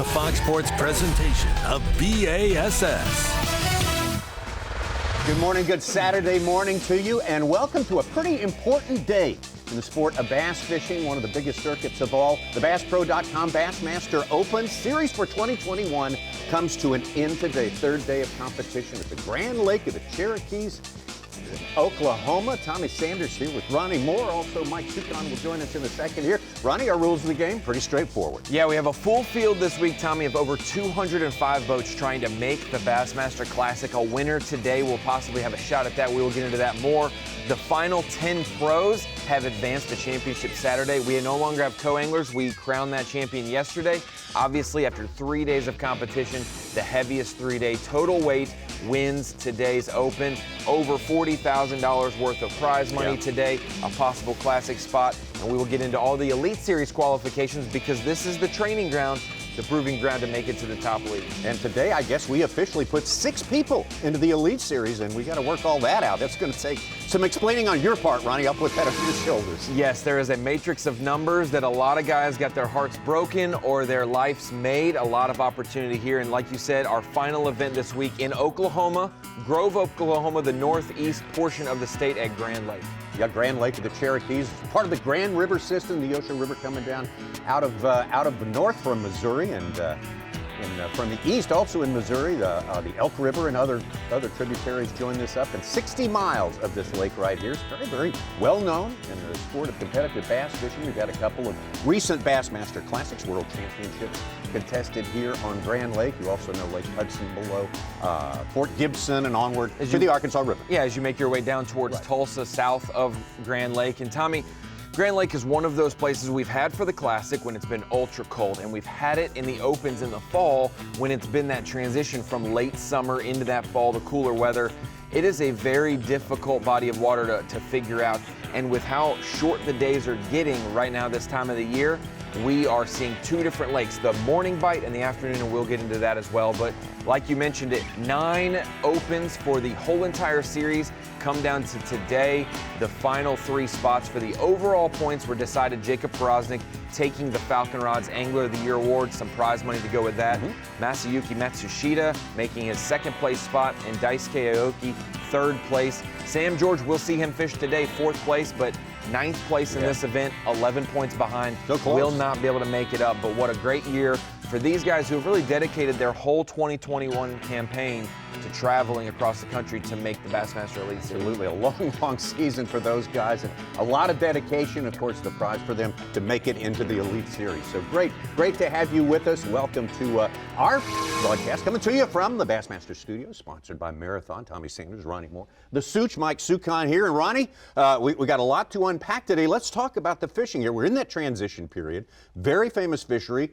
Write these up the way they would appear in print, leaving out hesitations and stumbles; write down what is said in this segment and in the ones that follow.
a Fox Sports presentation of B.A.S.S. Good morning, good Saturday morning to you, and welcome to a pretty important day in the sport of bass fishing, one of the biggest circuits of all. The BassPro.com Bassmaster Open Series for 2021 comes to an end today, third day of competition at the Grand Lake of the Cherokees in Oklahoma. Tommy Sanders here with Ronnie Moore. Also, Mike Sukan will join us in a second here. Ronnie, our rules of the game, pretty straightforward. Yeah, we have a full field this week, Tommy, of over 205 boats trying to make the Bassmaster Classic. A winner today will possibly have a shot at that. We will get into that more. The final 10 pros have advanced to championship Saturday. We no longer have co-anglers. We crowned that champion yesterday. Obviously, after 3 days of competition, the heaviest 3-day total weight wins today's Open. Over $40,000 worth of prize money today, a possible classic spot. And we will get into all the Elite Series qualifications because this is the training ground, the proving ground to make it to the top league. And today, I guess we officially put 6 people into the Elite Series, and we got to work all that out. That's going to take some explaining on your part, Ronnie. I'll put that on your shoulders. Yes, there is a matrix of numbers that a lot of guys got their hearts broken or their lives made. A lot of opportunity here, and like you said, our final event this week in Oklahoma, Grove, Oklahoma, the northeast portion of the state at Grand Lake. Yeah, Grand Lake of the Cherokees, part of the Grand River system, the Ocean River coming down out of the north from Missouri, and from the east, also in Missouri, the Elk River and other tributaries join this up. And 60 miles of this lake right here is very, very well known in the sport of competitive bass fishing. We've got a couple of recent Bassmaster Classics, World Championships contested here on Grand Lake. You also know Lake Hudson below Fort Gibson and onward to the Arkansas River. Yeah, as you make your way down towards Tulsa, south of Grand Lake. And Tommy, Grand Lake is one of those places we've had for the Classic when it's been ultra cold, and we've had it in the Opens in the fall when it's been that transition from late summer into that fall, the cooler weather. It is a very difficult body of water to figure out, and with how short the days are getting right now this time of the year, we are seeing 2 different lakes, the morning bite and the afternoon, and we'll get into that as well. But like you mentioned it, 9 opens for the whole entire series come down to today. The final 3 spots for the overall points were decided. Jacob Porosnik taking the Falcon Rods Angler of the Year award, some prize money to go with that. Masayuki Matsushita making his 2nd place spot, and Daisuke Aoki 3rd place. Sam George, we'll see him fish today, 4th place, but 9th place in this event, 11 points behind. So close. Will not be able to make it up, but what a great year for these guys who have really dedicated their whole 2021 campaign to traveling across the country to make the Bassmaster Elite Series. Absolutely, a long, long season for those guys, and a lot of dedication. Of course, the prize for them to make it into the Elite Series. So great to have you with us. Welcome to our broadcast, coming to you from the Bassmaster Studios, sponsored by Marathon. Tommy Sanders, Ronnie Moore, the Such, Mike Sukan here, and Ronnie, we got a lot to unpack today. Let's talk about the fishing here. We're in that transition period. Very famous fishery.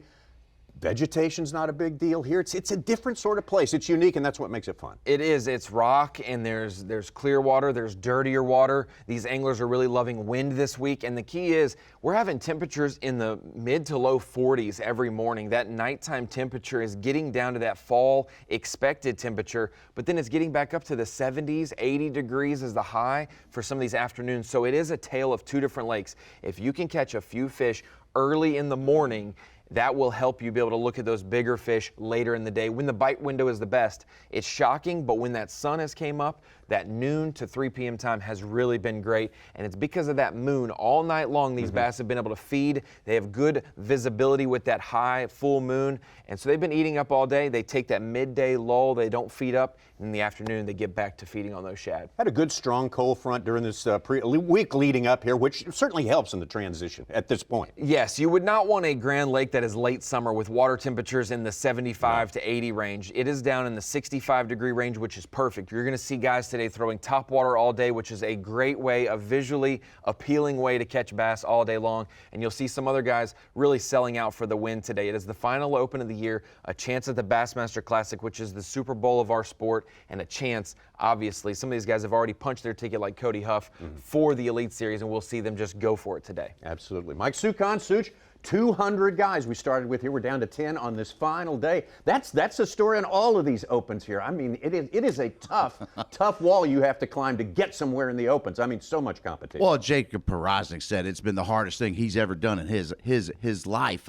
Vegetation's not a big deal here. It's a different sort of place. It's unique, and that's what makes it fun. It is. It's rock, and there's clear water, there's dirtier water. These anglers are really loving wind this week, and the key is we're having temperatures in the mid to low 40s every morning. That nighttime temperature is getting down to that fall expected temperature, but then it's getting back up to the 70s, 80 degrees is the high for some of these afternoons. So it is a tale of 2 different lakes. If you can catch a few fish early in the morning, that will help you be able to look at those bigger fish later in the day when the bite window is the best. It's shocking, but when that sun has came up, that noon to 3 p.m. time has really been great, and it's because of that moon all night long these bass have been able to feed. They have good visibility with that high full moon, and so they've been eating up all day. They take that midday lull, they don't feed up, and in the afternoon they get back to feeding on those shad. Had a good strong cold front during this week leading up here, which certainly helps in the transition at this point. Yes, you would not want a Grand Lake that is late summer with water temperatures in the 75 to 80 range. It is down in the 65 degree range, which is perfect. You're going to see guys today throwing top water all day, which is a great way, a visually appealing way to catch bass all day long. And you'll see some other guys really selling out for the win today. It is the final Open of the year, a chance at the Bassmaster Classic, which is the Super Bowl of our sport, and a chance, obviously, some of these guys have already punched their ticket like Cody Huff for the Elite Series, and we'll see them just go for it today. Absolutely. Mike Sukan, Such, 200 guys we started with here. We're down to 10 on this final day. That's the story on all of these opens here. I mean, it is a tough wall you have to climb to get somewhere in the opens. I mean, so much competition. Well, Jacob Porosnik said it's been the hardest thing he's ever done in his life,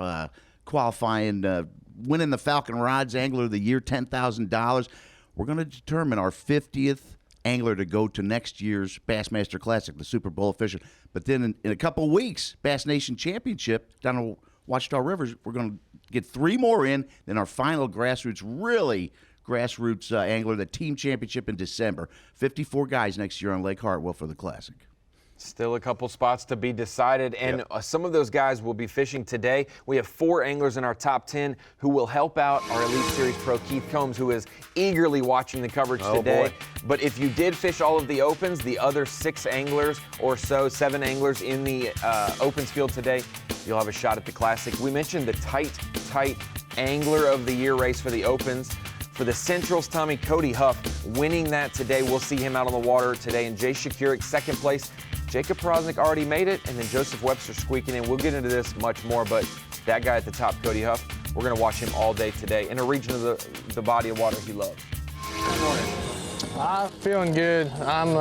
qualifying winning the Falcon Rods Angler of the Year, $10,000. We're going to determine our 50th angler to go to next year's Bassmaster Classic, the Super Bowl official. But then in a couple of weeks, Bass Nation Championship down on Ouachita Rivers, we're going to get 3 more in. Then our final grassroots angler, the team championship in December. 54 guys next year on Lake Hartwell for the Classic. Still a couple spots to be decided, and some of those guys will be fishing today. We have 4 anglers in our top 10 who will help out our Elite Series pro Keith Combs, who is eagerly watching the coverage today. Boy. But if you did fish all of the opens, the other 6 anglers or so, 7 anglers in the opens field today, you'll have a shot at the Classic. We mentioned the tight Angler of the Year race for the opens. For the Centrals, Tommy, Cody Huff winning that today. We'll see him out on the water today. And Jay Shakurik, second place. Jacob Prosnick already made it, and then Joseph Webster squeaking in. We'll get into this much more, but that guy at the top, Cody Huff, we're going to watch him all day today in a region of the body of water he loves. Good morning. I'm feeling good. I'm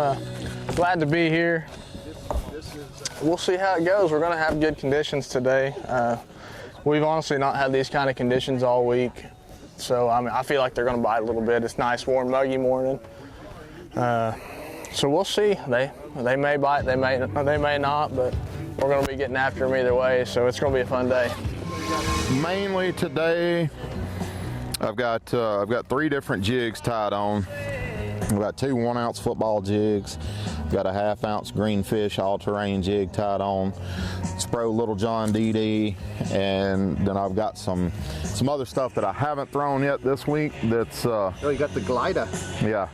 glad to be here. We'll see how it goes. We're going to have good conditions today. We've honestly not had these kind of conditions all week, so I feel like they're going to bite a little bit. It's nice, warm, muggy morning. So we'll see. They may bite, they may not, but we're going to be getting after them either way, so it's going to be a fun day. Mainly today, I've got 3 different jigs tied on. I've got 2 1-ounce football jigs. I've got a 1/2-ounce greenfish all-terrain jig tied on. Spro Little John DD, and then I've got some other stuff that I haven't thrown yet this week. That's oh, you got the glider. Yeah.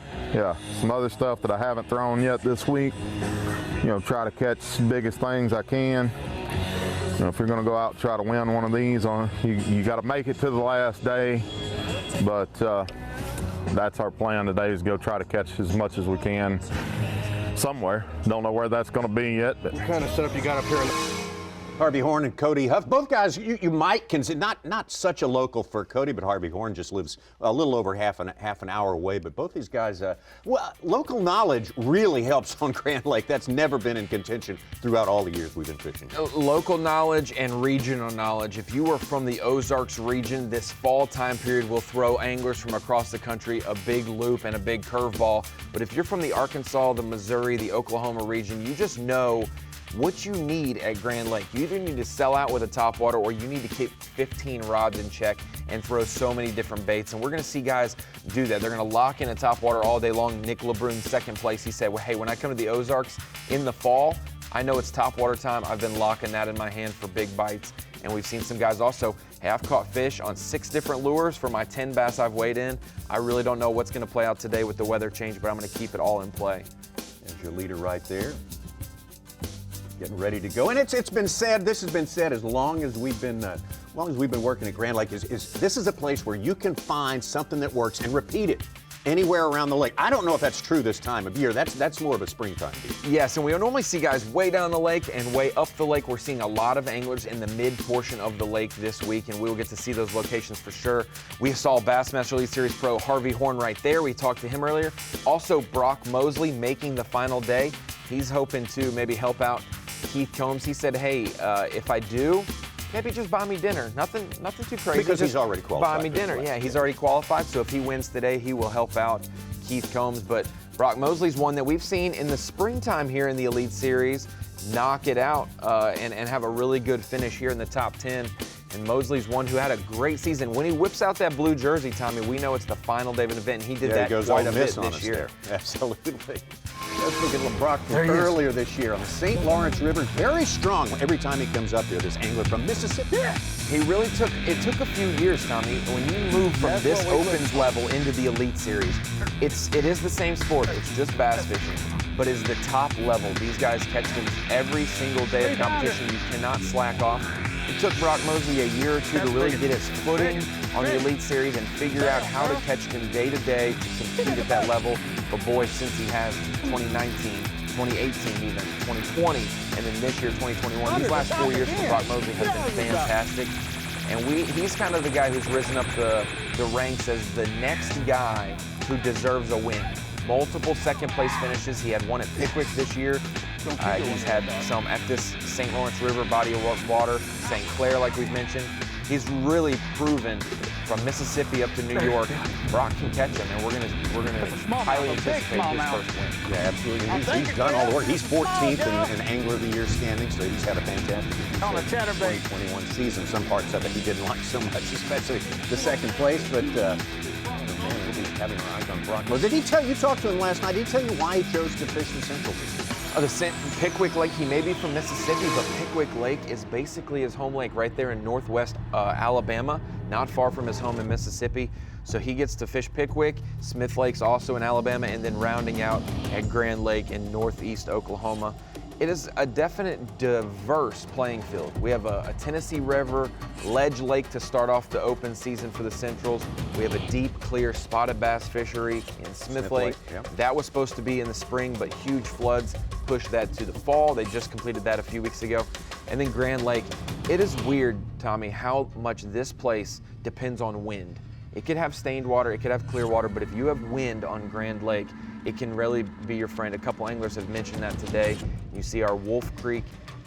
Some other stuff that I haven't thrown yet this week. Try to catch the biggest things I can. If you're going to go out and try to win one of these, you got to make it to the last day. But that's our plan today, is go try to catch as much as we can somewhere. Don't know where that's going to be yet. But What kind of setup you got up here? Harvey Horn and Cody Huff, both guys you might consider not such a local for Cody, but Harvey Horn just lives a little over half an hour away. But both these guys, local knowledge really helps on Grand Lake. That's never been in contention throughout all the years we've been fishing. Local knowledge and regional knowledge. If you are from the Ozarks region, this fall time period will throw anglers from across the country a big loop and a big curveball. But if you're from the Arkansas, the Missouri, the Oklahoma region, you just know what you need at Grand Lake. You either need to sell out with a topwater, or you need to keep 15 rods in check and throw so many different baits. And we're going to see guys do that. They're going to lock in a topwater all day long. Nick LeBrun, second place, he said, well, hey, when I come to the Ozarks in the fall, I know it's topwater time. I've been locking that in my hand for big bites. And we've seen some guys also, hey, I've caught fish on 6 different lures for my 10 bass I've weighed in. I really don't know what's going to play out today with the weather change, but I'm going to keep it all in play. There's your leader right there, getting ready to go. And it's been said, this has been said as long as we've been working at Grand Lake, is this is a place where you can find something that works and repeat it anywhere around the lake. I don't know if that's true this time of year. That's more of a springtime deal. Yes, and we normally see guys way down the lake and way up the lake. We're seeing a lot of anglers in the mid portion of the lake this week, and we will get to see those locations for sure. We saw Bassmaster Elite Series pro Harvey Horn right there. We talked to him earlier. Also, Brock Mosley making the final day. He's hoping to maybe help out Keith Combs. He said, hey, if I do, maybe just buy me dinner. Nothing too crazy. Because he's Just already qualified. buy me dinner. Yeah, he's already qualified. So if he wins today, he will help out Keith Combs. But Brock Mosley's one that we've seen in the springtime here in the Elite Series knock it out and have a really good finish here in the top 10. And Mosley's one who had a great season. When he whips out that blue jersey, Tommy, we know it's the final day of an event, and he did that quite a bit this year. Absolutely. Let's look at Brock from earlier this year on the St. Lawrence River. Very strong every time he comes up here, this angler from Mississippi. Yeah. He really took a few years, Tommy. When you move from this opens level into the Elite Series, it is the same sport. It's just bass fishing, but it's the top level. These guys catch them every single day of competition. You cannot slack off. It took Brock Mosley a year or two to really get his footing on the Elite Series and figure out how to catch them day to day to compete at that level. But boy, since he has 2019, 2018 even, 2020, and then this year, 2021, these last 4 years for Brock Mosley has been fantastic. And he's kind of the guy who's risen up the ranks as the next guy who deserves a win. Multiple second place finishes. He had one at Pickwick this year. He's had some at this St. Lawrence River body of water, St. Clair, like we've mentioned. He's really proven from Mississippi up to New York, Brock can catch him, and we're gonna highly anticipate his first win. Yeah, absolutely. He's done all the work. He's 14th in Angler of the Year standing, so he's had a fantastic 2021 season. Some parts of it he didn't like so much, especially the second place, but man, we'll be having our eyes on Brock. Well, did he tell you, talked to him last night, did he tell you why he chose to fish the Central this year? Pickwick Lake, he may be from Mississippi, but Pickwick Lake is basically his home lake right there in northwest Alabama, not far from his home in Mississippi. So he gets to fish Pickwick. Smith Lake's also in Alabama, and then rounding out at Grand Lake in northeast Oklahoma. It is a definite diverse playing field. We have a Tennessee River ledge lake to start off the open season for the Centrals. We have a deep, clear spotted bass fishery in Smith Lake. Yep. That was supposed to be in the spring, but huge floods pushed that to the fall. They just completed that a few weeks ago. And then Grand Lake. It is weird, Tommy, how much this place depends on wind. It could have stained water, it could have clear water, but if you have wind on Grand Lake, it can really be your friend. A couple anglers have mentioned that today. You see our Wolf Creek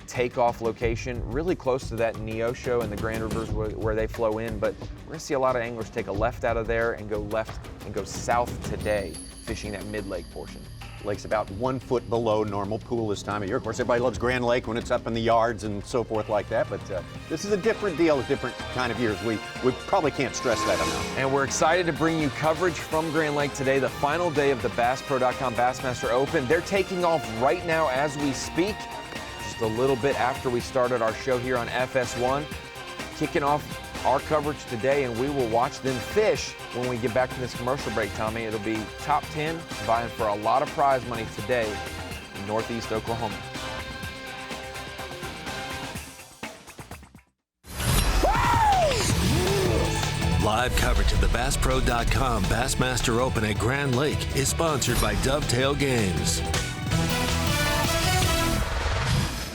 takeoff location, really close to that Neosho and the Grand Rivers where they flow in, but we're gonna see a lot of anglers take a left out of there and go left and go south today, fishing that mid-lake portion. Lake's about 1 foot below normal pool this time of year. Of course, everybody loves Grand Lake when it's up in the yards and so forth like that, but this is a different deal, a different kind of years. We probably can't stress that enough. And we're excited to bring you coverage from Grand Lake today, the final day of the BassPro.com Bassmaster Open. They're taking off right now as we speak, just a little bit after we started our show here on FS1. Kicking off our coverage today, and we will watch them fish when we get back from this commercial break, Tommy. It'll be top 10, vying for a lot of prize money today in northeast Oklahoma. Live coverage of the BassPro.com Bassmaster Open at Grand Lake is sponsored by Dovetail Games.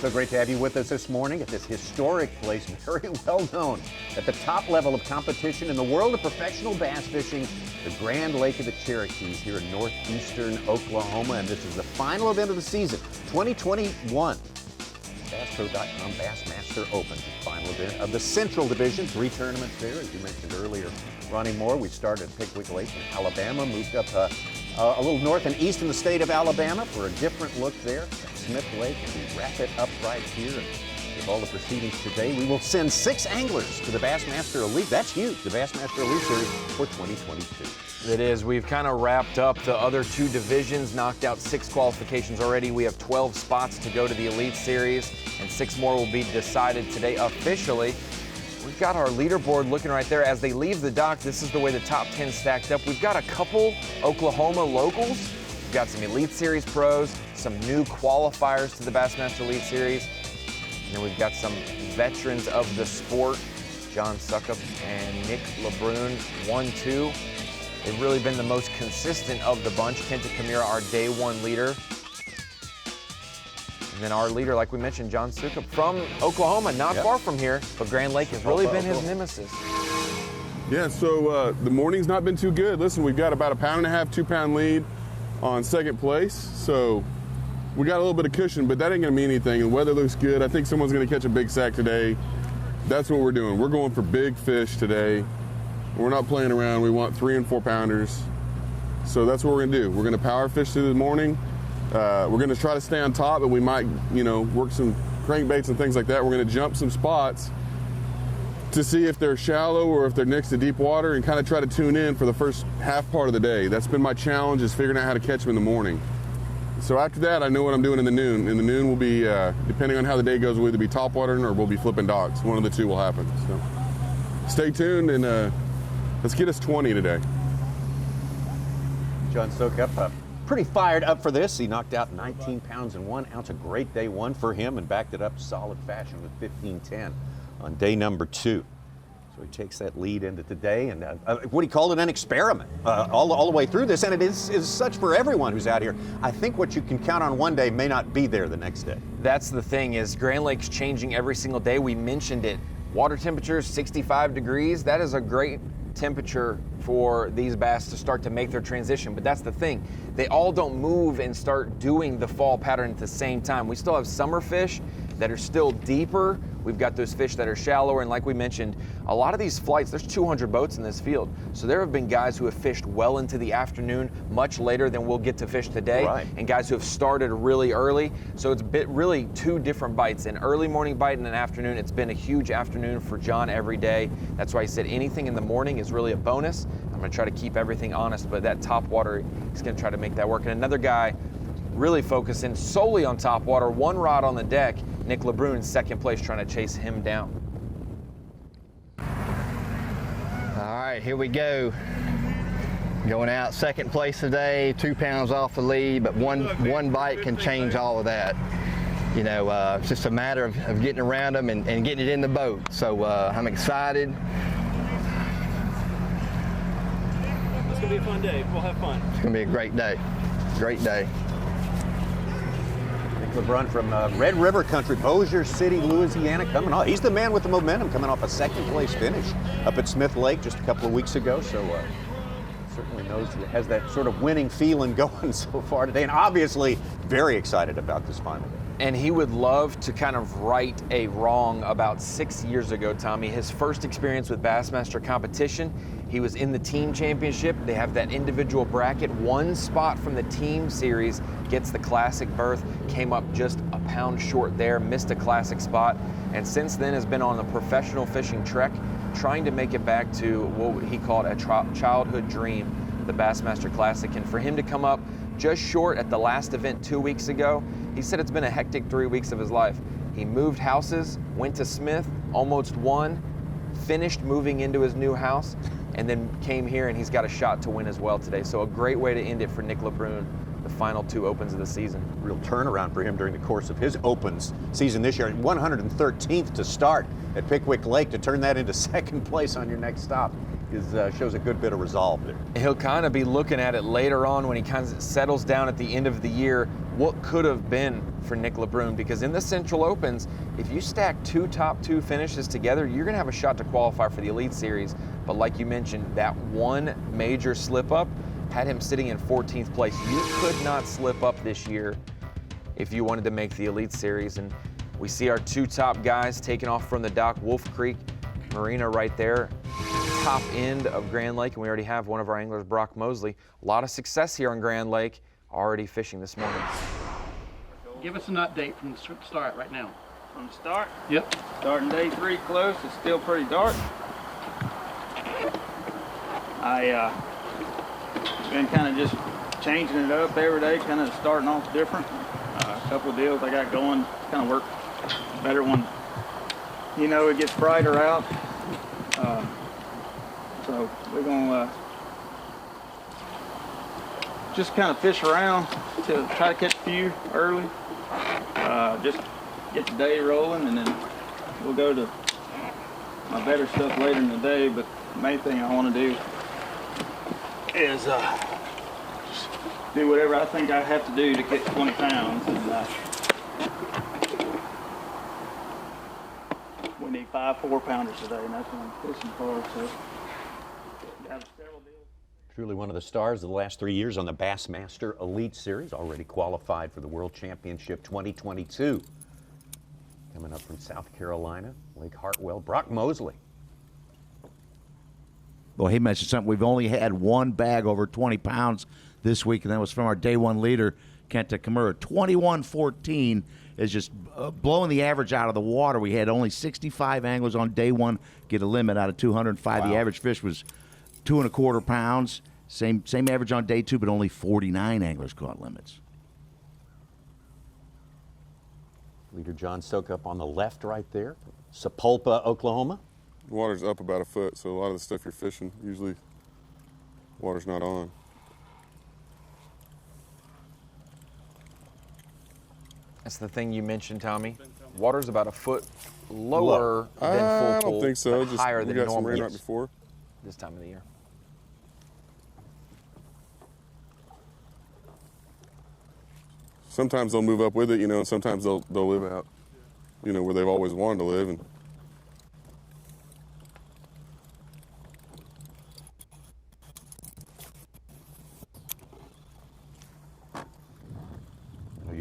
So great to have you with us this morning at this historic place, very well known at the top level of competition in the world of professional bass fishing, the Grand Lake of the Cherokees here in northeastern Oklahoma. And this is the final event of the season, 2021. BassPro.com Bassmaster Open, the final event of the Central Division. 3 tournaments there, as you mentioned earlier. Ronnie Moore, we started at Pickwick Lake in Alabama, moved up a little north and east in the state of Alabama for a different look there at Smith Lake, and we wrap it up right here. And with all the proceedings today, we will send 6 anglers to the Bassmaster Elite. That's huge, the Bassmaster Elite Series for 2022. It is. We've kind of wrapped up the other 2 divisions, knocked out 6 qualifications already. We have 12 spots to go to the Elite Series, and 6 more will be decided today officially. We've got our leaderboard looking right there. As they leave the dock, this is the way the top 10 stacked up. We've got a couple Oklahoma locals. We've got some Elite Series pros, some new qualifiers to the Bassmaster Elite Series. And then we've got some veterans of the sport, John Suckup and Nick LeBrun, 1-2. They've really been the most consistent of the bunch. Kinta Kimura, our day 1 leader. And then our leader, like we mentioned, John Suckup from Oklahoma, not far from here, but Grand Lake has really been his nemesis. Yeah, so the morning's not been too good. Listen, we've got about a 1.5 pound, 2 pound lead on second place. So we got a little bit of cushion, but that ain't gonna mean anything. The weather looks good. I think someone's gonna catch a big sack today. That's what we're doing. We're going for big fish today. We're not playing around. We want 3 and 4 pounders. So that's what we're gonna do. We're gonna power fish through the morning. We're gonna try to stay on top, but we might, work some crankbaits and things like that. We're gonna jump some spots to see if they're shallow or if they're next to deep water, and kind of try to tune in for the first half part of the day. That's been my challenge, is figuring out how to catch them in the morning. So after that, I know what I'm doing in the noon. In the noon will be, depending on how the day goes, we'll either be topwatering or we'll be flipping docks. One of the 2 will happen. So stay tuned, and let's get us 20 today. John Suckup, pretty fired up for this. He knocked out 19 pounds and 1 ounce. A great day 1 for him, and backed it up solid fashion with 15-10 on day number 2. So he takes that lead into today, and what he called it, an experiment all the way through this, and it is such for everyone who's out here. I think what you can count on one day may not be there the next day. That's the thing, is Grand Lake's changing every single day. We mentioned it. Water temperature 65 degrees. That is a great temperature for these bass to start to make their transition. But that's the thing. They all don't move and start doing the fall pattern at the same time. We still have summer fish that are still deeper. We've got those fish that are shallower, and like we mentioned, a lot of these flights, there's 200 boats in this field. So there have been guys who have fished well into the afternoon, much later than we'll get to fish today, Right. and guys who have started really early. So it's really two different bites, an early morning bite and an afternoon. It's been a huge afternoon for John every day. That's why he said anything in the morning is really a bonus. I'm gonna try to keep everything honest, but that top water, he's gonna try to make that work. And another guy really focusing solely on top water, one rod on the deck, Nick LeBrun in second place trying to chase him down. All right, here we go. Going out second place today, 2 pounds off the lead, but one bite can change all of that. You know, it's just a matter of getting around them and getting it in the boat. So I'm excited. It's gonna be a fun day. We'll have fun. It's gonna be a great day. Great day. LeBrun from Red River Country, Bossier City, Louisiana, coming off. He's the man with the momentum, coming off a second place finish up at Smith Lake just a couple of weeks ago. So certainly has that sort of winning feeling going so far today, and obviously very excited about this final day. And he would love to kind of right a wrong about 6 years ago, Tommy. His first experience with Bassmaster competition, he was in the team championship. They have that individual bracket. One spot from the team series gets the classic berth, came up just a pound short there, missed a classic spot, and since then has been on a professional fishing trek, trying to make it back to what he called a childhood dream, the Bassmaster Classic. And for him to come up just short at the last event 2 weeks ago, he said it's been a hectic 3 weeks of his life. He moved houses, went to Smith, almost won, finished moving into his new house, and then came here, and he's got a shot to win as well today. So a great way to end it for Nick LeBrun, the final 2 opens of the season. Real turnaround for him during the course of his opens season this year. 113th to start at Pickwick Lake. To turn that into second place on your next stop shows a good bit of resolve there. He'll kind of be looking at it later on when he kind of settles down at the end of the year, what could have been for Nick LeBrun, because in the Central Opens, if you stack 2 top 2 finishes together, you're gonna have a shot to qualify for the Elite Series. But like you mentioned, that one major slip up had him sitting in 14th place. You could not slip up this year if you wanted to make the Elite Series. And we see our 2 top guys taking off from the dock, Wolf Creek Marina right there, top end of Grand Lake, and we already have one of our anglers, Brock Mosley. A lot of success here on Grand Lake, already fishing this morning. Give us an update from the start right now. From the start? Yep. Starting day 3 close. It's still pretty dark. Been kind of just changing it up every day, kind of starting off different. A couple of deals I got going kind of work better when, you know, it gets brighter out. So we're gonna just kind of fish around to try to catch a few early. Just get the day rolling, and then we'll go to my better stuff later in the day. But the main thing I want to do is just do whatever I think I have to do to get 20 pounds. And we need 5 4-pounders today, and that's what I'm fishing for. So got several deals. Truly one of the stars of the last 3 years on the Bassmaster Elite Series, already qualified for the World Championship 2022. Coming up from South Carolina, Lake Hartwell, Brock Mosley. Well, he mentioned something. We've only had one bag over 20 pounds this week, and that was from our day 1 leader, Kinta Kimura. 21-14 is just blowing the average out of the water. We had only 65 anglers on day 1 get a limit out of 205. Wow. The average fish was 2 1/4 pounds. Same average on day 2, but only 49 anglers caught limits. Leader John Sokup on the left right there, Sapulpa, Oklahoma. The water's up about a foot, so a lot of the stuff you're fishing, usually water's not on. That's the thing you mentioned, Tommy. Water's about a foot lower than full pool. I don't think so. Just higher than we got normal. some rain right before. This time of the year. Sometimes they'll move up with it, you know, and sometimes they'll live out, you know, where they've always wanted to live. And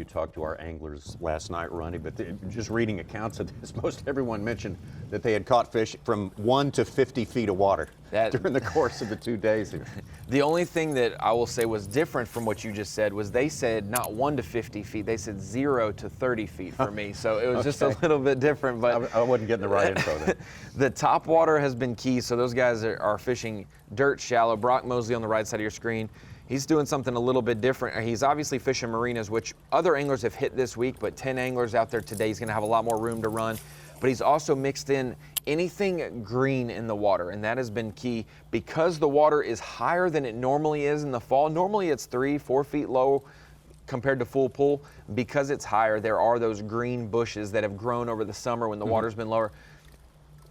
you talked to our anglers last night, Ronnie, but just reading accounts of this, most everyone mentioned that they had caught fish from 1 to 50 feet of water during the course of the 2 days here. The only thing that I will say was different from what you just said was they said not 1 to 50 feet, they said 0 to 30 feet for me. So it was just a little bit different. But I wasn't getting the right info then. The top water has been key, so those guys are fishing dirt shallow. Brock Mosley on the right side of your screen. He's doing something a little bit different. He's obviously fishing marinas, which other anglers have hit this week, but 10 anglers out there today. He's going to have a lot more room to run. But he's also mixed in anything green in the water, and that has been key because the water is higher than it normally is in the fall. Normally it's 3-4 feet low compared to full pool. Because it's higher, there are those green bushes that have grown over the summer when the water's been lower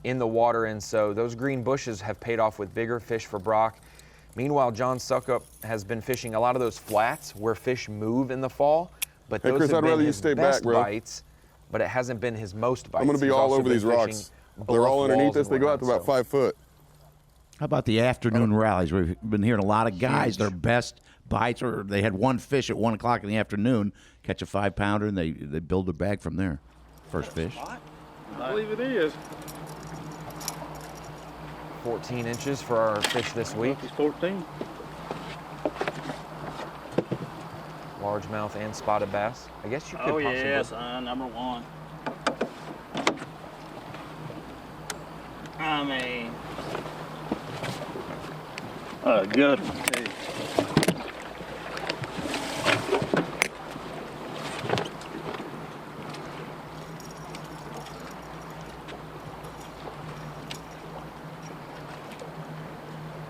in the water, and so those green bushes have paid off with bigger fish for Brock. Meanwhile, John Suckup has been fishing a lot of those flats where fish move in the fall, but those Chris, have I'd been rather you his stay best back, bro. bites, but it hasn't been his most bites. I'm going to be He's all also over been these fishing rocks. They're bluff all underneath walls us. and They go out to whatnot, about 5 foot. How about the afternoon rallies? We've been hearing a lot of guys, their best bites, or they had one fish at 1 o'clock in the afternoon, catch a 5-pounder, and they build their bag from there. First fish. I believe it is. 14 inches for our fish this week. He's 14. Largemouth and spotted bass. I guess you could Oh, possibly. yeah, son, number 1. I mean, a good one, too.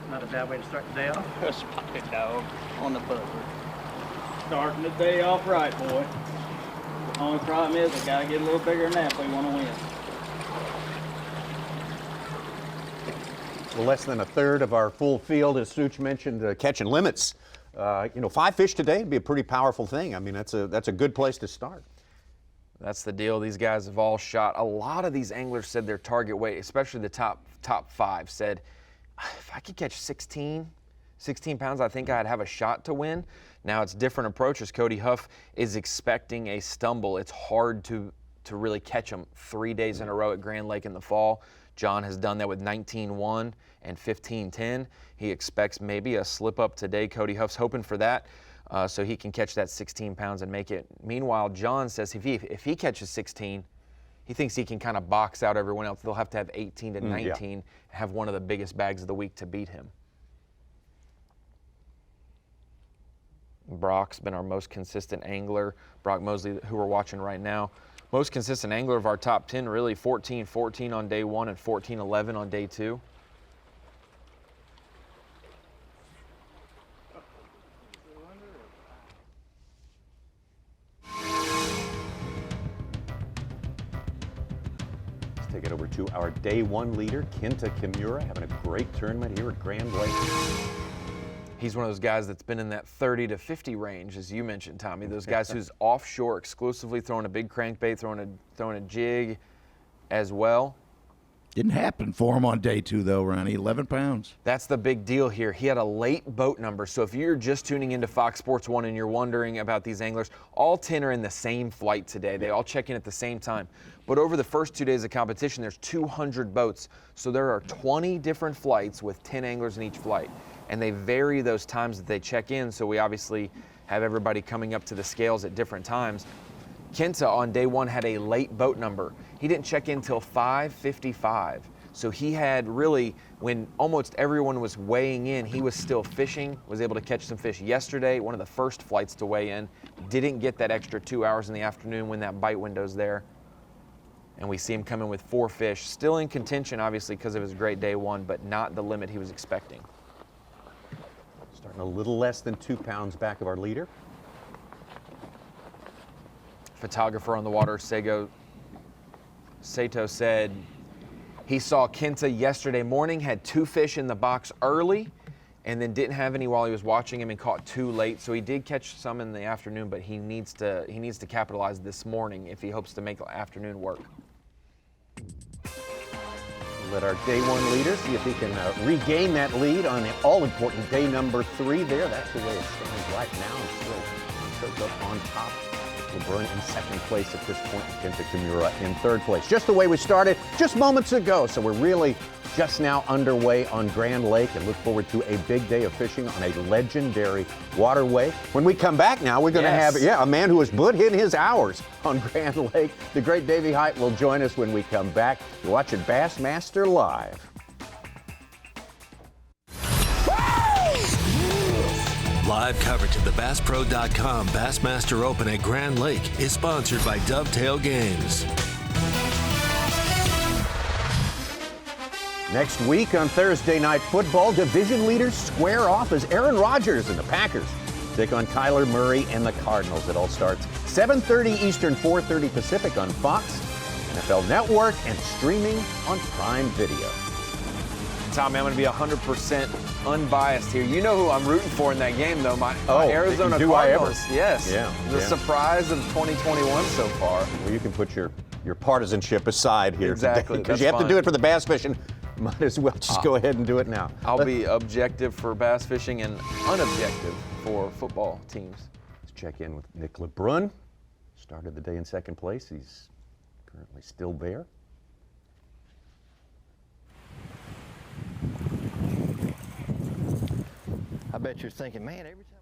Not a bad way to start the day off. A spotted dog on the buzzer. Starting the day off right, boy. The only problem is I gotta get a little bigger than that if we want to win. Well, less than a third of our full field, as Such mentioned, catching limits. 5 fish today would be a pretty powerful thing. I mean, that's a good place to start. That's the deal. These guys have all shot. A lot of these anglers said their target weight, especially the top 5, said, if I could catch 16 pounds, I think I'd have a shot to win. Now it's different approaches. Cody Huff is expecting a stumble. It's hard to really catch them 3 days in a row at Grand Lake in the fall. John has done that with 19-1 and 15-10. He expects maybe a slip up today. Cody Huff's hoping for that so he can catch that 16 pounds and make it. Meanwhile, John says if he catches 16, he thinks he can kind of box out everyone else. They'll have to have 18 to 19 and have one of the biggest bags of the week to beat him. Brock's been our most consistent angler. Brock Mosley, who we're watching right now, most consistent angler of our top 10, really 14-14 on day 1 and 14-11 on day 2. Let's take it over to our day 1 leader, Kinta Kimura, having a great tournament here at Grand Lake. He's one of those guys that's been in that 30 to 50 range, as you mentioned, Tommy. Those guys who's offshore exclusively, throwing a big crankbait, throwing a jig as well. Didn't happen for him on day 2, though, Ronnie. 11 pounds. That's the big deal here. He had a late boat number. So if you're just tuning into Fox Sports 1 and you're wondering about these anglers, all 10 are in the same flight today. They all check in at the same time. But over the first 2 days of competition, there's 200 boats. So there are 20 different flights with 10 anglers in each flight. And they vary those times that they check in. So we obviously have everybody coming up to the scales at different times. Kinta on day 1 had a late boat number. He didn't check in till 5:55. So he had really, when almost everyone was weighing in, he was still fishing, was able to catch some fish yesterday, one of the first flights to weigh in. Didn't get that extra 2 hours in the afternoon when that bite window's there. And we see him come in with 4 fish. Still in contention, obviously, because of his great day 1, but not the limit he was expecting. Starting a little less than 2 pounds back of our leader. Photographer on the water, Sato said he saw Kinta yesterday morning, had 2 fish in the box early, and then didn't have any while he was watching him and caught 2 late. So he did catch some in the afternoon, but he needs to capitalize this morning if he hopes to make the afternoon work. Let our day 1 leader see if he can regain that lead on the all-important day number 3 there. That's the way it stands right now. Still shows up on top LeBrun in second place at this point, and Kinta Kimura in third place. Just the way we started just moments ago. So we're really just now underway on Grand Lake and look forward to a big day of fishing on a legendary waterway. When we come back now, we're going to have a man who has put in his hours on Grand Lake. The great Davey Height will join us when we come back. You're watching Bassmaster Live. Live coverage of the BassPro.com Bassmaster Open at Grand Lake is sponsored by Dovetail Games. Next week on Thursday Night Football, division leaders square off as Aaron Rodgers and the Packers take on Kyler Murray and the Cardinals. It all starts 7:30 Eastern, 4:30 Pacific on Fox, NFL Network, and streaming on Prime Video. Tommy, I'm going to be 100% unbiased here. You know who I'm rooting for in that game, though. My Arizona Cardinals. Yes. The surprise of 2021 so far. Well, you can put your partisanship aside here today, because you have to do it for the bass fishing. Might as well just go ahead and do it now. I'll be objective for bass fishing and unobjective for football teams. Let's check in with Nick LeBrun. Started the day in second place. He's currently still there. I bet you're thinking, man, every time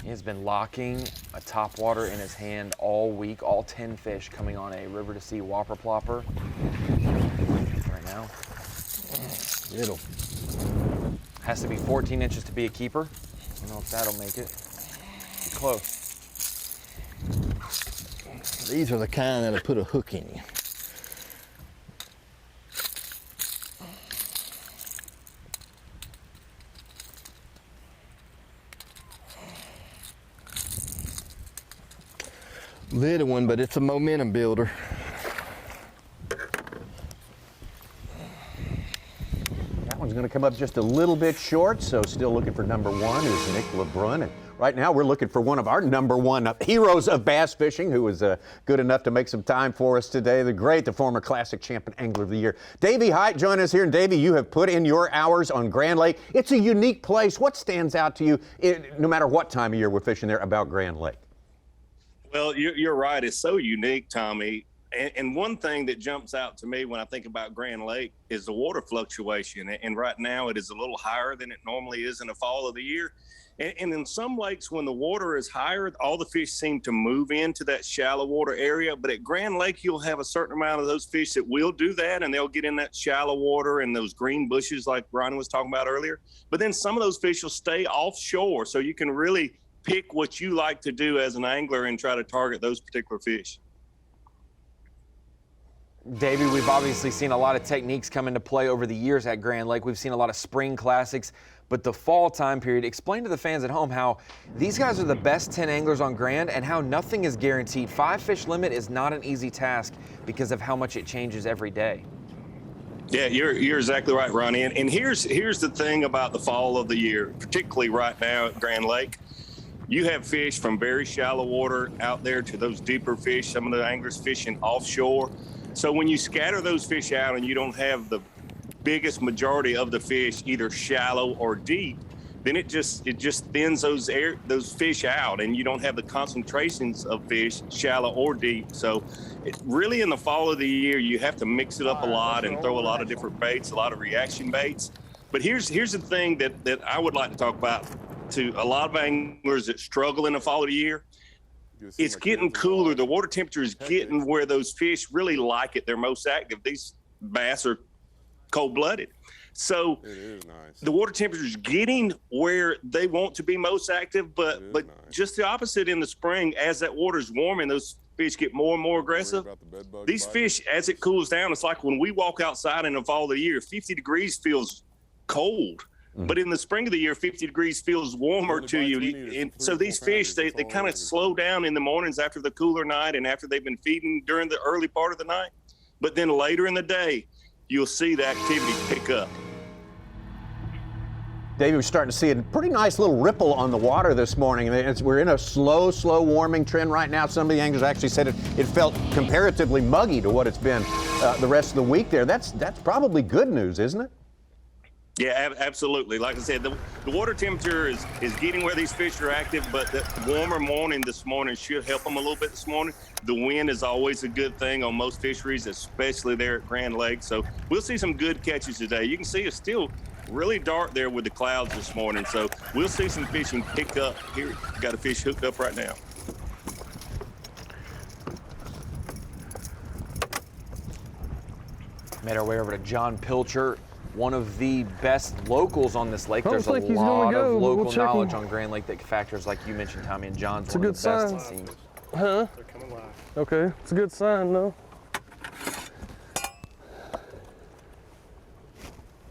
He has been locking a topwater in his hand all week, all 10 fish coming on a river to sea Whopper Plopper right now. little. Has to be 14 inches to be a keeper. I don't know if that'll make it. Close. These are the kind that'll put a hook in you. Little one, but it's a momentum builder. That one's going to come up just a little bit short, so still looking for number one, who's Nick LeBrun. And right now we're looking for one of our number one heroes of bass fishing, who was good enough to make some time for us today. The former Classic Champion Angler of the Year, Davey Height, join us here. And Davey, you have put in your hours on Grand Lake. It's a unique place. What stands out to you, no matter what time of year we're fishing there, about Grand Lake? Well, you're right. It's so unique, Tommy. And one thing that jumps out to me when I think about Grand Lake is the water fluctuation. And right now it is a little higher than it normally is in the fall of the year. And in some lakes, when the water is higher, all the fish seem to move into that shallow water area. But at Grand Lake, you'll have a certain amount of those fish that will do that, and they'll get in that shallow water and those green bushes like Ronnie was talking about earlier. But then some of those fish will stay offshore, so you can really pick what you like to do as an angler and try to target those particular fish. Davey, we've obviously seen a lot of techniques come into play over the years at Grand Lake. We've seen a lot of spring classics, but the fall time period, explain to the fans at home how these guys are the best 10 anglers on Grand and how nothing is guaranteed. 5 fish limit is not an easy task because of how much it changes every day. Yeah, you're exactly right, Ronnie. And here's the thing about the fall of the year, particularly right now at Grand Lake. You have fish from very shallow water out there to those deeper fish, some of the anglers fishing offshore. So when you scatter those fish out and you don't have the biggest majority of the fish either shallow or deep, then it just thins those fish out, and you don't have the concentrations of fish shallow or deep. So really in the fall of the year, you have to mix it up a lot and throw a lot of different baits, a lot of reaction baits. But here's the thing that I would like to talk about to a lot of anglers that struggle in the fall of the year. It's getting cooler. The water temperature is getting where those fish really like it. They're most active. These bass are cold-blooded. So the water temperature is getting where they want to be most active, but just the opposite in the spring. As that water is warming, those fish get more and more aggressive. These fish, as it cools down, it's like when we walk outside in the fall of the year, 50 degrees feels cold. But in the spring of the year, 50 degrees feels warmer to you. And so these fish, they kind of slow down in the mornings after the cooler night and after they've been feeding during the early part of the night. But then later in the day, you'll see the activity pick up. David, we're starting to see a pretty nice little ripple on the water this morning. We're in a slow warming trend right now. Some of the anglers actually said it felt comparatively muggy to what it's been the rest of the week there. That's probably good news, isn't it? Yeah, absolutely. Like I said, the water temperature is getting where these fish are active, but the warmer morning this morning should help them a little bit this morning. The wind is always a good thing on most fisheries, especially there at Grand Lake. So we'll see some good catches today. You can see it's still really dark there with the clouds this morning. So we'll see some fishing pick up. Here, got a fish hooked up right now. Made our way over to John Pilcher, one of the best locals on this lake. There's a think he's lot gonna go, of but local we'll check knowledge him. on Grand Lake that factors, like you mentioned, Tommy, and John's It's a one good of the best sign. it seems. Huh? They're coming live. Okay, it's a good sign, though.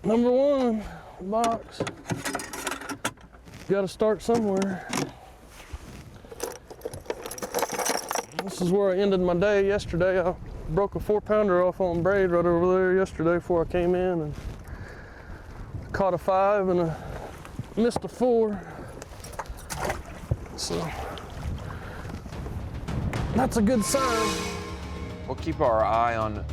Number one, box. Got to start somewhere. This is where I ended my day yesterday. I broke a 4-pounder off on braid right over there yesterday before I came in, and caught a 5 and missed a 4. So that's a good sign. We'll keep our eye on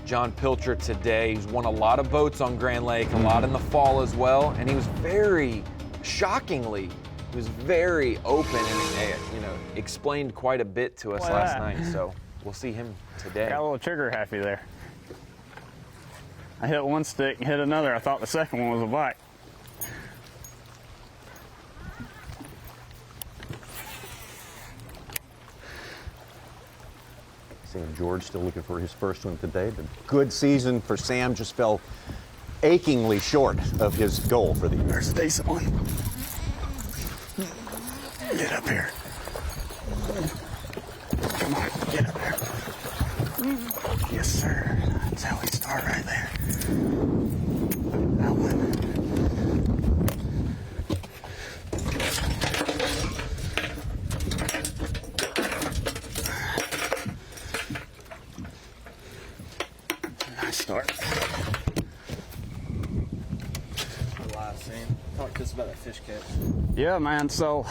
John Pilcher today. He's won a lot of boats on Grand Lake, a lot in the fall as well, and he was very, shockingly, he was very open and explained quite a bit to us last night. So we'll see him today. Got a little trigger happy there. I hit one stick and hit another. I thought the second one was a bite. Sam George still looking for his first one today. The good season for Sam just fell achingly short of his goal for the year. There's a decent one. Get up here. Come on, get up there. Yes, sir. That's how we start right there. That one. Nice start. Live scene. Talk to us about that fish catch. Yeah, man, so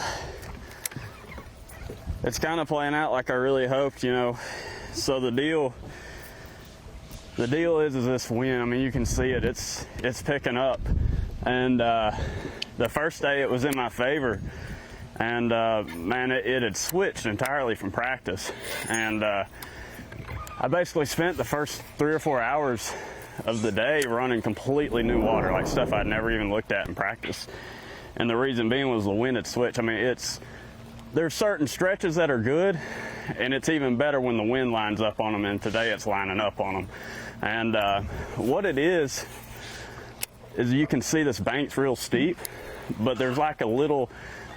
it's kind of playing out like I really hoped, So the deal is this wind. I mean, you can see it. It's picking up, and the first day it was in my favor, and man, it had switched entirely from practice, and I basically spent the first 3 or 4 hours of the day running completely new water, like stuff I'd never even looked at in practice. And the reason being was the wind had switched. I mean, there's certain stretches that are good, and it's even better when the wind lines up on them, and today it's lining up on them. And what it is you can see this bank's real steep, but there's like a little,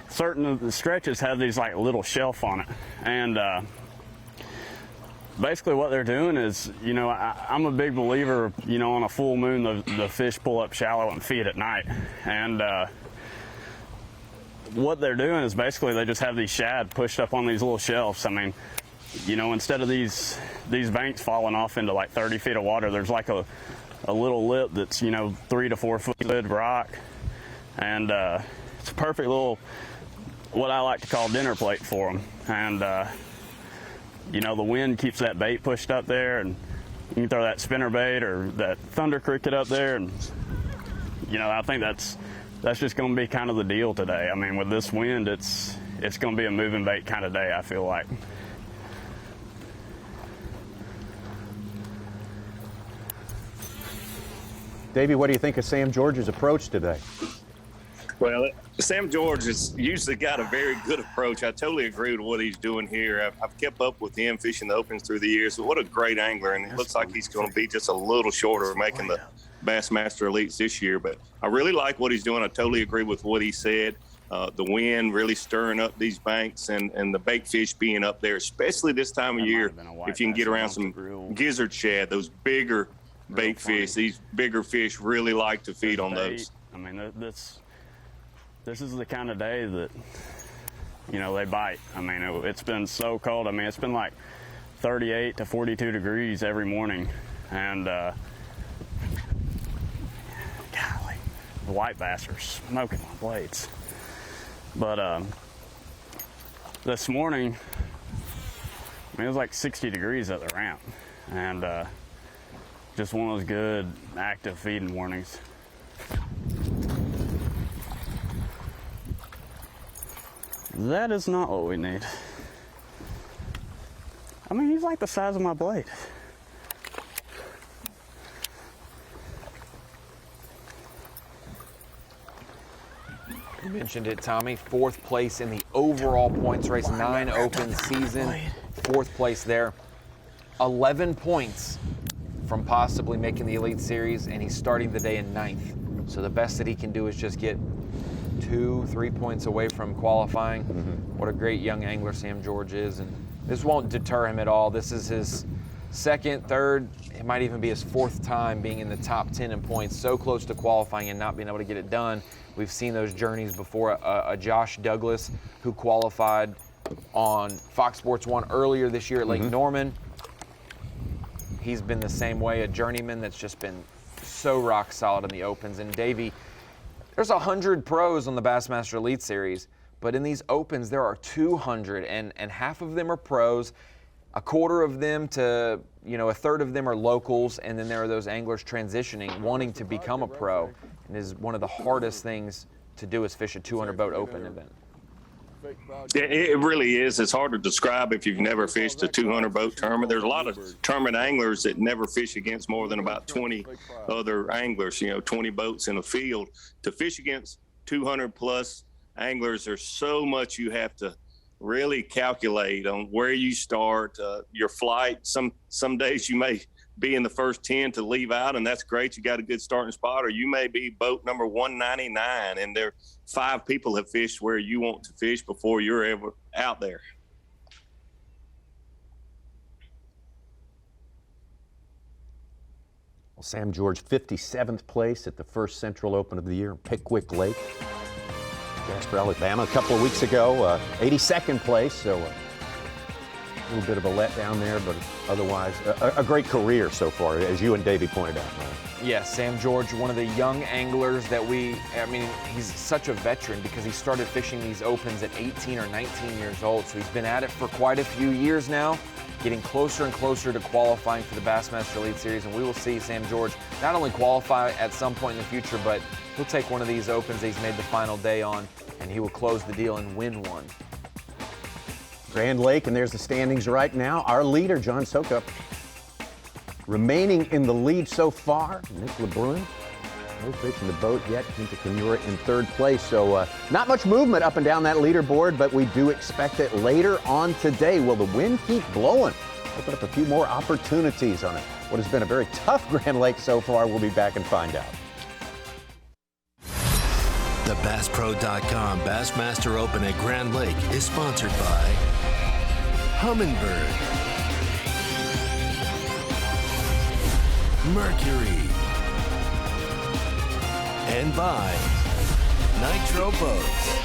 certain of the stretches have these like little shelf on it. And basically what they're doing is, I'm a big believer, on a full moon, the fish pull up shallow and feed at night. And what they're doing is basically they just have these shad pushed up on these little shelves. I mean, instead of these banks falling off into like 30 feet of water, there's like a little lip that's, 3 to 4 foot lid rock. And it's a perfect little, what I like to call dinner plate for them. And, the wind keeps that bait pushed up there, and you can throw that spinner bait or that thunder cricket up there. And, I think that's just going to be kind of the deal today. I mean, with this wind, it's going to be a moving bait kind of day, I feel like. Davey, what do you think of Sam George's approach today? Well, Sam George has usually got a very good approach. I totally agree with what he's doing here. I've kept up with him fishing the opens through the years. So what a great angler, and it looks like he's going to be just a little shorter making the Bassmaster Elites this year. But I really like what he's doing. I totally agree with what he said. The wind really stirring up these banks, and the bait fish being up there, especially this time of year, if you can get around some gizzard shad, those bigger bait fish. These bigger fish really like to feed on those. I mean, this is the kind of day that, they bite. I mean, it's been so cold. I mean, it's been like 38 to 42 degrees every morning. And, golly, the white bass are smoking my blades. But this morning, it was like 60 degrees at the ramp. And just one of those good active feeding mornings. That is not what we need. I mean, he's like the size of my blade. You mentioned it, Tommy. 4th place in the overall points race, 9 open season. 4th place there. 11 points from possibly making the Elite Series, and he's starting the day in 9th. So the best that he can do is just get 2-3 points away from qualifying. What a great young angler Sam George is, and this won't deter him at all. This is his 2nd, 3rd, it might even be his 4th time being in the top 10 in points, so close to qualifying and not being able to get it done. We've seen those journeys before. A Josh Douglas who qualified on Fox Sports 1 earlier this year at Lake Norman. He's been the same way, a journeyman that's just been so rock solid in the opens. And Davey, there's 100 pros on the Bassmaster Elite Series, but in these opens there are 200, and half of them are pros. A quarter of them to, a third of them are locals, and then there are those anglers transitioning, wanting to become a pro. And is one of the hardest things to do is fish a 200 boat open event. It really is. It's hard to describe if you've never fished a 200 boat tournament. There's a lot of tournament anglers that never fish against more than about 20 other anglers, 20 boats in a field. To fish against 200 plus anglers, there's so much you have to really calculate on where you start, your flight. Some days you may be in the first 10 to leave out, and that's great. You got a good starting spot, or you may be boat number 199, and there 5 people have fished where you want to fish before you're ever out there. Well, Sam George, 57th place at the first Central Open of the year in Pickwick Lake, Jasper, Alabama, a couple of weeks ago. 82nd place, so a little bit of a letdown there, but otherwise a great career so far, as you and Davey pointed out. Yes, Sam George, one of the young anglers that he's such a veteran because he started fishing these opens at 18 or 19 years old, so he's been at it for quite a few years now, getting closer and closer to qualifying for the Bassmaster Elite Series, and we will see Sam George not only qualify at some point in the future, but he'll take one of these opens that he's made the final day on, and he will close the deal and win one. Grand Lake, and there's the standings right now. Our leader, John Soka, remaining in the lead so far. Nick LeBrun, no fish in the boat yet. Kinta Kimura in 3rd place. So not much movement up and down that leaderboard, but we do expect it later on today. Will the wind keep blowing? Open up a few more opportunities on it. What has been a very tough Grand Lake so far. We'll be back and find out. The BassPro.com Bassmaster Open at Grand Lake is sponsored by Humminbird, Mercury, and by Nitro Boats.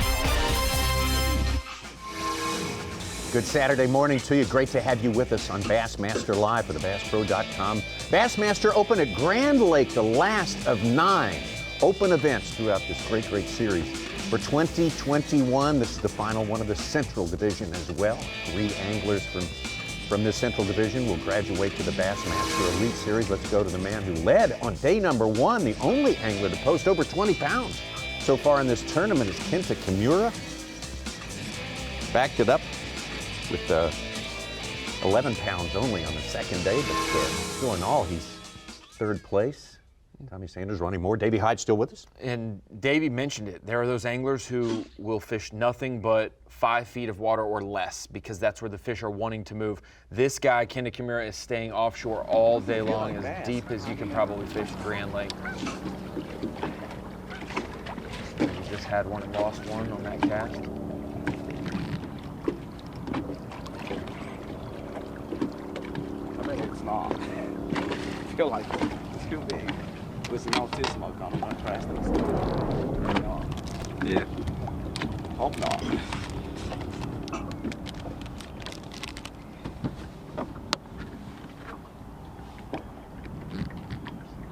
Good Saturday morning to you. Great to have you with us on Bassmaster Live for the BassPro.com. Bassmaster Open at Grand Lake, the last of 9 open events throughout this great series. For 2021, this is the final one of the Central Division as well. 3 anglers from this Central Division will graduate to the Bassmaster Elite Series. Let's go to the man who led on day number 1, the only angler to post over 20 pounds so far in this tournament is Kinta Kimura. Backed it up with 11 pounds only on the second day, but still in all, he's 3rd place. Tommy Sanders, Ronnie Moore, Davey Hyde still with us. And Davey mentioned it. There are those anglers who will fish nothing but 5 feet of water or less because that's where the fish are wanting to move. This guy, Kinta Kimura, is staying offshore all day long, as deep as you can probably fish Grand Lake. He just had one and lost one on that cast. I bet it's not. I feel like it's too big. With some off smoke on them, I crashed those. Yeah. Hope not.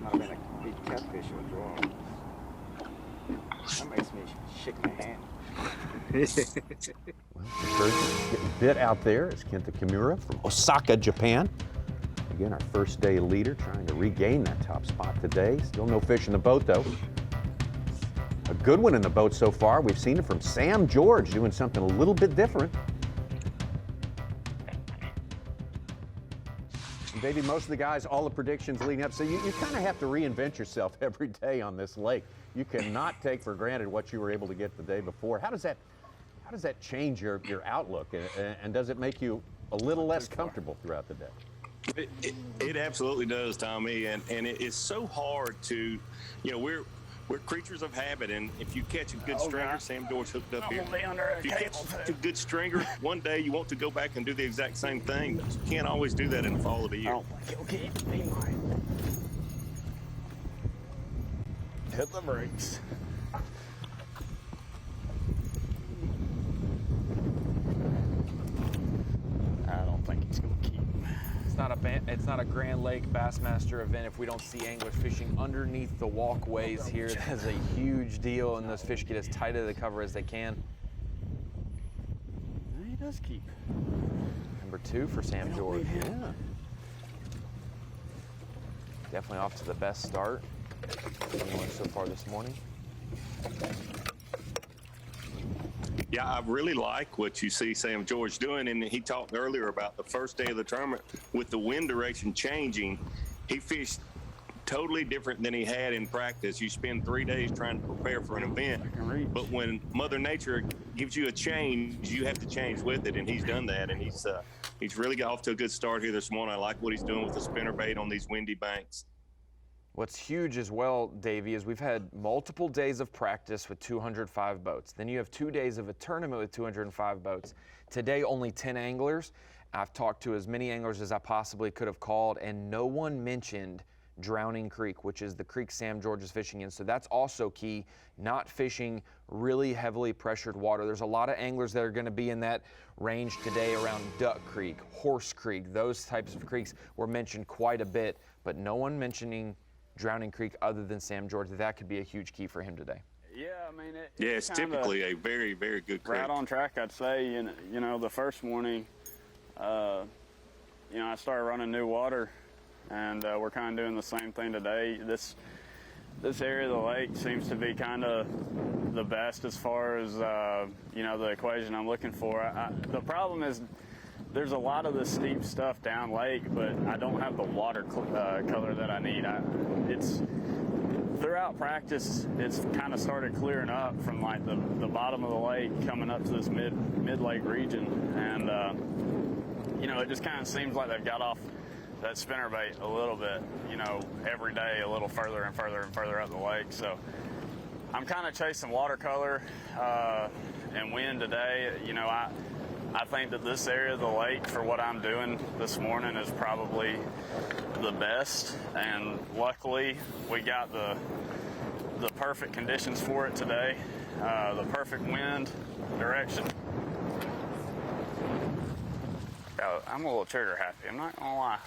Might have been a big catfish or a draw. That makes me shake my hand. Well, getting bit out there is Kinta Kimura from Osaka, Japan. Again, our first day leader trying to regain that top spot today. Still no fish in the boat, though. a good one in the boat so far. We've seen it from Sam George doing something a little bit different. And Davey, most of the guys, all the predictions leading up, so you kind of have to reinvent yourself every day on this lake. You cannot take for granted what you were able to get the day before. How does that change your outlook, and does it make you a little less comfortable throughout the day? It absolutely does, Tommy, and it is so hard to, we're creatures of habit, and if you catch a good stringer, Sam George hooked up here. If you catch a good stringer, one day you want to go back and do the exact same thing, but you can't always do that in the fall of the year. Hit the brakes. I don't think it's going to keep. It's not a Grand Lake Bassmaster event if we don't see anglers fishing underneath the walkways here. That is a huge deal, and those fish get as tight to the cover as they can. He does keep. Number 2 for Sam George. Yeah. Definitely off to the best start so far this morning. Yeah, I really like what you see Sam George doing, and he talked earlier about the first day of the tournament with the wind direction changing. He fished totally different than he had in practice. You spend 3 days trying to prepare for an event, but when Mother Nature gives you a change, you have to change with it, and he's done that, and he's really got off to a good start here this morning. I like what he's doing with the spinnerbait on these windy banks. What's huge as well, Davey, is we've had multiple days of practice with 205 boats. Then you have 2 days of a tournament with 205 boats. Today, only 10 anglers. I've talked to as many anglers as I possibly could have called, and no one mentioned Drowning Creek, which is the creek Sam George is fishing in. So that's also key, not fishing really heavily pressured water. There's a lot of anglers that are going to be in that range today around Duck Creek, Horse Creek. Those types of creeks were mentioned quite a bit, but no one mentioning Drowning Creek other than Sam George. That could be a huge key for him today. Yeah, I mean, it's typically a very, very good creek. Right on track, I'd say. You know, the first morning, I started running new water, and we're kind of doing the same thing today. This area of the lake seems to be kind of the best as far as the equation I'm looking for. The problem is there's a lot of the steep stuff down lake, but I don't have the water color that I need. It's throughout practice, it's kind of started clearing up from like the bottom of the lake coming up to this mid lake region, and it just kind of seems like they've got off that spinnerbait a little bit, every day a little further and further and further up the lake. So I'm kind of chasing watercolor and wind today. I think that this area of the lake for what I'm doing this morning is probably the best, and luckily we got the perfect conditions for it today, the perfect wind direction. I'm a little trigger happy, I'm not gonna lie.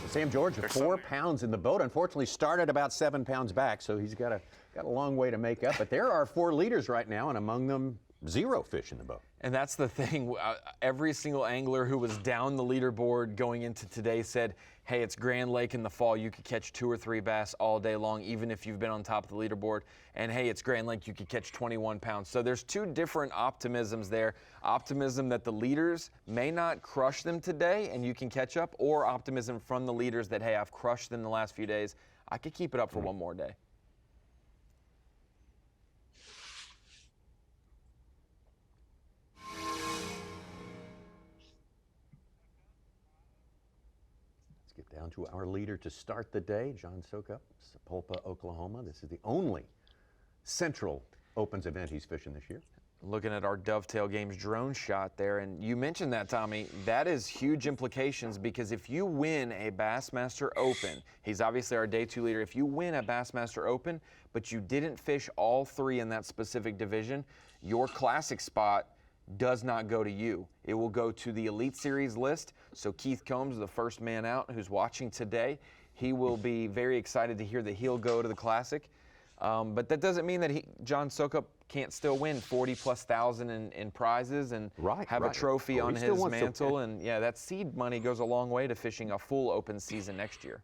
Sam George, 4 pounds in the boat. Unfortunately, started about 7 pounds back, so he's got a long way to make up. But there are 4 leaders right now, and among them, 0 fish in the boat. And that's the thing. Every single angler who was down the leaderboard going into today said, hey, it's Grand Lake in the fall. You could catch 2 or 3 bass all day long, even if you've been on top of the leaderboard. And hey, it's Grand Lake. You could catch 21 pounds. So there's 2 different optimisms there. Optimism that the leaders may not crush them today and you can catch up, or optimism from the leaders that, hey, I've crushed them the last few days. I could keep it up for one more day. Down to our leader to start the day, John Sokup, Sapulpa, Oklahoma. This is the only Central Opens event he's fishing this year. Looking at our Dovetail Games drone shot there, and you mentioned that, Tommy. That is huge implications, because if you win a Bassmaster Open, he's obviously our day 2 leader. If you win a Bassmaster Open, but you didn't fish all 3 in that specific division, your classic spot does not go to you. It will go to the Elite Series list. So Keith Combs, the first man out who's watching today, he will be very excited to hear that he'll go to the Classic. But that doesn't mean that John Sokup can't still win 40+ thousand in prizes and have a trophy on his mantle. And yeah, that seed money goes a long way to fishing a full open season next year.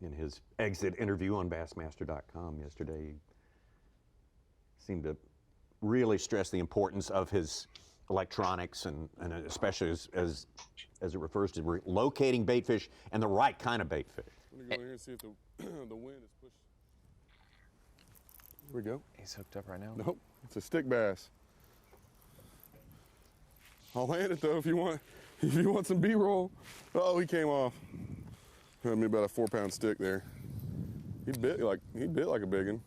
in his exit interview on Bassmaster.com yesterday. He seemed to really stress the importance of his electronics and especially as it refers to locating bait fish and the right kind of bait fish. I'm gonna go in here and see if the wind is pushed. Here we go. He's hooked up right now. Nope, it's a stick bass. I'll land it though if you want some B-roll. Oh, he came off. Had me about a 4-pound stick there. He bit like a big one.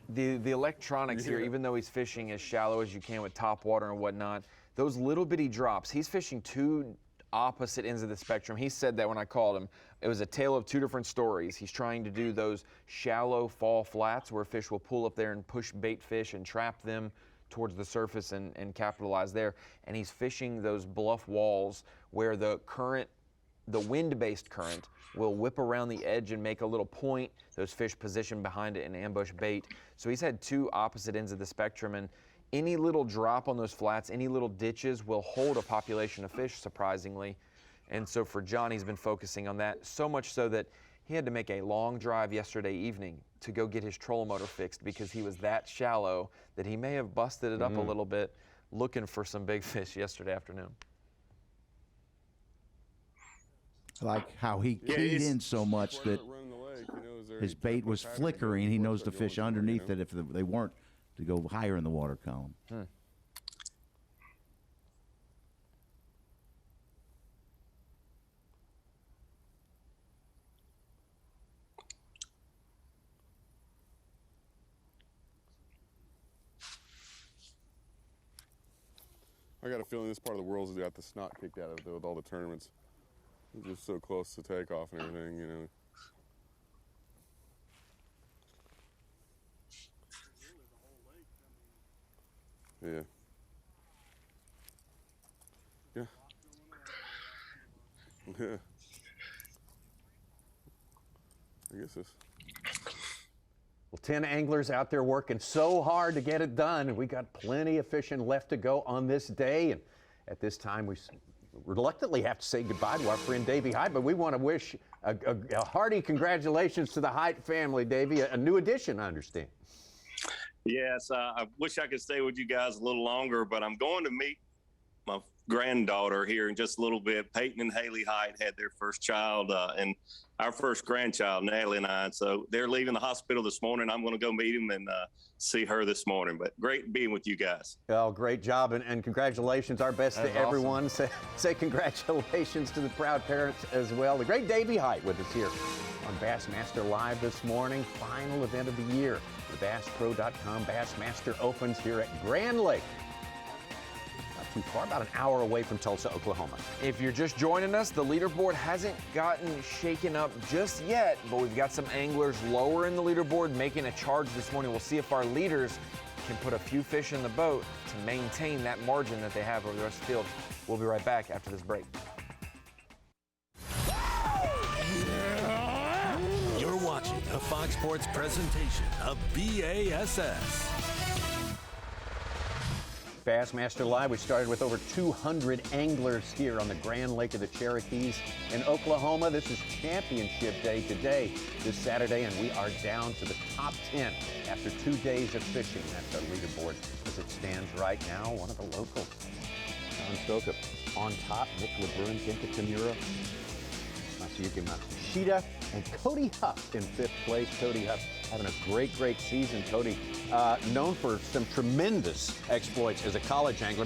The electronics here, even though he's fishing as shallow as you can with top water and whatnot, those little bitty drops, he's fishing two opposite ends of the spectrum. He said that when I called him. It was a tale of two different stories. He's trying to do those shallow fall flats where fish will pull up there and push bait fish and trap them towards the surface and capitalize there. And he's fishing those bluff walls where the wind-based current will whip around the edge and make a little point. Those fish position behind it and ambush bait. So he's had two opposite ends of the spectrum, and any little drop on those flats, any little ditches will hold a population of fish, surprisingly. And so for John, he's been focusing on that, so much so that he had to make a long drive yesterday evening to go get his trolling motor fixed because he was that shallow that he may have busted it up a little bit looking for some big fish yesterday afternoon. I like how he keyed in so much that his bait was flickering. He knows to fish underneath it if they weren't, to go higher in the water column. I got a feeling this part of the world's got the snot kicked out of it with all the tournaments. It's just so close to takeoff and everything, you know. Yeah. Yeah. Yeah. I guess this. Well, 10 anglers out there working so hard to get it done, and we got plenty of fishing left to go on this day. And at this time, we reluctantly have to say goodbye to our friend Davey Hyde, but we want to wish a hearty congratulations to the Hyde family, Davey. A new addition, I understand. Yes, I wish I could stay with you guys a little longer, but I'm going to meet my granddaughter here in just a little bit. Peyton and Haley Hyde had their first child and our first grandchild, Natalie and I. So they're leaving the hospital this morning. I'm going to go meet them and see her this morning. But great being with you guys. Well, great job and congratulations. Our best to everyone. Say congratulations to the proud parents as well. The great Davey Hyde with us here on Bassmaster Live this morning. Final event of the year. The BassPro.com Bassmaster opens here at Grand Lake. Not too far, about an hour away from Tulsa, Oklahoma. If you're just joining us, the leaderboard hasn't gotten shaken up just yet, but we've got some anglers lower in the leaderboard making a charge this morning. We'll see if our leaders can put a few fish in the boat to maintain that margin that they have over the rest of the field. We'll be right back after this break. You're watching a Fox Sports presentation of B.A.S.S. Bassmaster Live, we started with over 200 anglers here on the Grand Lake of the Cherokees in Oklahoma. This is championship day today, this Saturday, and we are down to the top 10 after 2 days of fishing. That's our leaderboard as it stands right now. One of the locals, John Stokup, on top. Nick LeBrun, Kinta Kimura, Masayuki Matsushita, and Cody Huff in 5th place. Cody Huff having a great season. Cody, known for some tremendous exploits as a college angler,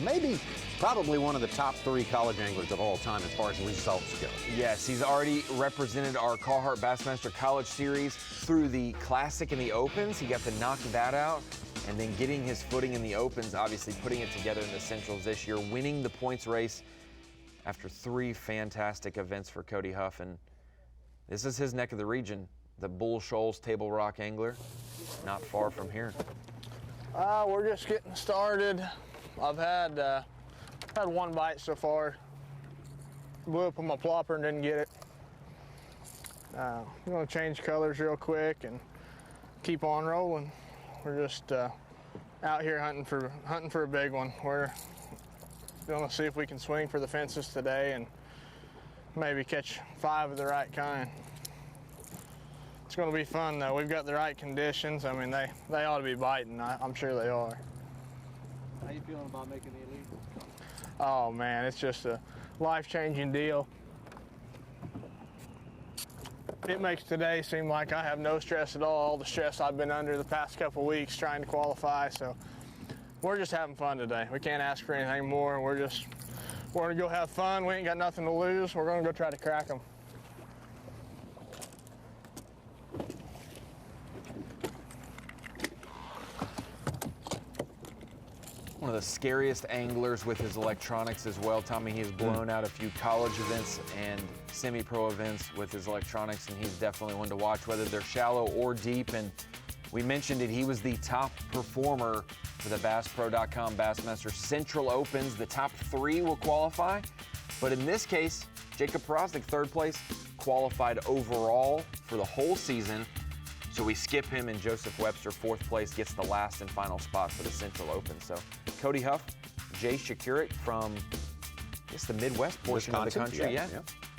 probably one of the top 3 college anglers of all time as far as results go. Yes, he's already represented our Carhartt Bassmaster College Series through the Classic and the Opens. He got to knock that out, and then getting his footing in the Opens, obviously putting it together in the Centrals this year, winning the points race after 3 fantastic events for Cody Huff. And this is his neck of the region, the Bull Shoals Table Rock angler, not far from here. We're just getting started. I've had one bite so far. Blew up on my plopper and didn't get it. I'm gonna change colors real quick and keep on rolling. We're just out here hunting for a big one. We're gonna see if we can swing for the fences today and maybe catch 5 of the right kind. It's going to be fun though. We've got the right conditions. I mean, they ought to be biting. I'm sure they are. How you feeling about making the elite? Oh man, it's just a life-changing deal. It makes today seem like I have no stress at all the stress I've been under the past couple weeks trying to qualify. So we're just having fun today. We can't ask for anything more. We're gonna go have fun. We ain't got nothing to lose. We're gonna go try to crack them. One of the scariest anglers with his electronics as well. Tommy, he has blown out a few college events and semi-pro events with his electronics, and he's definitely one to watch, whether they're shallow or deep. And we mentioned it, he was the top performer for the BassPro.com Bassmaster Central Opens. The top 3 will qualify, but in this case, Jacob Porosnik, 3rd place, qualified overall for the whole season. So we skip him, and Joseph Webster, 4th place, gets the last and final spot for the Central Open. So Cody Huff, Jay Shakurik from, I guess, the Midwest portion Wisconsin, of the country, yeah.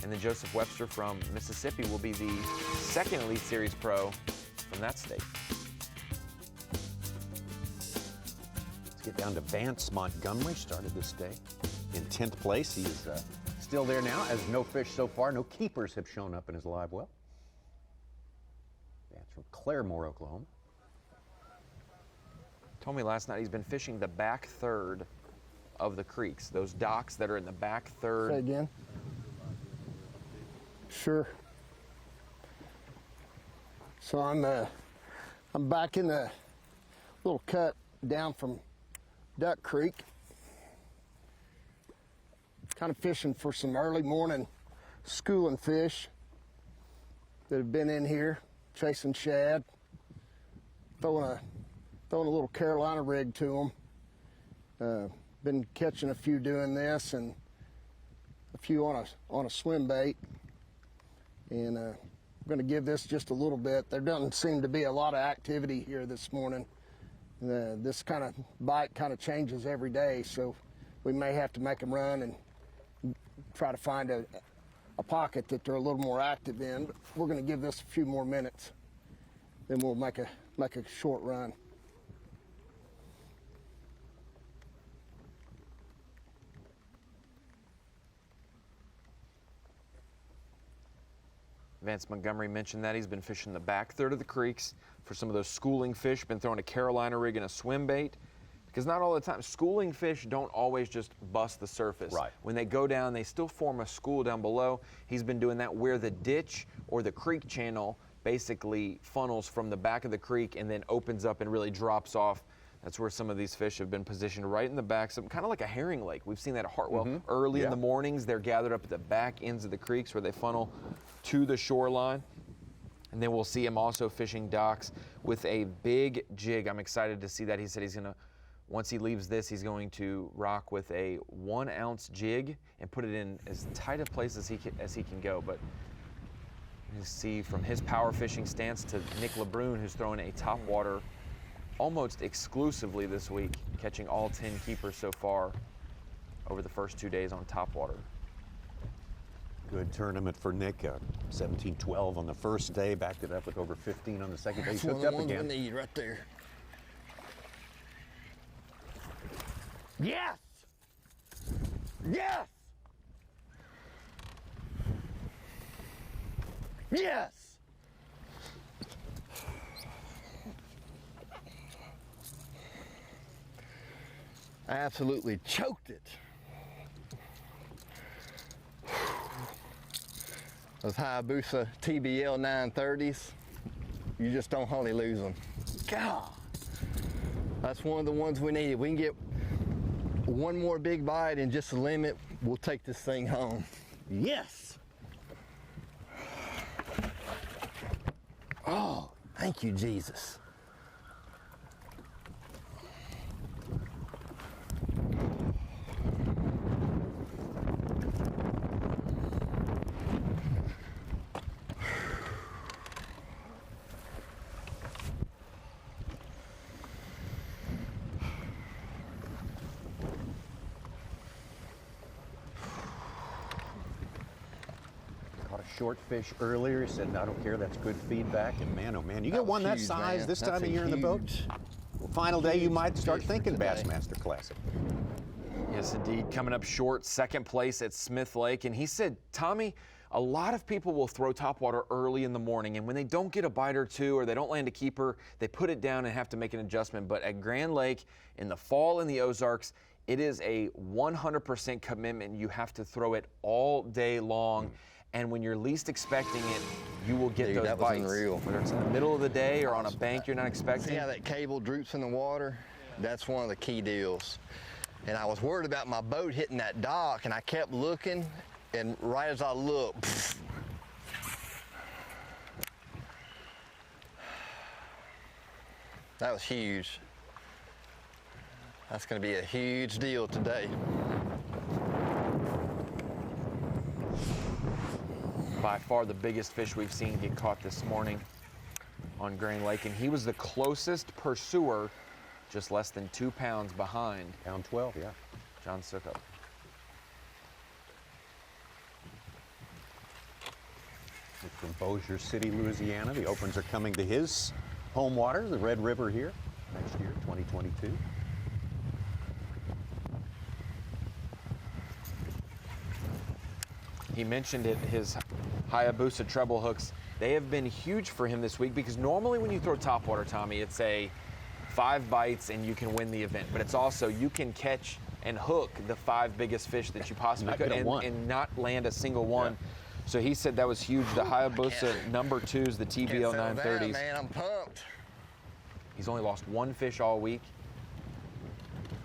And then Joseph Webster from Mississippi will be the 2nd Elite Series pro from that state. Let's get down to Vance Montgomery. Started this day in 10th place. He is still there now, as no fish so far. No keepers have shown up in his live well. Vance from Claremore, Oklahoma. Told me last night he's been fishing the back third of the creeks, those docks that are in the back third. Say again. Sure. So I'm back in the little cut down from Duck Creek. Kind of fishing for some early morning schooling fish that have been in here, chasing shad, throwing a little Carolina rig to them. Been catching a few doing this and a few on a swim bait. And I'm going to give this just a little bit. There doesn't seem to be a lot of activity here this morning. This kind of bite kind of changes every day, so we may have to make them run and try to find a pocket that they're a little more active in. But we're going to give this a few more minutes, then we'll make a short run. Vance Montgomery mentioned that he's been fishing the back third of the creeks for some of those schooling fish, been throwing a Carolina rig and a swim bait, because not all the time, schooling fish don't always just bust the surface. Right. When they go down, they still form a school down below. He's been doing that where the ditch or the creek channel basically funnels from the back of the creek and then opens up and really drops off. That's where some of these fish have been positioned, right in the back, so kind of like a herring lake. We've seen that at Hartwell. Early in the mornings, they're gathered up at the back ends of the creeks where they funnel to the shoreline. And then we'll see him also fishing docks with a big jig. I'm excited to see that. He said he's gonna, once he leaves this, he's going to rock with a 1 ounce jig and put it in as tight a place as he can go. But you see from his power fishing stance to Nick LeBrun, who's throwing a topwater almost exclusively this week, catching all 10 keepers so far over the first 2 days on topwater. Good tournament for Nick. 17-12 on the first day, backed it up with over 15 on the second day. That's He's one hooked of the up ones again. we need right there. Yes! Yes! Yes! I absolutely choked it. Those Hayabusa TBL 930s, you just don't hardly lose them. God, that's one of the ones we need. If we can get one more big bite and just a limit, we'll take this thing home. Yes. Oh, thank you, Jesus. short fish earlier. He said, I don't care, that's good feedback. And man, oh man, you get one that huge, size man. this That's time of a year in the boat. huge- Final day, you might start fish for thinking today. Bassmaster Classic. Yes, indeed. Coming up short, second place at Smith Lake. And he said, Tommy, a lot of people will throw topwater early in the morning, and when they don't get a bite or two or they don't land a keeper, they put it down and have to make an adjustment. But at Grand Lake, in the fall in the Ozarks, it is a 100% commitment. You have to throw it all day long. And when you're least expecting it, you will get Dude, those that was bites. unreal. Whether it's in the middle of the day or on a bank you're not expecting. See how that cable droops in the water? That's one of the key deals. And I was worried about my boat hitting that dock, and I kept looking, and right as I looked, that was huge. That's going to be a huge deal today. By far the biggest fish we've seen get caught this morning on Grand Lake, and he was the closest pursuer, just less than 2 pounds behind. Pound 12, yeah. John Sukup. From Bossier City, Louisiana. The opens are coming to his home water, the Red River here, next year, 2022. He mentioned it, his Hayabusa treble hooks. They have been huge for him this week because normally when you throw topwater, Tommy, it's a 5 bites and you can win the event. But it's also you can catch and hook the 5 biggest fish that you possibly could and not land a single one. Yeah. So he said that was huge. The Hayabusa number 2s, the TBO 930s. Man, I'm pumped. He's only lost 1 fish all week,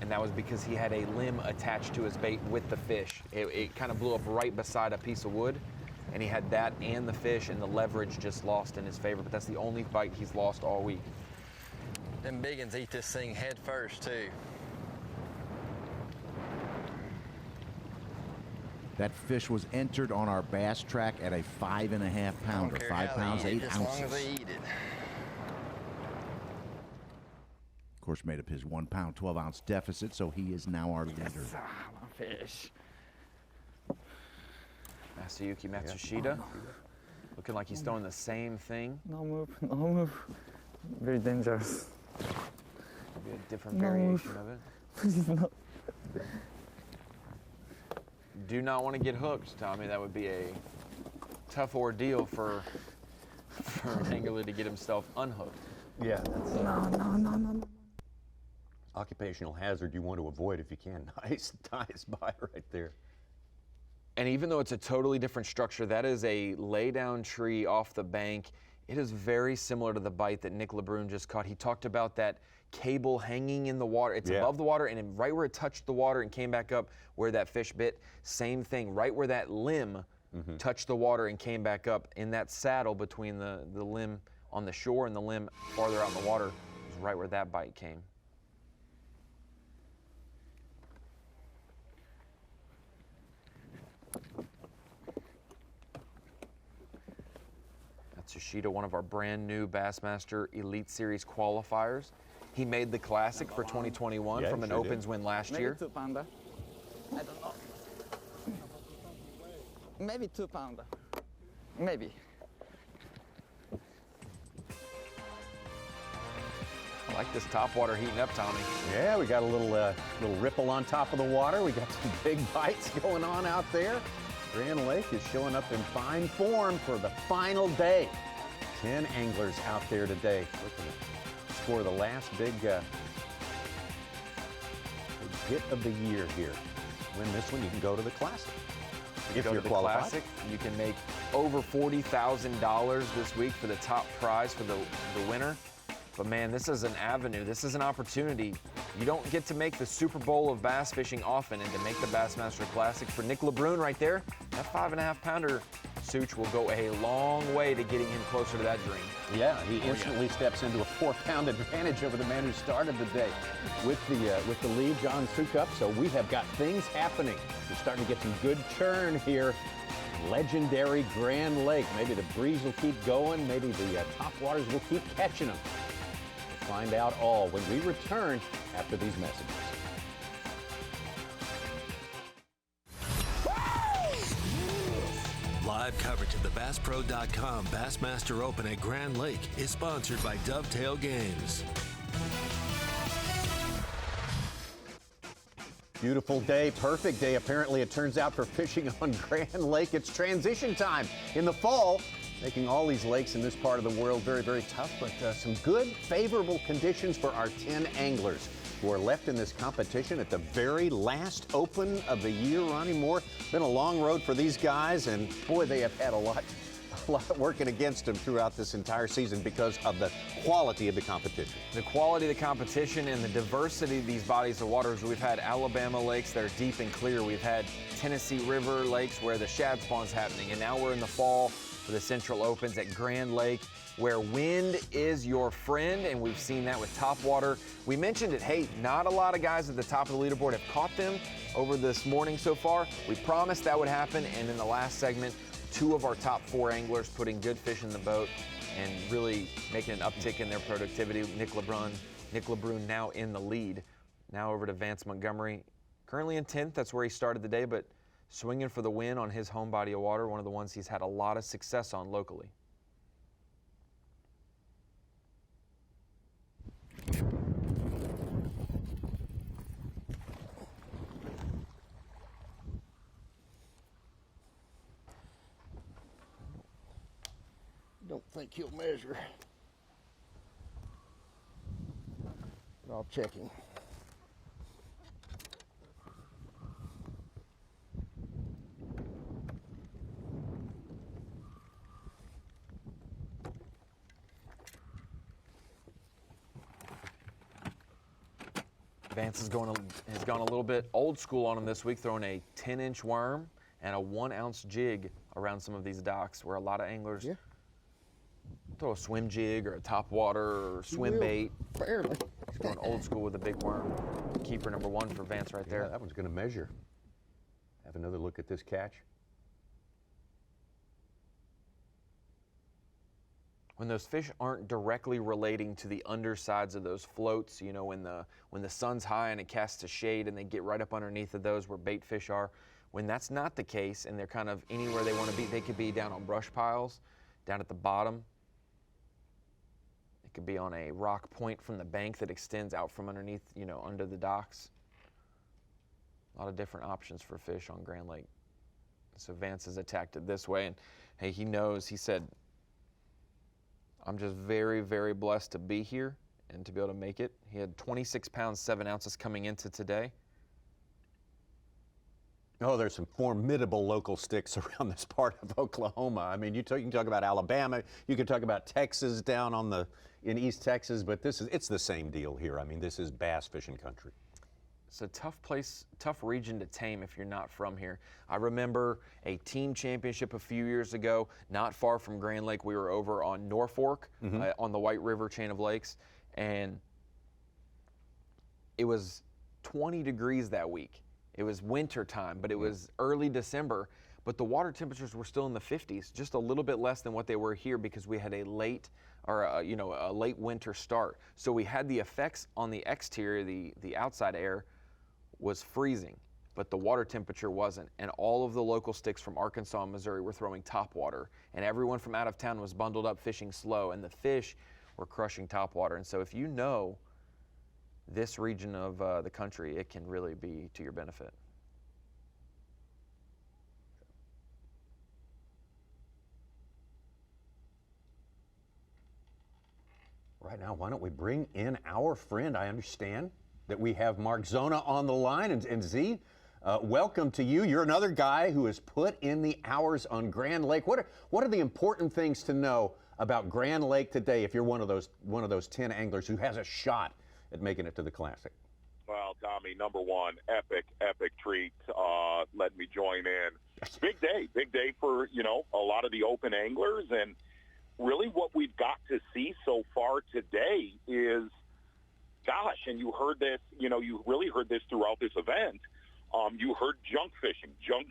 and that was because he had a limb attached to his bait with the fish. It kind of blew up right beside a piece of wood, and he had that and the fish, and the leverage just lost in his favor. But that's the only bite he's lost all week. Them biggins eat this thing head first, too. That fish was entered on our bass track at a 5.5 pounder, 5 pounds, 8 ounces. As long as they eat it. Of course, made up his 1 pound, 12 ounce deficit, so he is now our leader. My fish. Masayuki Matsushita, looking like he's throwing the same thing. No move, no move. Very dangerous. Maybe a different variation of it. Please no. Do not want to get hooked, Tommy. That would be a tough ordeal for an angler to get himself unhooked. Yeah, that's No. occupational hazard you want to avoid if you can. Nice by right there. And even though it's a totally different structure, that is a lay-down tree off the bank. It is very similar to the bite that Nick LeBrun just caught. He talked about that cable hanging in the water. It's above the water, and right where it touched the water and came back up where that fish bit, same thing. Right where that limb touched the water and came back up in that saddle between the limb on the shore and the limb farther out in the water is right where that bite came. Matsushita, one of our brand new Bassmaster Elite Series qualifiers. He made the Classic for 2021 from an Opens win last year. Maybe 2 pounder. I don't know. Maybe 2 pounder. Maybe. I like this topwater heating up, Tommy. Yeah, we got a little ripple on top of the water. We got some big bites going on out there. Grand Lake is showing up in fine form for the final day. 10 anglers out there today looking to score the last big hit of the year here. Win this one, you can go to the Classic. If you're qualified. Classic, you can make over $40,000 this week for the top prize for the winner. But man, this is an avenue. This is an opportunity. You don't get to make the Super Bowl of bass fishing often, and to make the Bassmaster Classic for Nick LeBrun right there, that 5.5 pounder Such will go a long way to getting him closer to that dream. Yeah, he instantly steps into a 4-pound advantage over the man who started the day with the lead, John Sukup. So we have got things happening. We're starting to get some good churn here. Legendary Grand Lake. Maybe the breeze will keep going. Maybe the top waters will keep catching them. We'll find out all when we return after these messages. Live Live coverage of the BassPro.com Bassmaster Open at Grand Lake is sponsored by Dovetail Games. Beautiful day, perfect day. Apparently, it turns out for fishing on Grand Lake. It's transition time in the fall, making all these lakes in this part of the world very, very tough, but some good, favorable conditions for our 10 anglers who are left in this competition at the very last Open of the year. Ronnie Moore, been a long road for these guys, and boy, they have had a lot working against them throughout this entire season because of the quality of the competition. The quality of the competition and the diversity of these bodies of waters. We've had Alabama lakes that are deep and clear. We've had Tennessee River lakes where the shad spawn's happening, and now we're in the fall for the Central Opens at Grand Lake, where wind is your friend, and we've seen that with topwater. We mentioned it, hey, not a lot of guys at the top of the leaderboard have caught them over this morning so far. We promised that would happen, and in the last segment, 2 of our top 4 anglers putting good fish in the boat and really making an uptick in their productivity. Nick LeBrun now in the lead. Now over to Vance Montgomery, currently in 10th. That's where he started the day, but swinging for the win on his home body of water, one of the ones he's had a lot of success on locally. Don't think he'll measure, but I'll check him. Vance has gone a little bit old school on him this week, throwing a 10-inch worm and a 1-ounce jig around some of these docks where a lot of anglers throw a swim jig or a top water or swim bait. Barely. He's going old school with a big worm. Keeper number 1 for Vance right there. Yeah, that one's going to measure. Have another look at this catch. When those fish aren't directly relating to the undersides of those floats, you know, when the sun's high and it casts a shade and they get right up underneath of those where bait fish are, when that's not the case and they're kind of anywhere they want to be, they could be down on brush piles, down at the bottom. It could be on a rock point from the bank that extends out from underneath, you know, under the docks. A lot of different options for fish on Grand Lake. So Vance has attacked it this way, and hey, he knows, he said, I'm just very, very blessed to be here and to be able to make it. He had 26 pounds, 7 ounces coming into today. Oh, there's some formidable local sticks around this part of Oklahoma. I mean, you can talk about Alabama, you can talk about Texas down in East Texas, but it's the same deal here. I mean, this is bass fishing country. It's a tough place, tough region to tame if you're not from here. I remember a team championship a few years ago, not far from Grand Lake. We were over on Norfolk, on the White River chain of lakes, and it was 20 degrees that week. It was winter time, but it was early December, but the water temperatures were still in the 50s, just a little bit less than what they were here because we had a late winter start. So we had the effects on the exterior, the outside air was freezing, but the water temperature wasn't. And all of the local sticks from Arkansas and Missouri were throwing topwater, and everyone from out of town was bundled up fishing slow, and the fish were crushing topwater. And so if you know this region of the country, it can really be to your benefit. Right now, why don't we bring in our friend? I understand that we have Mark Zona on the line. And Z, welcome to you. You're another guy who has put in the hours on Grand Lake. What are the important things to know about Grand Lake today if you're one of those 10 anglers who has a shot at making it to the Classic? Well, Tommy, number one, epic treat. Let me join in. Big day for, a lot of the open anglers. And really what we've got to see so far today is, gosh, and you heard this, you really heard this throughout this event. You heard junk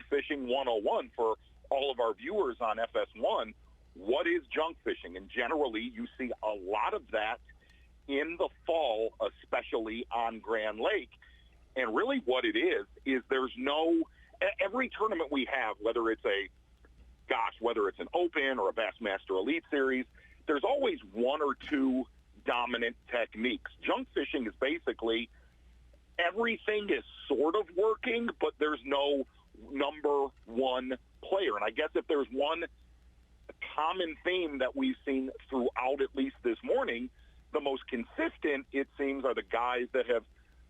fishing 101 for all of our viewers on FS1. What is junk fishing? And generally, you see a lot of that in the fall, especially on Grand Lake. And really what it is there's no, every tournament we have, whether it's a gosh, whether it's an Open or a Bassmaster Elite Series, there's always one or two dominant techniques. Junk fishing is basically everything is sort of working, but there's no number one player. And I guess if there's one common theme that we've seen throughout, at least this morning, the most consistent, it seems, are the guys that have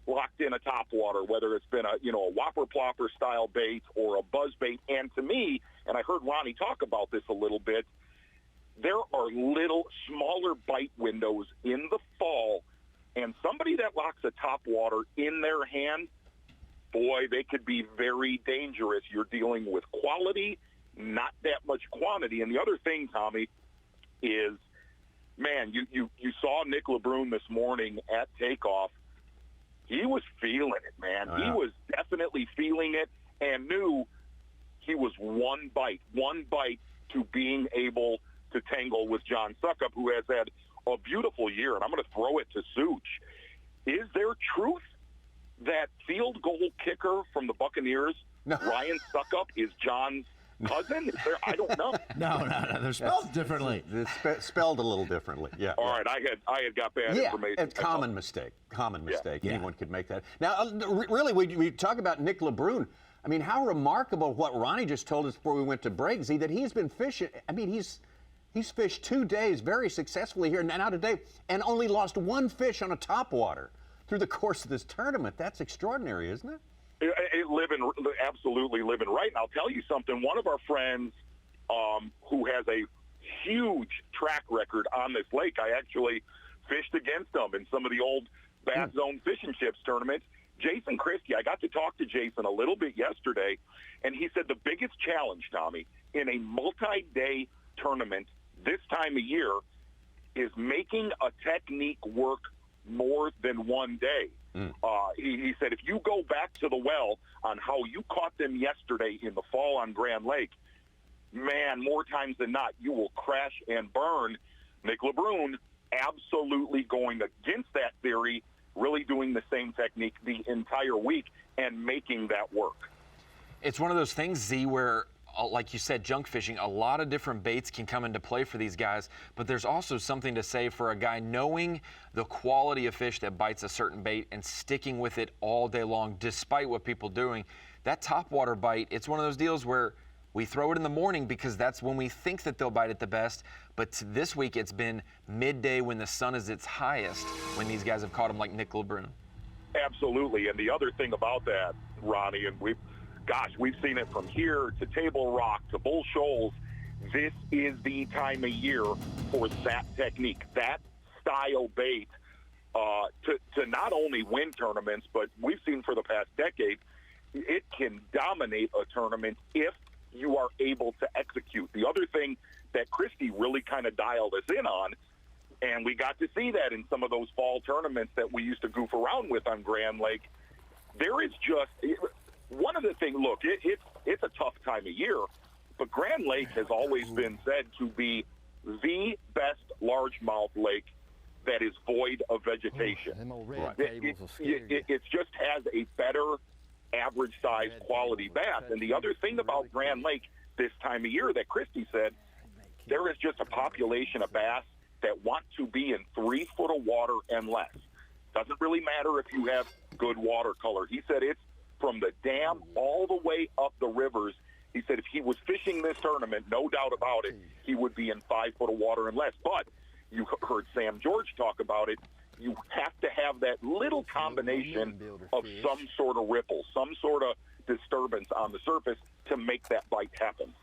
locked in a topwater, whether it's been a Whopper Plopper style bait or a buzz bait. And to me, and I heard Ronnie talk about this a little bit, there are little smaller bite windows in the fall, and somebody that locks a topwater in their hand, boy, they could be very dangerous. You're dealing with quality, not that much quantity. And the other thing, Tommy, is, man, you saw Nick LeBrun this morning at takeoff. He was feeling it, man. Oh, yeah. He was definitely feeling it and knew he was one bite to being able to tangle with John Suckup, who has had a beautiful year. And I'm going to throw it to Such. Is there truth that field goal kicker from the Buccaneers, Ryan Suckup, is John's cousin? Is there? I don't know. No. They're spelled differently. It's spelled a little differently. Yeah. All right. I had got bad information. It's common mistake. Yeah. Anyone could make that. Now, really, we talk about Nick LeBrun. I mean, how remarkable what Ronnie just told us before we went to break, Z, that he's been fishing. I mean, he's fished 2 days very successfully here now today and only lost one fish on a topwater through the course of this tournament. That's extraordinary, isn't it? Absolutely living right. And I'll tell you something. One of our friends who has a huge track record on this lake, I actually fished against him in some of the old Bass Zone Fish and Chips tournaments, Jason Christie. I got to talk to Jason a little bit yesterday, and he said the biggest challenge, Tommy, in a multi-day tournament this time of year is making a technique work more than one day. He said if you go back to the well on how you caught them yesterday in the fall on Grand Lake, man, more times than not, you will crash and burn. Nick LeBrun absolutely going against that theory, really doing the same technique the entire week and making that work. It's one of those things, Z, where, like you said, junk fishing, a lot of different baits can come into play for these guys, but there's also something to say for a guy knowing the quality of fish that bites a certain bait and sticking with it all day long, despite what people are doing. That topwater bite, it's one of those deals where we throw it in the morning because that's when we think that they'll bite it the best, but this week it's been midday when the sun is its highest when these guys have caught them like Nick LeBrun. Absolutely, and the other thing about that, Ronnie, and we've seen it from here to Table Rock to Bull Shoals. This is the time of year for that technique, that style bait, to not only win tournaments, but we've seen for the past decade, it can dominate a tournament if you are able to execute. The other thing that Christie really kind of dialed us in on, and we got to see that in some of those fall tournaments that we used to goof around with on Grand Lake, there is just one of the things, look, it's a tough time of year, but Grand Lake has always been said to be the best largemouth lake that is void of vegetation. It just has a better average size quality bass. And the other thing about Grand Lake this time of year that Christie said, there is just a population of bass that want to be in 3 foot of water and less. Doesn't really matter if you have good watercolor. He said it's from the dam all the way up the rivers. He said if he was fishing this tournament, no doubt about it, he would be in 5 foot of water and less. But you heard Sam George talk about it. You have to have that little combination of some sort of ripple, some sort of disturbance on the surface to make that bite happen.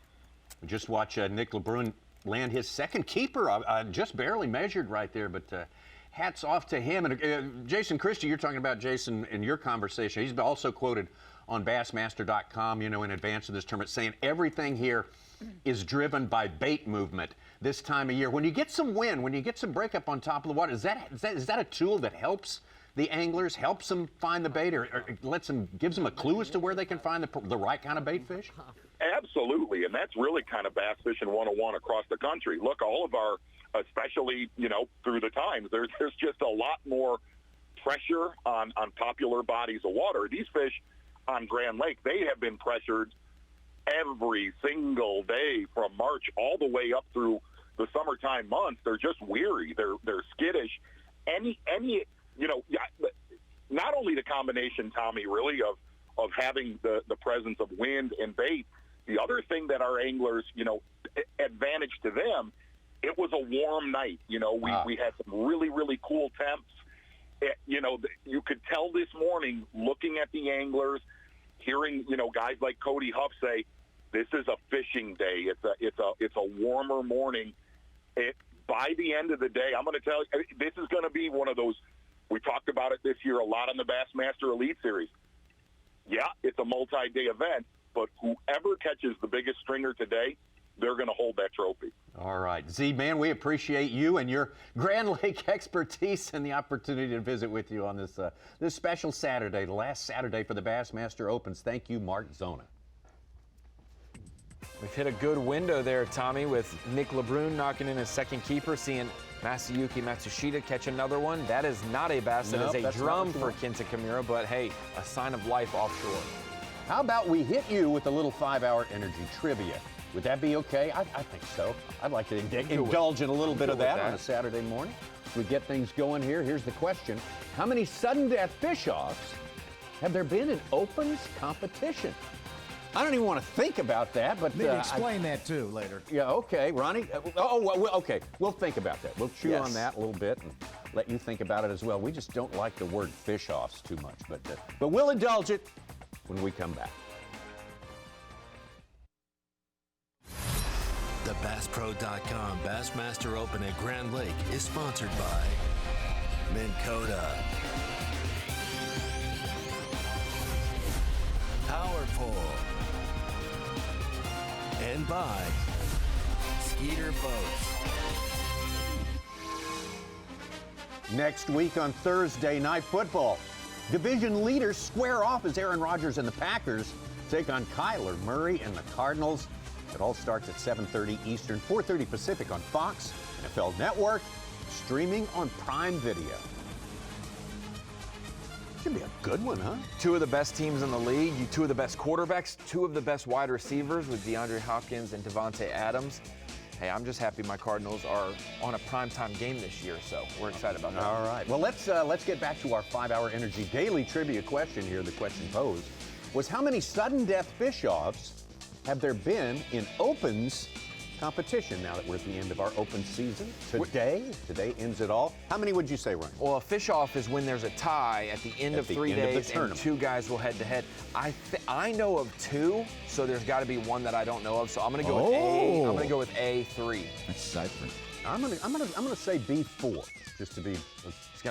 Just watch Nick LeBrun land his second keeper. Just barely measured right there, but hats off to him. And Jason Christie, you're talking about Jason in your conversation. He's also quoted on Bassmaster.com, in advance of this tournament, saying everything here is driven by bait movement this time of year. When you get some wind, when you get some breakup on top of the water, is that a tool that helps the anglers, helps them find the bait, or gives them a clue as to where they can find the right kind of bait fish? Absolutely, and that's really kind of bass fishing 101 across the country. Look, all of our, especially, through the times, there's just a lot more pressure on popular bodies of water. These fish on Grand Lake, they have been pressured every single day from March all the way up through the summertime months. They're just weary. They're skittish. Any not only the combination, Tommy, really of having the presence of wind and bait. The other thing that our anglers, advantage to them, it was a warm night. We had some really, really cool temps. You could tell this morning, looking at the anglers, hearing, guys like Cody Huff say, this is a fishing day. It's a warmer morning. By the end of the day, I'm going to tell you, this is going to be one of those. We talked about it this year a lot on the Bassmaster Elite Series. Yeah, it's a multi-day event, but whoever catches the biggest stringer today, they're going to hold that trophy. All right. Z, man, we appreciate you and your Grand Lake expertise and the opportunity to visit with you on this special Saturday, the last Saturday for the Bassmaster Opens. Thank you, Mark Zona. We've hit a good window there, Tommy, with Nick LeBrun knocking in his second keeper, seeing Masayuki Matsushita catch another one. That is not a bass, that is a drum for Kinta Kimura, but hey, a sign of life offshore. How about we hit you with a little 5-hour energy trivia? Would that be okay? I think so. I'd like to indulge in a little bit of that on a Saturday morning. We get things going here. Here's the question. How many sudden death fish-offs have there been in Opens competition? I don't even want to think about that, but... Maybe explain that, too, later. Yeah, okay, Ronnie. Okay. We'll think about that. We'll chew on that a little bit and let you think about it as well. We just don't like the word fish-offs too much, but we'll indulge it when we come back. The BassPro.com Bassmaster Open at Grand Lake is sponsored by Minn Kota, Power Pole, and by Skeeter Boats. Next week on Thursday Night Football, division leaders square off as Aaron Rodgers and the Packers take on Kyler Murray and the Cardinals. It all starts at 7:30 Eastern, 4:30 Pacific on Fox, NFL Network, streaming on Prime Video. Should be a good one, huh? Two of the best teams in the league, two of the best quarterbacks, two of the best wide receivers with DeAndre Hopkins and Devontae Adams. Hey, I'm just happy my Cardinals are on a primetime game this year, so we're excited about that. All right. Well, let's get back to our 5-hour energy daily trivia question here. The question posed was, how many sudden death fish-offs have there been in Opens competition now that we're at the end of our Open season? Today ends it all. How many would you say, Ryan? Well, a fish-off is when there's a tie at the end of 3 days and two guys will head-to-head. I know of two, so there's got to be one that I don't know of. So I'm going to go with A. I'm going to go with A3. That's ciphering. I'm gonna say B4, just to be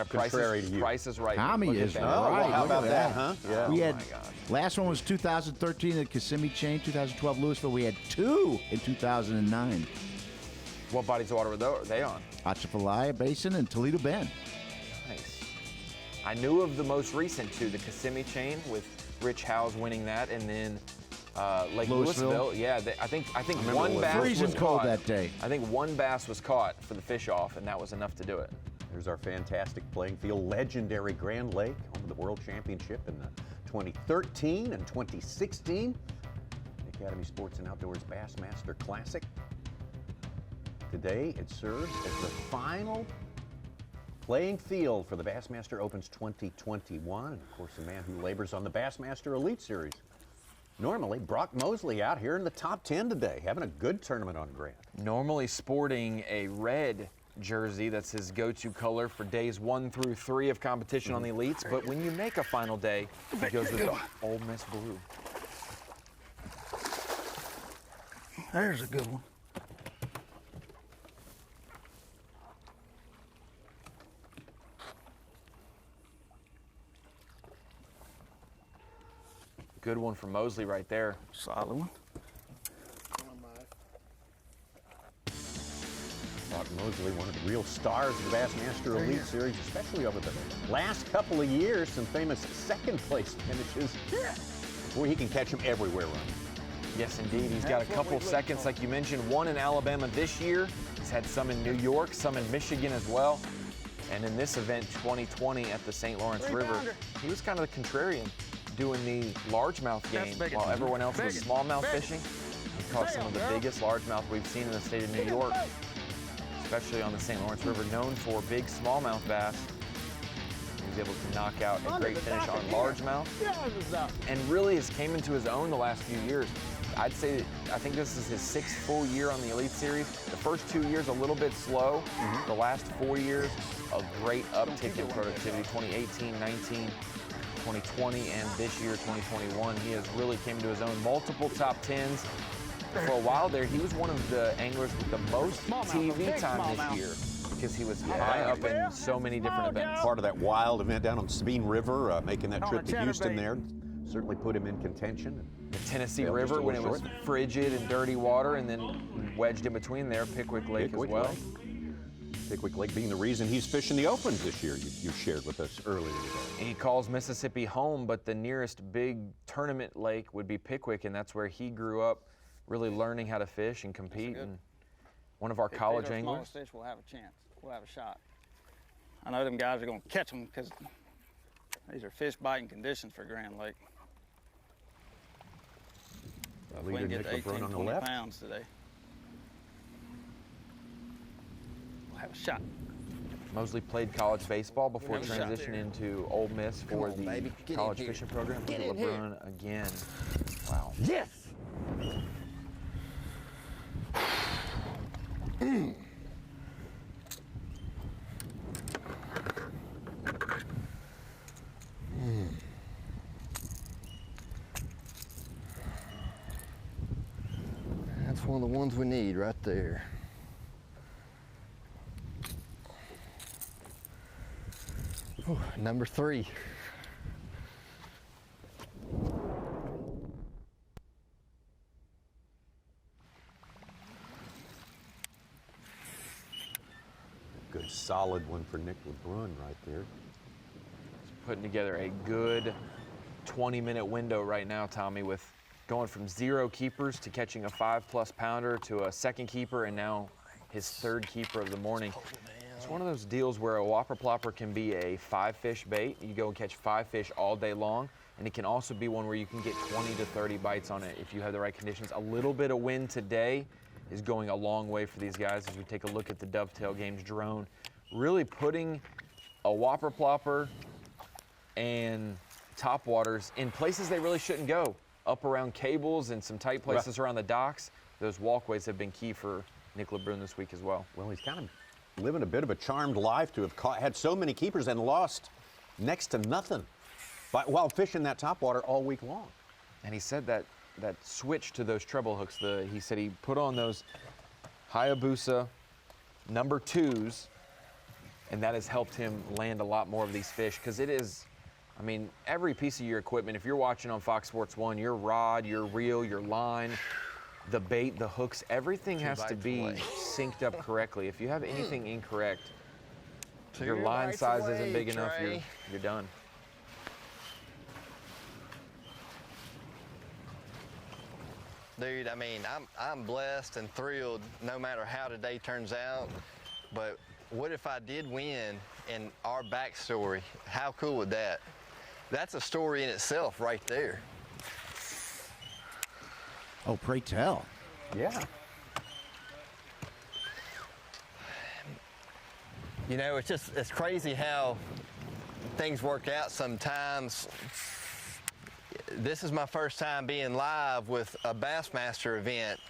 contrary to you. Price is right. Tommy is right. Well, how about that, huh? Yeah. We had last one was 2013 at Kissimmee Chain, 2012 Louisville. We had two in 2009. What bodies of water were they on? Atchafalaya Basin and Toledo Bend. Nice. I knew of the most recent two, the Kissimmee Chain with Rich Howes winning that, and then Lake Louisville. Yeah, I think one bass was cold caught that day. I think one bass was caught for the fish off, and that was enough to do it. There's our fantastic playing field, legendary Grand Lake, home of the World Championship in 2013 and 2016. The Academy Sports and Outdoors Bassmaster Classic. Today, it serves as the final playing field for the Bassmaster Opens 2021. And of course, the man who labors on the Bassmaster Elite Series. Normally, Brock Mosley out here in the top 10 today, having a good tournament on Grand. Normally sporting a red jersey, that's his go-to color for days 1 through 3 of competition on the Elites, but when you make a final day, he goes with the Ole Miss blue. There's a good one. Good one for Mosley right there. Solid one. Brock Mosley, one of the real stars of the Bassmaster Elite Series, especially over the last couple of years, some famous second-place finishes. Boy, he can catch them everywhere, Ron. Yes, indeed. He's got a couple seconds, like you mentioned, one in Alabama this year. He's had some in New York, some in Michigan as well. And in this event, 2020 at the St. Lawrence River, he was kind of the contrarian. doing the largemouth game while everyone else was smallmouth fishing. He caught some of the biggest largemouth we've seen in the state of New York, especially on the St. Lawrence River, known for big smallmouth bass. He was able to knock out a great finish on largemouth, and really has came into his own the last few years. I think this is his 6th full year on the Elite Series. The first 2 years a little bit slow. The last 4 years, a great uptick in productivity. 2018, 19, 2020, and this year, 2021. He has really came into his own. Multiple top 10s. For a while there, he was one of the anglers with the most TV time this year because he was high up in so many different events. Part of that wild event down on Sabine River, making that trip to Houston there. Certainly put him in contention. The Tennessee River when it was frigid and dirty water, and then wedged in between there, Pickwick Lake as well. Pickwick Lake being the reason he's fishing the Opens this year, you shared with us earlier today. He calls Mississippi home, but the nearest big tournament lake would be Pickwick, and that's where he grew up, really learning how to fish and compete. And one of our college anglers. Fish will have a chance. We'll have a shot. I know them guys are going to catch them because these are fish biting conditions for Grand Lake. If we can get to 18, 20 pounds today, we'll have a shot. Mosley played college baseball before transitioning into Ole Miss for the college fishing program. Look at LeBron again. Wow. Yes! That's one of the ones we need right there. Ooh, number 3. Good solid one for Nick LeBrun right there. He's putting together a good 20-minute window right now, Tommy, with going from 0 keepers to catching a 5+ pounder to a 2nd keeper and now his 3rd keeper of the morning. It's one of those deals where a Whopper Plopper can be a 5-fish bait. You go and catch 5 fish all day long, and it can also be one where you can get 20 to 30 bites on it if you have the right conditions. A little bit of wind today is going a long way for these guys as we take a look at the Dovetail Games drone. Really putting a Whopper Plopper and topwaters in places they really shouldn't go. Up around cables and some tight places around the docks. Those walkways have been key for Nick LeBrun this week as well. Well, he's kind of living a bit of a charmed life to have had so many keepers and lost next to nothing while fishing that topwater all week long. And he said that switch to those treble hooks, he said he put on those Hayabusa number 2s, and that has helped him land a lot more of these fish because it is, I mean, every piece of your equipment, if you're watching on Fox Sports 1, your rod, your reel, your line, the bait, the hooks, everything has to be synced up correctly. If you have anything incorrect, your line size isn't big enough, you're done. Dude, I mean, I'm blessed and thrilled no matter how today turns out, but what if I did win in our backstory? How cool would that? That's a story in itself right there. Oh, pray tell. Yeah. You know, it's crazy how things work out sometimes. This is my first time being live with a Bassmaster event,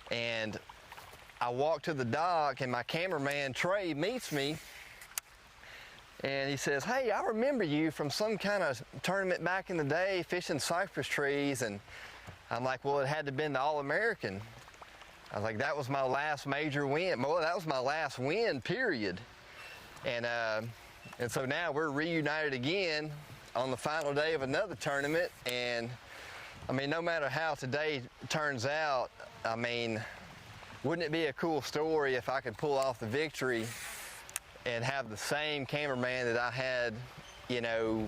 and I walk to the dock and my cameraman Trey meets me and he says, "Hey, I remember you from some kind of tournament back in the day fishing cypress trees." And I'm like, well, it had to have been the All-American. I was like, that was my last major win. Well, that was my last win, period. And so now we're reunited again on the final day of another tournament. And I mean, no matter how today turns out, I mean, wouldn't it be a cool story if I could pull off the victory and have the same cameraman that I had, you know,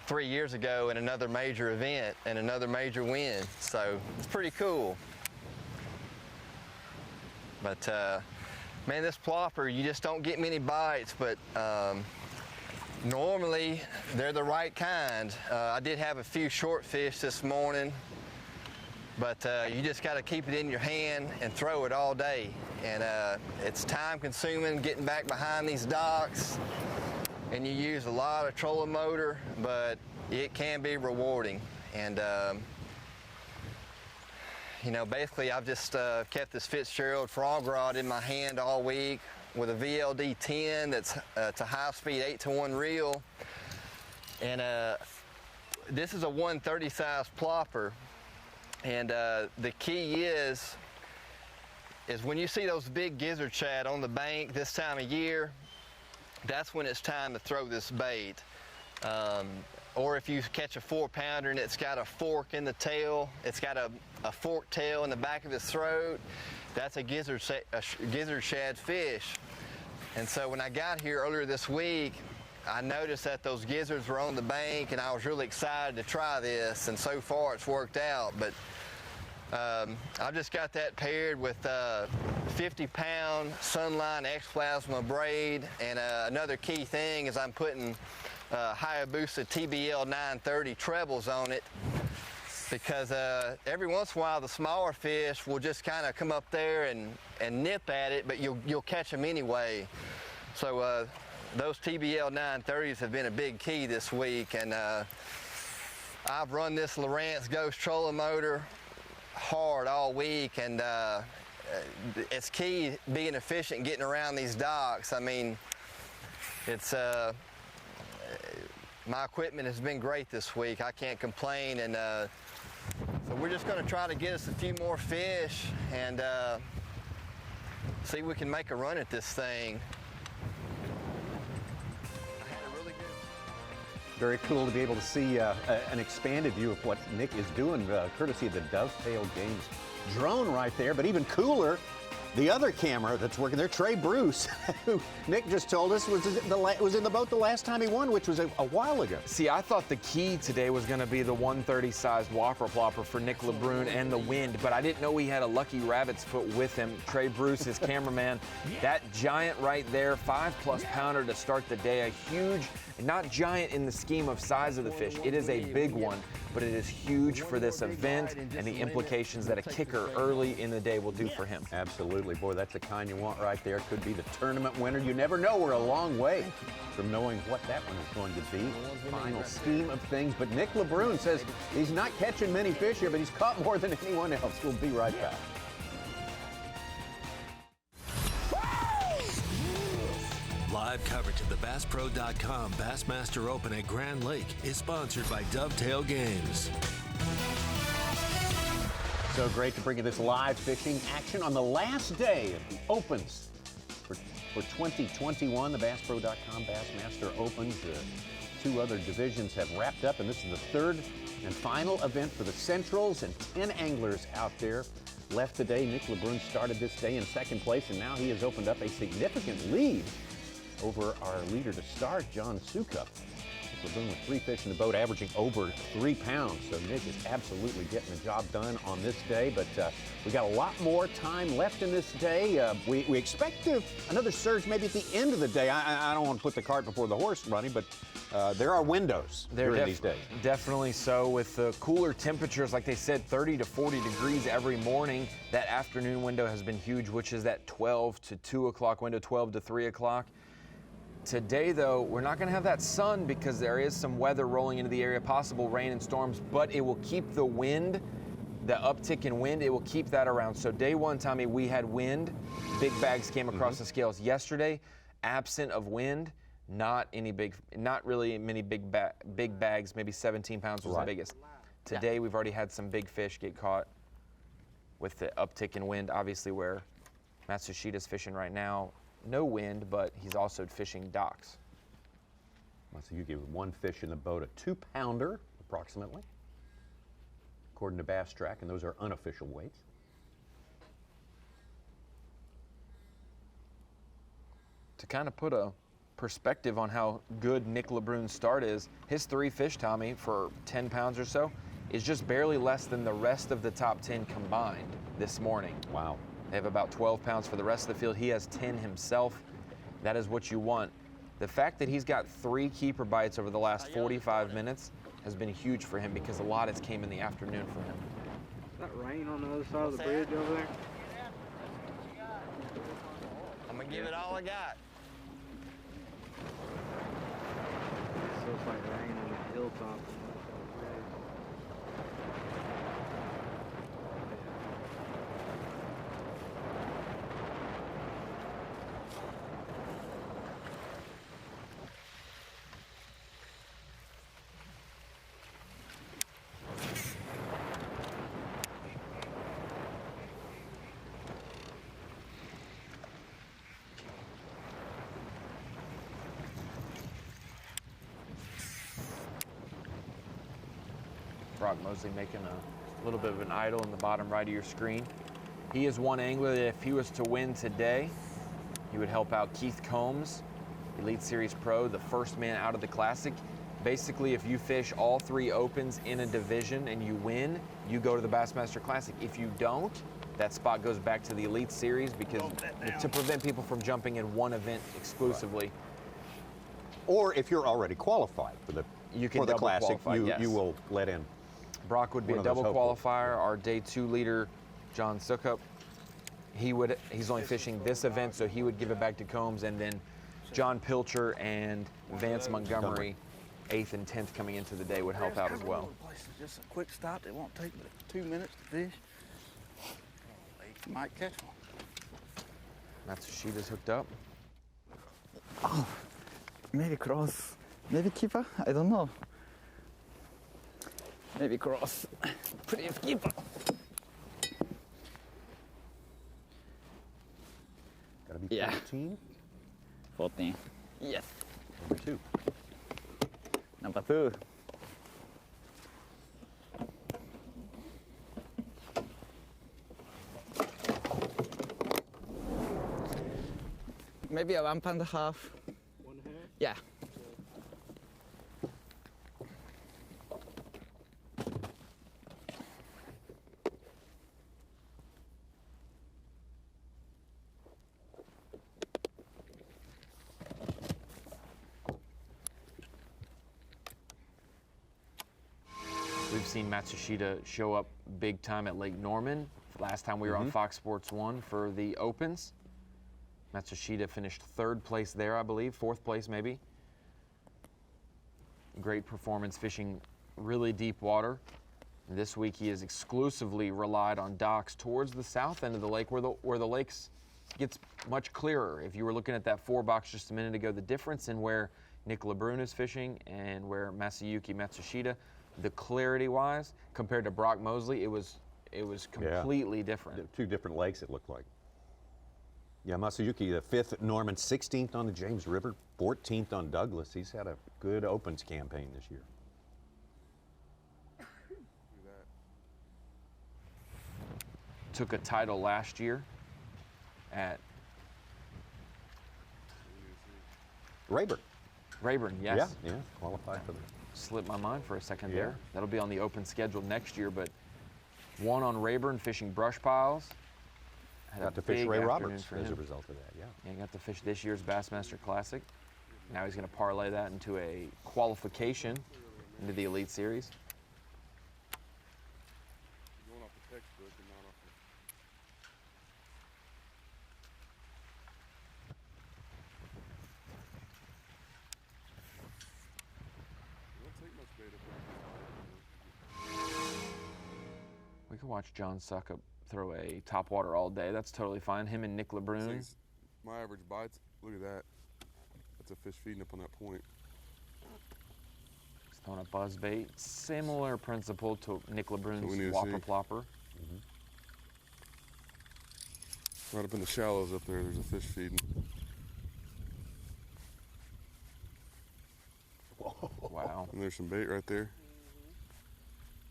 3 years ago in another major event and another major win? So it's pretty cool. But man, this plopper, you just don't get many bites, but Normally, they're the right kind. I did have a few short fish this morning, but you just got to keep it in your hand and throw it all day. And it's time consuming getting back behind these docks, and you use a lot of trolling motor, but it can be rewarding. And you know, basically I've just kept this Fitzgerald frog rod in my hand all week with a VLD 10 that's it's a high-speed 8-to-1 reel. And this is a 130 size plopper. And the key is when you see those big gizzard shad on the bank this time of year, that's when it's time to throw this bait. Or if you catch a 4-pounder and it's got a fork in the tail, it's got a forked tail in the back of his throat, that's a gizzard shad fish. And so when I got here earlier this week, I noticed that those gizzards were on the bank, and I was really excited to try this, and so far it's worked out. But I've just got that paired with 50-pound Sunline X-Plasma braid, and another key thing is I'm putting Hayabusa TBL 930 trebles on it, because every once in a while the smaller fish will just kind of come up there and nip at it, but you'll catch them anyway. So those TBL 930s have been a big key this week, and I've run this Lowrance Ghost trolling motor hard all week, and it's key being efficient getting around these docks. I mean, it's my equipment has been great this week. I can't complain, and so we're just going to try to get us a few more fish and see if we can make a run at this thing. Very cool to be able to see an expanded view of what Nick is doing, courtesy of the Dovetail Games drone right there. But even cooler, the other camera that's working there, Trey Bruce, who Nick just told us was in the boat the last time he won, which was a while ago. See, I thought the key today was going to be the 130-sized Whopper Plopper for Nick LeBrun and the wind, but I didn't know he had a Lucky Rabbit's Foot with him. Trey Bruce, his cameraman, that giant right there, 5+ pounder to start the day, a huge, not giant in the scheme of size of the fish. It is a big one, but it is huge for this event and the implications that a kicker early in the day will do for him. Absolutely. Boy, that's the kind you want right there. Could be the tournament winner. You never know. We're a long way from knowing what that one is going to be. Final scheme of things. But Nick LeBrun says he's not catching many fish here, but he's caught more than anyone else. We'll be right back. Live coverage of the BassPro.com Bassmaster Open at Grand Lake is sponsored by Dovetail Games. So great to bring you this live fishing action on the last day of the Opens for 2021. The BassPro.com Bassmaster Opens. Two other divisions have wrapped up, and this is the third and final event for the Centrals, and 10 anglers out there left today. Nick LeBrun started this day in second place, and now he has opened up a significant lead over our leader to start, John Sukup. LeBrun with 3 fish in the boat, averaging over 3 pounds. So Nick is absolutely getting the job done on this day. But we got a lot more time left in this day. We expect another surge maybe at the end of the day. I don't want to put the cart before the horse running, but there are windows during these days. Definitely so. With the cooler temperatures, like they said, 30 to 40 degrees every morning. That afternoon window has been huge, which is that 12 to 2 o'clock window, 12 to 3 o'clock. Today, though, we're not going to have that sun because there is some weather rolling into the area, possible rain and storms, but it will keep the wind, the uptick in wind, it will keep that around. So day one, Tommy, we had wind. Big bags came across the scales. Yesterday, absent of wind, not really many big bags, maybe 17 pounds was the biggest. Today, we've already had some big fish get caught with the uptick in wind, obviously where Matsushita's fishing right now. No wind, but he's also fishing docks. So you give 1 fish in the boat, a 2-pounder approximately, according to Bass Track, and those are unofficial weights. To kind of put a perspective on how good Nick LeBrun's start is, his 3 fish, Tommy, for 10 pounds or so, is just barely less than the rest of the top 10 combined this morning. Wow. They have about 12 pounds for the rest of the field. He has 10 himself. That is what you want. The fact that he's got 3 keeper bites over the last 45 minutes has been huge for him because a lot has came in the afternoon for him. Is that rain on the other side of the bridge over there? I'm gonna give it all I got. It looks like rain on the hilltop. Brock Mosley making a little bit of an idol in the bottom right of your screen. He is one angler that if he was to win today, he would help out Keith Combs, Elite Series Pro, the first man out of the Classic. Basically, if you fish all 3 opens in a division and you win, you go to the Bassmaster Classic. If you don't, that spot goes back to the Elite Series because to prevent people from jumping in one event exclusively. Right. Or if you're already qualified for the Classic, you will let in. Brock would be a double qualifier. Our day 2 leader, John Sukup, he's only fishing this event, so he would give it back to Combs, and then John Pilcher and Vance Montgomery, 8th and 10th coming into the day, would help out as well. Just a quick stop. It won't take but 2 minutes to fish. Might catch one. Matsushida's hooked up. Oh, maybe cross. Maybe keeper. I don't know. Maybe cross. Pretty keeper. Gotta be 14? 14. Yes. Number 2. Number 2. Maybe a 1.5 pound. 1.5? Yeah. We've seen Matsushita show up big time at Lake Norman. Last time we were on Fox Sports 1 for the Opens. Matsushita finished 3rd place there, I believe, 4th place maybe. Great performance fishing really deep water. And this week he has exclusively relied on docks towards the south end of the lake where the lakes gets much clearer. If you were looking at that 4-box just a minute ago, the difference in where Nick LeBrun is fishing and where Masayuki Matsushita, the clarity-wise, compared to Brock Mosley, it was completely different. 2 different lakes it looked like. Yeah, Masayuki, the 5th at Norman, 16th on the James River, 14th on Douglas. He's had a good Opens campaign this year. Took a title last year at Rayburn. Rayburn, yes. Yeah, qualified for the... Slipped my mind for a second there. That'll be on the Open schedule next year, but won on Rayburn fishing brush piles. Got to fish Ray Roberts as a result of that, Yeah, he got to fish this year's Bassmaster Classic. Now he's going to parlay that into a qualification into the Elite Series. Going off the textbook and not off We could watch John Sukup throw a topwater all day. That's totally fine. Him and Nick LeBrun. My average bites, look at that. That's a fish feeding up on that point. He's throwing a buzz bait. Similar principle to Nick LeBrun's Whopper Plopper. Right up in the shallows up there, there's a fish feeding. Whoa. Wow. And there's some bait right there.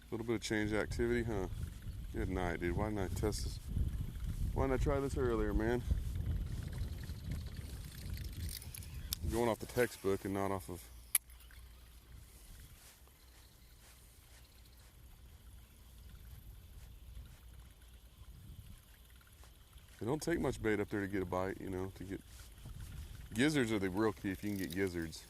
A little bit of change of activity, huh? Good night, dude. Why didn't I test this? Why didn't I try this earlier, man? I'm going off the textbook and not off of... It don't take much bait up there to get a bite, you know, to get Gizzards are the real key if you can get gizzards.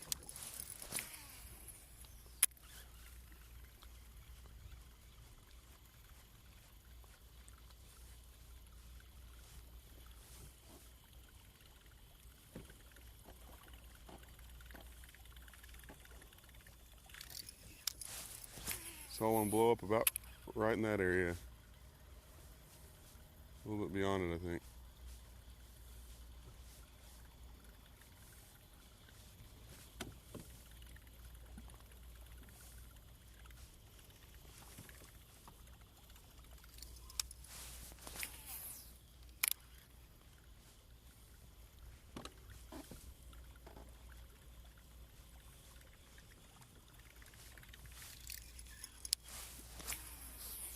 Saw one blow up about right in that area. A little bit beyond it, I think.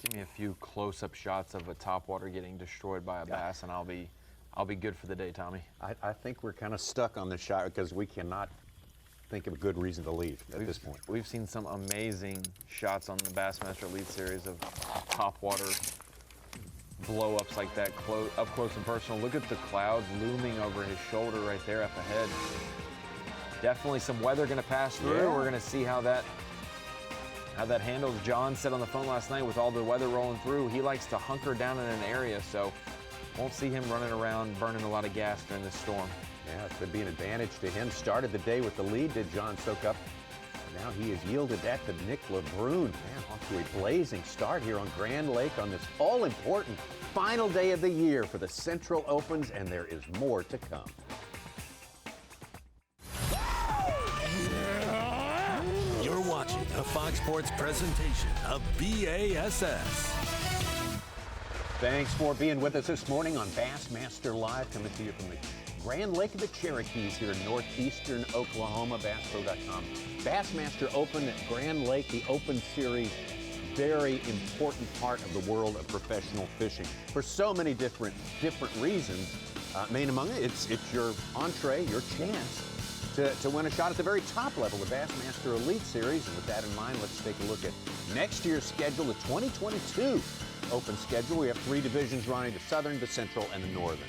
Give me a few close-up shots of a topwater getting destroyed by a bass, and I'll be good for the day, Tommy. I think we're kind of stuck on this shot because we cannot think of a good reason to leave at this point. We've seen some amazing shots on the Bassmaster Elite Series of topwater blow-ups like that, up close and personal. Look at the clouds looming over his shoulder right there up ahead. Definitely some weather going to pass through. Yeah. We're going to see how that handles. John said on the phone last night with all the weather rolling through, he likes to hunker down in an area, so won't see him running around burning a lot of gas during this storm. Yeah, it could be an advantage to him. Started the day with the lead, did John soak up. Now he has yielded that to Nick LeBrun. Man, off to a blazing start here on Grand Lake on this all-important final day of the year for the Central Opens, and there is more to come. You're watching a Fox Sports presentation of B.A.S.S. Thanks for being with us this morning on Bassmaster Live, coming to you from the Grand Lake of the Cherokees here in northeastern Oklahoma, BassPro.com. Bassmaster Open at Grand Lake, the Open Series, very important part of the world of professional fishing for so many different reasons. Main among it, it's your entree, your chance to win a shot at the very top level, the Bassmaster Elite Series. And with that in mind, let's take a look at next year's schedule, the 2022 Open schedule. We have 3 divisions running, the Southern, the Central, and the Northern.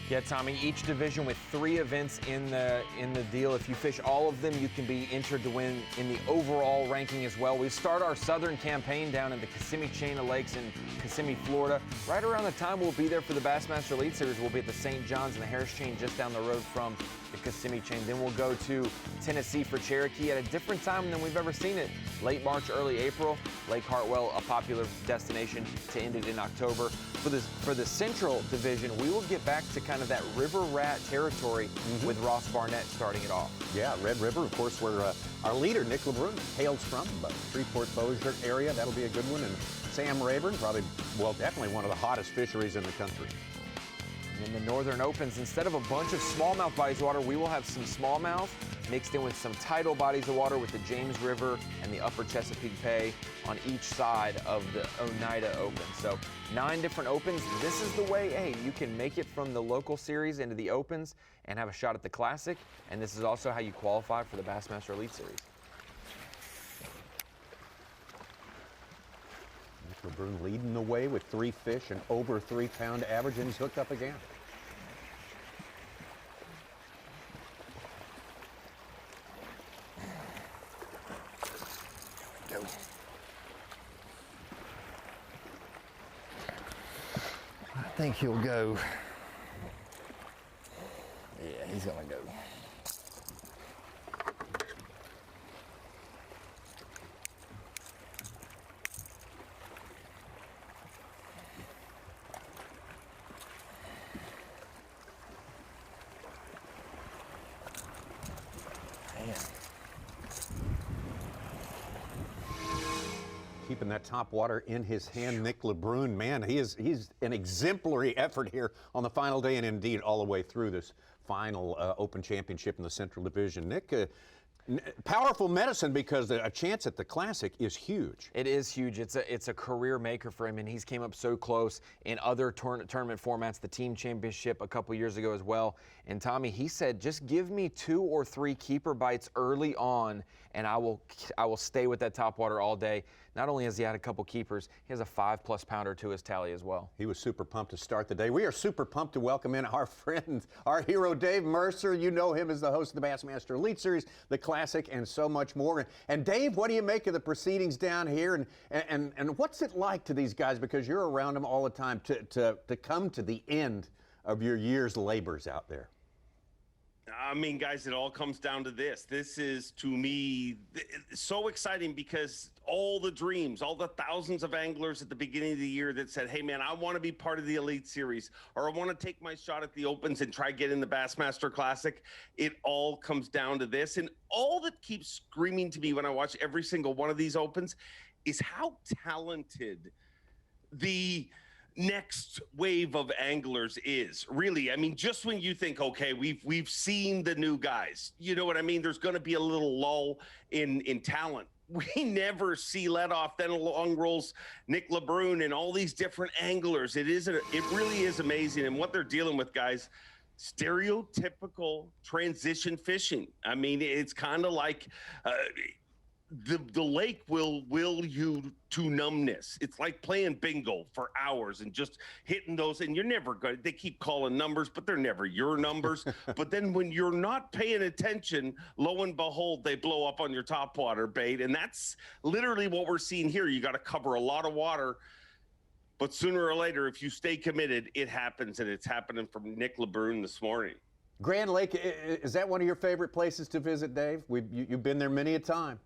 Yeah, Tommy, each division with 3 events in the deal. If you fish all of them, you can be entered to win in the overall ranking as well. We start our Southern campaign down in the Kissimmee Chain of Lakes in Kissimmee, Florida. Right around the time we'll be there for the Bassmaster Elite Series, we'll be at the St. John's and the Harris Chain just down the road from the Kissimmee Chain. Then we'll go to Tennessee for Cherokee at a different time than we've ever seen it. Late March, early April. Lake Hartwell, a popular destination, to end it in October. For the Central Division, we will get back to kind of that river rat territory with Ross Barnett starting it off. Yeah, Red River, of course, where our leader, Nick LeBrun, hails from, but Shreveport-Bossier area. That'll be a good one. And Sam Rayburn, definitely one of the hottest fisheries in the country. And in the Northern Opens, instead of a bunch of smallmouth bodies of water, we will have some smallmouth mixed in with some tidal bodies of water with the James River and the Upper Chesapeake Bay on each side of the Oneida Open. So 9 different Opens. This is the way, hey, you can make it from the local series into the Opens and have a shot at the Classic. And this is also how you qualify for the Bassmaster Elite Series. Nick LeBrun leading the way with 3 fish and over 3-pound average, and he's hooked up again. I think he'll go. Yeah, he's gonna go. Keeping that top water in his hand, Nick LeBrun, man, he's an exemplary effort here on the final day, and indeed all the way through this final Open Championship in the Central Division. Nick, Powerful medicine, because a chance at the Classic is huge. It is huge. It's a career maker for him, and he's came up so close in other tournament formats, the team championship a couple years ago as well. And Tommy, he said, just give me 2 or 3 keeper bites early on, and I will stay with that topwater all day. Not only has he had a couple keepers, he has a 5+ pounder to his tally as well. He was super pumped to start the day. We are super pumped to welcome in our friend, our hero, Dave Mercer. You know him as the host of the Bassmaster Elite Series, the Classic, and so much more. And Dave, what do you make of the proceedings down here? And what's it like to these guys, because you're around them all the time, to come to the end of your year's labors out there? I mean, guys, it all comes down to this. This is, to me, so exciting, because all the dreams, all the thousands of anglers at the beginning of the year that said, hey, man, I want to be part of the Elite Series, or I want to take my shot at the Opens and try getting the Bassmaster Classic, it all comes down to this. And all that keeps screaming to me when I watch every single one of these Opens is how talented the next wave of anglers is. Really, I mean, just when you think, okay, we've seen the new guys, you know what I mean, there's going to be a little lull in talent. We never see let off, then along rolls Nick LeBrun and all these different anglers. It really is amazing. And what they're dealing with, guys, stereotypical transition fishing. I mean, it's kind of like the lake will you to numbness. It's like playing bingo for hours and just hitting those, and you're never going. They keep calling numbers, but they're never your numbers. But then when you're not paying attention, lo and behold, they blow up on your topwater bait, and that's literally what we're seeing here. You got to cover a lot of water, but sooner or later, if you stay committed, it happens, and it's happening from Nick LeBrun this morning. Grand Lake, is that one of your favorite places to visit, Dave? You've been there many a time.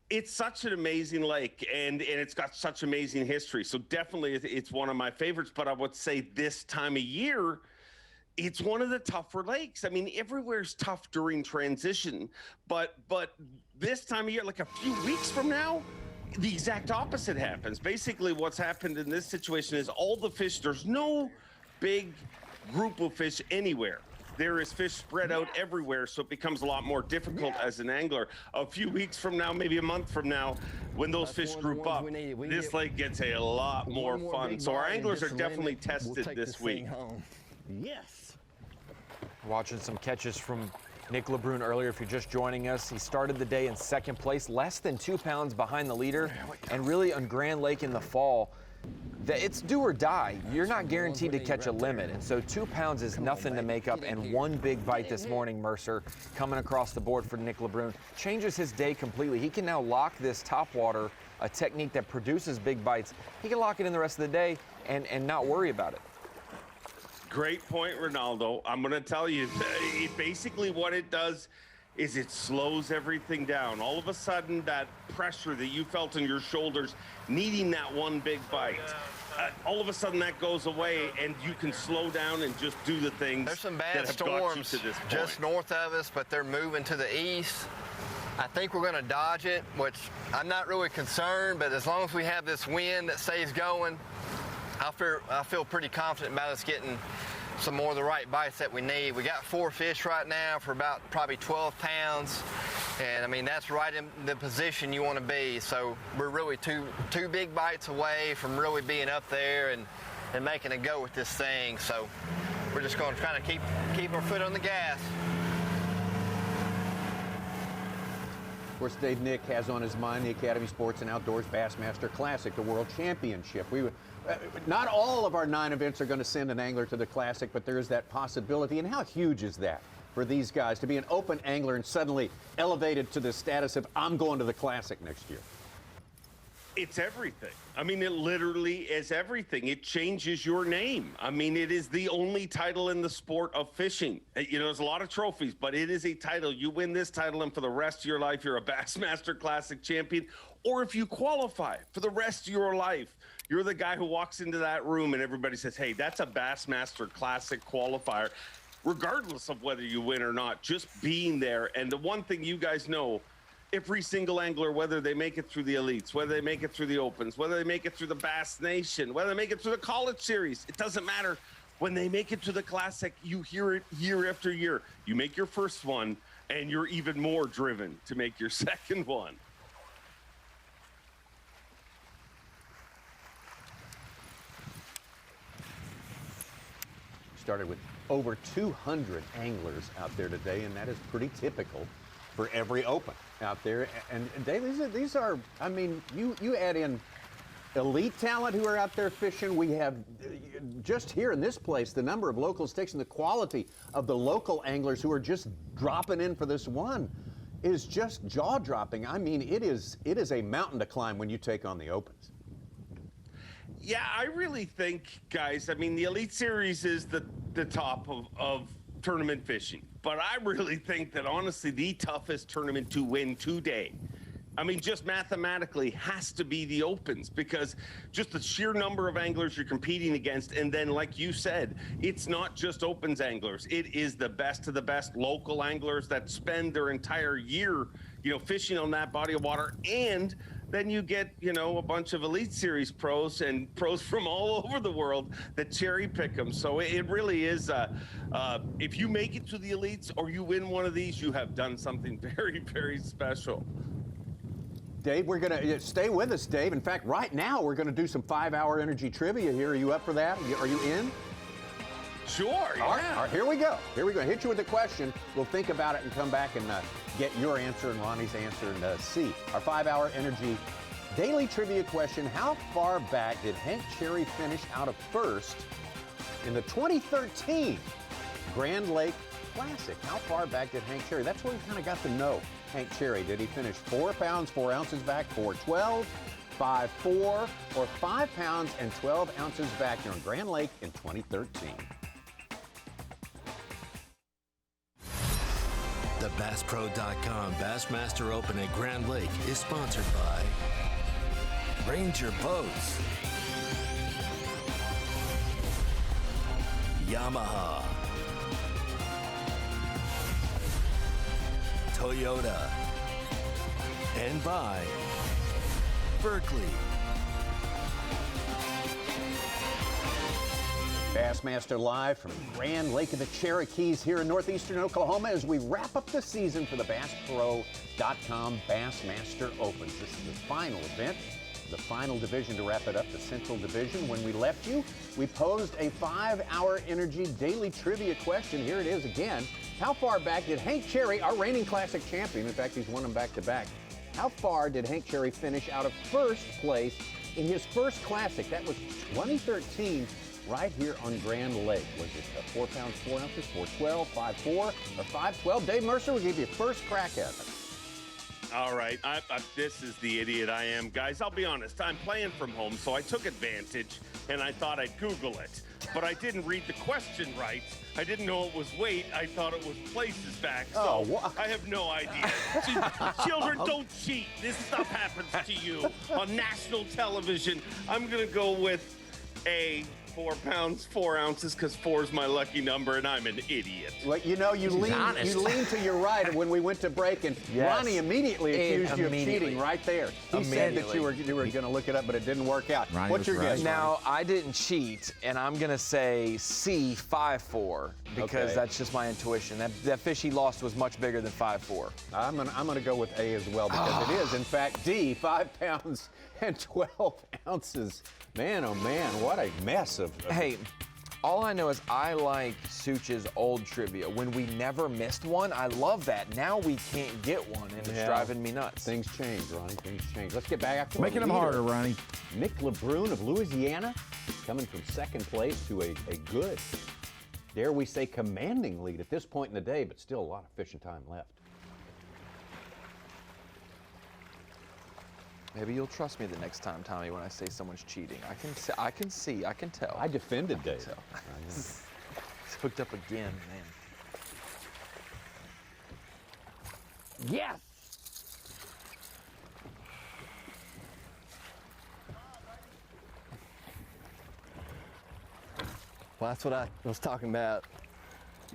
It's such an amazing lake, and it's got such amazing history. So definitely it's one of my favorites, but I would say this time of year, it's one of the tougher lakes. I mean, everywhere's tough during transition, but this time of year, like a few weeks from now, the exact opposite happens. Basically, what's happened in this situation is all the fish, there's no big group of fish anywhere. There is fish spread out everywhere, so it becomes a lot more difficult as an angler. A few weeks from now, maybe a month from now, when those fish group up, this lake gets a lot more fun. So our anglers are definitely tested this week. Yes. Watching some catches from Nick LeBrun earlier. If you're just joining us, he started the day in second place, less than 2 pounds behind the leader, and really on Grand Lake in the fall, it's do or die. You're not guaranteed to catch a limit, and so 2 pounds is nothing to make up, and one big bite this morning, Mercer, coming across the board for Nick LeBrun, changes his day completely. He can now lock this topwater, a technique that produces big bites. He can lock it in the rest of the day and not worry about it. Great point, Ronaldo. I'm going to tell you, basically what it does is it slows everything down. All of a sudden, that pressure that you felt on your shoulders, needing that one big bite, all of a sudden that goes away, and you can slow down and just do the things. There's some bad that have got you storms to this point. just north of us, but they're moving to the east. I think we're going to dodge it, which I'm not really concerned, but as long as we have this wind that stays going, I feel pretty confident about us getting some more of the right bites that we need. We got 4 fish right now for about probably 12 pounds. And I mean, that's right in the position you want to be. So we're really two big bites away from really being up there and making a go with this thing. So we're just going to try to keep our foot on the gas. Of course, Dave Nick has on his mind the Academy Sports and Outdoors Bassmaster Classic, the World Championship. Not all of our 9 events are going to send an angler to the Classic, but there is that possibility. And how huge is that for these guys to be an open angler and suddenly elevated to the status of, I'm going to the Classic next year? It's everything. I mean, it literally is everything. It changes your name. I mean, it is the only title in the sport of fishing. You know, there's a lot of trophies, but it is a title. You win this title, and for the rest of your life, you're a Bassmaster Classic champion. Or if you qualify for the rest of your life, you're the guy who walks into that room and everybody says, hey, that's a Bassmaster Classic qualifier. Regardless of whether you win or not, just being there. And the one thing you guys know, every single angler, whether they make it through the elites, whether they make it through the opens, whether they make it through the Bass Nation, whether they make it through the college series, it doesn't matter. When they make it to the Classic, you hear it year after year. You make your first one, and you're even more driven to make your second one. Started with over 200 anglers out there today, and that is pretty typical for every open out there. And Dave, these are, I mean, you add in elite talent who are out there fishing. We have, just here in this place, the number of local sticks and the quality of the local anglers who are just dropping in for this one is just jaw-dropping. I mean, it is a mountain to climb when you take on the opens. Yeah, I really think, guys, I mean, the Elite Series is the top of tournament fishing. But I really think that, honestly, the toughest tournament to win today, I mean, just mathematically, has to be the opens, because just the sheer number of anglers you're competing against. And then, like you said, it's not just opens anglers. It is the best of the best local anglers that spend their entire year, you know, fishing on that body of water. And then you get, you know, a bunch of Elite Series pros and pros from all over the world that cherry pick them. So it really is, if you make it to the Elites or you win one of these, you have done something very, very special. Dave, we're going to stay with us, Dave. In fact, right now, we're going to do some 5-hour energy trivia here. Are you up for that? Are you in? Sure, yeah. All right, here we go. Here we go. Hit you with a question. We'll think about it and come back and get your answer and Ronnie's answer and see. Our 5-hour energy daily trivia question: how far back did Hank Cherry finish out of first in the 2013 Grand Lake Classic? How far back did Hank Cherry? That's where we kind of got to know Hank Cherry. Did he finish 4 pounds, 4 ounces back, 4:12, 5:4, or 5 pounds and 12 ounces back here on Grand Lake in 2013? The BassPro.com Bassmaster Open at Grand Lake is sponsored by Ranger Boats, Yamaha, Toyota, and by Berkeley. Bassmaster live from Grand Lake of the Cherokees here in northeastern Oklahoma as we wrap up the season for the BassPro.com Bassmaster Opens. This is the final event, the final division to wrap it up, the Central Division. When we left you, we posed a 5-hour energy daily trivia question. Here it is again. How far back did Hank Cherry, our reigning Classic champion, in fact, he's won them back-to-back, how far did Hank Cherry finish out of first place in his first Classic? That was 2013, right here on Grand Lake. Was it 4 pounds, 4 ounces, 4:12, 5:4, or 5:12? Dave Mercer will give you first crack at it. All right, this is the idiot I am. Guys, I'll be honest, I'm playing from home, so I took advantage, and I thought I'd Google it. But I didn't read the question right. I didn't know it was weight. I thought it was places back. So I have no idea. Children, don't cheat. This stuff happens to you on national television. I'm going to go with A, 4 pounds, 4 ounces, because 4 is my lucky number, and I'm an idiot. Well, you know, you lean to your right when we went to break, and Ronnie immediately accused you of cheating right there. He said that you were going to look it up, but it didn't work out. What's your guess? Now, I didn't cheat, and I'm going to say C, 5'4", because that's just my intuition. That fish he lost was much bigger than 5'4". I'm gonna go with A as well, because it is, in fact, D, 5 pounds and 12 ounces. Man, oh man, what a mess of... Hey, all I know is I like Such's old trivia. When we never missed one, I love that. Now we can't get one, and it's driving me nuts. Things change, Ronnie, things change. Let's get back after making them harder, Ronnie. Nick LeBrun of Louisiana, coming from second place to a good, dare we say, commanding lead at this point in the day, but still a lot of fishing time left. Maybe you'll trust me the next time, Tommy, when I say someone's cheating. I can tell. I defended Dave. It's hooked up again, man. Yes! Well, that's what I was talking about.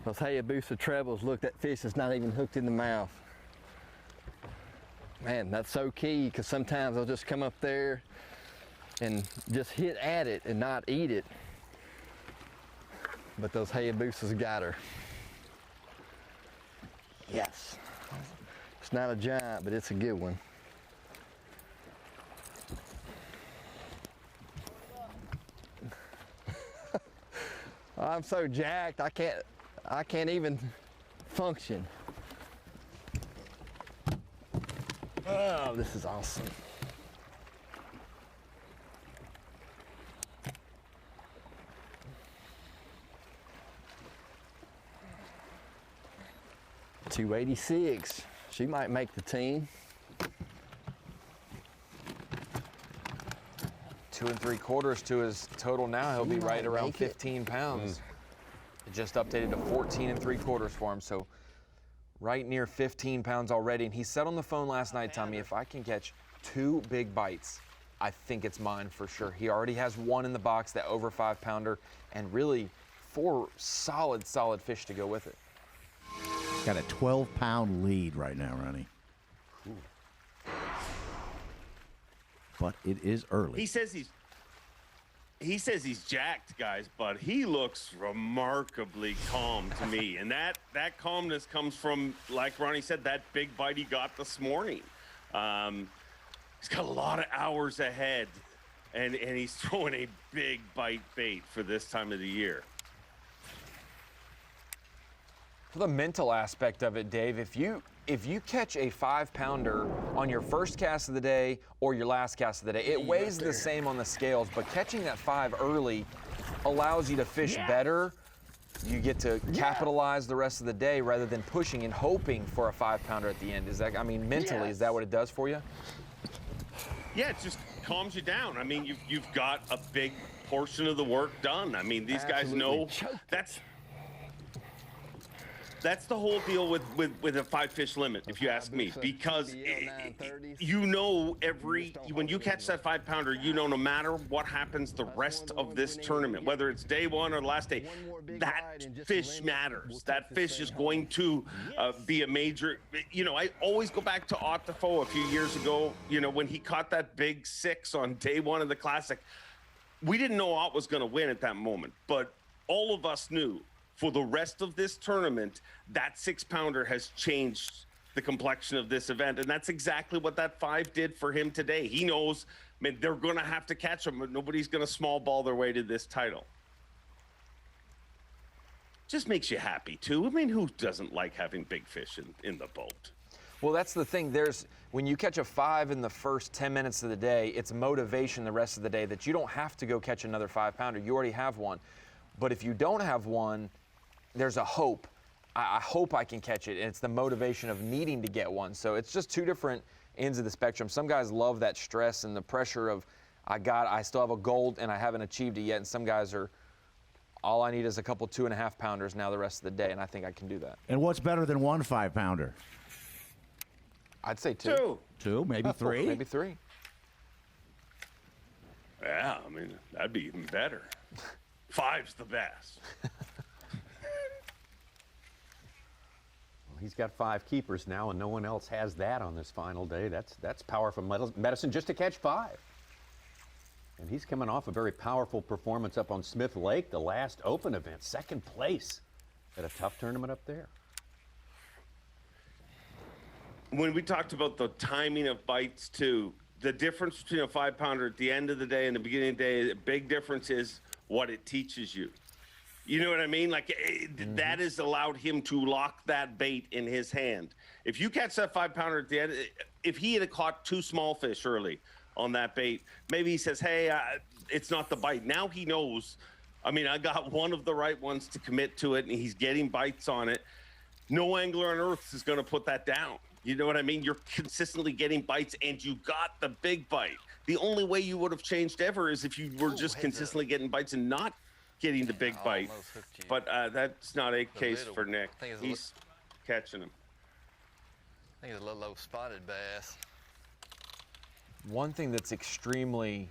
Those Hayabusa trebles. Look, that fish is not even hooked in the mouth. Man, that's so key, because sometimes they'll just come up there and just hit at it and not eat it. But those Hayabusas got her. Yes. It's not a giant, but it's a good one. I'm so jacked, I can't even function. Oh, this is awesome. $286. She might make the team. 2 3/4 to his total now. He'll be right around 15 pounds. It just updated to 14 3/4 for him, so right near 15 pounds already. And he said on the phone last night, Tommy, if I can catch 2 big bites, I think it's mine for sure. He already has 1 in the box, that over 5-pounder, and really 4 solid fish to go with it. Got a 12-pound lead right now, Ronnie. Ooh. But it is early. He says he's jacked, guys, but he looks remarkably calm to me. And that calmness comes from, like Ronnie said, that big bite he got this morning. He's got a lot of hours ahead, and he's throwing a big bite bait for this time of the year. For the mental aspect of it, Dave, if you catch a 5-pounder on your first cast of the day or your last cast of the day, it weighs the same on the scales, but catching that 5 early allows you to fish better. You get to capitalize the rest of the day rather than pushing and hoping for a 5-pounder at the end. Is that, I mean, mentally, is that what it does for you? Yeah, it just calms you down. I mean, you've got a big portion of the work done. I mean, these guys know that's the whole deal with a 5-fish limit, if you ask me, because you know when you catch that 5-pounder, you know no matter what happens the rest of this tournament, whether it's day 1 or the last day, that fish matters. That fish is going to be a major. You know, I always go back to Ottifo a few years ago. You know, when he caught that big 6 on day 1 of the Classic, we didn't know Ott was going to win at that moment, but all of us knew. For the rest of this tournament, that 6-pounder has changed the complexion of this event, and that's exactly what that 5 did for him today. He knows, I mean, they're going to have to catch him, but nobody's going to small ball their way to this title. Just makes you happy, too. I mean, who doesn't like having big fish in the boat? Well, that's the thing. When you catch a 5 in the first 10 minutes of the day, it's motivation the rest of the day that you don't have to go catch another 5-pounder. You already have one. But if you don't have one, there's a hope. I hope I can catch it, and it's the motivation of needing to get one. So it's just 2 different ends of the spectrum. Some guys love that stress and the pressure of, I still have a gold and I haven't achieved it yet. And some guys are, all I need is a couple 2.5-pounders now the rest of the day, and I think I can do that. And what's better than 1 5-pounder? I'd say 2. 2, maybe 3. Maybe 3. Yeah, I mean, that'd be even better. 5's the best. He's got 5 keepers now, and no one else has that on this final day. That's powerful medicine just to catch 5. And he's coming off a very powerful performance up on Smith Lake, the last open event, 2nd place at a tough tournament up there. When we talked about the timing of bites, too, the difference between a 5-pounder at the end of the day and the beginning of the day, the big difference is what it teaches you. You know what I mean? Like, that has allowed him to lock that bait in his hand. If you catch that 5-pounder at the end, if he had caught 2 small fish early on that bait, maybe he says, hey, it's not the bite. Now he knows, I mean, I got one of the right ones to commit to it, and he's getting bites on it. No angler on earth is going to put that down. You know what I mean? You're consistently getting bites, and you got the big bite. The only way you would have changed ever is if you were just consistently getting bites and not getting the big bite. But that's not a case for Nick. He's catching him. I think it's a little low spotted bass. One thing that's extremely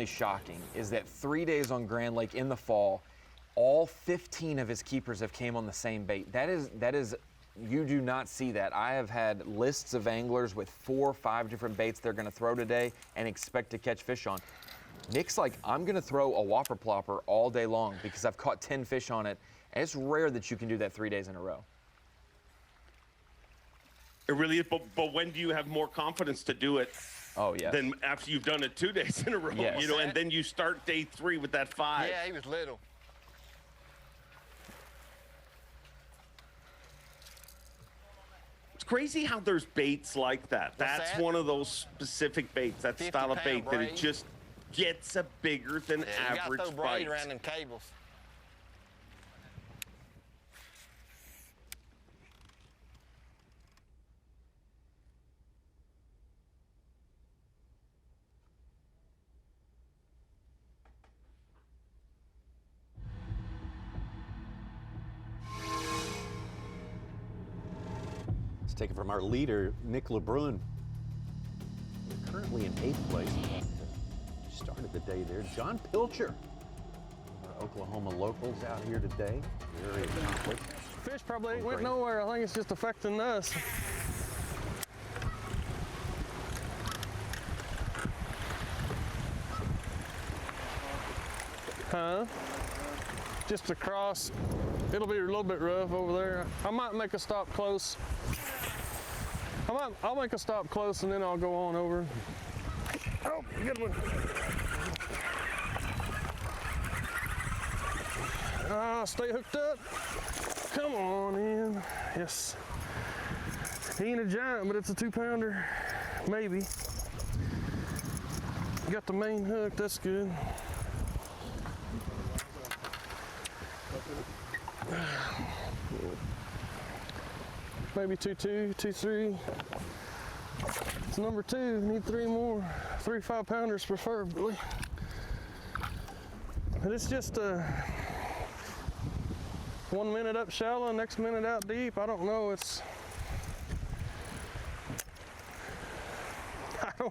shocking is that 3 days on Grand Lake in the fall, all 15 of his keepers have came on the same bait. That is, you do not see that. I have had lists of anglers with 4 or 5 different baits they're going to throw today and expect to catch fish on. Nick's like, I'm going to throw a Whopper Plopper all day long because I've caught 10 fish on it. And it's rare that you can do that 3 days in a row. It really is. But when do you have more confidence to do it? Oh, yeah. Than after you've done it 2 days in a row, Yes. you know, and then you start day 3 with that 5. Yeah, he was little. It's crazy how there's baits like that. That's one of those specific baits, that style of bait, that it just gets a bigger than average you got those bite. braid around them cables. Let's take it from our leader, Nick LeBrun. We're currently in 8th place. Started the day there. John Pilcher, our Oklahoma locals out here today. Very accomplished. Fish probably ain't went nowhere. I think it's just affecting us. Huh? Just across. It'll be a little bit rough over there. I might make a stop close. I'll make a stop close and then I'll go on over. Oh, good one. Stay hooked up. Come on in. Yes. He ain't a giant, but it's a 2-pounder. Maybe. Got the main hook, that's good. Maybe 2.2, 2.3. It's number 2. Need 3 more. 3 5-pounders preferably. But it's just 1 minute up shallow, next minute out deep. I don't know.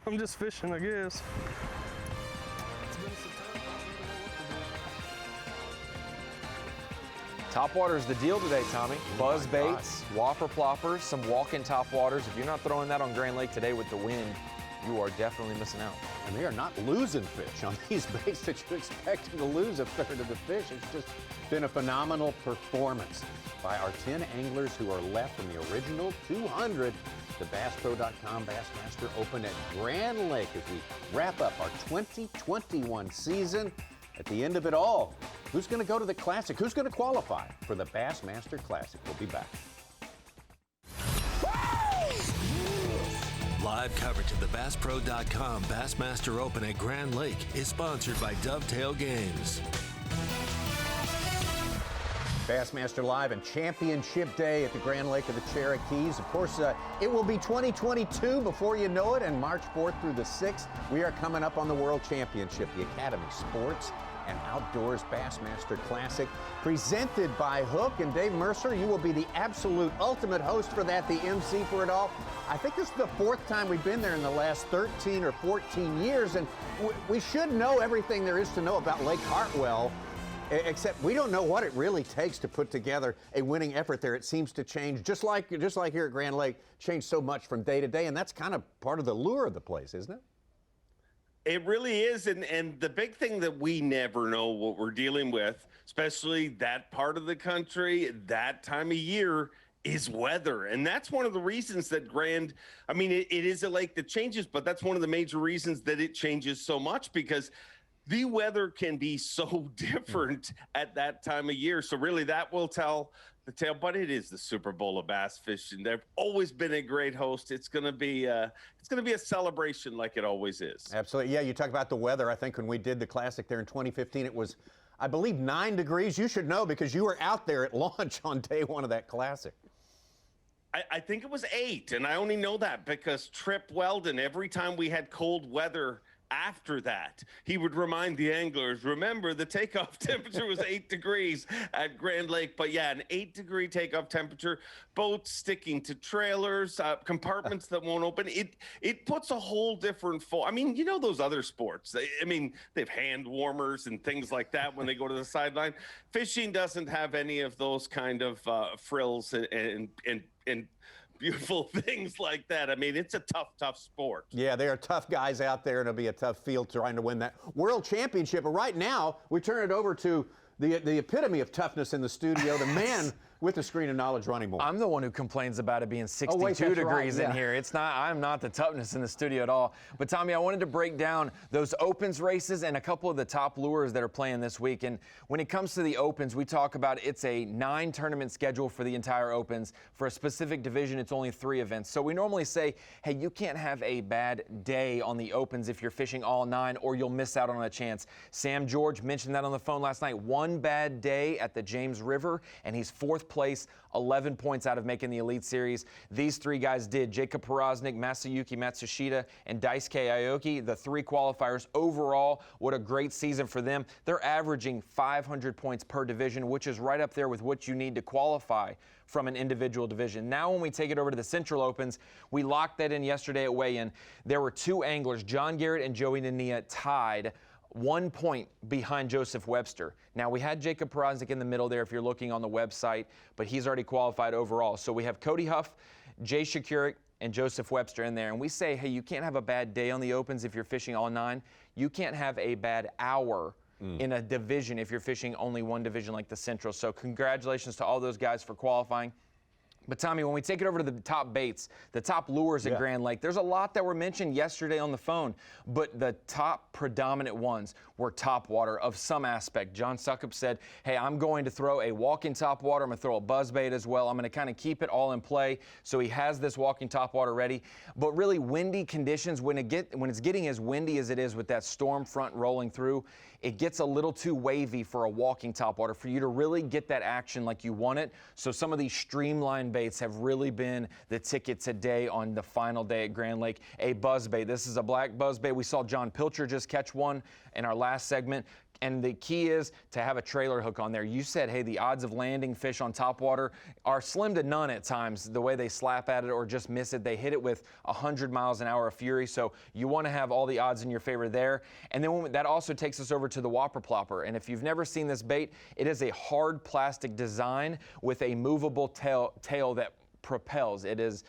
I'm just fishing, I guess. Topwater's the deal today, Tommy. Buzz baits, Whopper Ploppers, some walk-in topwaters. If you're not throwing that on Grand Lake today with the wind, you are definitely missing out. And they are not losing fish on these baits that you expect to lose a third of the fish. It's just been a phenomenal performance by our 10 anglers who are left from the original 200. The BassPro.com Bassmaster Open at Grand Lake as we wrap up our 2021 season. At the end of it all, who's going to go to the Classic? Who's going to qualify for the Bassmaster Classic? We'll be back. Live coverage of the BassPro.com Bassmaster Open at Grand Lake is sponsored by Dovetail Games. Bassmaster Live and Championship Day at the Grand Lake of the Cherokees. Of course, it will be 2022 before you know it, and March 4th through the 6th, we are coming up on the World Championship, the Academy Sports and Outdoors Bassmaster Classic, presented by Hook. And Dave Mercer, you will be the absolute ultimate host for that, the MC for it all. I think this is the 4th time we've been there in the last 13 or 14 years, and we should know everything there is to know about Lake Hartwell, except we don't know what it really takes to put together a winning effort there. It seems to change, just like here at Grand Lake, change so much from day to day, and that's kind of part of the lure of the place, isn't it? It really is, and the big thing that we never know what we're dealing with, especially that part of the country, that time of year, is weather. And that's one of the reasons that Grand, I mean, it is a lake that changes, but that's one of the major reasons that it changes so much, because the weather can be so different at that time of year. So really that will tell the tale, but it is the Super Bowl of bass fishing. They've always been a great host. It's going to be a celebration like it always is. Absolutely. Yeah, you talk about the weather. I think when we did the Classic there in 2015, it was, I believe, 9 degrees. You should know because you were out there at launch on day 1 of that Classic. I think it was 8, and I only know that because Trip Weldon, every time we had cold weather after that, he would remind the anglers, remember the takeoff temperature was 8 degrees at Grand Lake. But yeah, an 8-degree takeoff temperature, boats sticking to trailers, compartments that won't open. It puts a whole different I mean, you know those other sports. I mean, they have hand warmers and things like that when they go to the sideline. Fishing doesn't have any of those kind of frills and beautiful things like that. I mean, it's a tough sport. Yeah, they are tough guys out there, and it'll be a tough field trying to win that World Championship. But right now, we turn it over to the epitome of toughness in the studio, the man with the screen of knowledge running more. I'm the one who complains about it being 62 wait, that's degrees right, in yeah. here. I'm not the toughness in the studio at all. But Tommy, I wanted to break down those Opens races and a couple of the top lures that are playing this week. And when it comes to the Opens, we talk about it's a 9-tournament schedule for the entire Opens. For a specific division, it's only 3 events. So we normally say, hey, you can't have a bad day on the Opens if you're fishing all 9, or you'll miss out on a chance. Sam George mentioned that on the phone last night. One bad day at the James River, and he's 4th place, 11 points out of making the Elite Series. These 3 guys did. Jacob Poroznik, Masayuki Matsushita, and Daisuke Aoki, the 3 qualifiers. Overall, what a great season for them. They're averaging 500 points per division, which is right up there with what you need to qualify from an individual division. Now when we take it over to the Central Opens, we locked that in yesterday at weigh-in. There were 2 anglers, John Garrett and Joey Nania, tied 1 point behind Joseph Webster. Now, we had Jacob Poroznik in the middle there if you're looking on the website, but he's already qualified overall. So we have Cody Huff, Jay Shakurik, and Joseph Webster in there. And we say, hey, you can't have a bad day on the Opens if you're fishing all 9. You can't have a bad hour in a division if you're fishing only one division like the Central. So congratulations to all those guys for qualifying. But Tommy, when we take it over to the top baits, the top lures at Grand Lake, there's a lot that were mentioned yesterday on the phone, but the top predominant ones were topwater of some aspect. John Suckup said, hey, I'm going to throw a walking topwater. I'm going to throw a buzzbait as well. I'm going to kind of keep it all in play. So he has this walking topwater ready. But really windy conditions, when it's getting as windy as it is with that storm front rolling through, it gets a little too wavy for a walking topwater for you to really get that action like you want it. So some of these streamlined baits have really been the ticket today on the final day at Grand Lake. A buzzbait. This is a black buzzbait. We saw John Pilcher just catch one in our last segment. And the key is to have a trailer hook on there. You said, hey, the odds of landing fish on topwater are slim to none at times, the way they slap at it or just miss it. They hit it with 100 miles an hour of fury, so you want to have all the odds in your favor there. And then that also takes us over to the Whopper Plopper. And if you've never seen this bait, it is a hard plastic design with a movable tail that propels. It is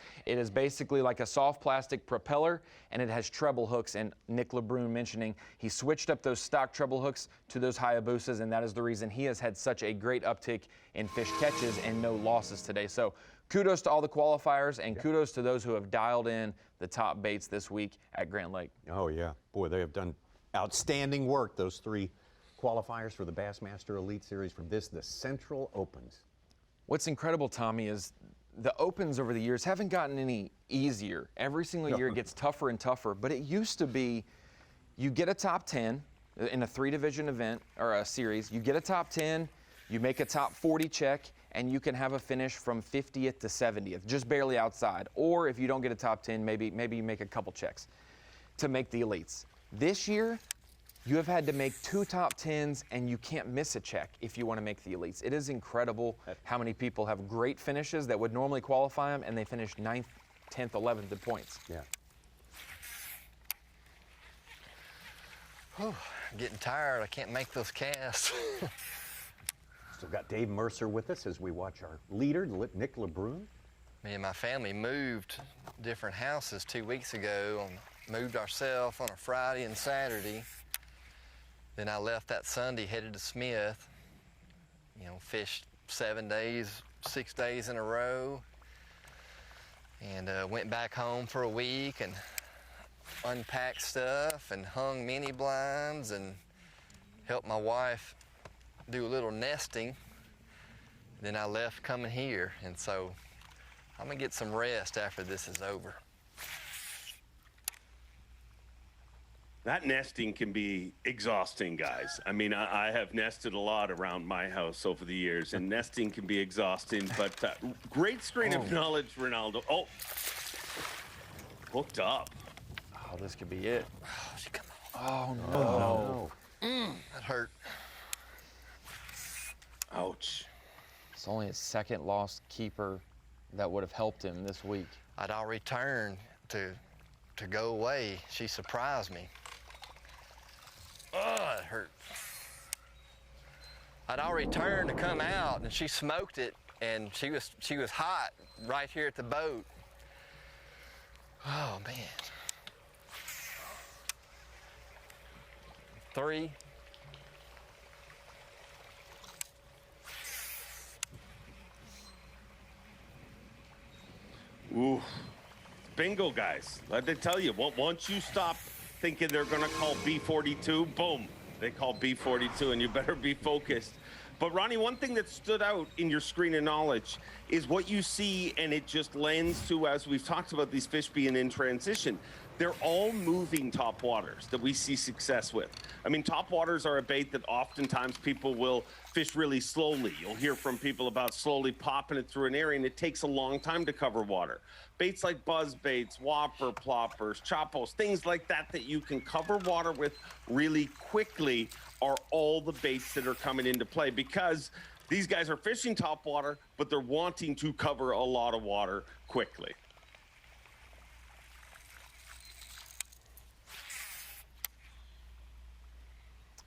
basically like a soft plastic propeller, and it has treble hooks. And Nick LeBrun mentioning he switched up those stock treble hooks to those Hayabusas, and that is the reason he has had such a great uptick in fish catches and no losses today. So kudos to all the qualifiers, and kudos to those who have dialed in the top baits this week at Grand Lake. Oh yeah, boy, they have done outstanding work, those 3 qualifiers for the Bassmaster Elite Series for the Central Opens. What's incredible, Tommy, is the Opens over the years haven't gotten any easier. Every single year it gets tougher and tougher, but it used to be you get a top 10 in a 3-division event or a series. You get a top 10, you make a top 40 check, and you can have a finish from 50th to 70th, just barely outside. Or if you don't get a top 10, maybe you make a couple checks to make the elites. This year, you have had to make 2 top 10s, and you can't miss a check if you want to make the elites. It is incredible how many people have great finishes that would normally qualify them, and they finish 9th, 10th, 11th in points. Yeah. Whew, I'm getting tired. I can't make those casts. Still got Dave Mercer with us as we watch our leader, Nick LeBrun. Me and my family moved different houses 2 weeks ago. Moved ourselves on a Friday and Saturday. Then I left that Sunday, headed to Smith. You know, fished 7 days, 6 days in a row. And went back home for a week and unpacked stuff and hung mini blinds and helped my wife do a little nesting. Then I left coming here, and so I'm gonna get some rest after this is over. That nesting can be exhausting, guys. I mean, I have nested a lot around my house over the years, and nesting can be exhausting, but great screen of knowledge, Ronaldo. Oh, hooked up. Oh, this could be it. Oh, she come on. Oh, no. That hurt. Ouch. It's only his 2nd lost keeper that would have helped him this week. I'd already turned to go away. She surprised me. Oh, it hurt. I'd already turned to come out, and she smoked it, and she was hot right here at the boat. Oh man. 3. Ooh, bingo, guys. Let me tell you, once you stop thinking they're going to call B42, boom, they call B42, and you better be focused. But Ronnie, one thing that stood out in your screen of knowledge is what you see, and it just lends to, as we've talked about these fish being in transition, they're all moving top waters that we see success with. I mean, top waters are a bait that oftentimes people will fish really slowly. You'll hear from people about slowly popping it through an area, and it takes a long time to cover water. Baits like buzz baits, Whopper Ploppers, Chopos, things like that that you can cover water with really quickly are all the baits that are coming into play, because these guys are fishing top water, but they're wanting to cover a lot of water quickly.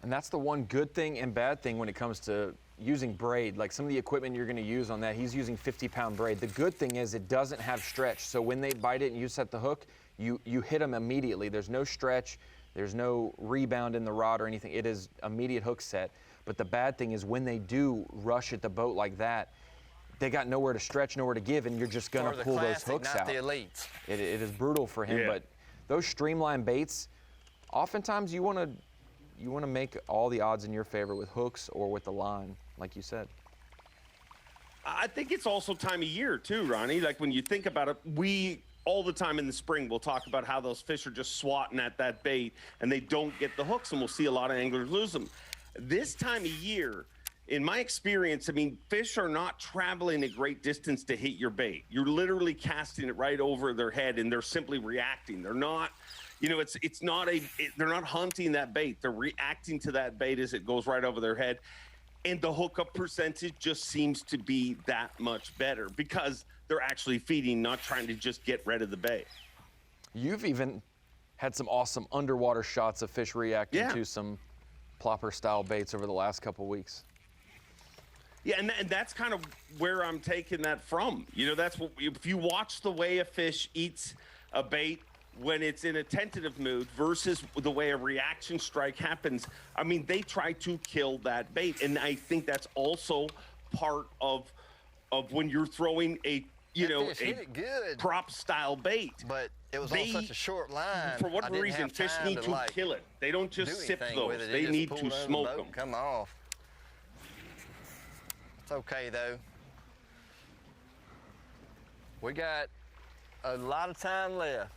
And that's the one good thing and bad thing when it comes to using braid. Like some of the equipment you're going to use on that, he's using 50-pound braid. The good thing is it doesn't have stretch. So when they bite it and you set the hook, you hit them immediately. There's no stretch. There's no rebound in the rod or anything. It is immediate hook set. But the bad thing is when they do rush at the boat like that, they got nowhere to stretch, nowhere to give, and you're just going to pull those hooks not out. The elites. It is brutal for him. But those streamline baits, oftentimes you want to make all the odds in your favor with hooks or with the line, like you said. I think it's also time of year too, Ronnie. Like when you think about it, we all the time in the spring we'll talk about how those fish are just swatting at that bait and they don't get the hooks, and we'll see a lot of anglers lose them. This time of year, in my experience, I mean, fish are not traveling a great distance to hit your bait. You're literally casting it right over their head, and they're simply reacting. They're not, you know, they're not hunting that bait. They're reacting to that bait as it goes right over their head. And the hookup percentage just seems to be that much better because they're actually feeding, not trying to just get rid of the bait. You've even had some awesome underwater shots of fish reacting to some plopper-style baits over the last couple weeks. Yeah, and that's kind of where I'm taking that from. You know, that's what, if you watch the way a fish eats a bait when it's in a tentative mood versus the way a reaction strike happens, I mean, they try to kill that bait. And I think that's also part of when you're throwing a, you know, a prop-style bait. But it was on such a short line. For whatever reason, fish need to kill it. They don't just sip those. They need to smoke them. Come off. It's okay, though. We got a lot of time left.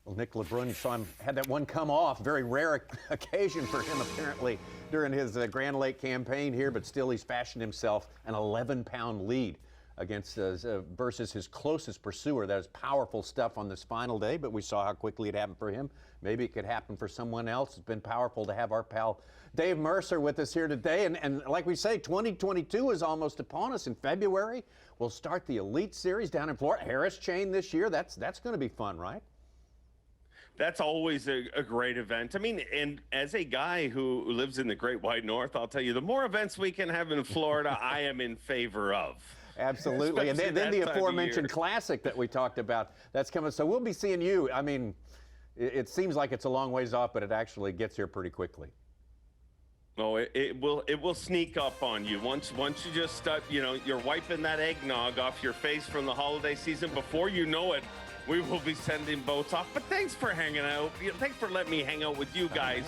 Well, Nick LeBrun saw him, had that one come off. Very rare occasion for him, apparently, during his Grand Lake campaign here, but still he's fashioned himself an 11-pound lead against versus his closest pursuer. That is powerful stuff on this final day, but we saw how quickly it happened for him. Maybe it could happen for someone else. It's been powerful to have our pal Dave Mercer with us here today. And like we say, 2022 is almost upon us. In February, we'll start the Elite Series down in Florida. Harris Chain this year. That's going to be fun, right? That's always a great event. I mean, and as a guy who lives in the Great White North, I'll tell you, the more events we can have in Florida, I am in favor of. Absolutely. And then the aforementioned Classic that we talked about, that's coming. So we'll be seeing you. I mean, it seems like it's a long ways off, but it actually gets here pretty quickly. Oh, it will sneak up on you. Once you just start, you know, you're wiping that eggnog off your face from the holiday season. Before you know it, we will be sending boats off. But thanks for hanging out. Thanks for letting me hang out with you guys.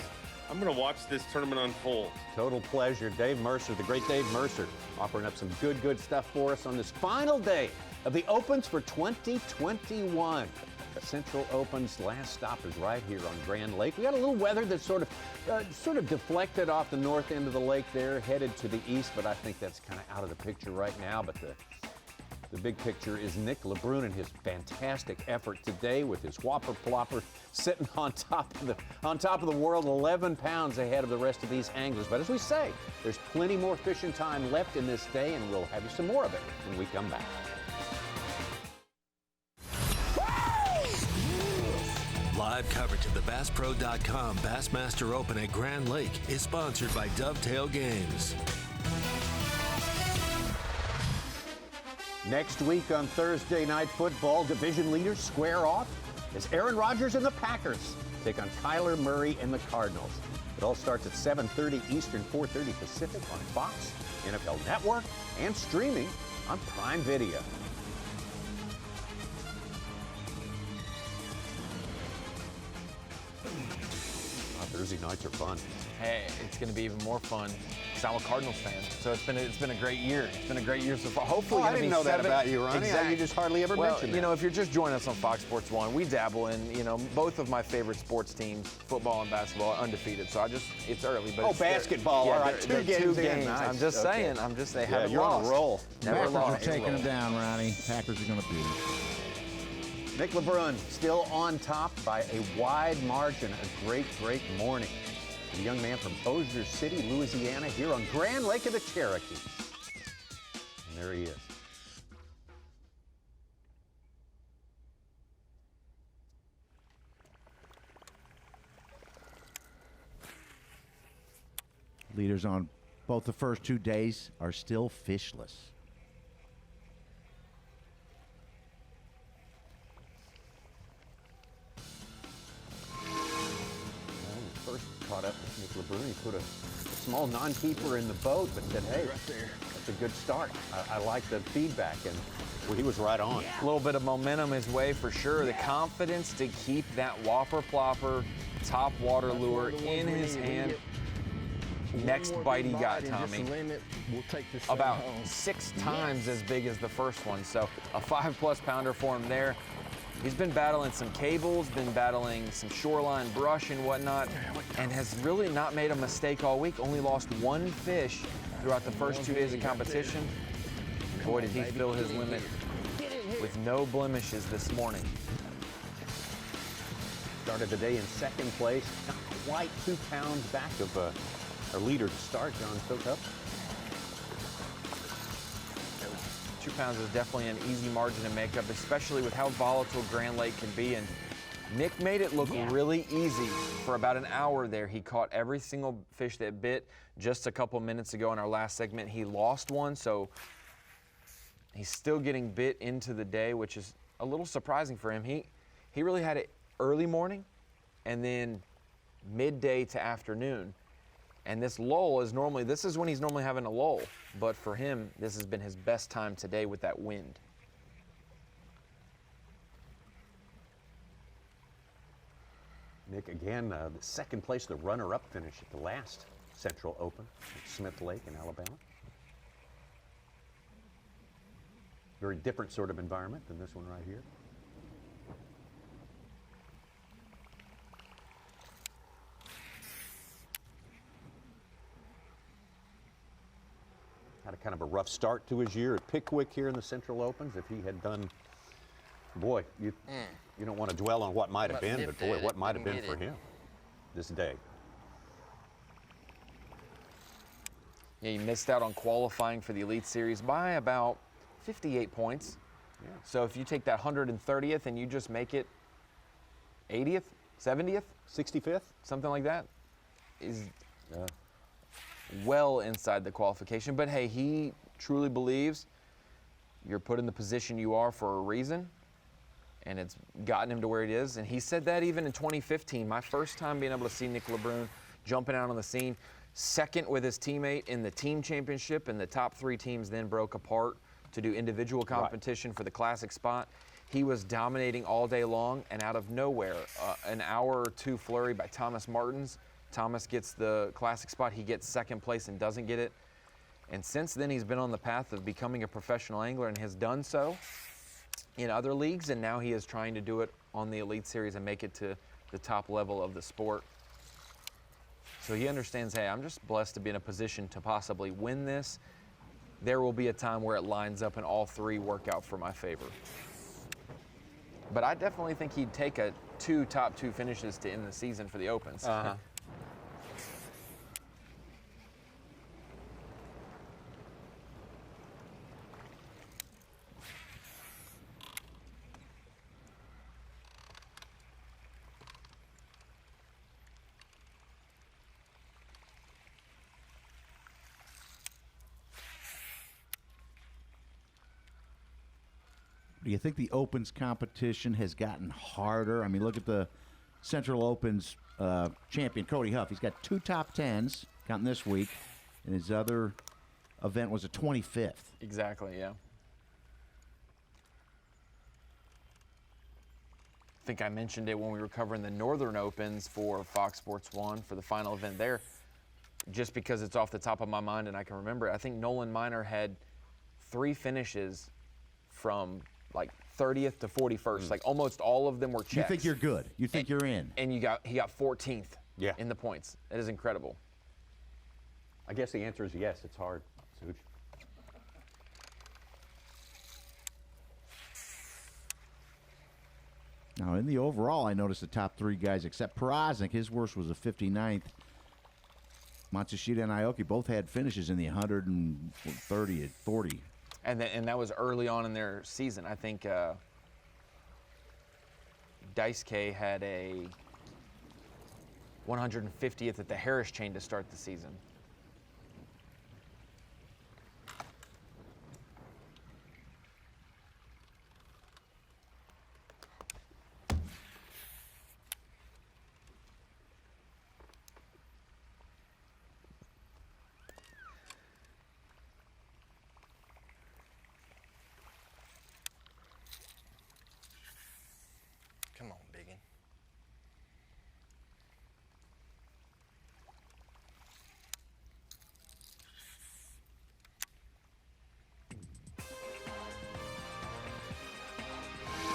I'm going to watch this tournament unfold. Total pleasure. Dave Mercer, the great Dave Mercer, offering up some good stuff for us on this final day of the Opens for 2021. Central Open's last stop is right here on Grand Lake. We got a little weather that's sort of deflected off the north end of the lake there, headed to the east, but I think that's kind of out of the picture right now. But the big picture is Nick LeBrun and his fantastic effort today with his Whopper Plopper sitting on top of the world, 11 pounds ahead of the rest of these anglers. But as we say, there's plenty more fishing time left in this day, and we'll have you some more of it when we come back. Live coverage of the BassPro.com Bassmaster Open at Grand Lake is sponsored by Dovetail Games. Next week on Thursday Night Football, division leaders square off as Aaron Rodgers and the Packers take on Kyler Murray and the Cardinals. It all starts at 7:30 Eastern, 4:30 Pacific on Fox, NFL Network, and streaming on Prime Video. Thursday nights are fun. Hey, it's going to be even more fun because I'm a Cardinals fan. So it's been a great year. It's been a great year so far. Hopefully, I didn't know that about you, Ronnie. Exactly. You just hardly ever mention that. You know, if you're just joining us on Fox Sports 1, we dabble in, both of my favorite sports teams, football and basketball, are undefeated. So it's early, but basketball. All right, two games. Nice. I'm just saying. They haven't you're lost. on a roll. Never lost. Packers are taking them down, Ronnie. Packers are going to beat them. Nick LeBrun still on top by a wide margin. A great, great morning. The young man from Bossier City, Louisiana, here on Grand Lake of the Cherokee. And there he is. Leaders on both the first 2 days are still fishless. First caught up with Nick LeBrun. He put a small non-keeper in the boat, but said, hey, that's a good start. I like the feedback, and he was right on. A little bit of momentum his way for sure. The confidence to keep that Whopper Plopper top water lure in his hand. Next bite he got, Tommy, about 6 times as big as the first one. So a 5+ pounder for him there. He's been battling some cables, been battling some shoreline brush and whatnot, and has really not made a mistake all week. Only lost 1 fish throughout the first 2 days of competition. Boy, did he fill his limit with no blemishes this morning. Started the day in second place, not quite 2 pounds back of our leader to start, John Cook. 2 pounds is definitely an easy margin to make up, especially with how volatile Grand Lake can be. And Nick made it look really easy for about an hour there. He caught every single fish that bit. Just a couple minutes ago in our last segment, he lost one, so he's still getting bit into the day, which is a little surprising for him. He really had it early morning and then midday to afternoon. And this lull is this is when he's normally having a lull. But for him, this has been his best time today with that wind. Nick, again, the second place, the runner-up finish at the last Central Open at Smith Lake in Alabama. Very different sort of environment than this one right here. Had a kind of a rough start to his year at Pickwick here in the Central Opens. If he had done, boy, you don't want to dwell on what might have been, but boy, what might have been for him this day. Yeah, he missed out on qualifying for the Elite Series by about 58 points. Yeah. So if you take that 130th and you just make it 80th, 70th, 65th, something like that, is well inside the qualification. But hey, he truly believes you're put in the position you are for a reason, and it's gotten him to where it is. And he said that even in 2015, my first time being able to see Nick LeBrun jumping out on the scene, second with his teammate in the team championship, and the top 3 teams then broke apart to do individual competition for the classic spot. He was dominating all day long, and out of nowhere, an hour or 2 flurry by Thomas Martins. Thomas gets the classic spot. He gets second place and doesn't get it. And since then, he's been on the path of becoming a professional angler and has done so in other leagues, and now he is trying to do it on the Elite Series and make it to the top level of the sport. So he understands, hey, I'm just blessed to be in a position to possibly win this. There will be a time where it lines up and all three work out for my favor. But I definitely think he'd take a top two finishes to end the season for the Opens. Do you think the Opens competition has gotten harder? I mean, look at the Central Opens champion, Cody Huff. He's got 2 top 10s, counting this week, and his other event was a 25th. Exactly, yeah. I think I mentioned it when we were covering the Northern Opens for Fox Sports 1 for the final event there. Just because it's off the top of my mind and I can remember it, I think Nolan Minor had 3 finishes from like 30th to 41st. Like almost all of them were checks. You think you're good. You think you're in. And he got 14th in the points. That is incredible. I guess the answer is yes. It's hard. Such. Now, in the overall, I noticed the top 3 guys, except Peraznik, his worst was a 59th. Matsushita and Aoki both had finishes in the 130 and 40. And that was early on in their season. I think Daisuke had a 150th at the Harris chain to start the season. Come on, biggin.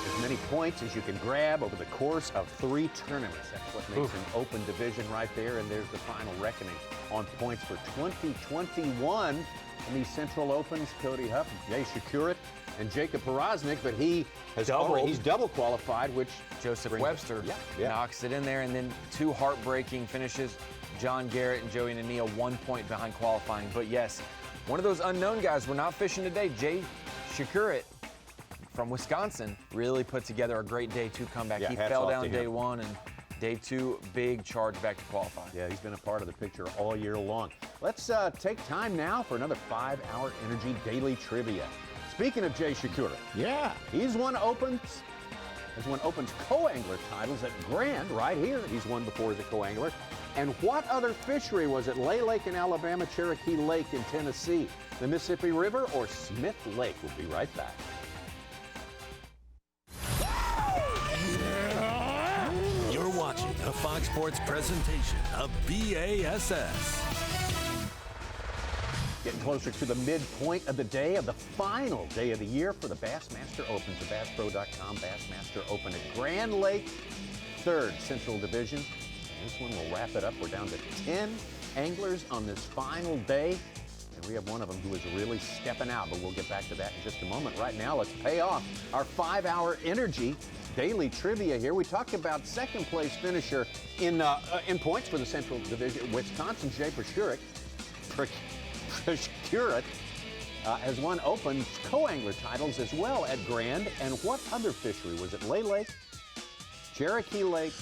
As many points as you can grab over the course of 3 tournaments. That's what makes an open division right there. And there's the final reckoning on points for 2021 in these Central Opens. Cody Huff, Jay Shakura, and Jacob Peraznik, but he has he's double qualified, which Joseph Webster knocks it in there, and then 2 heartbreaking finishes. John Garrett and Joey Nania 1 point behind qualifying. But yes, one of those unknown guys we're not fishing today, Jay Shakura from Wisconsin, really put together a great day 2 comeback. He fell down day 1, and day 2, big charge back to qualify. Yeah, he's been a part of the picture all year long. Let's take time now for another 5-hour Energy Daily Trivia. Speaking of Jay Shakura, he's won Opens co-angler titles at Grand right here. He's won before as a co-angler. And what other fishery was it? Lay Lake in Alabama, Cherokee Lake in Tennessee, the Mississippi River, or Smith Lake? We'll be right back. You're watching a Fox Sports presentation of B.A.S.S. Getting closer to the midpoint of the day, of the final day of the year for the Bassmaster Opens. The BassPro.com Bassmaster Open at Grand Lake, 3rd Central Division. And this one will wrap it up. We're down to 10 anglers on this final day. And we have one of them who is really stepping out, but we'll get back to that in just a moment. Right now, let's pay off our 5-hour Energy Daily Trivia here. We talked about 2nd place finisher in points for the Central Division, Wisconsin, Jay Shakura. Has won Open co-angler titles as well at Grand. And what other fishery? Was it Lay Lake, Cherokee Lake,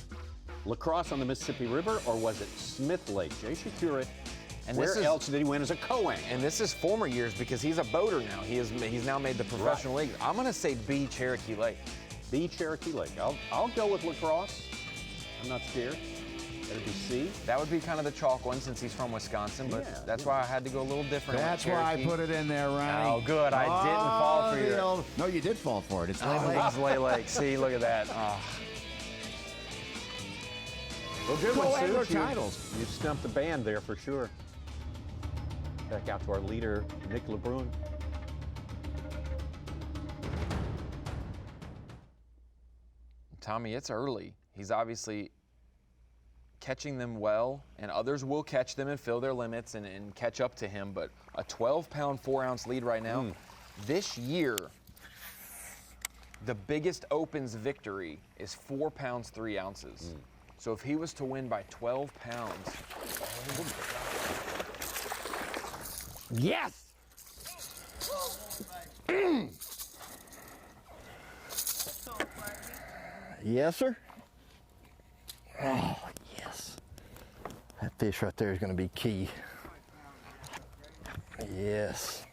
La Crosse on the Mississippi River, or was it Smith Lake? Jay Shakura. And where else did he win as a co-angler? And this is former years because he's a boater now. He's now made the professional league. I'm going to say B, Cherokee Lake. B, Cherokee Lake. I'll go with La Crosse. I'm not scared. That'd be C. That would be kind of the chalk one since he's from Wisconsin, but that's why I had to go a little different. That's why I put it in there, Ronnie. Oh, good. I didn't fall for you. No, you did fall for it. It's Lay Lake. It's Lay Lake. See, look at that. Oh. Well, good one, Sue. Titles. You stumped the band there for sure. Back out to our leader, Nick LeBrun. Tommy, it's early. He's obviously catching them well, and others will catch them and fill their limits and catch up to him, but a 12-pound, 4-ounce lead right now. This year, the biggest Opens victory is 4 pounds, 3 ounces. So if he was to win by 12 pounds. Yes! Yes, sir. Oh, yes. That fish right there is going to be key. Yes.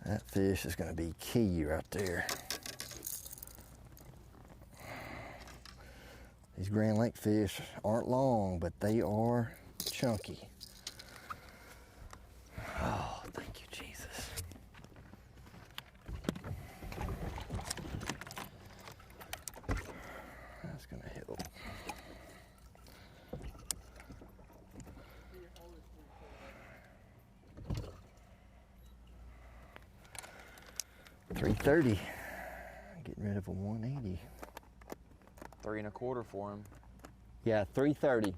That fish is going to be key right there. These Grand Lake fish aren't long, but they are chunky. Oh, thank you, Jesus. That's going to help. $330. Getting rid of a 180. 3 1/4 for him. Yeah, $330.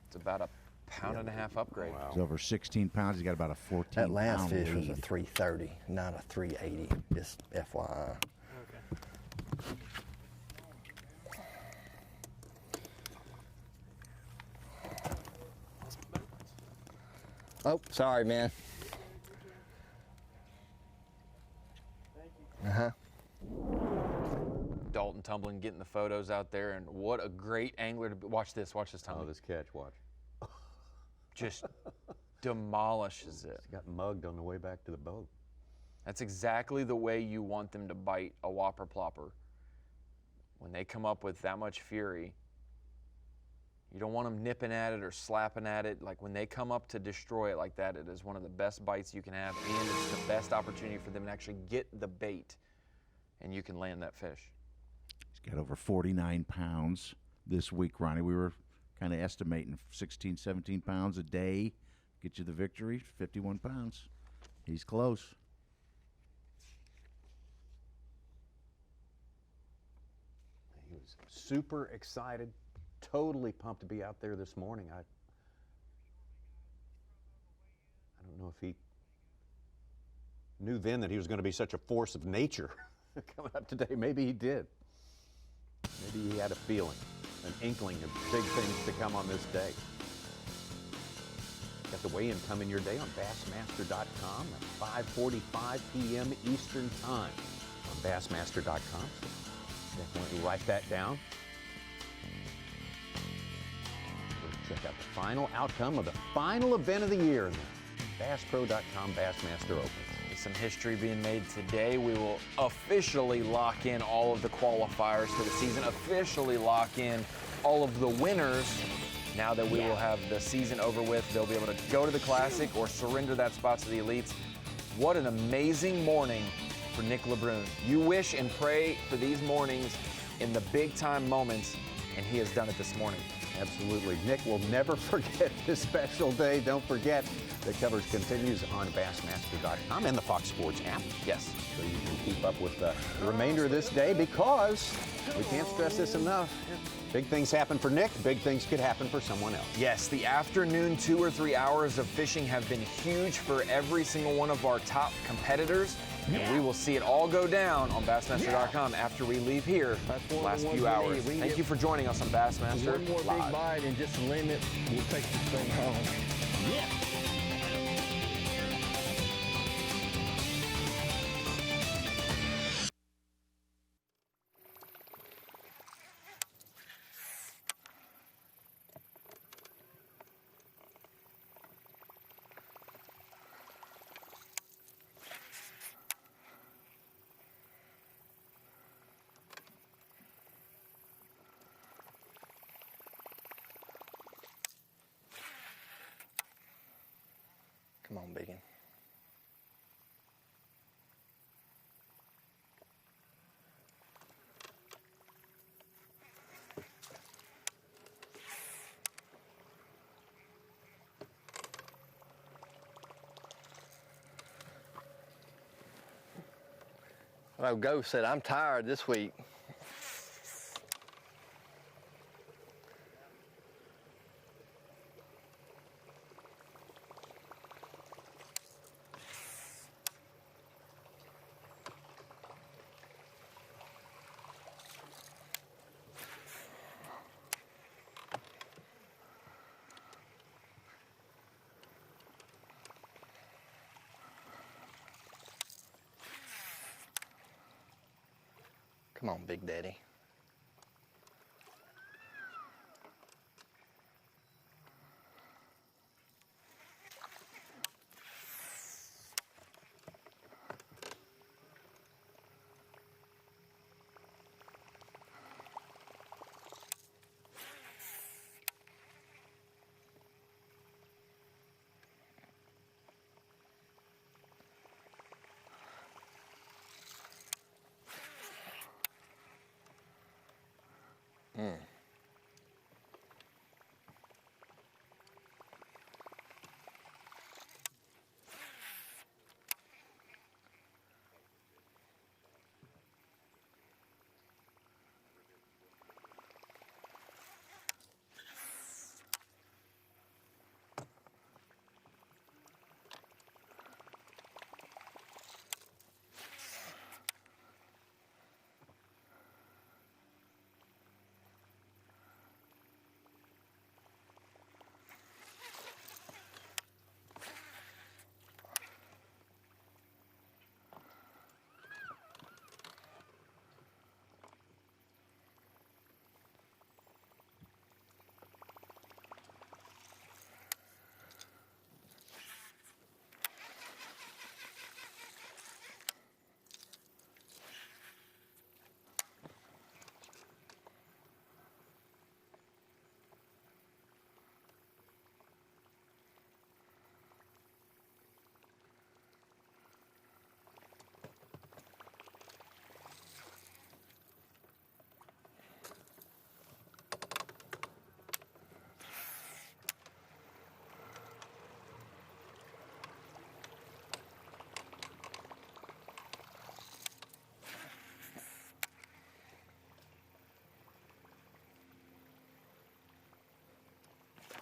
It's about a pound and a half upgrade. He's over 16 pounds. He's got about a 14 That last pound fish was lead. a 330, not a 380. Just FYI. Oh, sorry, man. Dalton Tumbling getting the photos out there, and what a great angler to be. Watch this, Tommy. Oh, this catch, watch. Just demolishes it. Got mugged on the way back to the boat. That's exactly the way you want them to bite a Whopper Plopper. When they come up with that much fury, you don't want them nipping at it or slapping at it. Like when they come up to destroy it like that, it is one of the best bites you can have, and it's the best opportunity for them to actually get the bait, and you can land that fish. He's got over 49 pounds this week, Ronnie. We were kind of estimating 16, 17 pounds a day. Get you the victory, 51 pounds. He's close. He was super excited, totally pumped to be out there this morning. I don't know if he knew then that he was going to be such a force of nature coming up today. Maybe he did. Maybe he had a feeling, an inkling of big things to come on this day. Got the weigh-in coming your day on Bassmaster.com at 5:45 p.m. Eastern Time on Bassmaster.com. So definitely write that down. We'll check out the final outcome of the final event of the year in the BassPro.com Bassmaster Open. Some history being made today. We will officially lock in all of the qualifiers for the season, officially lock in all of the winners. Now that we will have the season over with, they'll be able to go to the Classic or surrender that spot to the elites. What an amazing morning for Nick LeBrun. You wish and pray for these mornings in the big time moments, and he has done it this morning. Absolutely. Nick will never forget this special day. Don't forget, the coverage continues on Bassmaster.com and the Fox Sports app. Yes. So you can keep up with the remainder of this day, because we can't stress this enough. Big things happen for Nick. Big things could happen for someone else. Yes, the afternoon 2 or 3 hours of fishing have been huge for every single one of our top competitors. And we will see it all go down on Bassmaster.com after we leave here the last few hours. Thank you for joining us on Bassmaster One more Live. big bite and just a limit. We'll take this thing home. Yeah. Come on, Biggin. Well, Go said, I'm tired this week. Come on, Big Daddy.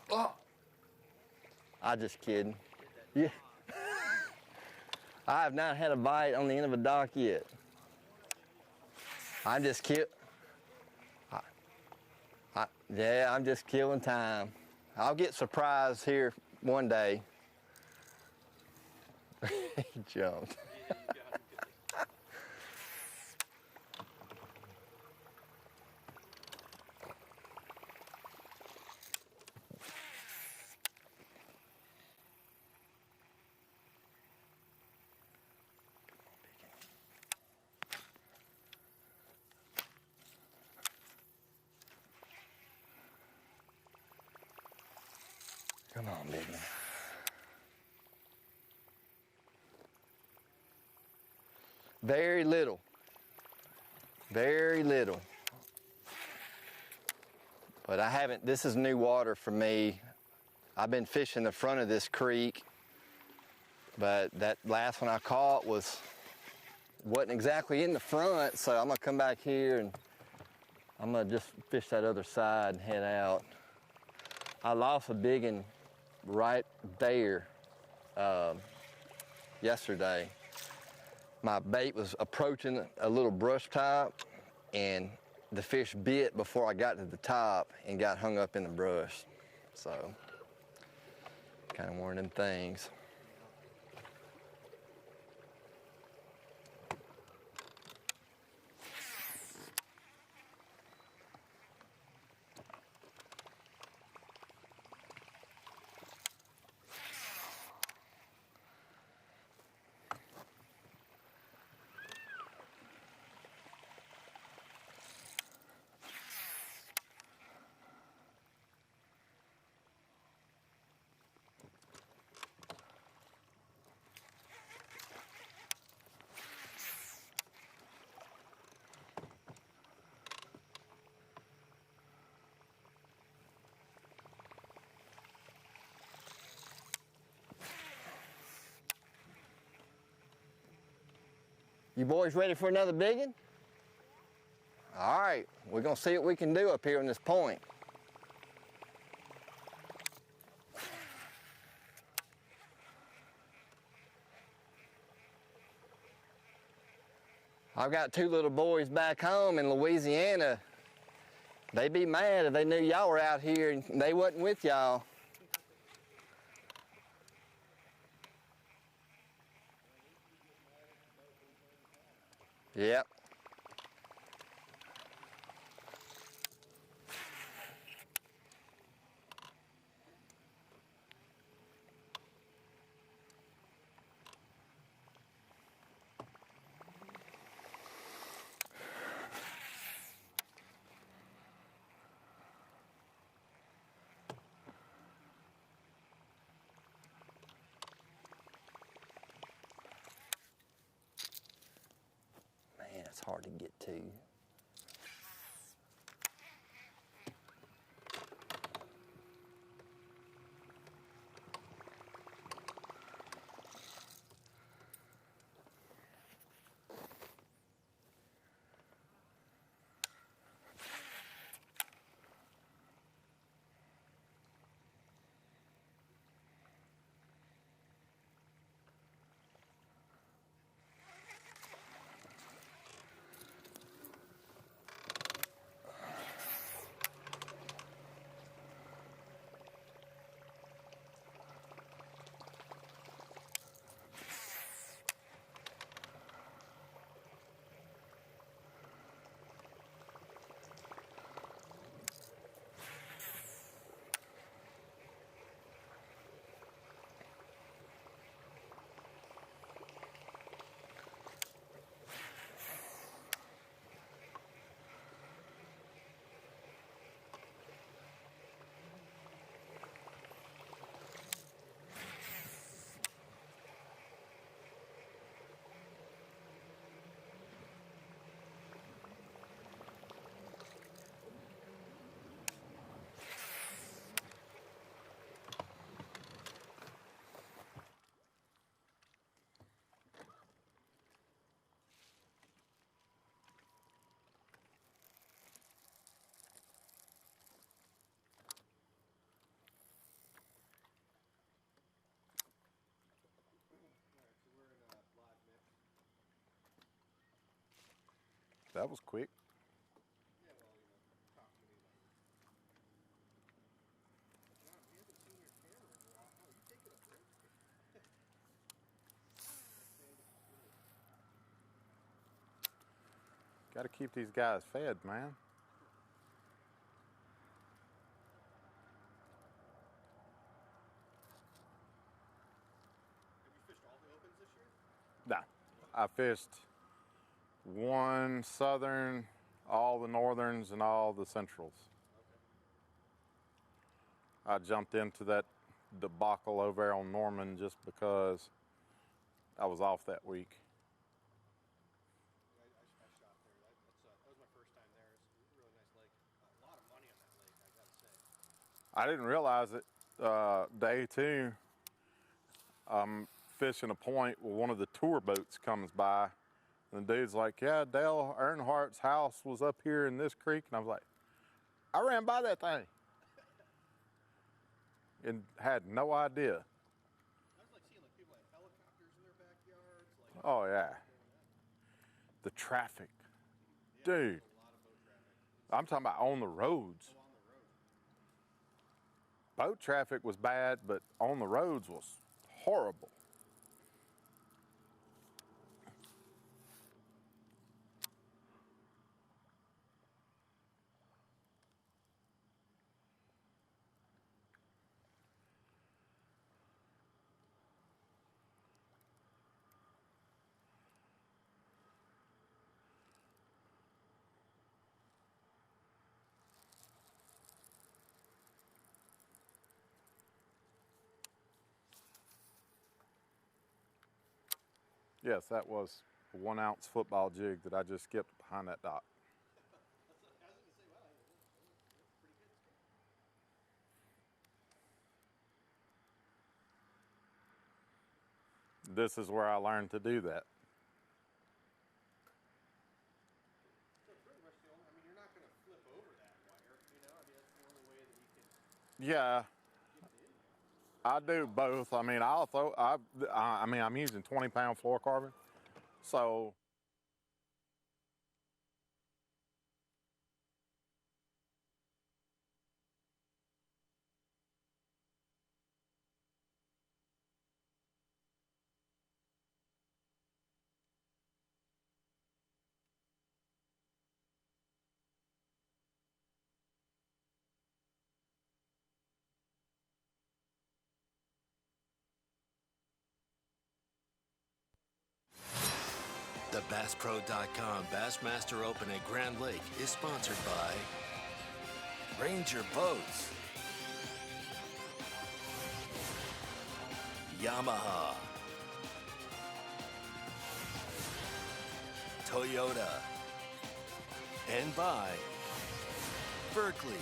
Oh, I'm just kidding. Yeah. I have not had a bite on the end of a dock yet. I'm just kidding. Yeah, I'm just killing time. I'll get surprised here one day. He jumped. Come on, baby. Very little. Very little. But I haven't, this is new water for me. I've been fishing the front of this creek, but that last one I caught wasn't exactly in the front, so I'm gonna come back here and I'm gonna just fish that other side and head out. I lost a big one right there yesterday. My bait was approaching a little brush top and the fish bit before I got to the top and got hung up in the brush. So, kind of one of them things. You boys ready for another big one? All right, we're gonna see what we can do up here on this point. I've got two little boys back home in Louisiana. They'd be mad if they knew y'all were out here and they wasn't with y'all. Yep. hard to get to. That was quick. Got to keep these guys fed, man. Have you fished all the opens this year? No, I fished one southern, all the northerns, and all the centrals. I jumped into that debacle over there on Norman just because I was off that week. I shot there. That was my first time there. It's a really nice lake. A lot of money on that lake, I gotta say. I didn't realize it. Day two, I'm fishing a point where one of the tour boats comes by, and the dude's like, "Yeah, Dale Earnhardt's house was up here in this creek," and I was like, "I ran by that thing," and had no idea. I was like seeing like people have helicopters in their backyards. Like, Oh yeah, the traffic, dude. I'm talking about on the roads. Boat traffic was bad, but on the roads was horrible. Yes, that was a 1 ounce football jig that I just skipped behind that dock. This is where I learned to do that. So pretty much the only, I mean, you're not gonna flip over that wire, you know? I mean, that's the only way that you can. Yeah, I do both. I mean, I mean, I'm using 20-pound fluorocarbon, so. The BassPro.com Bassmaster Open at Grand Lake is sponsored by Ranger Boats, Yamaha, Toyota, and by Berkeley.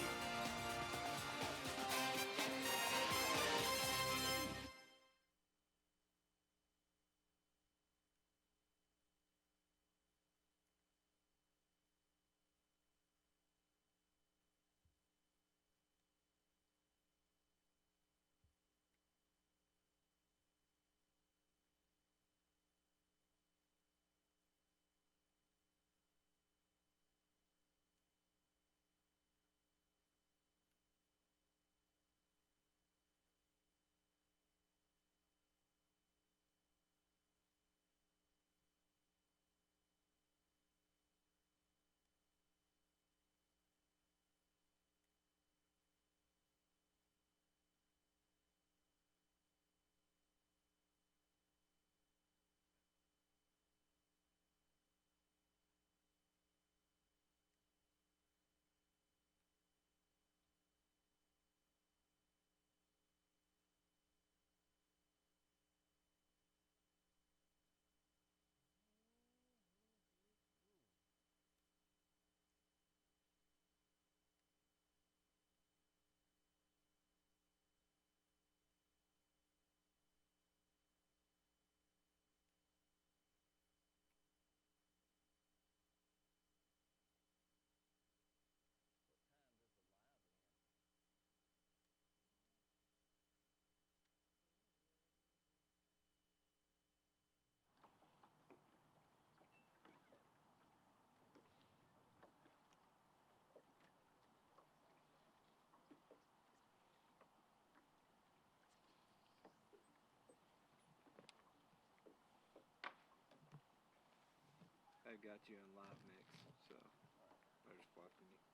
I got you on live mix, so I just watching you.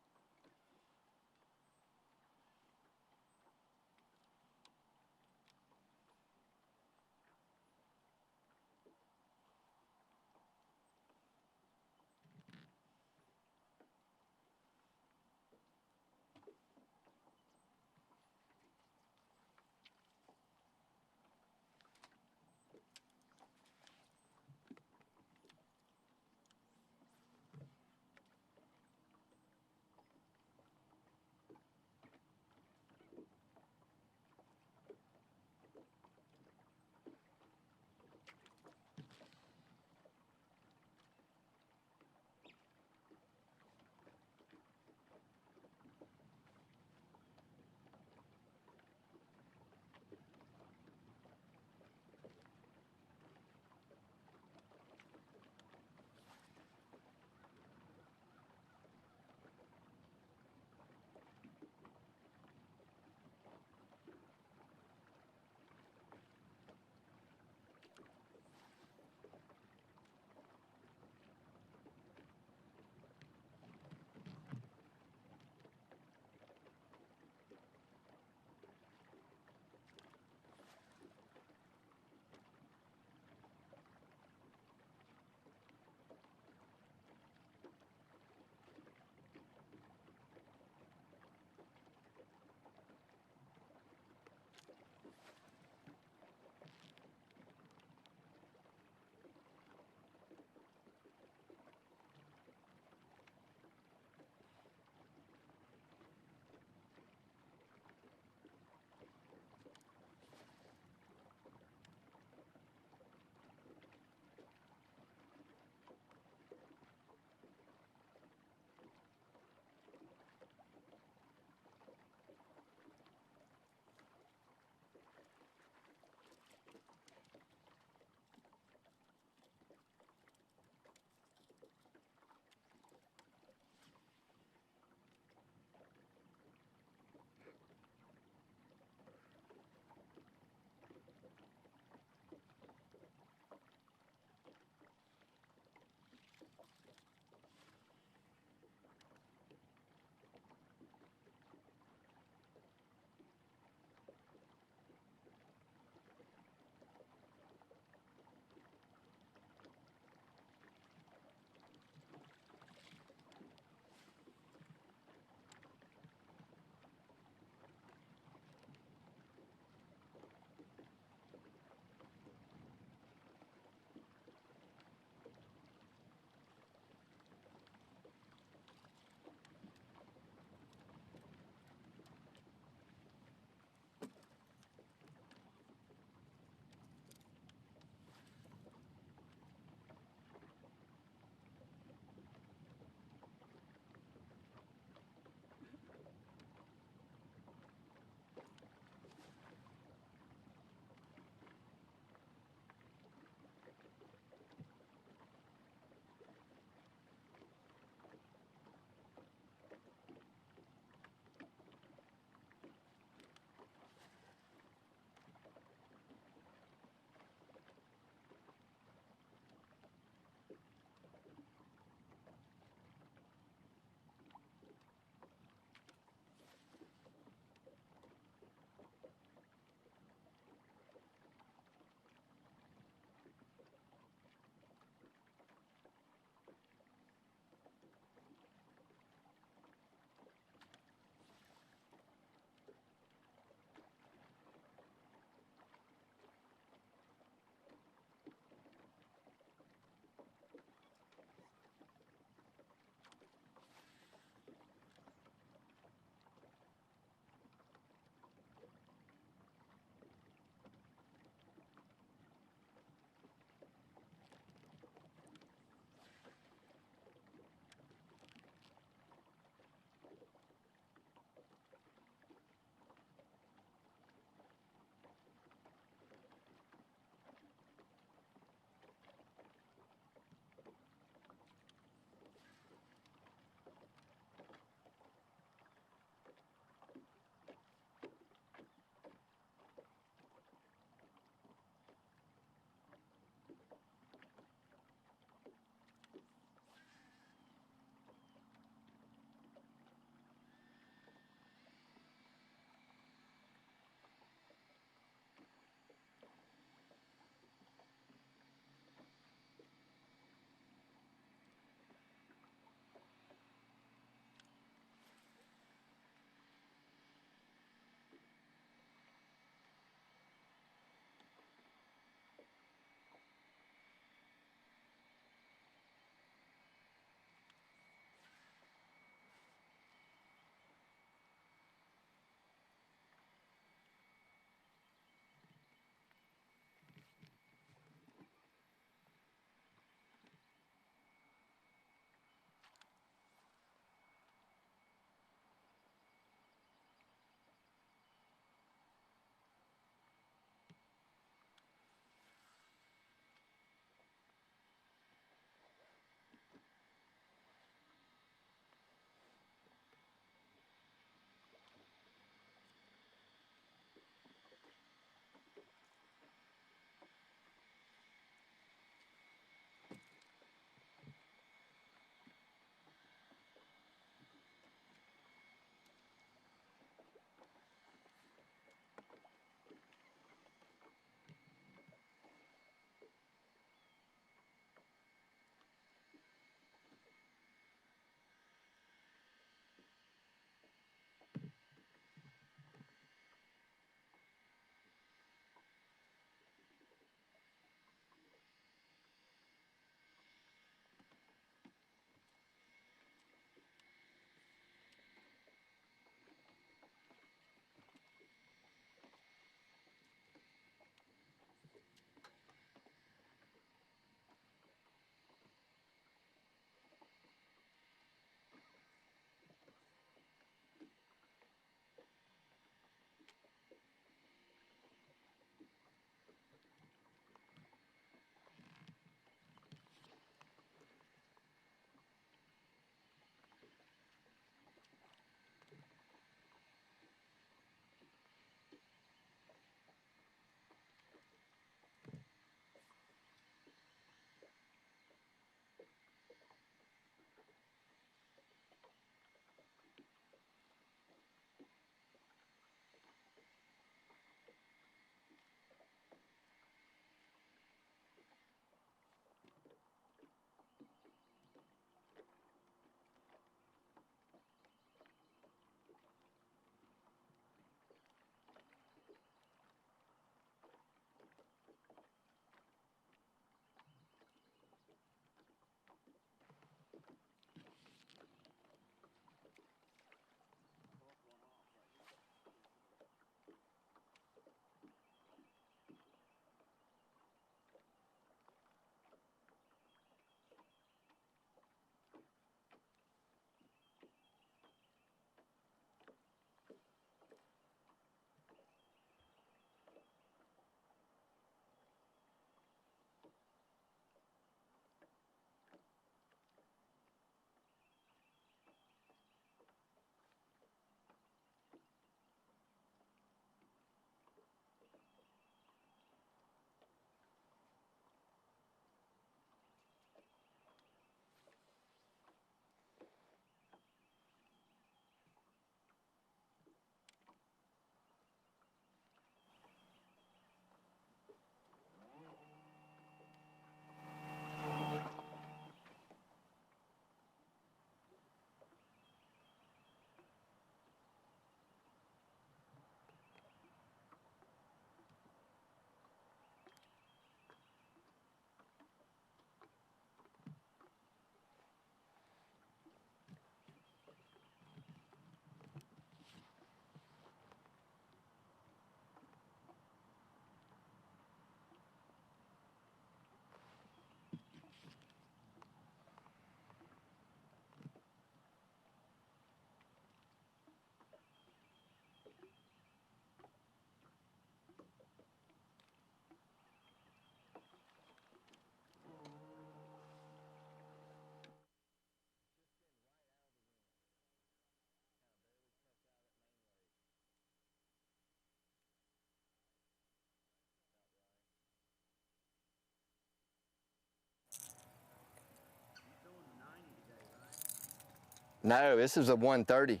No, this is a 130.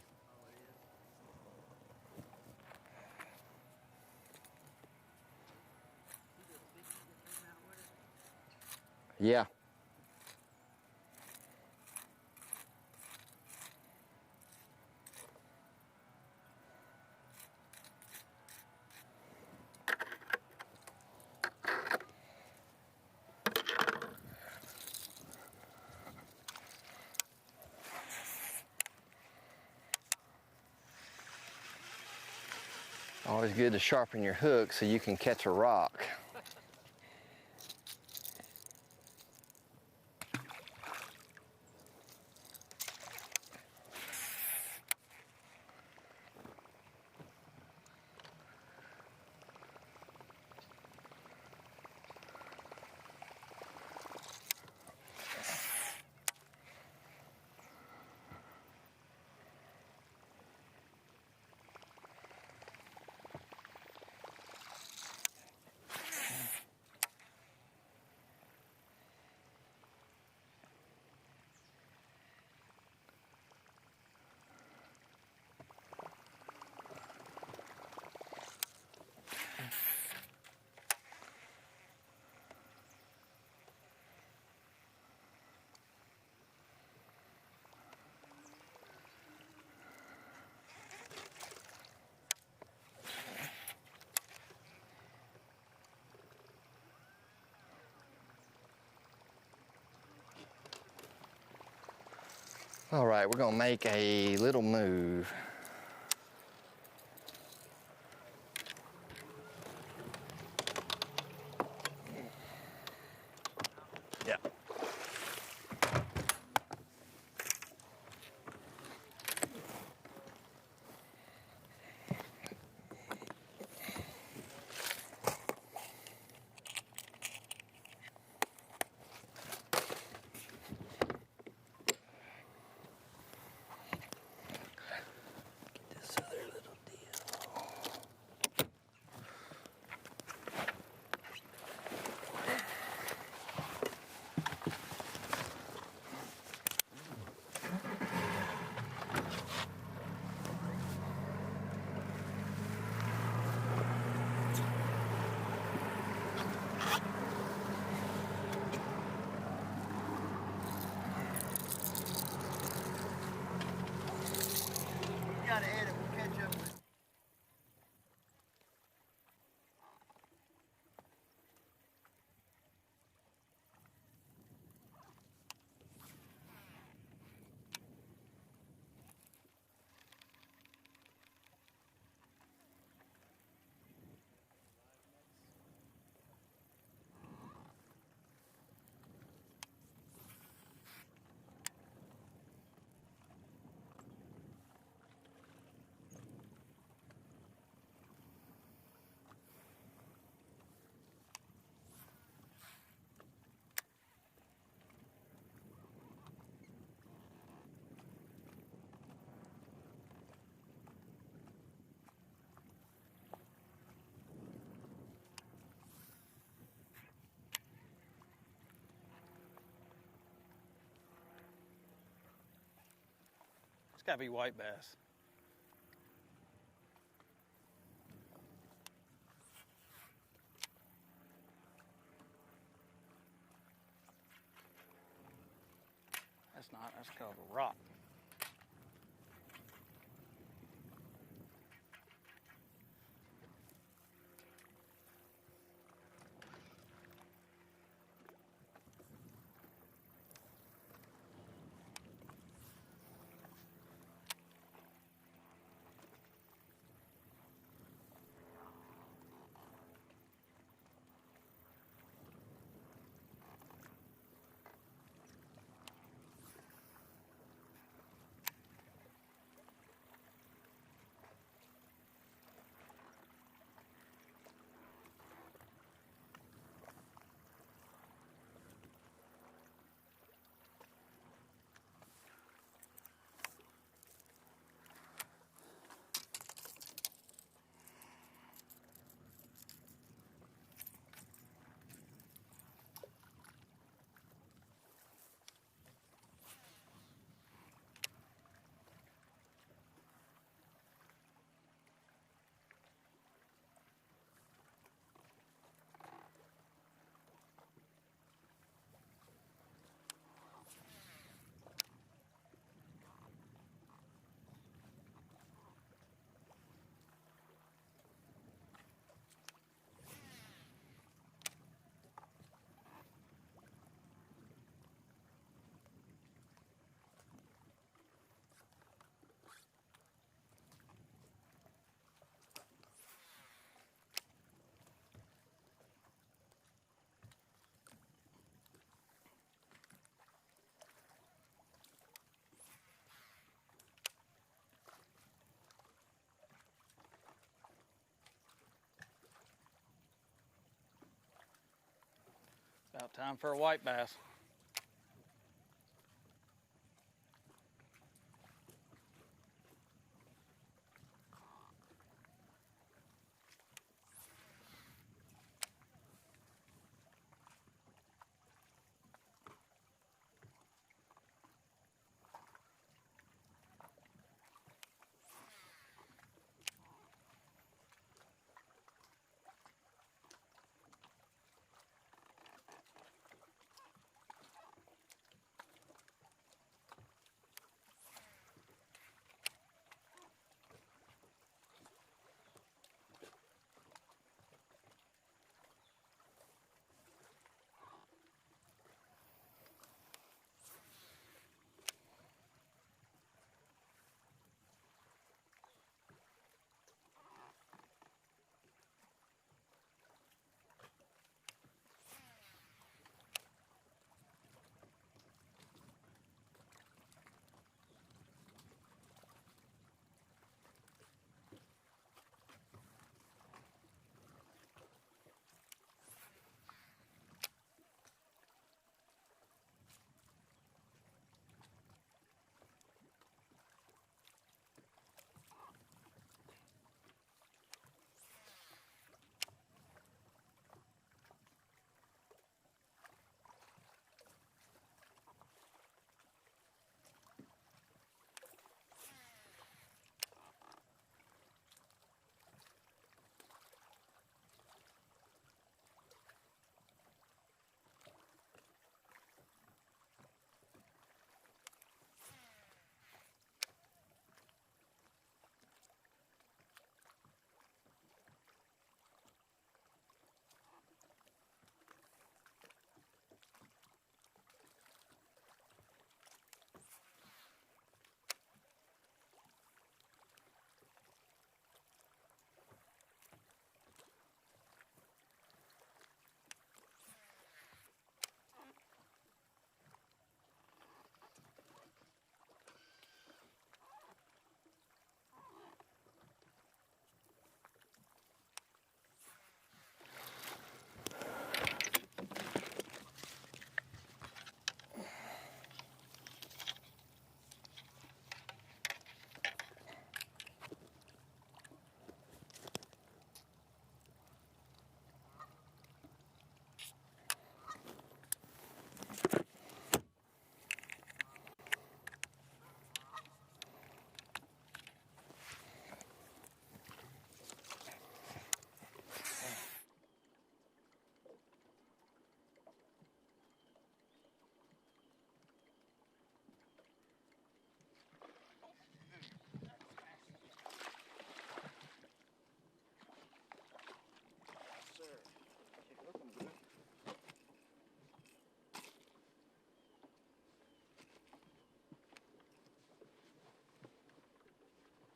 Yeah. Always good to sharpen your hook so you can catch a rock. All right, we're gonna make a little move. Yeah. Gotta edit, we'll catch up with. It's got to be white bass. That's not, that's kind of a rock. Time for a white bass.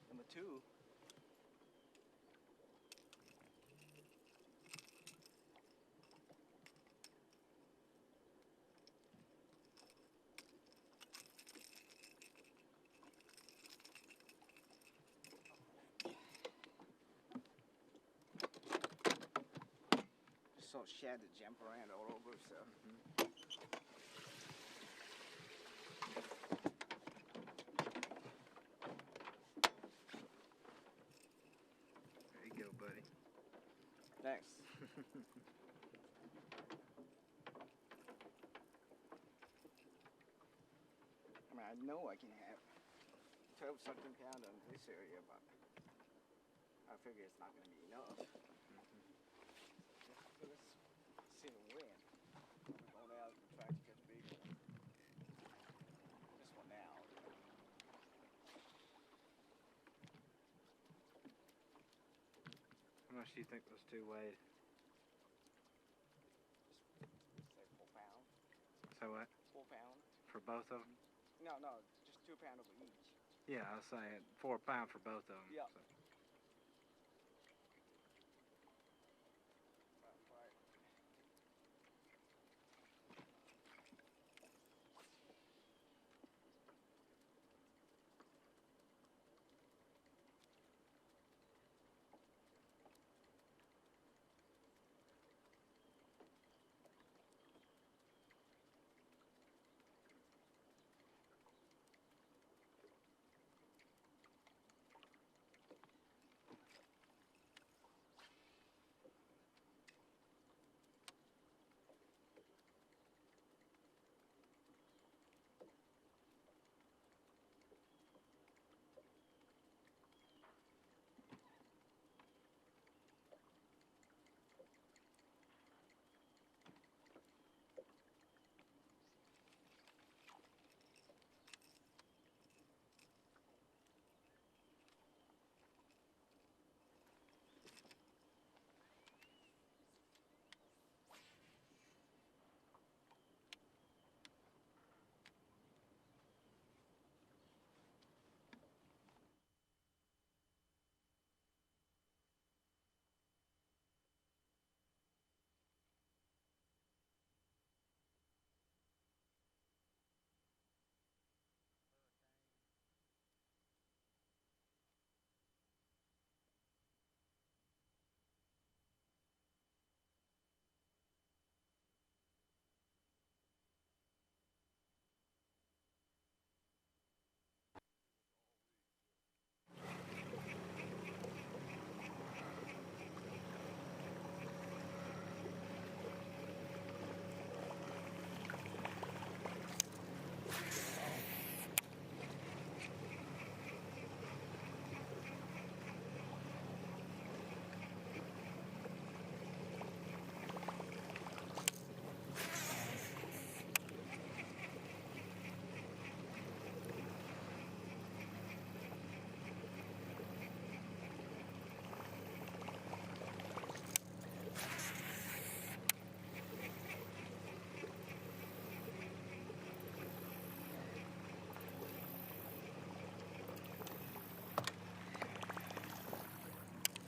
Number 2. So shad to jump around all over, so. There you go, buddy. Thanks. I mean, I know I can have 12 something pound on this area, but I figure it's not going to be enough. Let's see the wind. I'm going out and try to catch big one. This one now. How much do you think those two weighed? Say 4 pounds. So what? 4 pounds. For both of them? No, just 2 pounds of each. Yeah, I was saying 4 pounds for both of them. Yeah. So.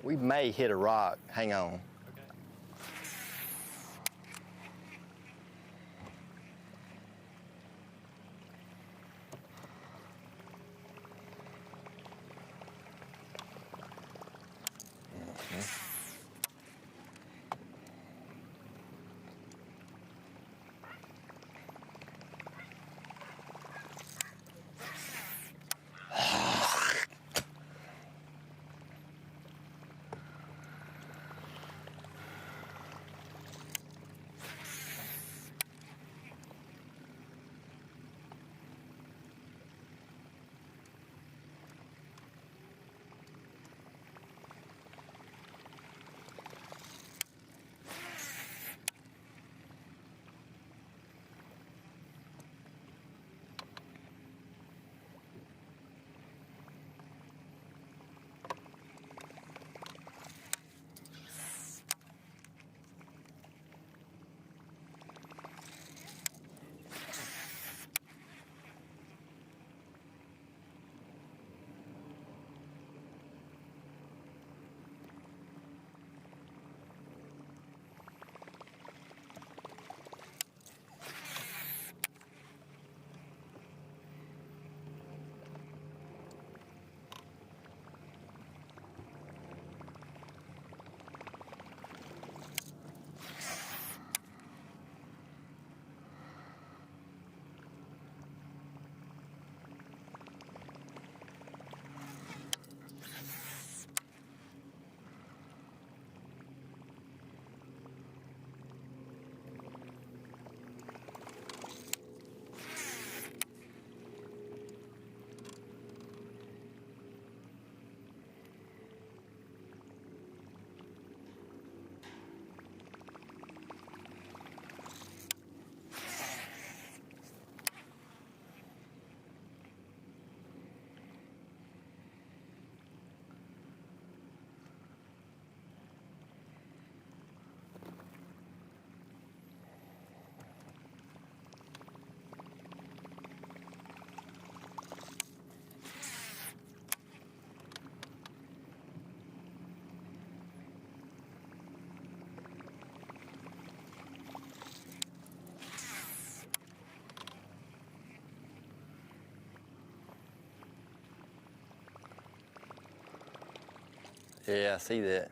We may hit a rock. Hang on. Yeah, I see that.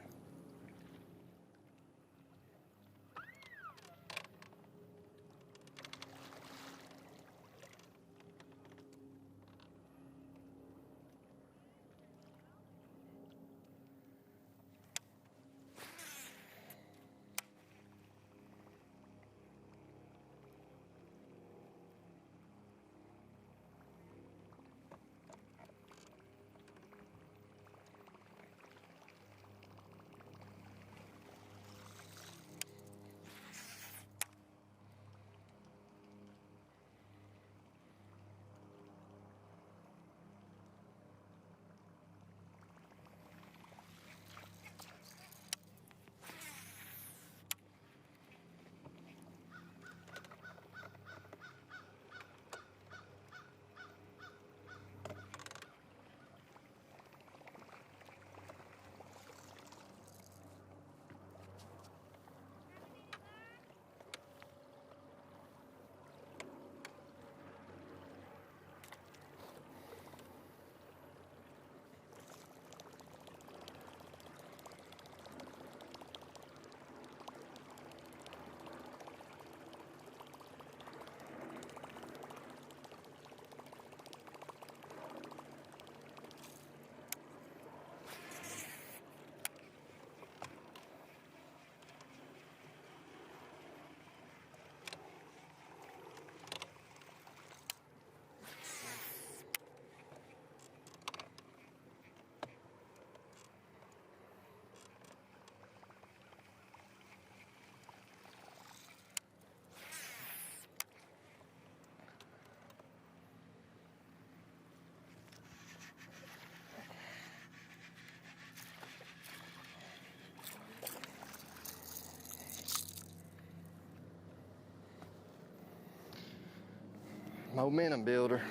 Momentum builder.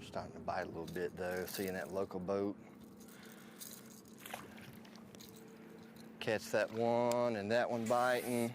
Starting to bite. bite a little bit though, seeing that local boat. Catch that one and that one biting.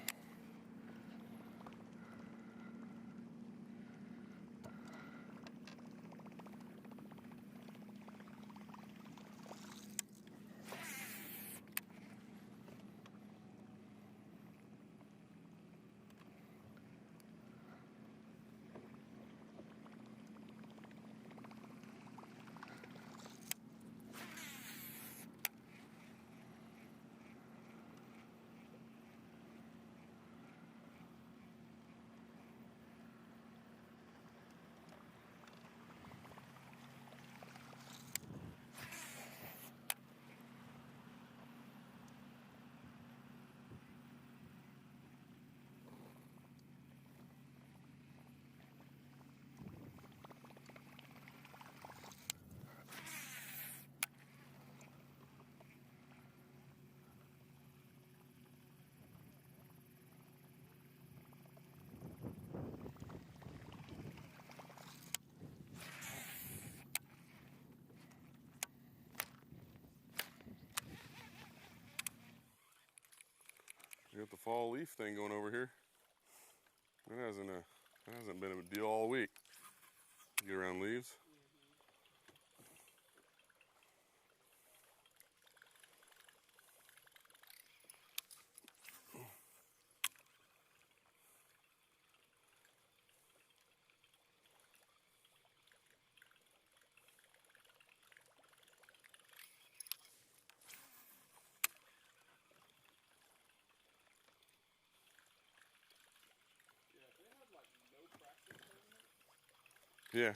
You got the fall leaf thing going over here. That hasn't been a deal all week. Get around leaves. Yeah.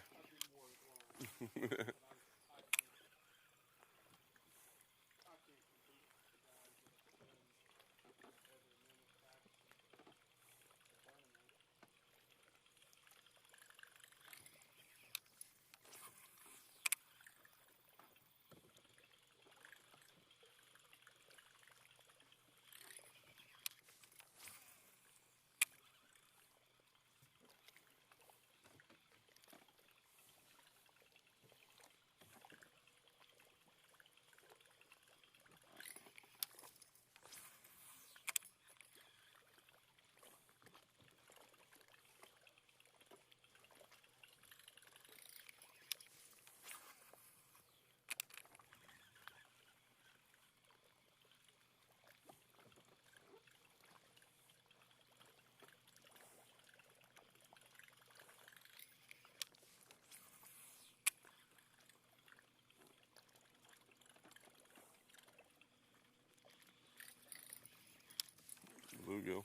Bluegill.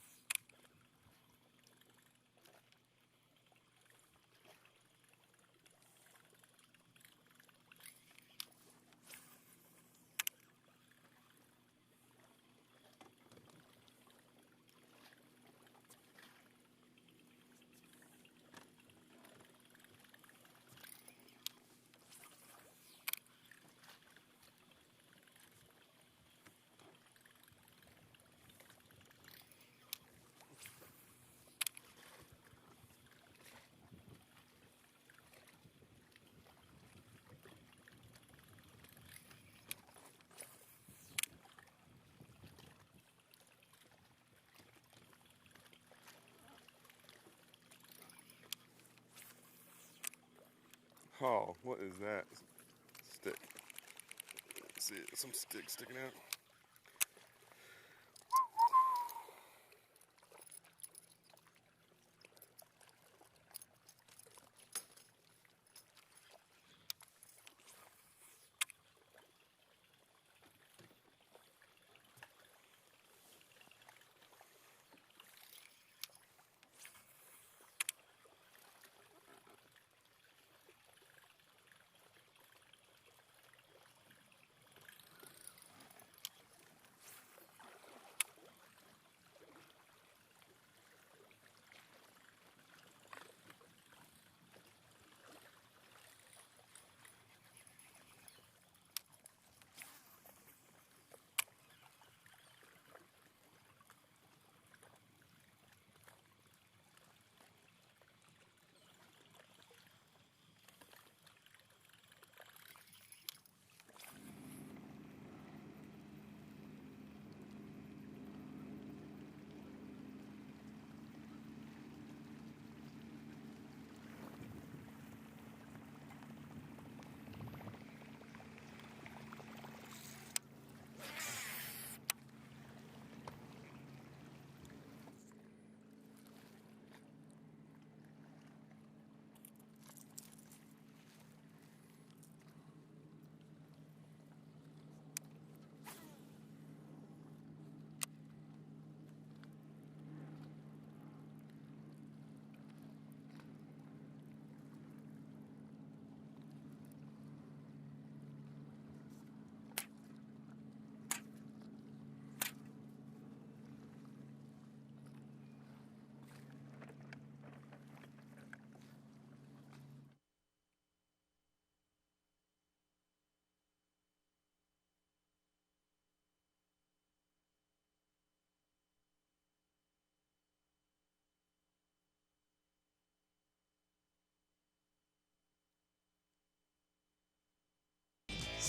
Oh, what is that? Stick. Let's see, some stick sticking out.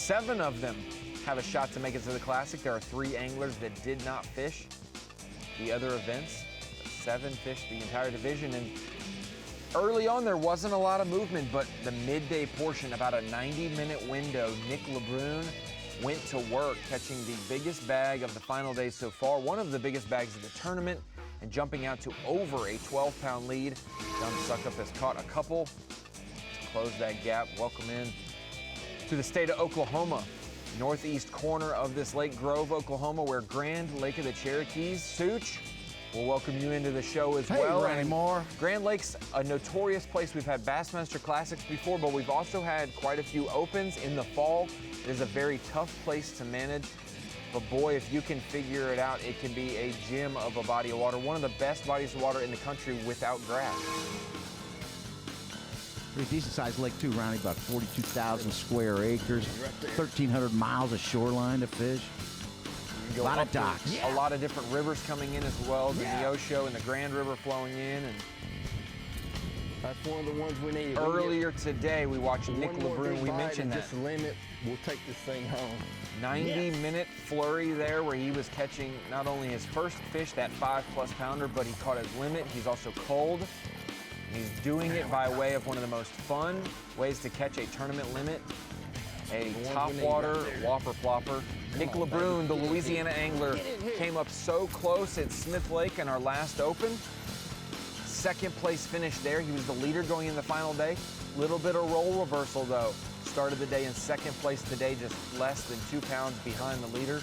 7 of them have a shot to make it to the Classic. There are 3 anglers that did not fish the other events. 7 fished the entire division, and early on there wasn't a lot of movement, but the midday portion, about a 90-minute window, Nick LeBrun went to work catching the biggest bag of the final day so far, one of the biggest bags of the tournament, and jumping out to over a 12-pound lead. John Suckup has caught a couple to close that gap. Welcome in to the state of Oklahoma, northeast corner of this Lake Grove, Oklahoma, where Grand Lake of the Cherokees. Such, we'll welcome you into the show as well. Hey, Randy Moore. Grand Lake's a notorious place. We've had Bassmaster Classics before, but we've also had quite a few opens in the fall. It is a very tough place to manage, but boy, if you can figure it out, it can be a gem of a body of water, one of the best bodies of water in the country without grass. Pretty decent-sized lake, too, Ronnie, about 42,000 square acres, 1,300 miles of shoreline to fish. A lot of docks. A lot of different rivers coming in as well, the Neosho and the Grand River flowing in. And that's one of the ones we need. Earlier today, we watched Nick LeBrun. We mentioned that. Just limit, we'll take this thing home. 90-minute flurry there where he was catching not only his first fish, that 5+ pounder, but he caught his limit. He's also cold. He's doing it by way of one of the most fun ways to catch a tournament limit, a topwater Whopper Plopper. Nick LeBrun, the Louisiana angler, came up so close at Smith Lake in our last open. Second place finish there. He was the leader going in the final day. Little bit of role reversal though. Started the day in second place today, just less than 2 pounds behind the leader,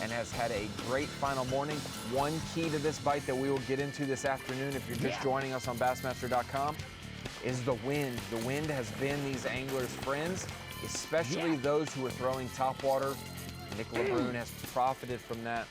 and has had a great final morning. One key to this bite that we will get into this afternoon, if you're just joining us on Bassmaster.com, is the wind. The wind has been these anglers' friends, especially those who are throwing topwater. Nick LeBrun has profited from that.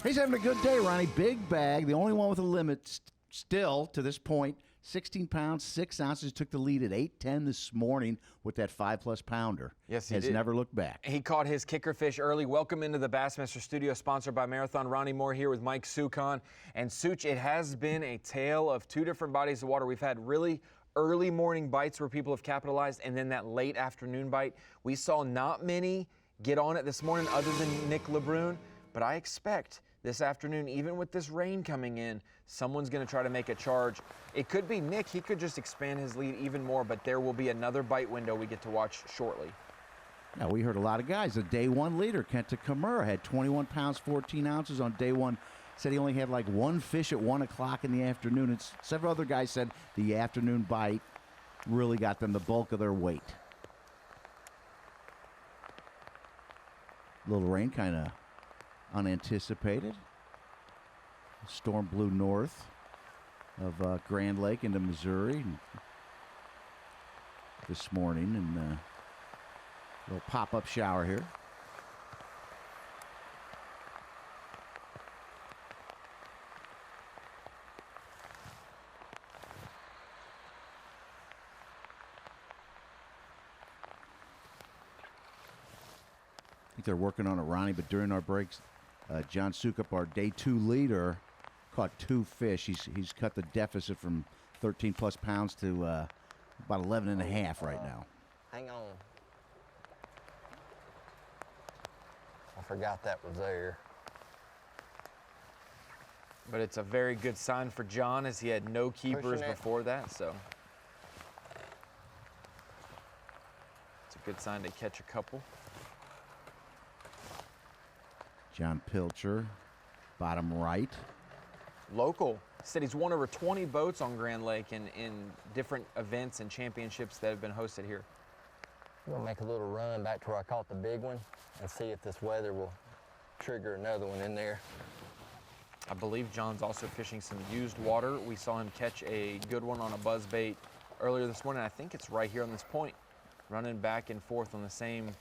He's having a good day, Ronnie. Big bag, the only one with a limit still to this point. 16 pounds, 6 ounces. Took the lead at 8:10 this morning with that 5+ pounder. Yes, he has did. never looked back. He caught his kicker fish early. Welcome into the Bassmaster Studio, sponsored by Marathon. Ronnie Moore here with Mike Sucon. And Such, it has been a tale of 2 different bodies of water. We've had really early morning bites where people have capitalized, and then that late afternoon bite. We saw not many get on it this morning other than Nick LeBrun, but I expect this afternoon, even with this rain coming in, someone's going to try to make a charge. It could be Nick. He could just expand his lead even more, but there will be another bite window we get to watch shortly. Now, we heard a lot of guys. The day one leader, Kinta Kimura, had 21 pounds, 14 ounces on day one. Said he only had like 1 fish at 1 o'clock in the afternoon. And several other guys said the afternoon bite really got them the bulk of their weight. A little rain, kind of unanticipated. Storm blew north of Grand Lake into Missouri this morning, and a little pop-up shower here. I think they're working on it, Ronnie, but during our breaks, John Suckup, our day 2 leader, caught 2 fish. He's cut the deficit from 13+ pounds to about 11.5 right now. Hang on. I forgot that was there. But it's a very good sign for John, as he had no keepers before that, so it's a good sign to catch a couple. John Pilcher, bottom right. Local. Said he's won over 20 boats on Grand Lake in different events and championships that have been hosted here. I'm gonna make a little run back to where I caught the big one and see if this weather will trigger another one in there. I believe John's also fishing some used water. We saw him catch a good one on a buzzbait earlier this morning. I think it's right here on this point, running back and forth on the same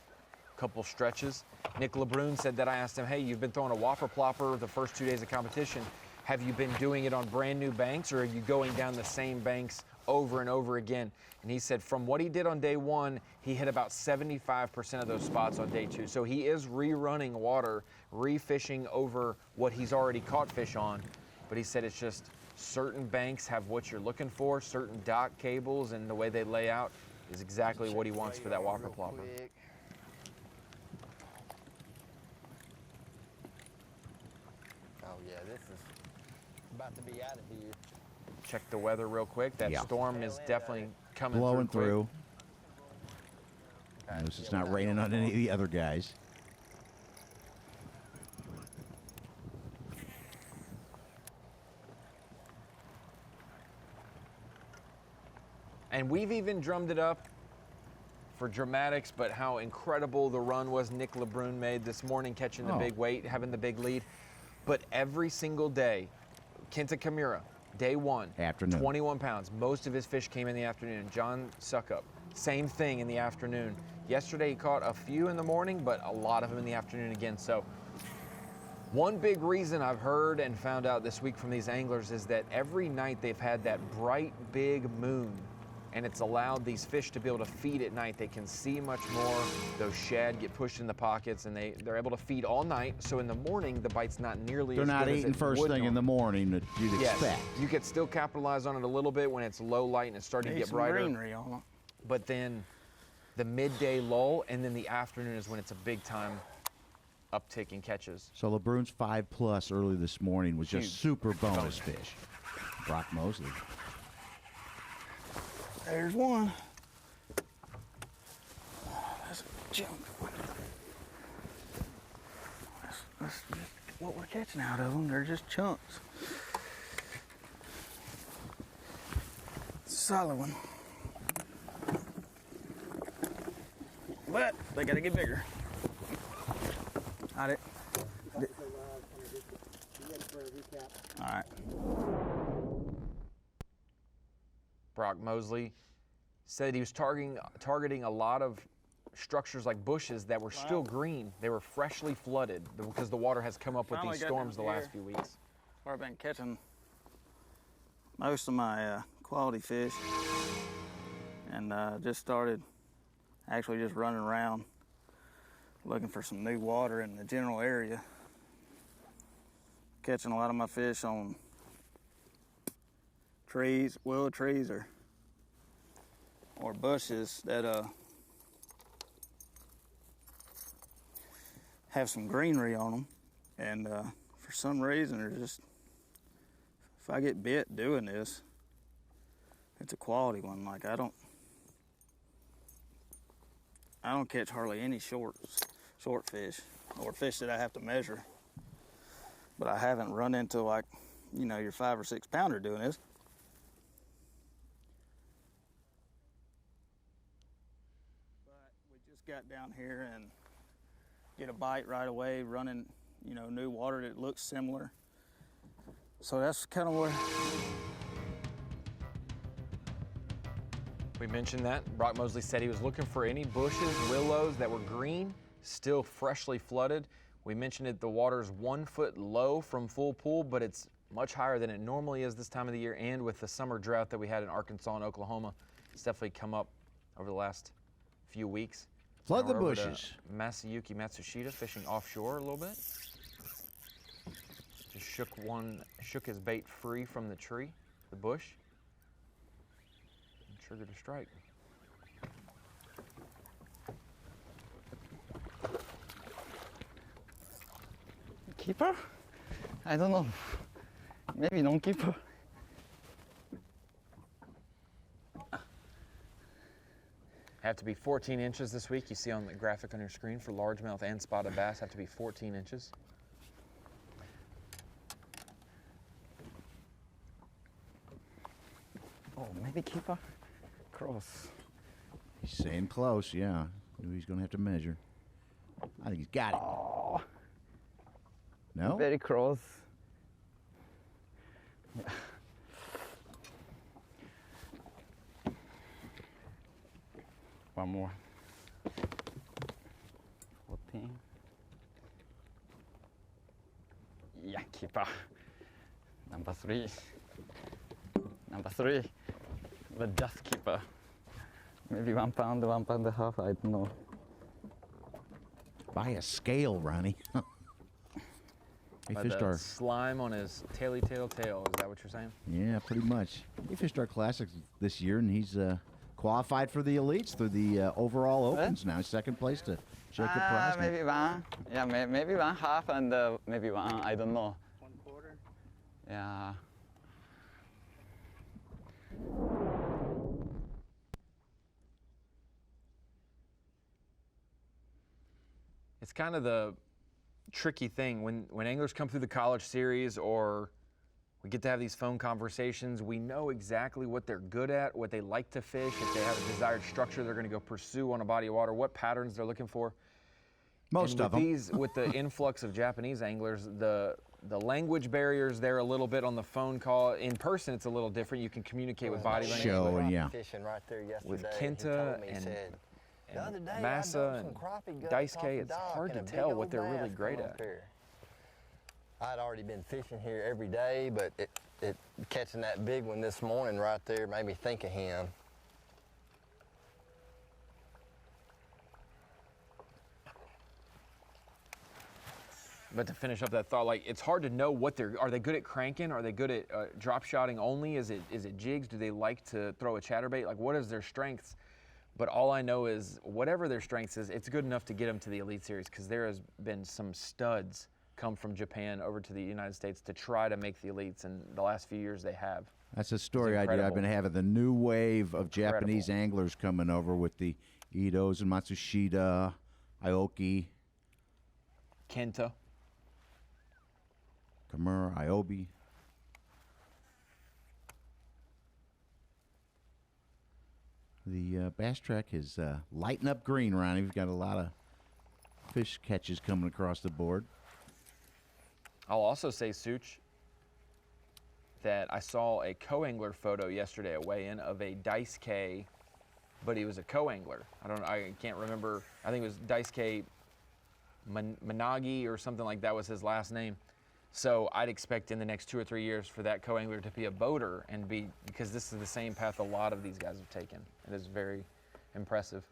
couple stretches. Nick LeBrun said that. I asked him, hey, you've been throwing a Whopper Plopper the first 2 days of competition. Have you been doing it on brand new banks, or are you going down the same banks over and over again? And he said from what he did on day 1, he hit about 75% of those spots on day 2. So he is rerunning water, refishing over what he's already caught fish on. But he said it's just certain banks have what you're looking for, certain dock cables and the way they lay out. is exactly what he wants for that Whopper Plopper. Oh yeah, this is about to be out of here. Check the weather real quick. That storm is definitely coming Blowing through. Notice it's not raining on any of the other guys. And we've even drummed it up for dramatics, but how incredible the run was Nick LeBrun made this morning, catching the big weight, having the big lead. But every single day, Kinta Kimura, day one, afternoon, 21 pounds. Most of his fish came in the afternoon. John Suckup, same thing in the afternoon. Yesterday he caught a few in the morning, but a lot of them in the afternoon again. So one big reason I've heard and found out this week from these anglers is that every night they've had that bright, big moon, and it's allowed these fish to be able to feed at night. They can see much more. Those shad get pushed in the pockets, and they're able to feed all night. So in the morning, the bite's not nearly They're as not good as eating it first would thing in the morning that you'd Yes, expect. you could still capitalize on it a little bit when it's low light and it's starting to get brighter. Greenery on it. But then the midday lull, and then the afternoon is when it's a big time uptick in catches. So LeBrun's 5+ early this morning was just super bonus fish. Brock Mosley. There's one. That's a junk one. That's what we're catching out of them. They're just chunks. It's a solid one. But they gotta get bigger. Got it. All right. Brock Mosley said he was targeting a lot of structures like bushes that were still green. They were freshly flooded because the water has come up with these storms the last few weeks. Where I've been catching most of my quality fish, and just started actually just running around looking for some new water in the general area. Catching a lot of my fish on trees, willow trees, or bushes that have some greenery on them, and for some reason, they're just, if I get bit doing this, it's a quality one. Like I don't catch hardly any short fish or fish that I have to measure, but I haven't run into like, your 5 or 6 pounder doing this. But we just got down here and get a bite right away, running, new water that looks similar. So that's kind of where. We mentioned that. Brock Mosley said he was looking for any bushes, willows that were green, still freshly flooded. We mentioned it, the water's 1 foot low from full pool, but it's much higher than it normally is this time of the year, and with the summer drought that we had in Arkansas and Oklahoma, it's definitely come up over the last few weeks. Flood Now the we're over to bushes. Masayuki Matsushita fishing offshore a little bit. Just shook his bait free from the tree, the bush, and triggered a strike. Keeper? I don't know. Maybe non-keeper. Have to be 14 inches this week. You see on the graphic on your screen for largemouth and spotted bass have to be 14 inches. Oh, maybe keeper? Cross. He's saying close, yeah. Knew he's going to have to measure. I think he's got it. Oh. No? Very close. One more. 14. Yeah, keeper. Number 3. Number 3. But just keeper. Maybe 1 pound, 1.5 pounds, I don't know. Buy a scale, Ronnie. He By fished the our slime on his tail. Is that what you're saying? Yeah, pretty much. He fished our classics this year, and he's qualified for the elites through the overall opens now. Second place to Jacob Price. Maybe one. Yeah, maybe one half and maybe one. I don't know. 1/4. Yeah. It's kind of the tricky thing when anglers come through the college series or we get to have these phone conversations. We know exactly what they're good at, what they like to fish, if they have a desired structure they're going to go pursue on a body of water, what patterns they're looking for. Most of them. With the influx of Japanese anglers, the language barriers there a little bit on the phone call. In person, it's a little different. You can communicate with body language. Show, and yeah. Fishing right there yesterday. With He Kinta told me, he said, the other day, Massa and Daisuke, it's hard to tell what they're really great at. I'd already been fishing here every day, but it catching that big one this morning right there made me think of him. But to finish up that thought, like it's hard to know what are they good at cranking? Are they good at drop shotting only? Is it jigs? Do they like to throw a chatterbait? Like what is their strengths? But all I know is whatever their strengths is, it's good enough to get them to the Elite Series because there has been some studs come from Japan over to the United States to try to make the elites, and the last few years they have. That's a story idea I've been having. The new wave of Japanese anglers coming over with the Itos and Matsushita, Aoki, Kinta Kimura, Iobi. The bass track is lighting up green, Ronnie. We've got a lot of fish catches coming across the board. I'll also say, Such, that I saw a co-angler photo yesterday at weigh-in of a Daisuke, but he was a co-angler. I can't remember. I think it was Daisuke Managi or something like that was his last name. So I'd expect in the next 2 or 3 years for that co-angler to be a boater and because this is the same path a lot of these guys have taken. It is very impressive.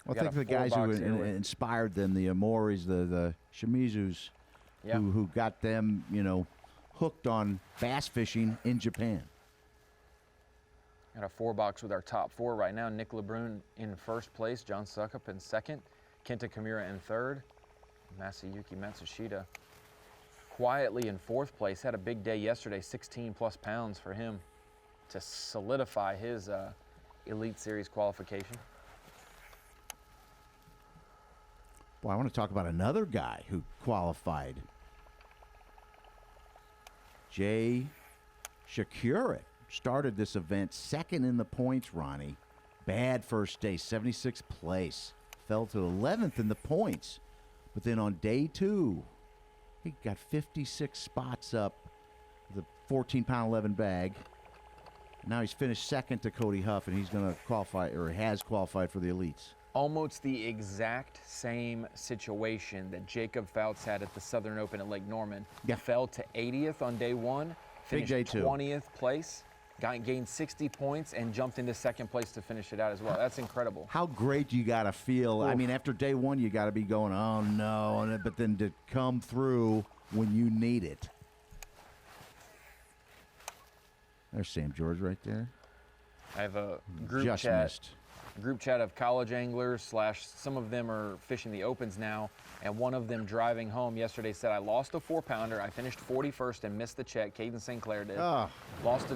Well, I think the guys who inspired them, the Amoris, the Shimizus, who got them, hooked on bass fishing in Japan. Got a 4-box with our top 4 right now. Nick LeBrun in first place, John Suckup in second, Kinta Kimura in third, Masayuki Matsushita quietly in fourth place. Had a big day yesterday, 16+ pounds for him to solidify his Elite Series qualification. Boy, I want to talk about another guy who qualified. Jay Shakurit started this event second in the points, Ronnie. Bad first day, 76th place. Fell to 11th in the points. But then on day 2, he got 56 spots up with a 14-pound 11 bag. Now he's finished second to Cody Huff, and he's going to qualify, or has qualified for the elites. Almost the exact same situation that Jacob Fouts had at the Southern Open at Lake Norman. Yeah. Fell to 80th on day 1, finished day 2. 20th place, gained 60 points, and jumped into second place to finish it out as well. That's incredible. How great you got to feel. Oof. I mean, after day 1, you got to be going, oh, no, but then to come through when you need it. There's Sam George right there. I have a group Just chat. missed. Group chat of college anglers / some of them are fishing the opens now, and one of them driving home yesterday said, I lost a 4-pounder. I finished 41st and missed the check. Caden St. Clair did. Oh. Lost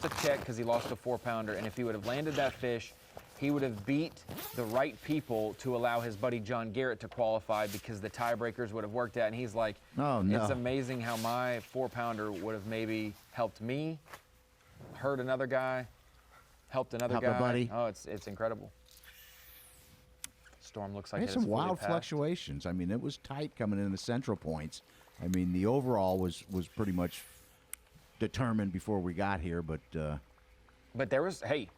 a check because he lost a 4-pounder, and if he would have landed that fish, he would have beat the right people to allow his buddy John Garrett to qualify because the tiebreakers would have worked out. And he's like, oh, no. It's amazing how my 4-pounder would have maybe helped me, hurt another guy, helped another Help guy. a buddy. Oh, it's incredible. Storm looks like Had it some has fully wild passed. fluctuations. I mean, it was tight coming in the central points. I mean, the overall was pretty much determined before we got here, but there was, hey,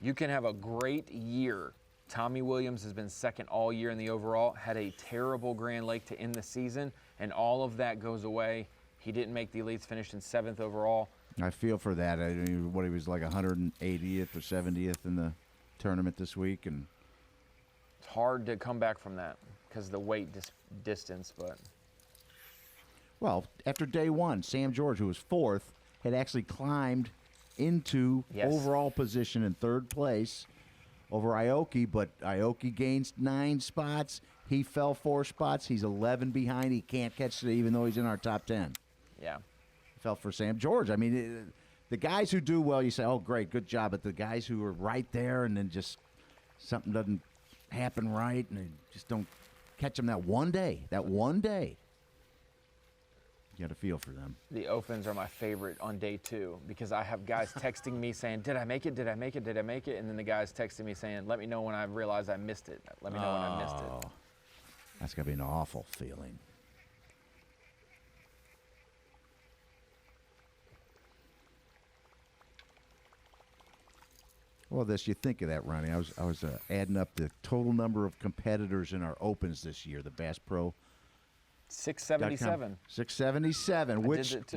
you can have a great year. Tommy Williams has been second all year in the overall, had a terrible Grand Lake to end the season, and all of that goes away. He didn't make the elites, finished in 7th overall. I feel for that. I mean, he was like 180th or 70th in the tournament this week, and it's hard to come back from that because of the weight distance, but. Well, after day 1, Sam George, who was 4th, had actually climbed into overall position in 3rd place. over Aoki, but Aoki gains 9 spots. He fell 4 spots. He's 11 behind. He can't catch it even though he's in our top 10. Yeah. Fell for Sam George. I mean, the guys who do well, you say, oh, great, good job. But the guys who are right there and then just something doesn't happen right and they just don't catch them that one day. You got to feel for them. The opens are my favorite on day 2 because I have guys texting me saying, did I make it? Did I make it? Did I make it? And then the guys texting me saying, let me know when I realize I missed it. Let me know when I missed it. That's got to be an awful feeling. Well, you think of that, Ronnie. I was adding up the total number of competitors in our opens this year, the Bass Pro. 677. 677.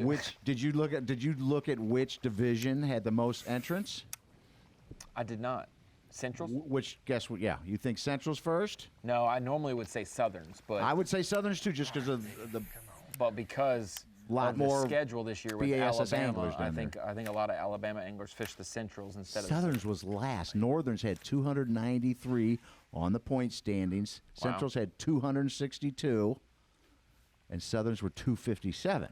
Which did you look at? Did you look at which division had the most entrants? I did not. Centrals? Guess what? Yeah, you think Centrals first? No, I normally would say Southerns, but I would say Southerns too, just because of the. But because lot of more the schedule this year with B.A.S.S. Alabama, anglers down I think a lot of Alabama anglers fish the Centrals instead of Southerns was last. Northerns had 293 on the point standings. Wow. Centrals had 262. And Southerns were 257.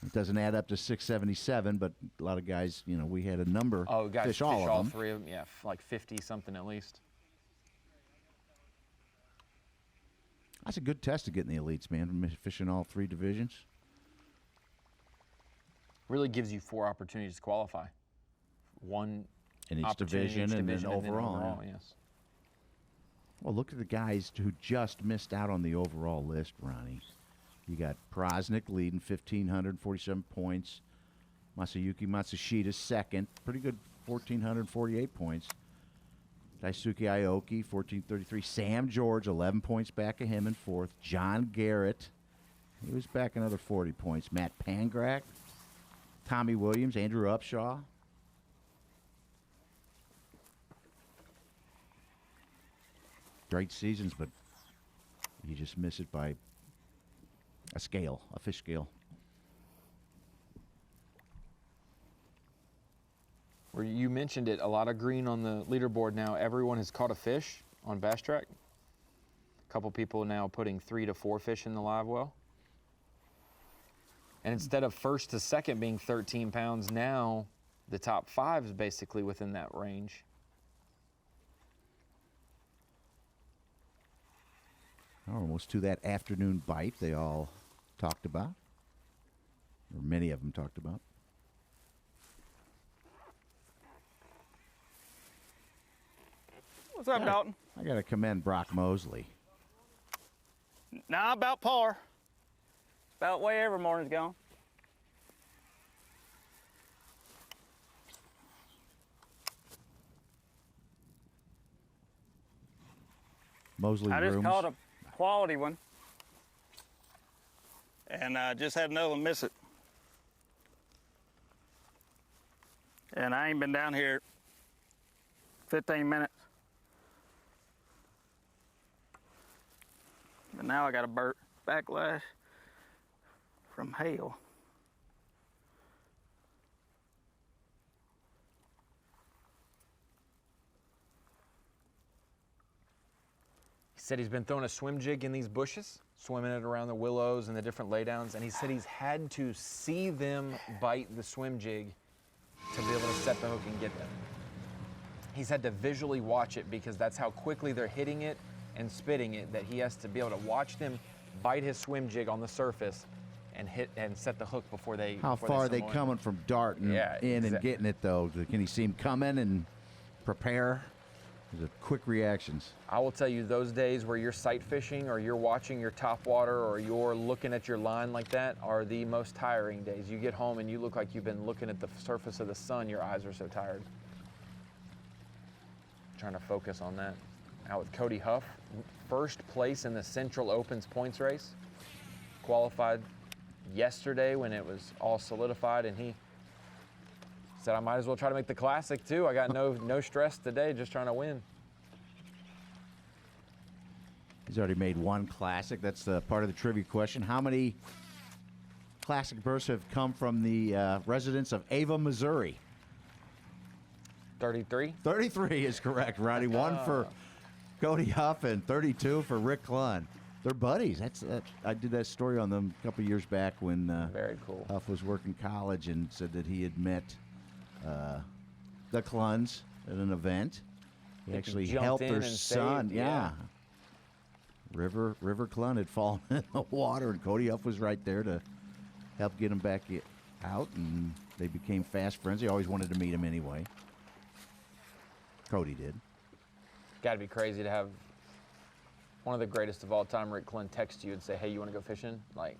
It doesn't add up to 677, but a lot of guys, we had a number. Oh, guys fish all of them. 3 of them, yeah, like 50 something at least. That's a good test to get in the elites, man. Fishing all 3 divisions. Really gives you 4 opportunities to qualify. One in each opportunity division, and then overall. Yes. Well, look at the guys who just missed out on the overall list, Ronnie. You got Prosnick leading 1,547 points. Masayuki Matsushita second. Pretty good 1,448 points. Daisuke Aoki, 1,433. Sam George, 11 points back of him in fourth. John Garrett, he was back another 40 points. Matt Pangrak, Tommy Williams, Andrew Upshaw. Great seasons, but you just miss it by a fish scale. Where you mentioned it, a lot of green on the leaderboard now. Everyone has caught a fish on Bass Track. A couple people now putting 3 to 4 fish in the live well. And instead of first to second being 13 pounds, now the top 5 is basically within that range. Almost to that afternoon bite they all talked about, or many of them talked about. What's up, Dalton? I got to commend Brock Mosley. Nah, about par. About way every morning's gone. Mosley I just Rooms. caught a quality one, and I just had another one miss it. And I ain't been down here 15 minutes. But now I got a backlash from hail. He said he's been throwing a swim jig in these bushes, swimming it around the willows and the different laydowns, and he said he's had to see them bite the swim jig to be able to set the hook and get them. He's had to visually watch it because that's how quickly they're hitting it and spitting it, that he has to be able to watch them bite his swim jig on the surface and hit and set the hook before they. How far are they coming from darting in and getting it, though? Can you see them coming and prepare? There's quick reactions. I will tell you, those days where you're sight fishing or you're watching your top water or you're looking at your line like that are the most tiring days. You get home and you look like you've been looking at the surface of the sun. Your eyes are so tired. Trying to focus on that. Out with Cody Huff, first place in the Central Opens points race. Qualified yesterday when it was all solidified, and he said, I might as well try to make the Classic too. I got no stress today, just trying to win. He's already made one Classic. That's part of the trivia question. How many Classic berths have come from the residents of Ava, Missouri? 33? 33 is correct, Ronnie. One for Cody Huff and 32 for Rick Clunn. They're buddies. I did that story on them a couple years back when very cool. Huff was working college and said that he had met the Clunns at an event. He actually helped their son. Yeah. River Clunn had fallen in the water, and Cody Huff was right there to help get him back out, and they became fast friends. He always wanted to meet him anyway. Cody did. Got to be crazy to have one of the greatest of all time, Rick Clunn, text you and say, hey, you want to go fishing? Like,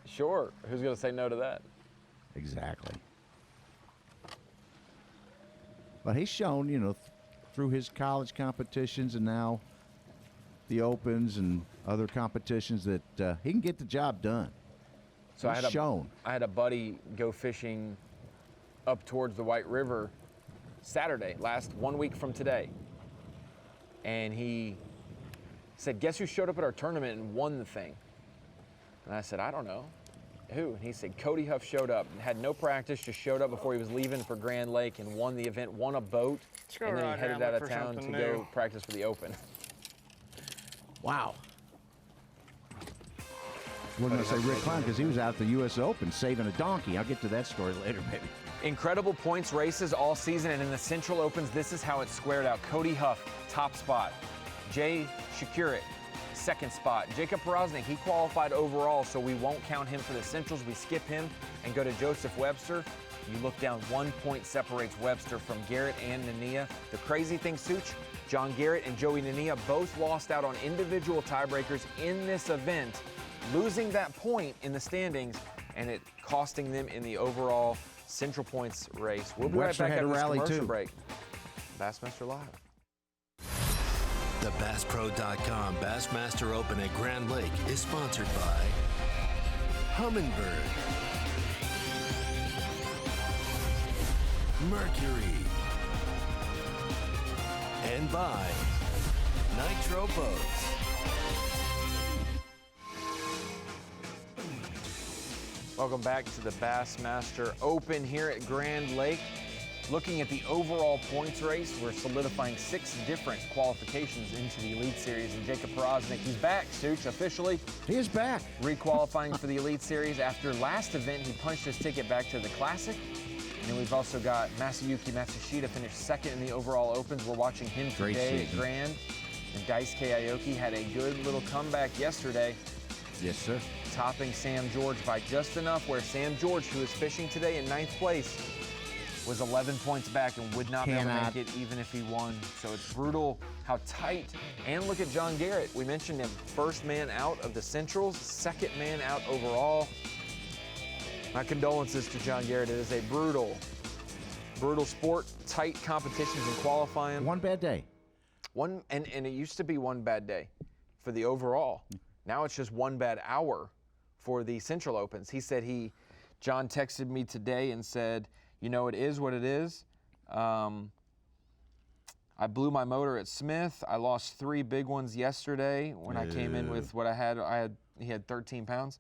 sure. Who's going to say no to that? Exactly. But he's shown, through his college competitions and now the Opens and other competitions that he can get the job done. So he's shown. I had a buddy go fishing up towards the White River Saturday, 1 week from today. And he said, guess who showed up at our tournament and won the thing? And I said, I don't know. Who? And he said, Cody Huff showed up and had no practice, just showed up before he was leaving for Grand Lake and won the event, won a boat, and then he headed out of town to go practice for the Open. Wow. We're going to say Rick Clunn because he was out at the U.S. Open saving a donkey. I'll get to that story later, maybe. Incredible points races all season, and in the Central Opens, this is how it's squared out. Cody Huff, top spot. Jay Shakurit, second spot. Jacob Porosnik, he qualified overall, so we won't count him for the Centrals. We skip him and go to Joseph Webster. You look down, 1 point separates Webster from Garrett and Nania. The crazy thing, Such, John Garrett and Joey Nania both lost out on individual tiebreakers in this event, losing that point in the standings, and it costing them in the overall Central Points race. We'll be right back after this commercial break. Bassmaster Live. The BassPro.com Bassmaster Open at Grand Lake is sponsored by Humminbird, Mercury, and by Nitro Boats. Welcome back to the Bassmaster Open here at Grand Lake. Looking at the overall points race, we're solidifying 6 different qualifications into the Elite Series. And Jacob Porosnik, he's back, Such, officially. He is back. Requalifying for the Elite Series. After last event, he punched his ticket back to the Classic. And then we've also got Masayuki Matsushita finished second in the overall Opens. We're watching him today at Grand. And Daisuke Aoki had a good little comeback yesterday. Yes, sir. Topping Sam George by just enough, where Sam George, who is fishing today in 9th place, was 11 points back and would not be able to make it even if he won. So it's brutal how tight. And look at John Garrett. We mentioned him, first man out of the Centrals, second man out overall. My condolences to John Garrett. It is a brutal sport, tight competitions and qualifying. One bad day. And it used to be one bad day for the overall. Now it's just one bad hour for the Central Opens. He said John texted me today and said, it is what it is. I blew my motor at Smith. I lost 3 big ones yesterday when I came in with what I had. He had 13 pounds,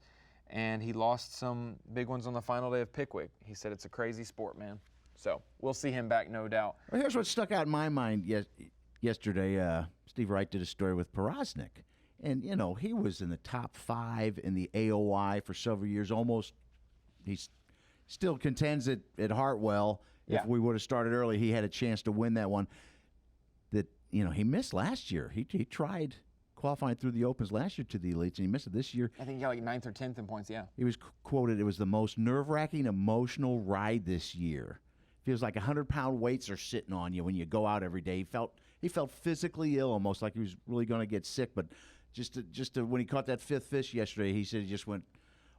and he lost some big ones on the final day of Pickwick. He said it's a crazy sport, man. So we'll see him back, no doubt. Well, here's what stuck out in my mind yesterday. Steve Wright did a story with Porosnik. And, he was in the top 5 in the AOI for several years. Almost, he still contends it at Hartwell. Yeah. If we would have started early, he had a chance to win that one. That, he missed last year. He tried qualifying through the Opens last year to the Elites, and he missed it this year. I think he got like 9th or 10th in points, yeah. He was quoted, it was the most nerve-wracking, emotional ride this year. Feels like 100-pound weights are sitting on you when you go out every day. He felt physically ill, almost like he was really going to get sick, but just when he caught that 5th fish yesterday, he said he just went,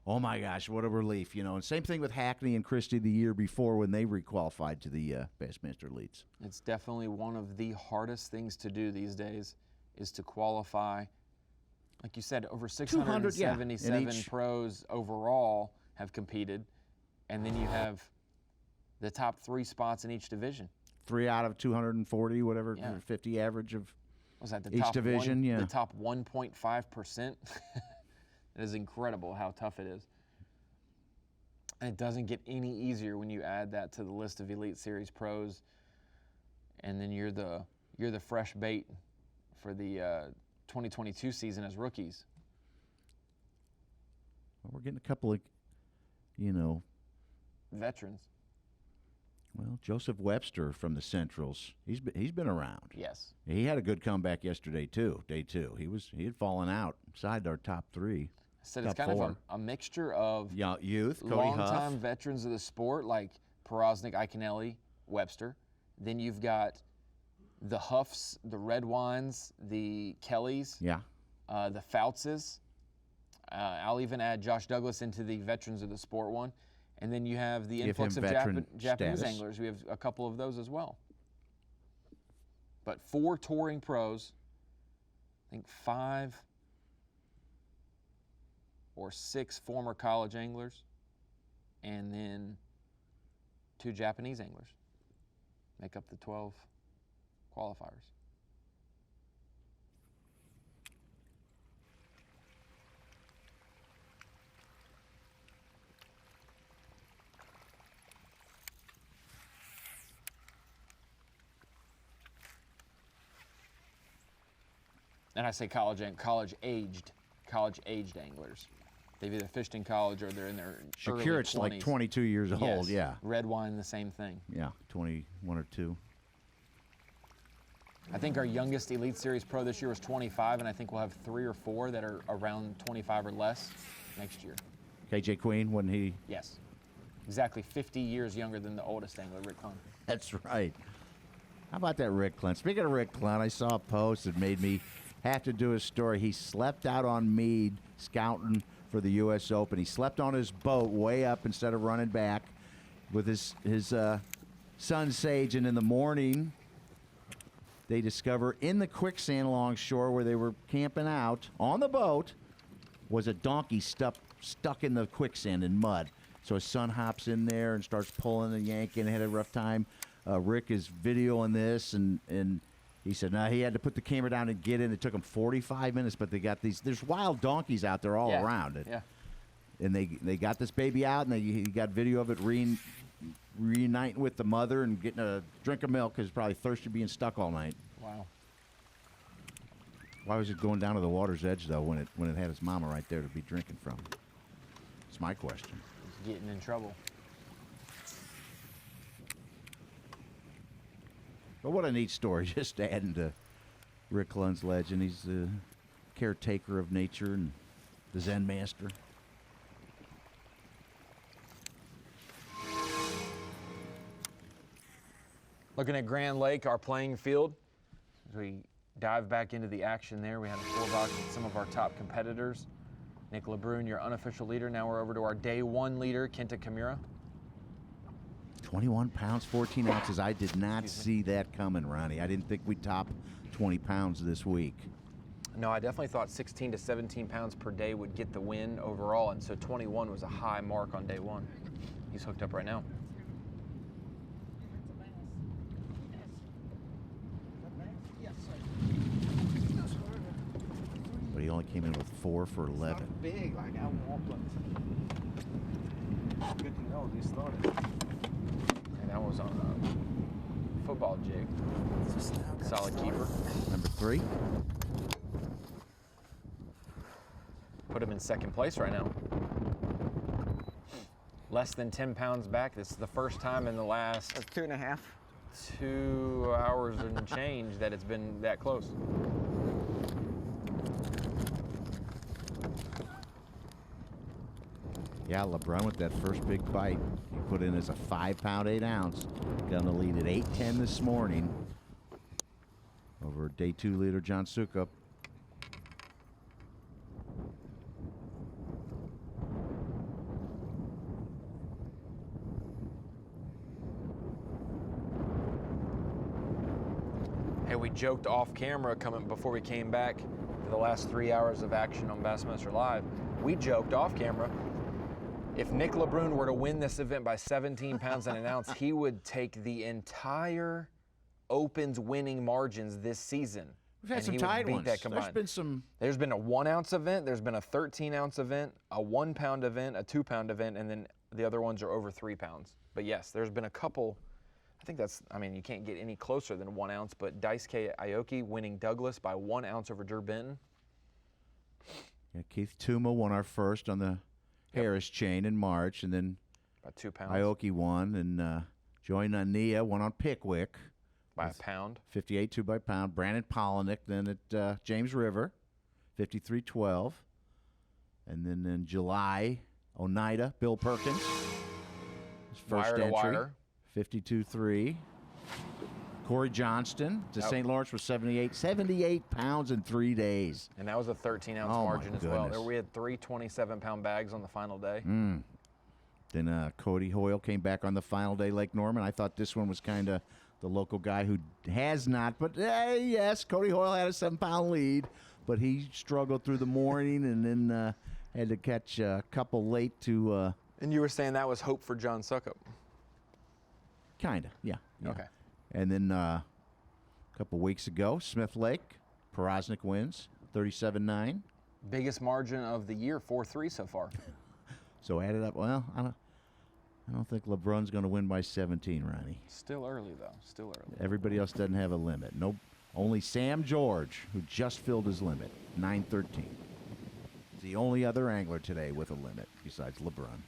oh my gosh, what a relief, And same thing with Hackney and Christie the year before when they requalified to the Bassmaster Elites. It's definitely one of the hardest things to do these days is to qualify. Like you said, over 677 pros overall have competed, and then you have the top 3 spots in each division. 3 out of 240, whatever, 50 average of was that the each top division, the top 1.5%. It is incredible how tough it is. And it doesn't get any easier when you add that to the list of Elite Series pros. and then you're the fresh bait for the 2022 season as rookies. Well, we're getting a couple of, veterans. Well, Joseph Webster from the Centrals, he's been around. Yes. He had a good comeback yesterday too. Day 2, he had fallen outside our top 3. So it's kind of a mixture of youth, Cody long-time Huff. veterans of the sport like Porosnik, Iaconelli, Webster. Then you've got the Huffs, the Red Wines, the Kellys, the Foutses. I'll even add Josh Douglas into the veterans of the sport one. And then you have the influx of Japanese anglers. We have a couple of those as well. But 4 touring pros, I think 5 or 6 former college anglers, and then 2 Japanese anglers make up the 12 qualifiers. And I say college-aged anglers. They've either fished in college or they're in their early 20s. Shakirit's like 22 years old, yeah. Red Wine, the same thing. Yeah, 21 or 2. I think our youngest Elite Series pro this year was 25, and I think we'll have 3 or 4 that are around 25 or less next year. KJ Queen, wasn't he? Yes. Exactly 50 years younger than the oldest angler, Rick Clun. That's right. How about that Rick Clun? Speaking of Rick Clun, I saw a post that made me have to do a story. He slept out on Mead scouting for the U.S. Open. He slept on his boat way up instead of running back with his son Sage, and in the morning they discover in the quicksand along shore where they were camping out on the boat was a donkey stuck in the quicksand and mud. So his son hops in there and starts pulling and yanking. Had a rough time. Rick is videoing this, and he said he had to put the camera down and get in. It took him 45 minutes, but they got there's wild donkeys out there all around it. Yeah. And they got this baby out, and he got video of it reuniting with the mother and getting a drink of milk because probably thirsty being stuck all night. Wow. Why was it going down to the water's edge, though, when it had its mama right there to be drinking from? It's my question. He's getting in trouble. But what a neat story, just adding to Rick Clun's legend. He's the caretaker of nature and the Zen master. Looking at Grand Lake, our playing field, as we dive back into the action there, we had a full box with some of our top competitors. Nick LeBrun, your unofficial leader. Now we're over to our day 1 leader, Kinta Kimura. 21 pounds, 14 ounces. I did not see that coming, Ronnie. I didn't think we'd top 20 pounds this week. No, I definitely thought 16 to 17 pounds per day would get the win overall, and so 21 was a high mark on day 1. He's hooked up right now. But he only came in with 4 for 11. Not big like I want, but good to know you started. And that was on a football jig. Solid keeper. Number 3. Put him in second place right now. Less than 10 pounds back. This is the first time in the last 2.5. 2 hours and change that it's been that close. Yeah, LeBrun with that first big bite. He put in as a 5 pound, 8 ounce. Gonna lead at 8:10 this morning over day 2 leader John Sukup. Hey, we joked off camera before we came back for the last 3 hours of action on Bassmaster Live. We joked off camera. If Nick LeBrun were to win this event by 17 pounds and an ounce, he would take the entire Opens winning margins this season. We've had some tight ones. There's been a 1 ounce event, there's been a 13 ounce event, a 1 pound event, a 2 pound event, and then the other ones are over 3 pounds. But yes, there's been a couple I think that's, I mean, you can't get any closer than 1 ounce, but Daisuke Aoki winning Douglas by 1 ounce over Drew Benton. Yeah, Keith Tuma won our first on the Harris chain in March, and then about 2 pounds. Aoki won, and Joy Nania won on Pickwick. By a pound. 58.2 by pound. Brandon Polinick then at James River, 53.12. And then in July, Oneida, Bill Perkins. His first Wire to entry, wire. 52.3. Corey Johnston to Yep. St. Lawrence for 78 pounds in 3 days. And that was a 13-ounce Oh, my margin as well. goodness. We had 3 27-pound bags on the final day. Then Cody Hoyle came back on the final day, Lake Norman. I thought this one was kind of the local guy who has not. But, yes, Cody Hoyle had a 7-pound lead. But he struggled through the morning and then had to catch a couple late to And you were saying that was hope for John Suckup. kind of, yeah. Okay. And then a couple weeks ago, Smith Lake, Porosnik wins, 37-9. Biggest margin of the year, 4-3 so far. So add it up. Well, I don't think LeBron's going to win by 17, Ronnie. Still early, though. Still early. Everybody else doesn't have a limit. Nope. Only Sam George, who just filled his limit, 9:13. He's the only other angler today with a limit besides LeBron.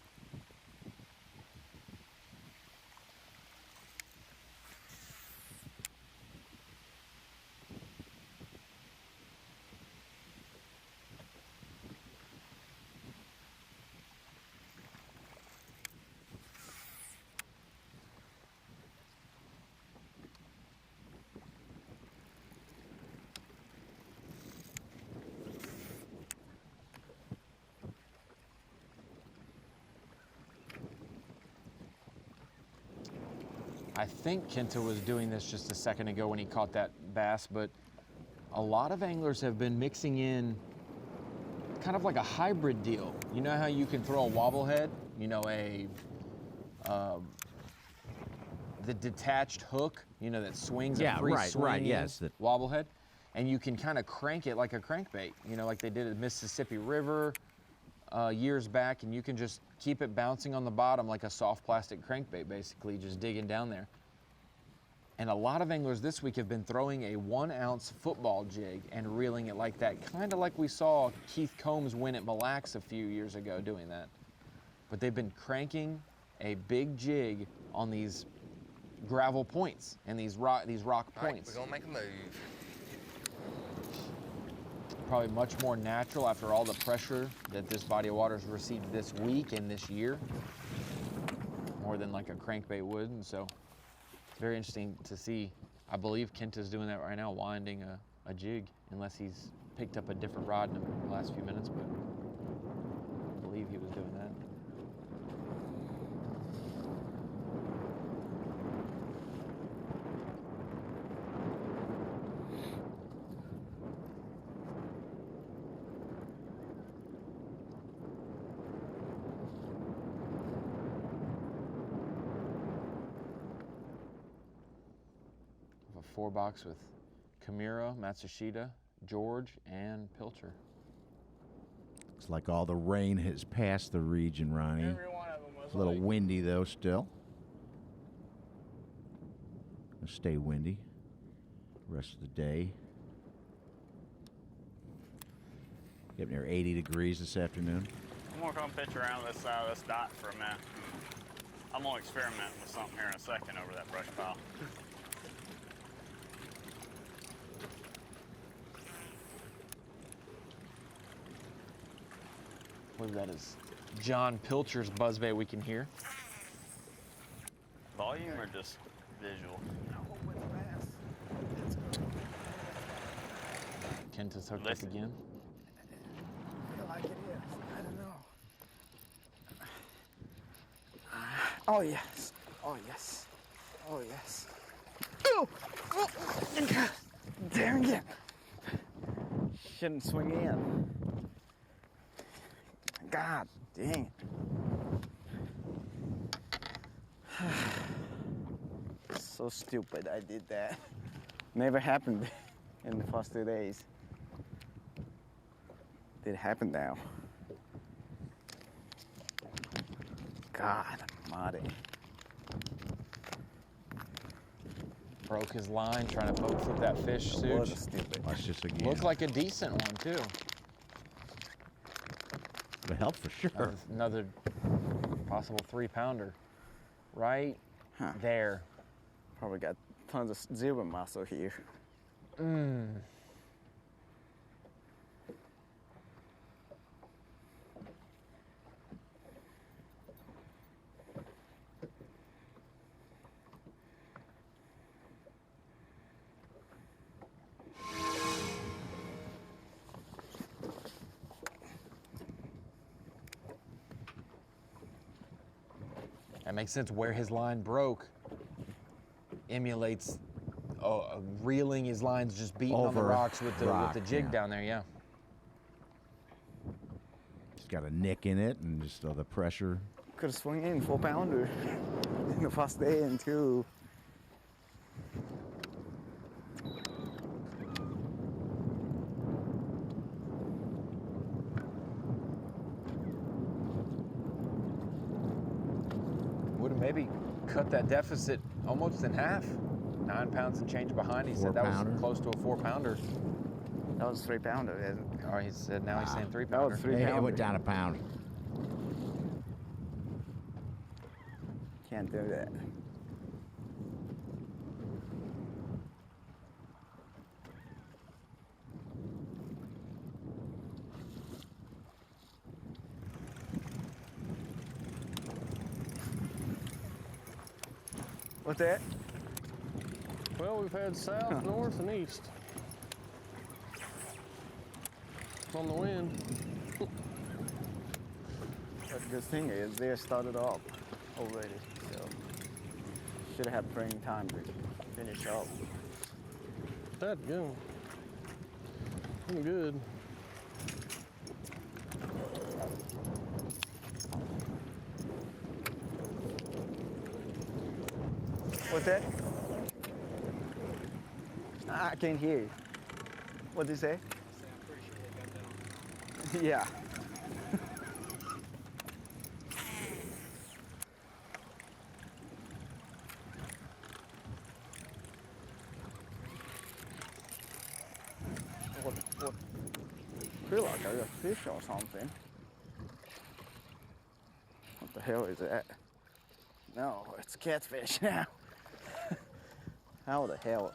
I think Kinta was doing this just a second ago when he caught that bass, but a lot of anglers have been mixing in kind of like a hybrid deal. You know how you can throw a wobblehead? You know, the detached hook, you know, that swings a free swing yes. wobblehead, and you can kind of crank it like a crankbait, you know, like they did at Mississippi River years back, and you can just keep it bouncing on the bottom like a soft plastic crankbait, basically, just digging down there. And a lot of anglers this week have been throwing a 1 ounce football jig and reeling it like that, kind of like we saw Keith Combs win at Mille Lacs a few years ago doing that. But they've been cranking a big jig on these gravel points and these rock points. We're gonna make a move. Probably much more natural after all the pressure that this body of water has received this week and this year, more than like a crankbait would. And so it's very interesting to see. I believe Kinta's doing that right now, winding a jig, unless he's picked up a different rod in the last few minutes, but I believe he was doing that. A 4-box with Kimura, Matsushita, George, and Pilcher. Looks like all the rain has passed the region, Ronnie. Every one of them was It's a little like, windy, though, still. It'll stay windy the rest of the day. Getting near 80 degrees this afternoon. I'm gonna come pitch around this side of this dot for a minute. I'm gonna experiment with something here in a second over that brush pile. I believe that is John Pilcher's buzzbait we can hear. Volume or just visual? Kinta's hooked up again. I feel like it is. I don't know. Oh, yes. Oh, yes. Oh, yes. Oh! Oh! God. Dang it. Shouldn't swing in. God dang it. So stupid I did that. Never happened in the first 2 days. Did happen now. God almighty. Broke his line trying to poke flip that fish, Such. What a stupid. Watch this again. Looked like a decent one, too. Would help for sure. Another possible 3-pounder. Right there. Probably got tons of zebra mussel here. That makes sense. Where his line broke emulates reeling his lines, just beating on the Over rocks with the jig yeah. down there. Yeah. It's got a nick in it, and just the pressure. Could have swung in 4-pounder in the first day and two. Would have maybe cut that deficit almost in half. 9 pounds and change behind. He said that was close to a 4-pounder. That was 3-pounder, isn't it? Oh, he said now he's saying 3-pounder. That was 3-pounder. It went down a pound. Can't do that. What's that? Well, we've had south, north, and east on the wind. But the good thing is they started up already, so should have had plenty of time to finish up. That's good. I'm good. What's that? I can't hear you. What did you say? Yeah. What? I feel like I got a fish or something. What the hell is that? No, it's catfish now. How the hell?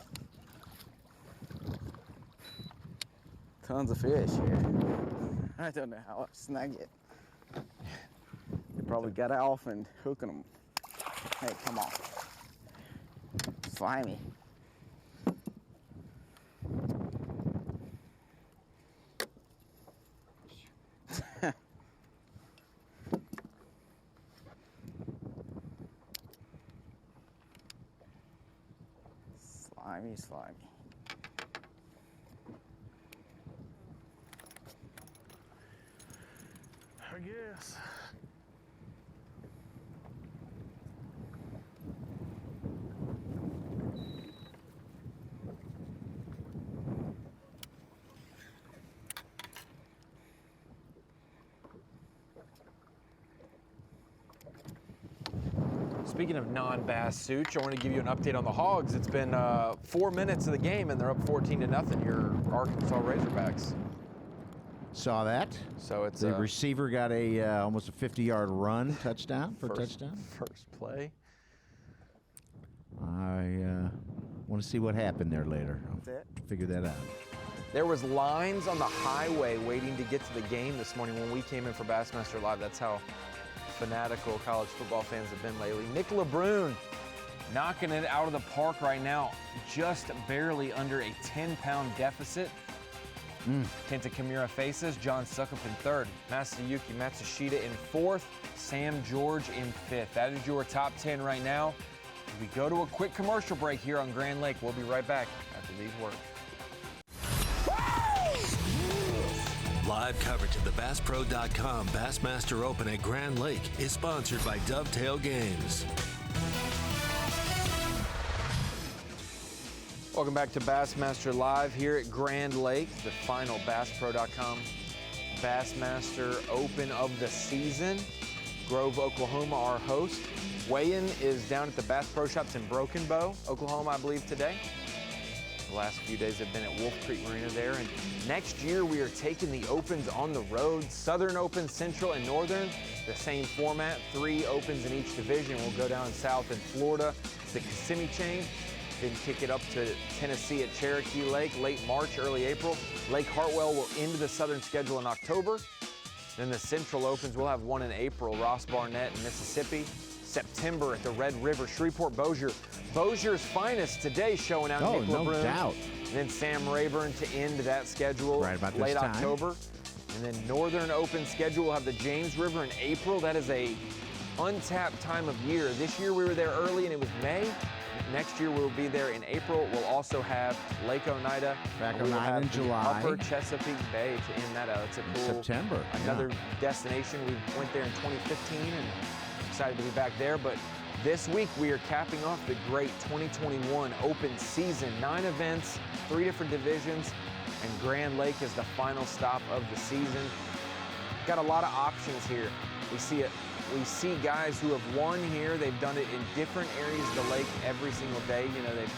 Tons of fish here. I don't know how I snagged it. They probably got off and hooking them. Hey, come on. Slimy. Slimy. I guess. Speaking of non-bass, Such, I want to give you an update on the Hogs. It's been 4 minutes of the game, and they're up 14-0. Your Arkansas Razorbacks. Saw that. So it's the receiver got a almost a 50-yard run touchdown for touchdown. First play. I want to see what happened there later. I'll figure that out. There was lines on the highway waiting to get to the game this morning when we came in for Bassmaster Live. That's how fanatical college football fans have been lately. Nick LeBrun knocking it out of the park right now, just barely under a 10-pound deficit. Kinta Kimura faces, John Suckup in third, Masayuki Matsushita in fourth, Sam George in fifth. That is your top 10 right now. As we go to a quick commercial break here on Grand Lake, we'll be right back after these words. Live coverage of the BassPro.com Bassmaster Open at Grand Lake is sponsored by Dovetail Games. Welcome back to Bassmaster Live here at Grand Lake, the final BassPro.com Bassmaster Open of the season. Grove, Oklahoma, our host. Weigh-in is down at the Bass Pro Shops in Broken Bow, Oklahoma, I believe, today. The last few days have been at Wolf Creek Marina there. And next year, we are taking the Opens on the road. Southern Open, Central, and Northern, the same format. 3 Opens in each division. We'll go down south in Florida. It's the Kissimmee chain. Then kick it up to Tennessee at Cherokee Lake, late March, early April. Lake Hartwell will end the Southern schedule in October. Then the Central Opens, we'll have one in April, Ross Barnett in Mississippi. September at the Red River, Shreveport, Bossier. Bossier's finest today showing out Nick no LeBrun. doubt. And then Sam Rayburn to end that schedule Right about late this time. October. And then Northern Open schedule will have the James River in April. That is a untapped time of year. This year we were there early and it was May. Next year we'll be there in April. We'll also have Lake Oneida. Back and we will Oneida in have the July. Upper Chesapeake Bay to end that out. It's a cool September, another destination. We went there in 2015 and excited to be back there. But this week we are capping off the great 2021 Open season. 9 events, 3 different divisions, and Grand Lake is the final stop of the season. Got a lot of options here. We see guys who have won here. They've done it in different areas of the lake every single day. You know, they've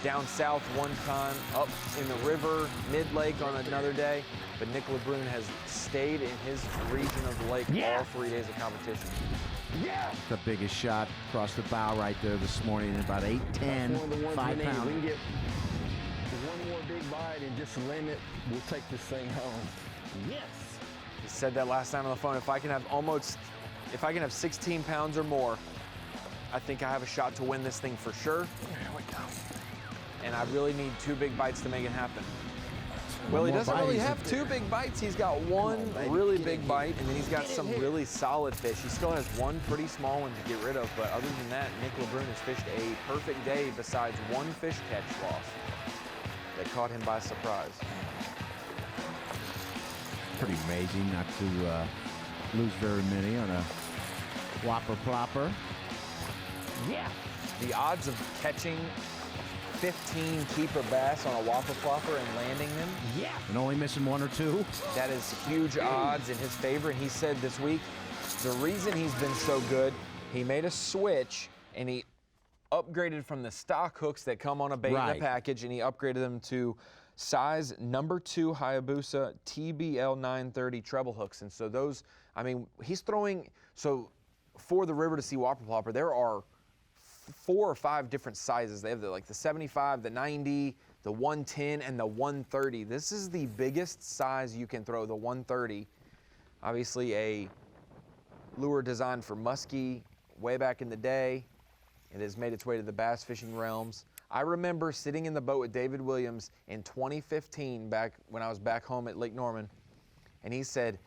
down south one time, up in the river, mid-lake on another day. But Nick LeBrun has stayed in his region of the lake all 3 days of competition. The biggest shot across the bow right there this morning, about 8'10", 5 pounds. We can get one more big bite and just limit. We'll take this thing home. Yes. He said that last time on the phone. If I can have 16 pounds or more, I think I have a shot to win this thing for sure. There we go. And I really need 2 big bites to make it happen. Well, he doesn't really have 2 big bites. He's got one really big bite, and then he's got some really solid fish. He still has one pretty small one to get rid of, but other than that, Nick LeBrun has fished a perfect day besides one fish catch loss that caught him by surprise. Pretty amazing not to lose very many on a Whopper Plopper. Yeah. The odds of catching 15 keeper bass on a Whopper Plopper and landing them. Yeah. And only missing 1 or 2. That is huge odds in his favor. And he said this week, the reason he's been so good, he made a switch and he upgraded from the stock hooks that come on a bait in a package, and he upgraded them to size number 2 Hayabusa TBL 930 treble hooks. And so those, I mean, he's throwing, so for the River to Sea Whopper Plopper, there are 4 or 5 different sizes. They have the 75, the 90, the 110, and the 130. This is the biggest size you can throw, the 130. Obviously a lure designed for muskie way back in the day. It has made its way to the bass fishing realms. I remember sitting in the boat with David Williams in 2015, back when I was back home at Lake Norman, and he said,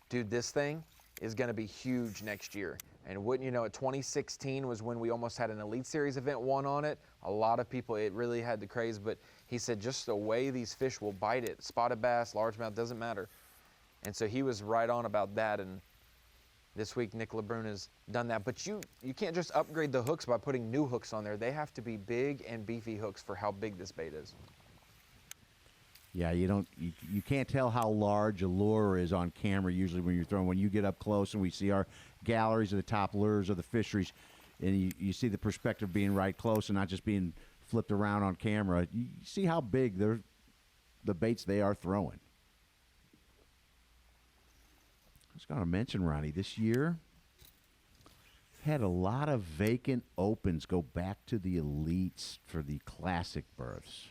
dude, this thing is gonna be huge next year. And wouldn't you know it, 2016 was when we almost had an Elite Series event won on it. A lot of people, it really had the craze, but he said just the way these fish will bite it, spotted bass, largemouth, doesn't matter. And so he was right on about that, and this week Nick LeBrun has done that. But you can't just upgrade the hooks by putting new hooks on there. They have to be big and beefy hooks for how big this bait is. Yeah, you can't tell how large a lure is on camera usually when you're throwing. When you get up close and we see our galleries of the top lures of the fisheries, and you see the perspective being right close and not just being flipped around on camera, you see how big the baits they are throwing. I was going to mention, Ronnie, this year had a lot of vacant opens go back to the elites for the classic berths.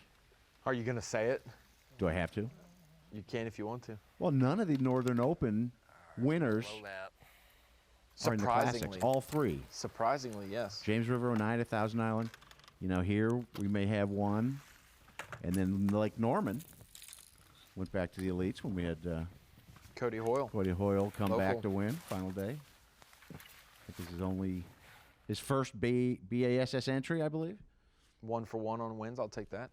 Are you going to say it? Do I have to? You can if you want to. Well, none of the Northern Open winners are in the classics. Surprisingly. All 3. Surprisingly, yes. James River, Oneida, Thousand Island. You know, here we may have one. And then Lake Norman went back to the elites when we had Cody Hoyle. Cody Hoyle come Local. back to win final day. I think this is only his first B.A.S.S. entry, I believe. 1 for 1 on wins. I'll take that.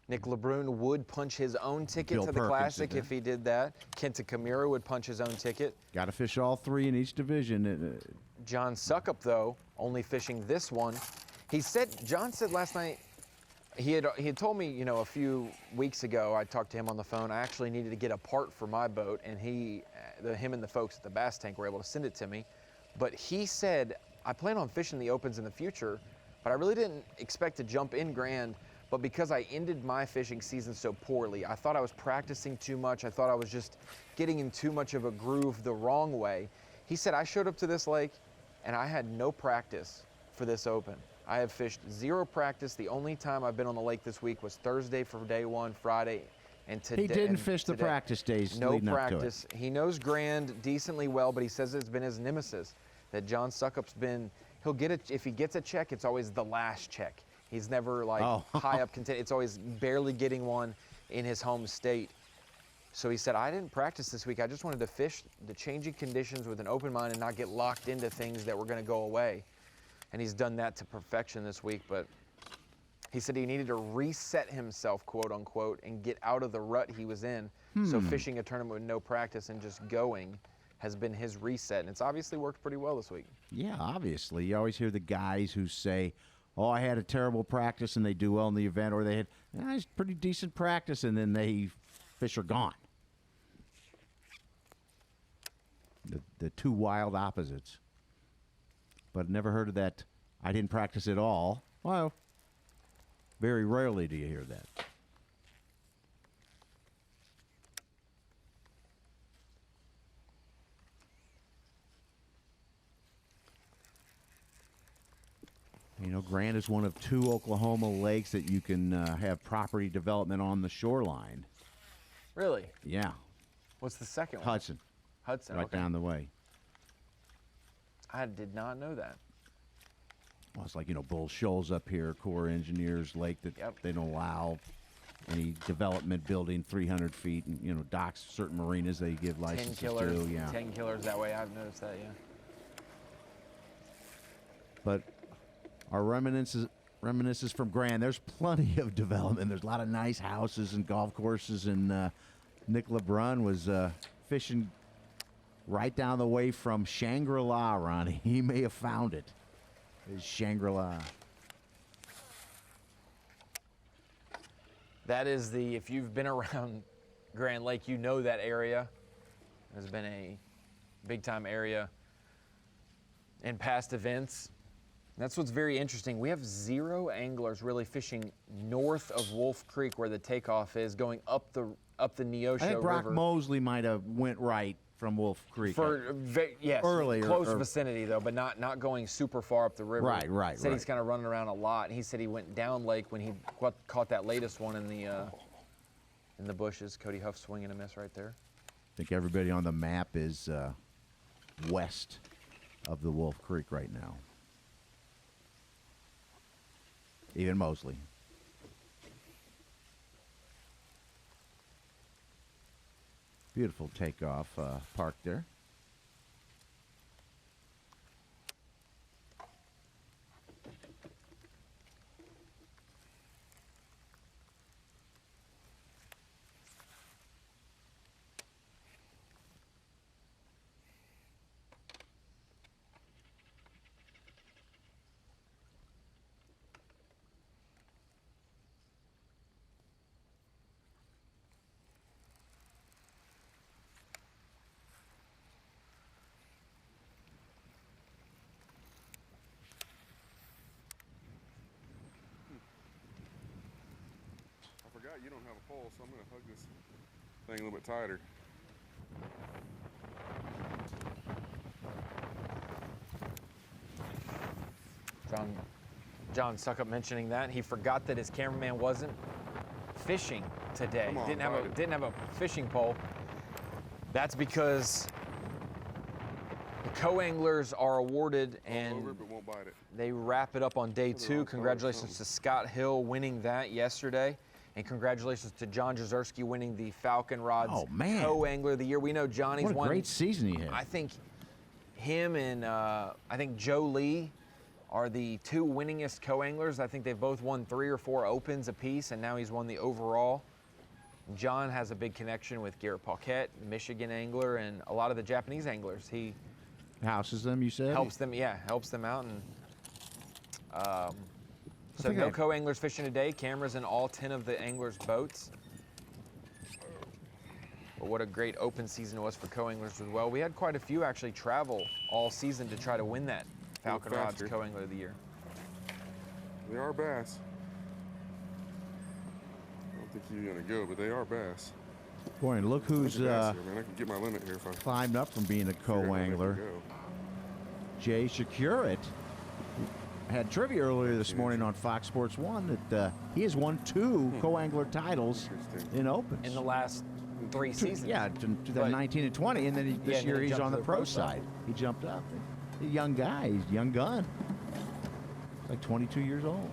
Nick LeBrun would punch his own ticket Bill to the Perkins Classic did that. if he did that. Kinta Kimura would punch his own ticket. Got to fish all 3 in each division. John Suckup, though, only fishing this one. John said last night, he had told me, you know, a few weeks ago, I talked to him on the phone, I actually needed to get a part for my boat, and him and the folks at the Bass Tank were able to send it to me. But he said, I plan on fishing the opens in the future, but I really didn't expect to jump in Grand. But because I ended my fishing season so poorly, I thought I was practicing too much. I thought I was just getting in too much of a groove the wrong way. He said I showed up to this lake and I had no practice for this open. I have fished 0 practice. The only time I've been on the lake this week was Thursday for day 1, Friday, and today. He didn't fish the practice days leading up to it. No practice. He knows Grand decently well, but he says it's been his nemesis. That John Suckup's been, he'll get it, if he gets a check, it's always the last check. He's never like high up content. It's always barely getting one in his home state. So he said, I didn't practice this week. I just wanted to fish the changing conditions with an open mind and not get locked into things that were going to go away. And he's done that to perfection this week. But he said he needed to reset himself, quote unquote, and get out of the rut he was in. So fishing a tournament with no practice and just going has been his reset. And it's obviously worked pretty well this week. Yeah, obviously. You always hear the guys who say, oh, I had a terrible practice, and they do well in the event, or they had it's pretty decent practice, and then fish are gone. The two wild opposites. But never heard of that, I didn't practice at all. Well, very rarely do you hear that. You know, Grand is one of 2 Oklahoma lakes that you can have property development on the shoreline. Really? Yeah. What's the second one? Hudson. Hudson, right down the way. I did not know that. Well, it's like, you know, Bull Shoals up here, Corps Engineers Lake, that they don't allow any development building 300 feet, and, you know, docks, certain marinas they give licenses 10 killers, to. Yeah. 10 killers that way. I've noticed that, yeah. But our reminiscences from Grand, there's plenty of development. There's a lot of nice houses and golf courses, and Nick LeBrun was fishing right down the way from Shangri-La, Ronnie. He may have found it. It's Shangri-La. That is if you've been around Grand Lake, you know that area. Has been a big-time area in past events. That's what's very interesting. We have 0 anglers really fishing north of Wolf Creek, where the takeoff is, going up the Neosho I think Brock River. Mosley might have went right from Wolf Creek. Yes, earlier, close vicinity though, but not going super far up the river. Right. Said he's kind of running around a lot. He said he went down lake when he caught that latest one in the bushes. Cody Huff swing and a miss right there. I think everybody on the map is west of the Wolf Creek right now. Even Mosley. Beautiful takeoff park there. I forgot you don't have a pole, so I'm going to hug this thing a little bit tighter. John Suckup mentioning that. He forgot that his cameraman wasn't fishing today. Come on, didn't have a fishing pole. That's because the co-anglers are awarded and they wrap it up on day 2. Congratulations to Scott Hill winning that yesterday. And congratulations to John Jezerski winning the Falcon Rods Co-Angler of the Year. We know Johnny's What a great season he had. I think him and I think Joe Lee are the 2 winningest co-anglers. I think they've both won 3 or 4 opens apiece, and now he's won the overall. John has a big connection with Garrett Paquette, Michigan angler, and a lot of the Japanese anglers. He houses them, you said? Helps them out. And so no co-anglers fishing today. Cameras in all 10 of the anglers' boats. But what a great open season it was for co-anglers as well. We had quite a few actually travel all season to try to win that Falcon Rod's Co-Angler of the Year. They are bass. I don't think you're gonna go, but they are bass. Boy, and look who's I can get my limit here if I climbed up from being a co-angler. Jay Shakurit had trivia earlier this morning on Fox Sports 1 that he has won 2 co-angler titles in Opens. In the last 3 seasons. Yeah, 2019 and 20, and then this year he's on the pro side. He jumped up. He's a young guy. He's a young gun. He's like 22 years old.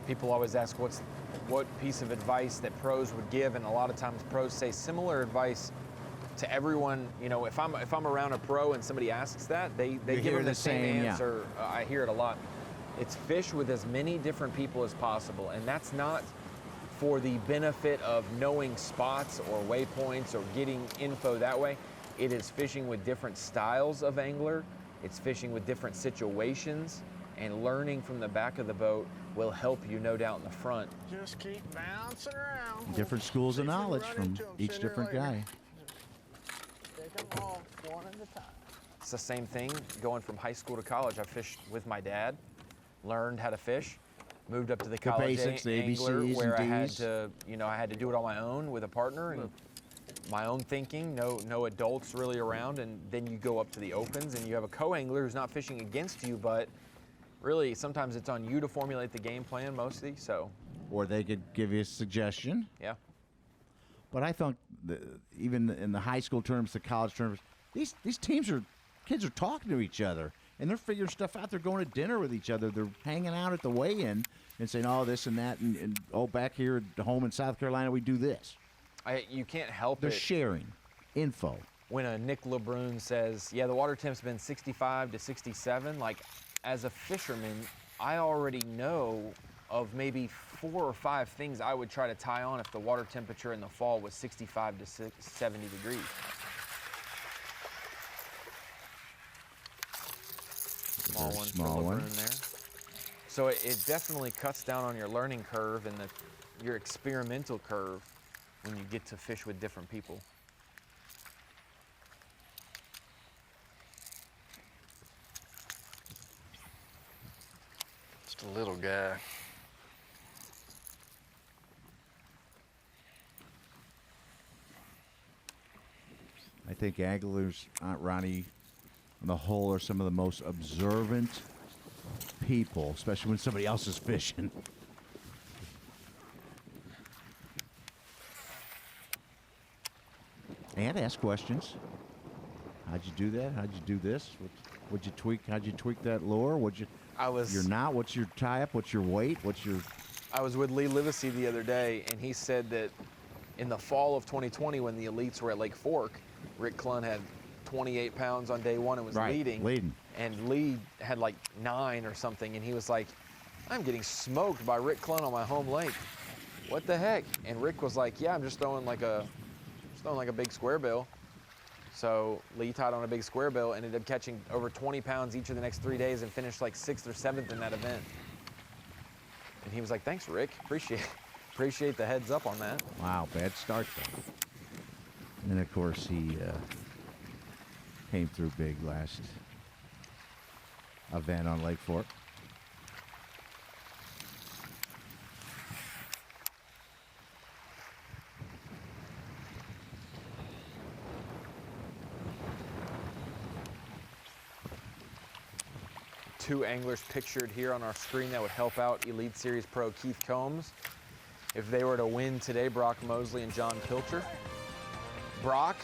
People always ask what piece of advice that pros would give, and a lot of times pros say similar advice to everyone. You know, if I'm around a pro and somebody asks that, they give them the same answer. Yeah. I hear it a lot. It's fish with as many different people as possible, and that's not for the benefit of knowing spots or waypoints or getting info that way. It is fishing with different styles of angler. It's fishing with different situations, and learning from the back of the boat will help you, no doubt, in the front. Just keep bouncing around. Different schools of knowledge from each different guy. Take them off one at a time. It's the same thing going from high school to college. I fished with my dad, learned how to fish, moved up to the college basics, the angler ABCs where and I had Ds. to, I had to do it on my own with a partner and my own thinking, no adults really around, and then you go up to the opens and you have a co-angler who's not fishing against you, but really sometimes it's on you to formulate the game plan mostly, so. Or they could give you a suggestion. Yeah. But I thought even in the high school terms, the college terms, these kids are talking to each other, and they're figuring stuff out. They're going to dinner with each other. They're hanging out at the weigh-in and saying, oh, this and that, and back here at home in South Carolina, we do this. You can't help They're it. sharing info. When a Nick LeBrun says, yeah, the water temp's been 65 to 67, like as a fisherman, I already know of maybe 4 or 5 things I would try to tie on if the water temperature in the fall was 65 to 70 degrees. Small one. There. So it definitely cuts down on your learning curve and your experimental curve when you get to fish with different people. Just a little guy. I think anglers, Ronnie, on the whole, are some of the most observant people, especially when somebody else is fishing. And ask questions. How'd you do that? How'd you do this? What'd you tweak? How'd you tweak that lure? You're not. What's your tie-up? What's your weight? I was with Lee Livesey the other day, and he said that in the fall of 2020, when the elites were at Lake Fork, Rick Clunn had 28 pounds on day 1 and was leading. And Lee had like 9 or something, and he was like, I'm getting smoked by Rick Clunn on my home lake. What the heck? And Rick was like, yeah, I'm just throwing like a big square bill. So Lee tied on a big square bill, ended up catching over 20 pounds each of the next 3 days and finished like 6th or 7th in that event. And he was like, thanks, Rick. Appreciate the heads up on that. Wow, bad start though. And then, of course, he came through big last event on Lake Fork. Two anglers pictured here on our screen that would help out Elite Series Pro Keith Combs if they were to win today, Brock Mosley and John Pilcher. Brock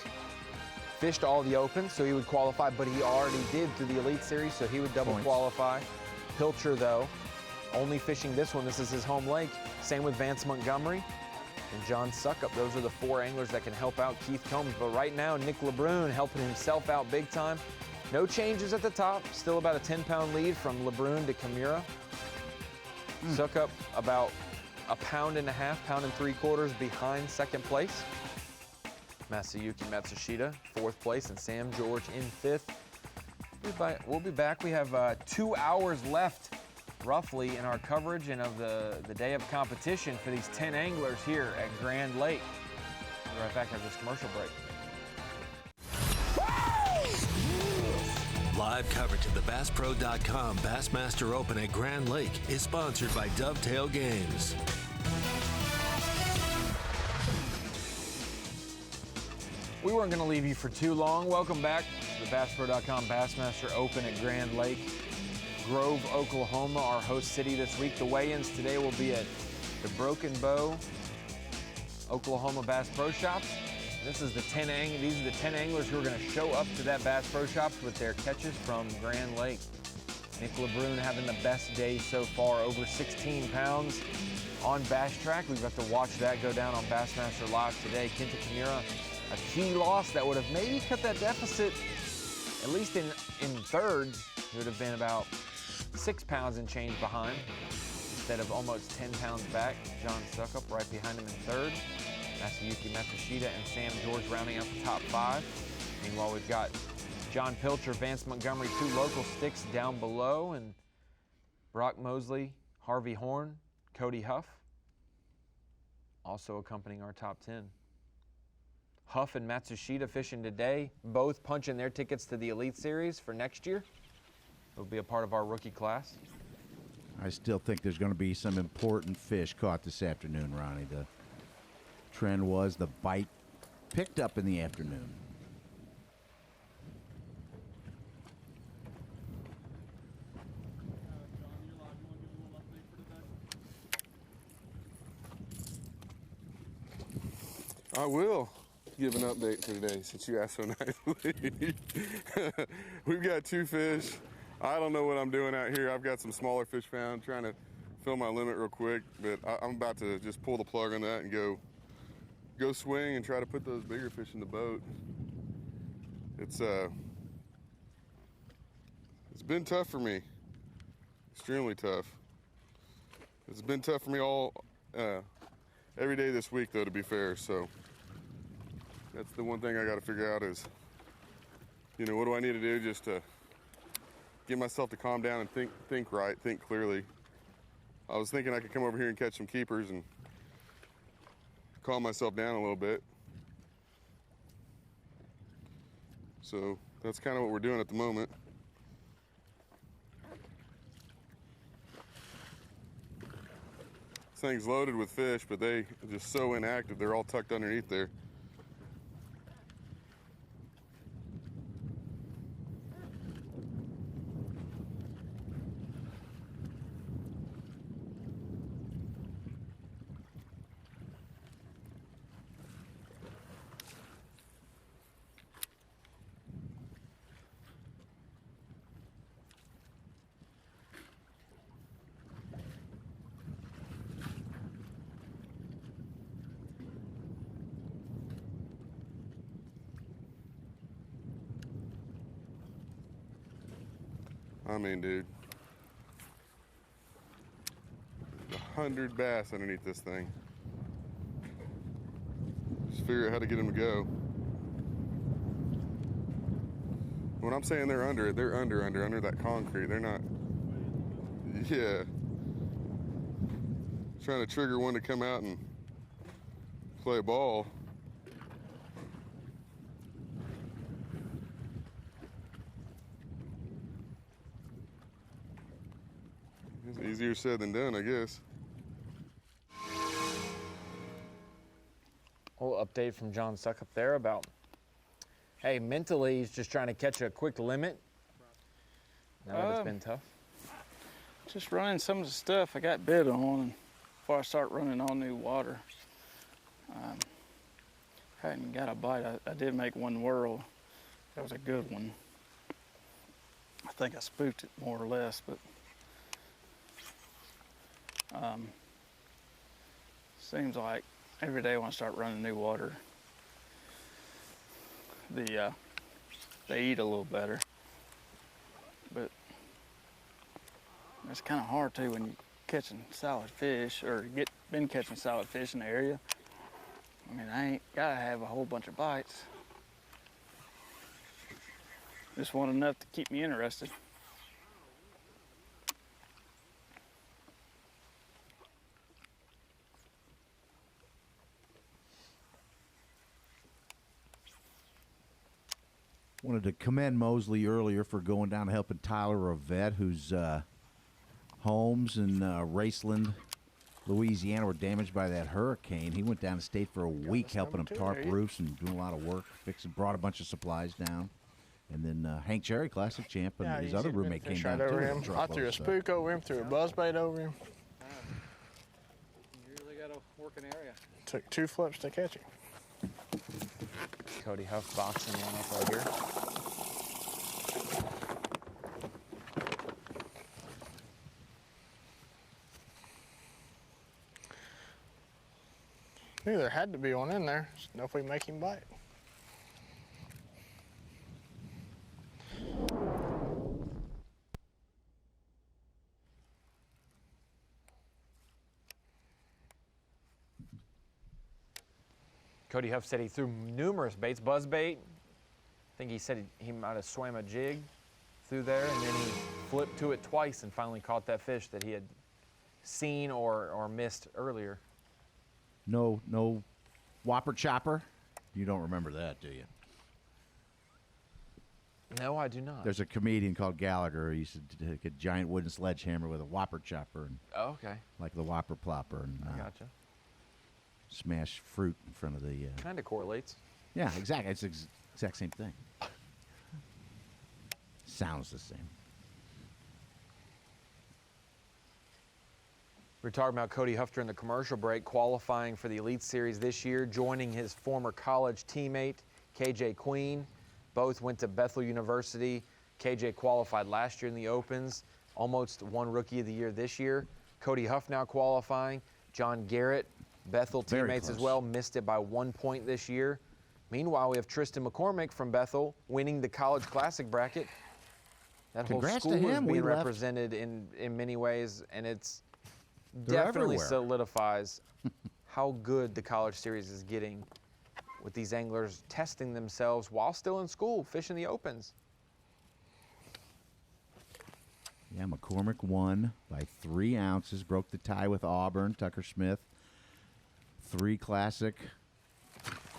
fished all the Opens, so he would qualify, but he already did through the Elite Series, so he would double qualify. Pilcher, though, only fishing this one. This is his home lake. Same with Vance Montgomery and John Suckup. Those are the 4 anglers that can help out Keith Combs. But right now, Nick LeBrun helping himself out big time. No changes at the top. Still about a 10-pound lead from LeBrun to Kimura. Suckup about a 1.5 1.75 pounds behind second place. Masayuki Matsushita, 4th place, and Sam George in 5th. We'll be back. We have 2 hours left, roughly, in our coverage and of the day of competition for these 10 anglers here at Grand Lake. We'll be right back after this commercial break. Live coverage of the BassPro.com Bassmaster Open at Grand Lake is sponsored by Dovetail Games. We weren't going to leave you for too long. Welcome back to the BassPro.com Bassmaster Open at Grand Lake. Grove, Oklahoma, our host city this week. The weigh-ins today will be at the Broken Bow Oklahoma Bass Pro Shops. These are the 10 anglers who are going to show up to that Bass Pro Shops with their catches from Grand Lake. Nick LeBrun having the best day so far, over 16 pounds on Bass Track. We've got to watch that go down on Bassmaster Live today. Kinta Kimura, a key loss that would have maybe cut that deficit, at least in thirds. It would have been about 6 pounds and change behind instead of almost 10 pounds back. John Suckup right behind him in third. Masayuki Matsushita and Sam George rounding out the top 5. Meanwhile, we've got John Pilcher, Vance Montgomery, 2 local sticks down below, and Brock Mosley, Harvey Horn, Cody Huff also accompanying our top 10. Huff and Matsushita fishing today, both punching their tickets to the Elite Series for next year. It'll be a part of our rookie class. I still think there's going to be some important fish caught this afternoon, Ronnie. The trend was the bite picked up in the afternoon. I will give an update for today since you asked so nicely. We've got 2 fish. I don't know what I'm doing out here. I've got some smaller fish found, trying to fill my limit real quick, but I'm about to just pull the plug on that and go swing and try to put those bigger fish in the boat. It's been tough for me, extremely tough. It's been tough for me every day this week, though, to be fair. So that's the one thing I got to figure out is, what do I need to do just to get myself to calm down and think right, think clearly. I was thinking I could come over here and catch some keepers and calm myself down a little bit. So that's kind of what we're doing at the moment. This thing's loaded with fish, but they are just so inactive. They're all tucked underneath there. I mean, dude, 100 bass underneath this thing. Just figure out how to get them to go. When I'm saying they're under it, they're under that concrete. They're not, yeah. Trying to trigger one to come out and play ball. It's easier said than done, I guess. A little update from John Suckup there about, hey, mentally he's just trying to catch a quick limit. Now that it's been tough. Just running some of the stuff I got bid on before I start running all new water. Hadn't got a bite. I did make one whirl. That was a good one. I think I spooked it more or less, but seems like every day when I start running new water, they eat a little better. But it's kind of hard too when you're catching solid fish or been catching solid fish in the area. I mean, I ain't gotta have a whole bunch of bites. Just want enough to keep me interested. Wanted to commend Mosley earlier for going down and helping Tyler Rivette, whose homes in Raceland, Louisiana, were damaged by that hurricane. He went down and stayed for a week helping them tarp roofs and doing a lot of work, brought a bunch of supplies down. And then Hank Cherry, Classic champ, and his other roommate came down over too. him. I threw a spook over him, threw a buzzbait over him. You really got to work an area. Took 2 flips to catch him. Cody Huff boxing one up right here. Knew there had to be one in there. Just know if we make him bite. Cody Huff said he threw numerous baits, buzz bait. I think he said he might have swam a jig through there, and then he flipped to it twice and finally caught that fish that he had seen or missed earlier. No Whopper Chopper? You don't remember that, do you? No, I do not. There's a comedian called Gallagher. He used to take a giant wooden sledgehammer with a Whopper Chopper. And, oh, okay. Like the Whopper Plopper. And, I gotcha. Smash fruit in front of the... kind of correlates. Yeah, exactly. It's the exact same thing. Sounds the same. We're talking about Cody Huff during the commercial break, qualifying for the Elite Series this year, joining his former college teammate, KJ Queen. Both went to Bethel University. KJ qualified last year in the Opens, almost won Rookie of the Year this year. Cody Huff now qualifying. John Garrett, Bethel teammates as well, missed it by 1 point this year. Meanwhile, we have Tristan McCormick from Bethel winning the College Classic bracket. That Congrats whole to school is him. being We left. represented in many ways, and it's They're definitely everywhere. solidifies how good the College Series is getting with these anglers testing themselves while still in school, fishing the Opens. Yeah, McCormick won by 3 ounces, broke the tie with Auburn, Tucker Smith. 3 classic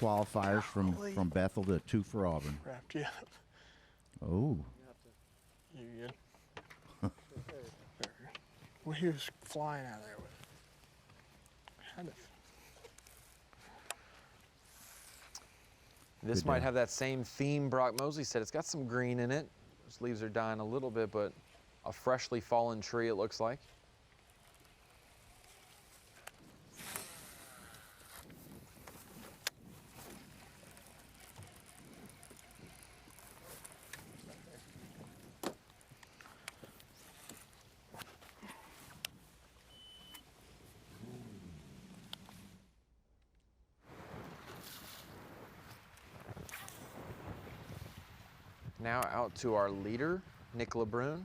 qualifiers from Bethel to 2 for Auburn. Wrapped you up. Oh. You good? Well, he was flying out of there with it. Had it. This Good might day. have that same theme Brock Mosley said. It's got some green in it. Those leaves are dying a little bit, but a freshly fallen tree it looks like. Now out to our leader, Nick LeBrun,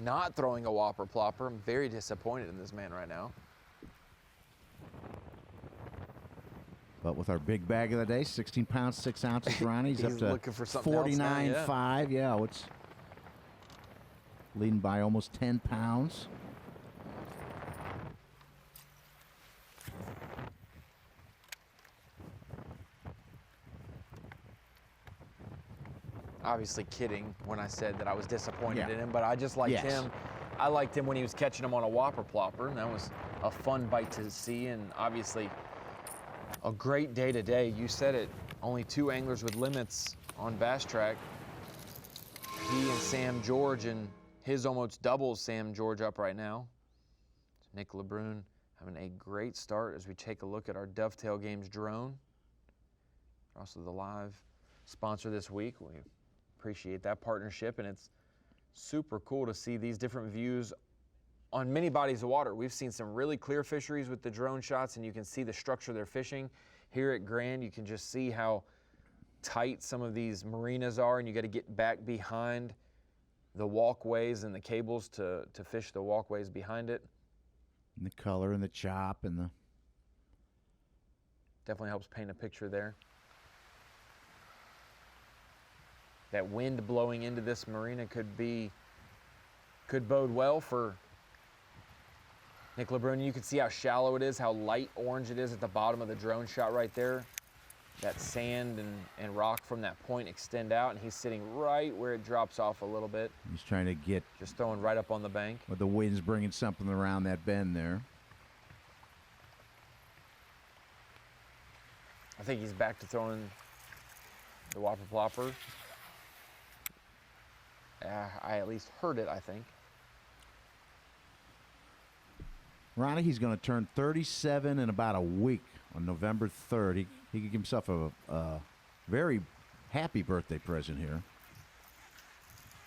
not throwing a Whopper Plopper. I'm very disappointed in this man right now. But with our big bag of the day, 16 pounds, 6 ounces, Ronnie. He's up to looking for something else now, 49.5. Yeah, it's leading by almost 10 pounds. Obviously kidding when I said that I was disappointed Yeah. in him, but I just liked Yes. him. I liked him when he was catching them on a Whopper Plopper, and that was a fun bite to see, and obviously a great day today. You said it, only 2 anglers with limits on Bass Track. He and Sam George, and his almost doubles Sam George up right now. Nick LeBrun having a great start as we take a look at our Dovetail Games drone. Also the live sponsor this week. We appreciate that partnership, and it's super cool to see these different views on many bodies of water. We've seen some really clear fisheries with the drone shots, and you can see the structure they're fishing. Here at Grand, you can just see how tight some of these marinas are, and you got to get back behind the walkways and the cables to fish the walkways behind it. And the color and the chop and the... Definitely helps paint a picture there. That wind blowing into this marina could bode well for Nick LeBrun. You can see how shallow it is, how light orange it is at the bottom of the drone shot right there. that sand and rock from that point extend out, and he's sitting right where it drops off a little bit. He's trying to get... Just throwing right up on the bank. But the wind's bringing something around that bend there. I think he's back to throwing the Whopper Plopper. I at least heard it, I think. Ronnie, he's going to turn 37 in about a week on November 3rd. He could give himself a very happy birthday present here.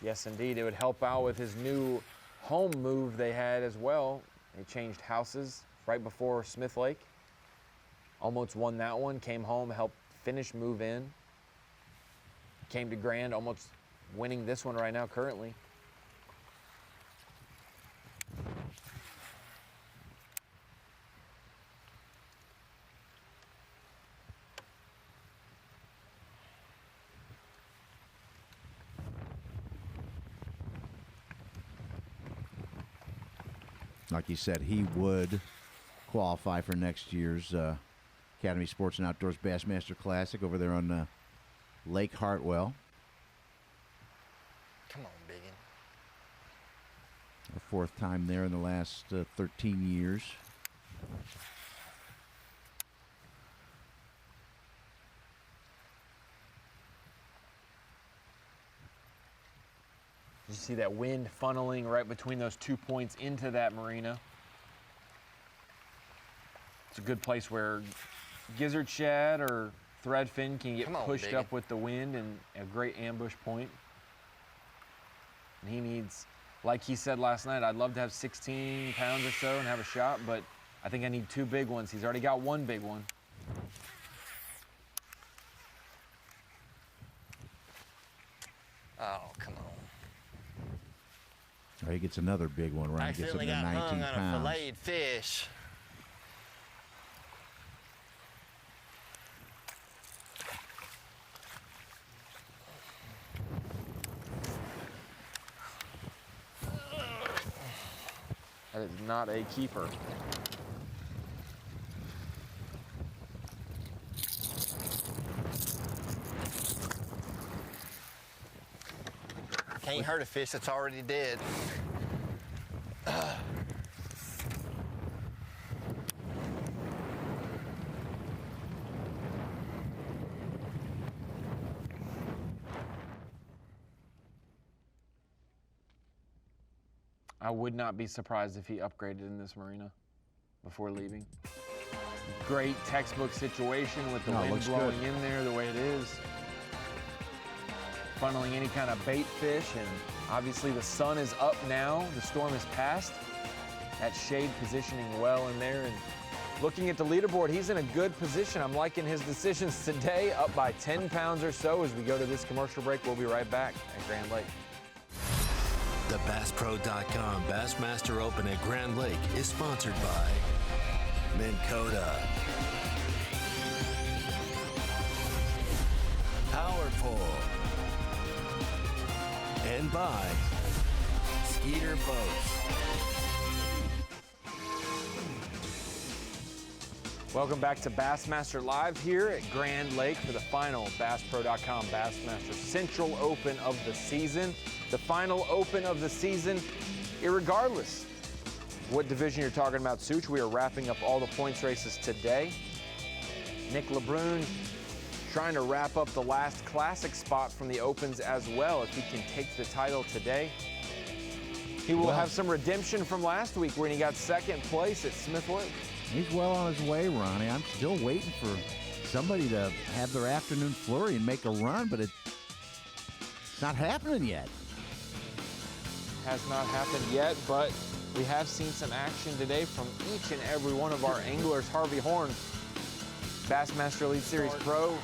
Yes, indeed. It would help out with his new home move they had as well. They changed houses right before Smith Lake. Almost won that one. Came home, helped finish move in. Came to Grand, almost winning this one right now currently. Like you said, he would qualify for next year's Academy Sports and Outdoors Bassmaster Classic over there on Lake Hartwell. Come on, biggin. Our fourth time there in the last 13 years. You see that wind funneling right between those 2 points into that marina. It's a good place where gizzard shad or threadfin can get pushed up with the wind, and a great ambush point. And he needs, like he said last night, I'd love to have 16 pounds or so and have a shot, but I think I need 2 big ones. He's already got 1 big one. Oh, come on. Or he gets another big one, right? Gets him to 19 hung on pounds. a filleted fish. That is not a keeper. Can't hurt a fish that's already dead. I would not be surprised if he upgraded in this marina before leaving. Great textbook situation with the wind blowing in there the way it is. Funneling any kind of bait fish, and obviously the sun is up now. The storm is past. That shade positioning well in there, and looking at the leaderboard, he's in a good position. I'm liking his decisions today, up by 10 pounds or so as we go to this commercial break. We'll be right back at Grand Lake. The BassPro.com Bassmaster Open at Grand Lake is sponsored by Minn Kota, Power Pole, and by Skeeter Boats. Welcome back to Bassmaster Live here at Grand Lake for the final BassPro.com Bassmaster Central Open of the season. The final Open of the season, irregardless what division you're talking about, Such. We are wrapping up all the points races today. Nick LeBrun trying to wrap up the last classic spot from the Opens as well. If he can take the title today, he will have some redemption from last week when he got second place at Smith Lake. He's well on his way, Ronnie. I'm still waiting for somebody to have their afternoon flurry and make a run, but it's not happening yet. Has not happened yet, but we have seen some action today from each and every one of our anglers. Harvey Horn, Bassmaster Elite Series Pro,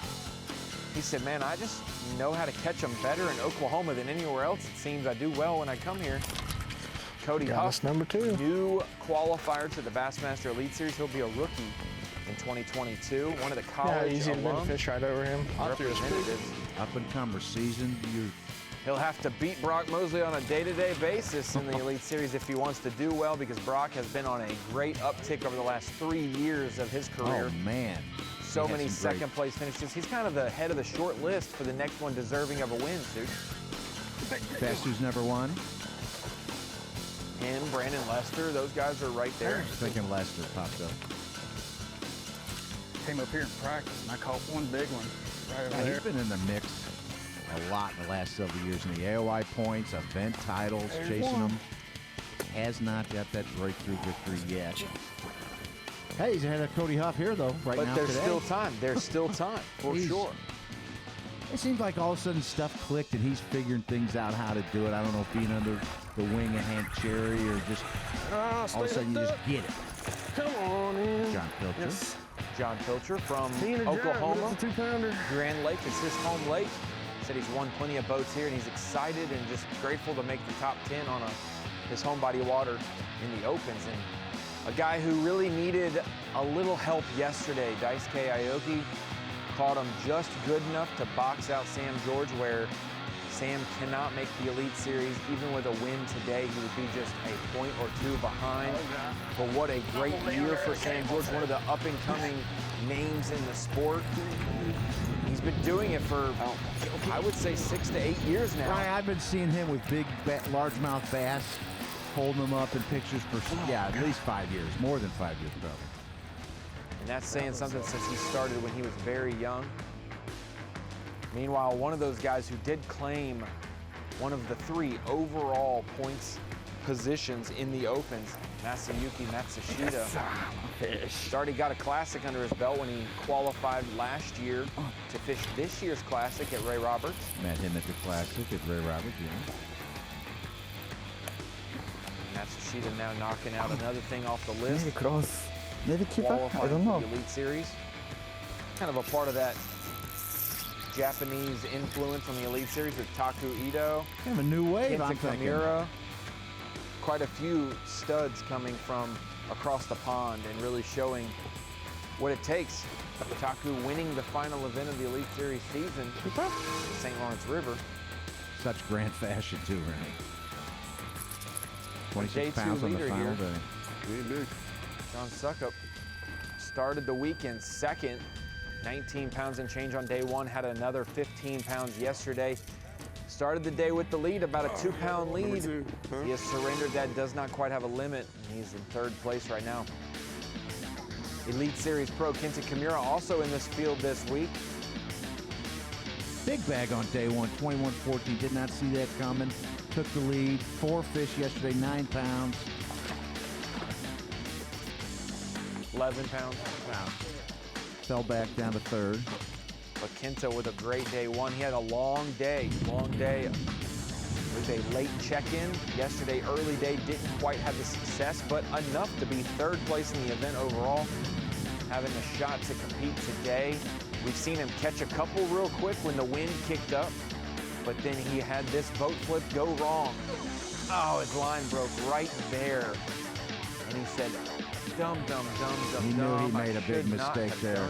he said, man, I just know how to catch them better in Oklahoma than anywhere else. It seems I do well when I come here. Cody Huff, number 2. New qualifier to the Bassmaster Elite Series. He'll be a rookie in 2022. One of the college easy to win a alum. fish right over him. Up and comer season. He'll have to beat Brock Mosley on a day-to-day basis in the Elite Series if he wants to do well, because Brock has been on a great uptick over the last 3 years of his career. Oh, man. so many second place finishes. He's kind of the head of the short list for the next one deserving of a win, dude. Best who's never won? Him, Brandon Lester, those guys are right there. I was thinking Lester popped up. Came up here in practice and I caught one big one right over Yeah, there. he's been in the mix a lot in the last several years in the AOI points, event titles, There's chasing one. them. Has not got that breakthrough victory yet. Hey, he's ahead of Cody Huff here, though, right But now there's today. still time. There's still time, for sure. It seems like all of a sudden stuff clicked and he's figuring things out how to do it. I don't know if being under the wing of Hank Cherry or just all of a sudden you just get it. Come on in. John Pilcher. Yes. John Pilcher from Being a giant, Oklahoma. it's a 2-pounder. Grand Lake is his home lake. Said he's won plenty of boats here and he's excited and just grateful to make the top 10 on his home body of water in the Opens. And a guy who really needed a little help yesterday, Daisuke Aoki, caught him just good enough to box out Sam George, where Sam cannot make the Elite Series. Even with a win today, he would be just a point or two behind. But what a great year for Sam George, one of the up-and-coming names in the sport. He's been doing it for, I would say, 6 to 8 years now. Right, I've been seeing him with big, largemouth bass, holding them up in pictures for, at least 5 years, more than 5 years probably. And that's saying something since he started when he was very young. Meanwhile, one of those guys who did claim one of the 3 overall points positions in the Opens, Masayuki Matsushita. He's already got a classic under his belt when he qualified last year to fish this year's classic at Ray Roberts. Met him at the classic at Ray Roberts, yeah. Matsushita now knocking out another thing off the list. Maybe cross. Maybe keep up. I Qualifying don't know. for the Elite Series. Kind of a part of that Japanese influence on the Elite Series with Taku Ito. Kind of a new wave, Kinta I'm thinking. Kimura. Quite a few studs coming from across the pond and really showing what it takes. Taku winning the final event of the Elite Series season, the St. Lawrence River. Such grand fashion, too, right? 26 Day 2 pounds on the leader final here. day. John Suckup started the weekend second, 19 pounds and change on day 1, had another 15 pounds yesterday. Started the day with the lead, about a 2-pound lead. He has surrendered that, does not quite have a limit. He's in 3rd place right now. Elite Series Pro Kinta Kimura also in this field this week. Big bag on day 1, 21-14. Did not see that coming. Took the lead. 4 fish yesterday, 9 pounds. 11 pounds. Wow. Fell back down to 3rd. But Kinta with a great day 1. He had a long day with a late check-in. Yesterday, early day, didn't quite have the success, but enough to be 3rd place in the event overall. Having a shot to compete today. We've seen him catch a couple real quick when the wind kicked up, but then he had this boat flip go wrong. Oh, his line broke right there. And he said, dumb. He knew he made a big mistake there.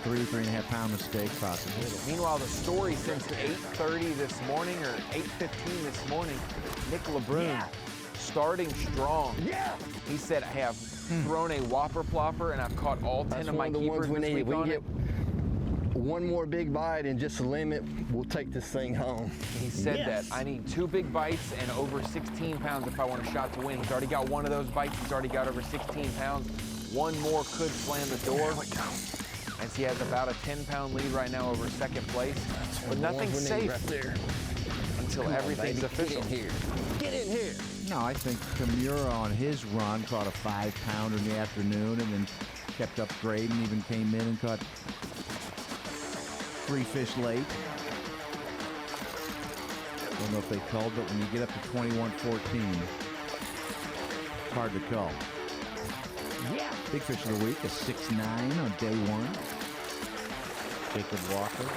3.5 pound mistake possibly. Meanwhile, the story since 8:30 this morning or 8:15 this morning, Nick LeBrun starting strong. Yeah. He said, hey, I've thrown a Whopper Plopper and I've caught all 10 of my keepers this week on it. One more big bite and just a limit, we'll take this thing home. He said that. I need 2 big bites and over 16 pounds if I want a shot to win. He's already got one of those bites. He's already got over 16 pounds. One more could slam the door. As he has about a 10-pound lead right now over 2nd place. But nothing's safe right there. until everything's official. Get in here. Get in here. No, I think Kimura on his run caught a 5-pounder in the afternoon and then kept upgrading, even came in and caught 3 fish late. Don't know if they culled, but when you get up to 21-14, hard to cull. Yeah. Big fish of the week, a 6'9" on day 1. Jacob Walker.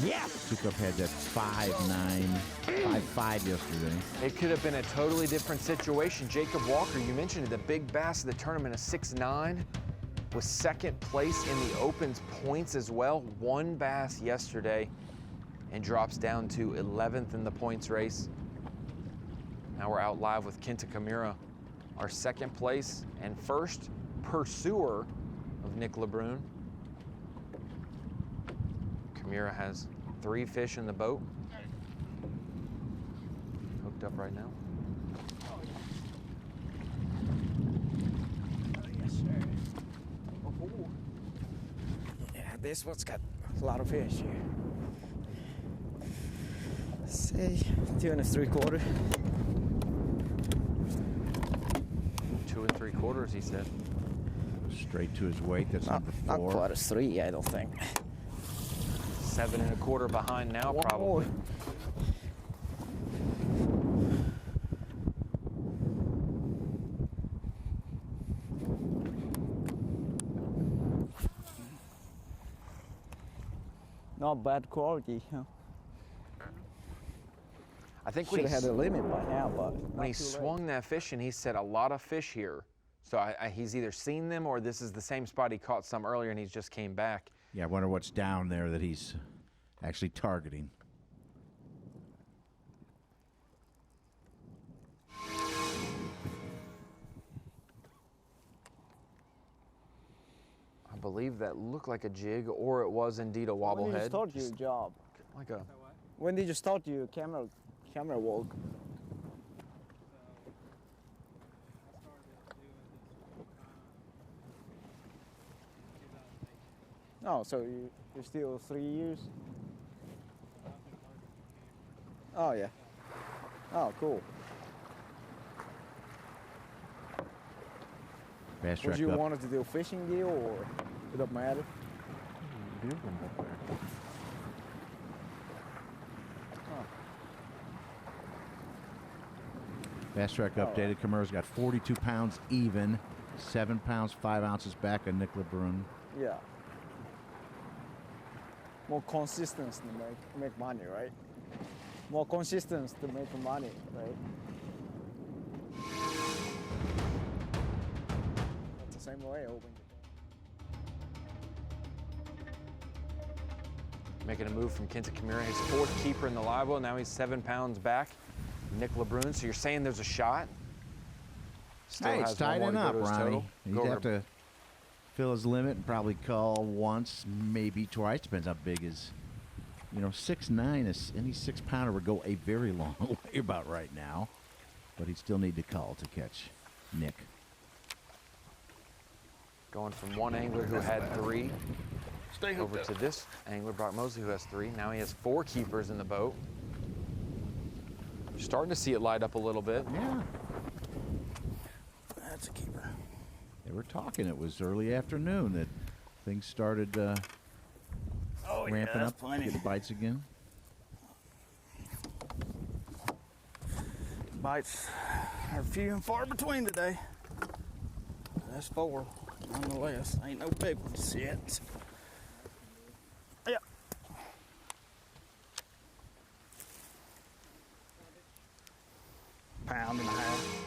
Yeah. Sukup had that 5'9", 5'5" yesterday. It could have been a totally different situation. Jacob Walker, you mentioned it, the big bass of the tournament, a 6'9", was 2nd place in the Opens points as well. 1 bass yesterday and drops down to 11th in the points race. Now we're out live with Kinta Kimura, our 2nd place and 1st pursuer of Nick LeBrun. Kimura has 3 fish in the boat. Hooked up right now. Yes, sir. Yeah, this one's got a lot of fish here. Say 2 3/4. 2 3/4, he said. Straight to his weight. That's number 4. Not quite a 3, I don't think. 7 1/4 behind now, One probably. more. Not bad quality, huh? I think should when have he had a limit by now, but when he swung that fish and he said a lot of fish here. So he's either seen them or this is the same spot he caught some earlier and he's just came back. Yeah, I wonder what's down there that he's actually targeting. I believe that looked like a jig or it was indeed a wobblehead. When did you start your job? Like a. When did you start your camera work? Oh, so you're still 3 years? Oh, yeah. Oh, cool. Fast Would track you up. wanted to do a fishing deal or it don't matter? Fast track updated. Kimura's got 42 pounds even, 7 pounds 5 ounces back on Nick LeBrun. Yeah. More consistency to make money, right? More consistency to make money, right? That's the same way, hoping. Making a move from Kinta Kimura, his 4th keeper in the live well. Now he's 7 pounds back. Nick LeBrun. So you're saying there's a shot? Still Hey, it's has one tight more to go up, to his Ronnie. total. He'd Go over have to fill his limit and probably call once, maybe twice. Depends how big his, 6'9", any 6-pounder would go a very long way about right now. But he'd still need to call to catch Nick. Going from one angler who had 3 over to this angler, Brock Mosley, who has 3. Now he has 4 keepers in the boat. You're starting to see it light up a little bit. Yeah. That's a keeper. They were talking. It was early afternoon that things started ramping up. plenty. Get the bites again. Bites are few and far between today. That's 4, nonetheless. Ain't no big ones yet. Yeah. Pound and a half.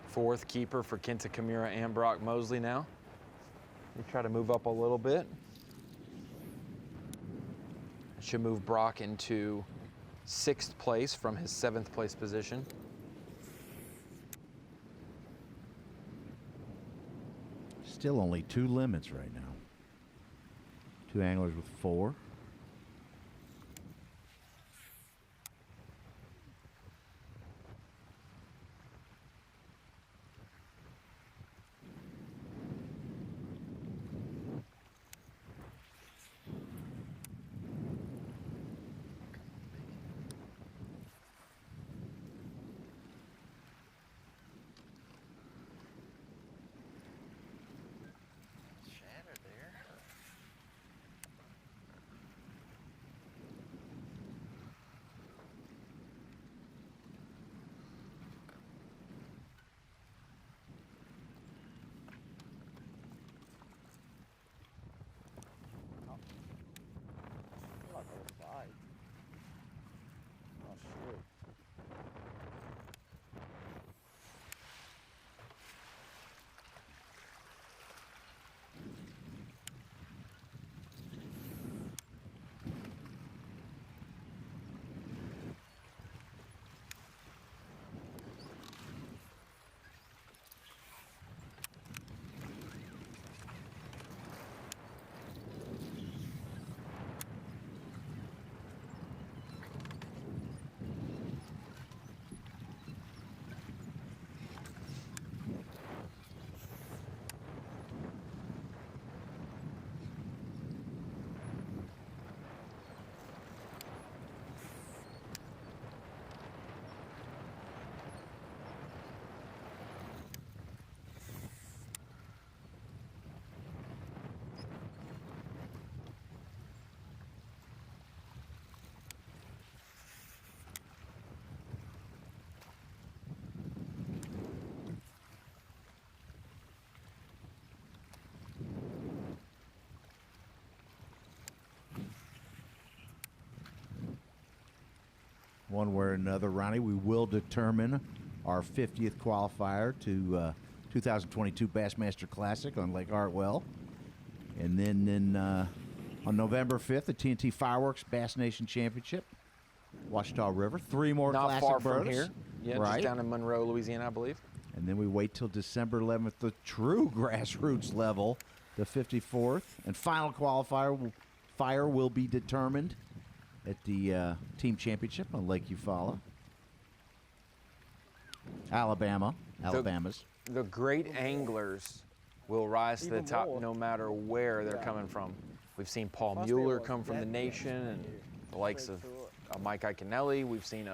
Fourth keeper for Kinta Kimura and Brock Mosley now. We try to move up a little bit. Should move Brock into 6th place from his 7th place position. Still only 2 limits right now. 2 anglers with 4. one way or another, Ronnie. We will determine our 50th qualifier to 2022 Bassmaster Classic on Lake Hartwell. And then on November 5th, the TNT Fireworks Bass Nation Championship, Ouachita River. 3 more Not classic far birds. from here. Yeah, right. just down in Monroe, Louisiana, I believe. And then we wait till December 11th, the true grassroots level, the 54th. And final qualifier will be determined at the team championship on Lake Eufaula. Alabama's. The great anglers will rise to the top no matter where they're coming from. We've seen Paul Mueller come from the nation and the likes of Mike Iaconelli. We've seen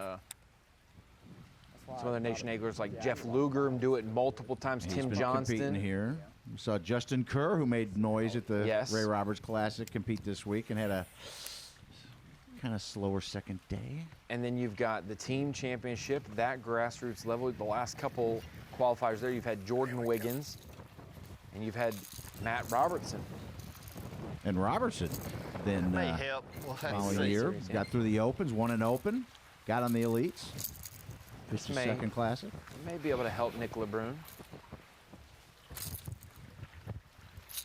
some other nation anglers like Jeff Luger do it multiple times. He's Tim been Johnston. competing here. We saw Justin Kerr, who made noise at the Ray Roberts Classic, compete this week and had a kind of slower second day. And then you've got the team championship, that grassroots level. The last couple qualifiers there, you've had Jordan Wiggins and you've had Matt Robertson. And Robertson then may help. We'll have to following see. year got through the opens, won an open, got on the elites. 52nd Classic. May be able to help Nick LeBrun.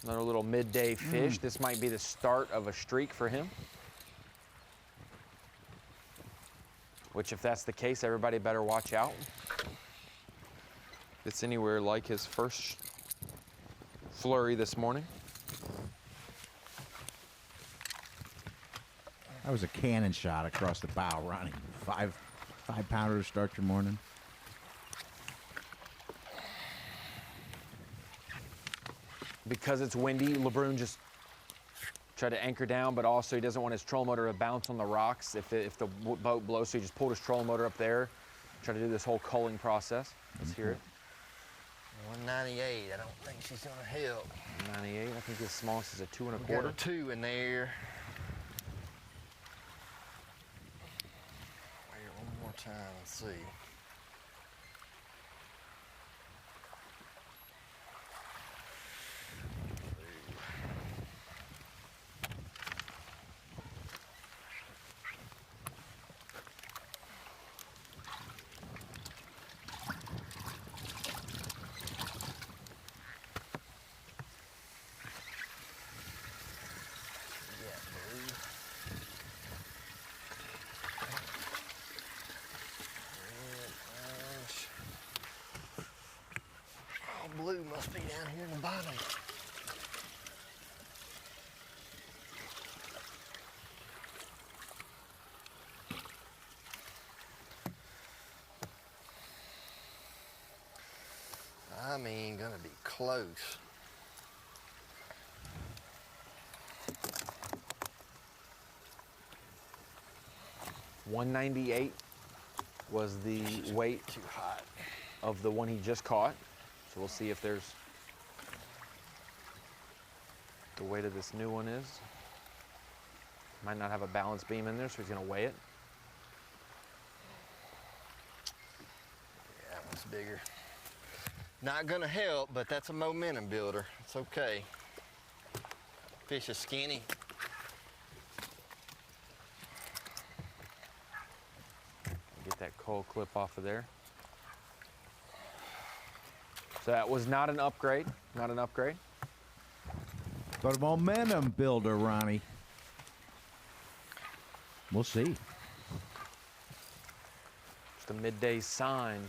Another little midday fish. This might be the start of a streak for him. Which, if that's the case, everybody better watch out. If it's anywhere like his first flurry this morning. That was a cannon shot across the bow, Ronnie. Five-pounder to start your morning. Because it's windy, LeBrun just tried to anchor down, but also he doesn't want his trolling motor to bounce on the rocks if the boat blows, so he just pulled his trolling motor up there, try to do this whole culling process. Let's hear it. 198, I don't think she's gonna help. 98, I think the smallest is a 2 1/4. We got a 2 in there. Wait one more time and see. Blue must be down here in the bottom. I mean, gonna be close. $198 was the weight too hot of the one he just caught. So we'll see if there's the weight of this new one is. Might not have a balance beam in there, so he's gonna weigh it. Yeah, that one's bigger. Not gonna help, but that's a momentum builder. It's okay. Fish is skinny. Get that coil clip off of there. So that was not an upgrade, not an upgrade. But a momentum builder, Ronnie. We'll see. Just a midday sign.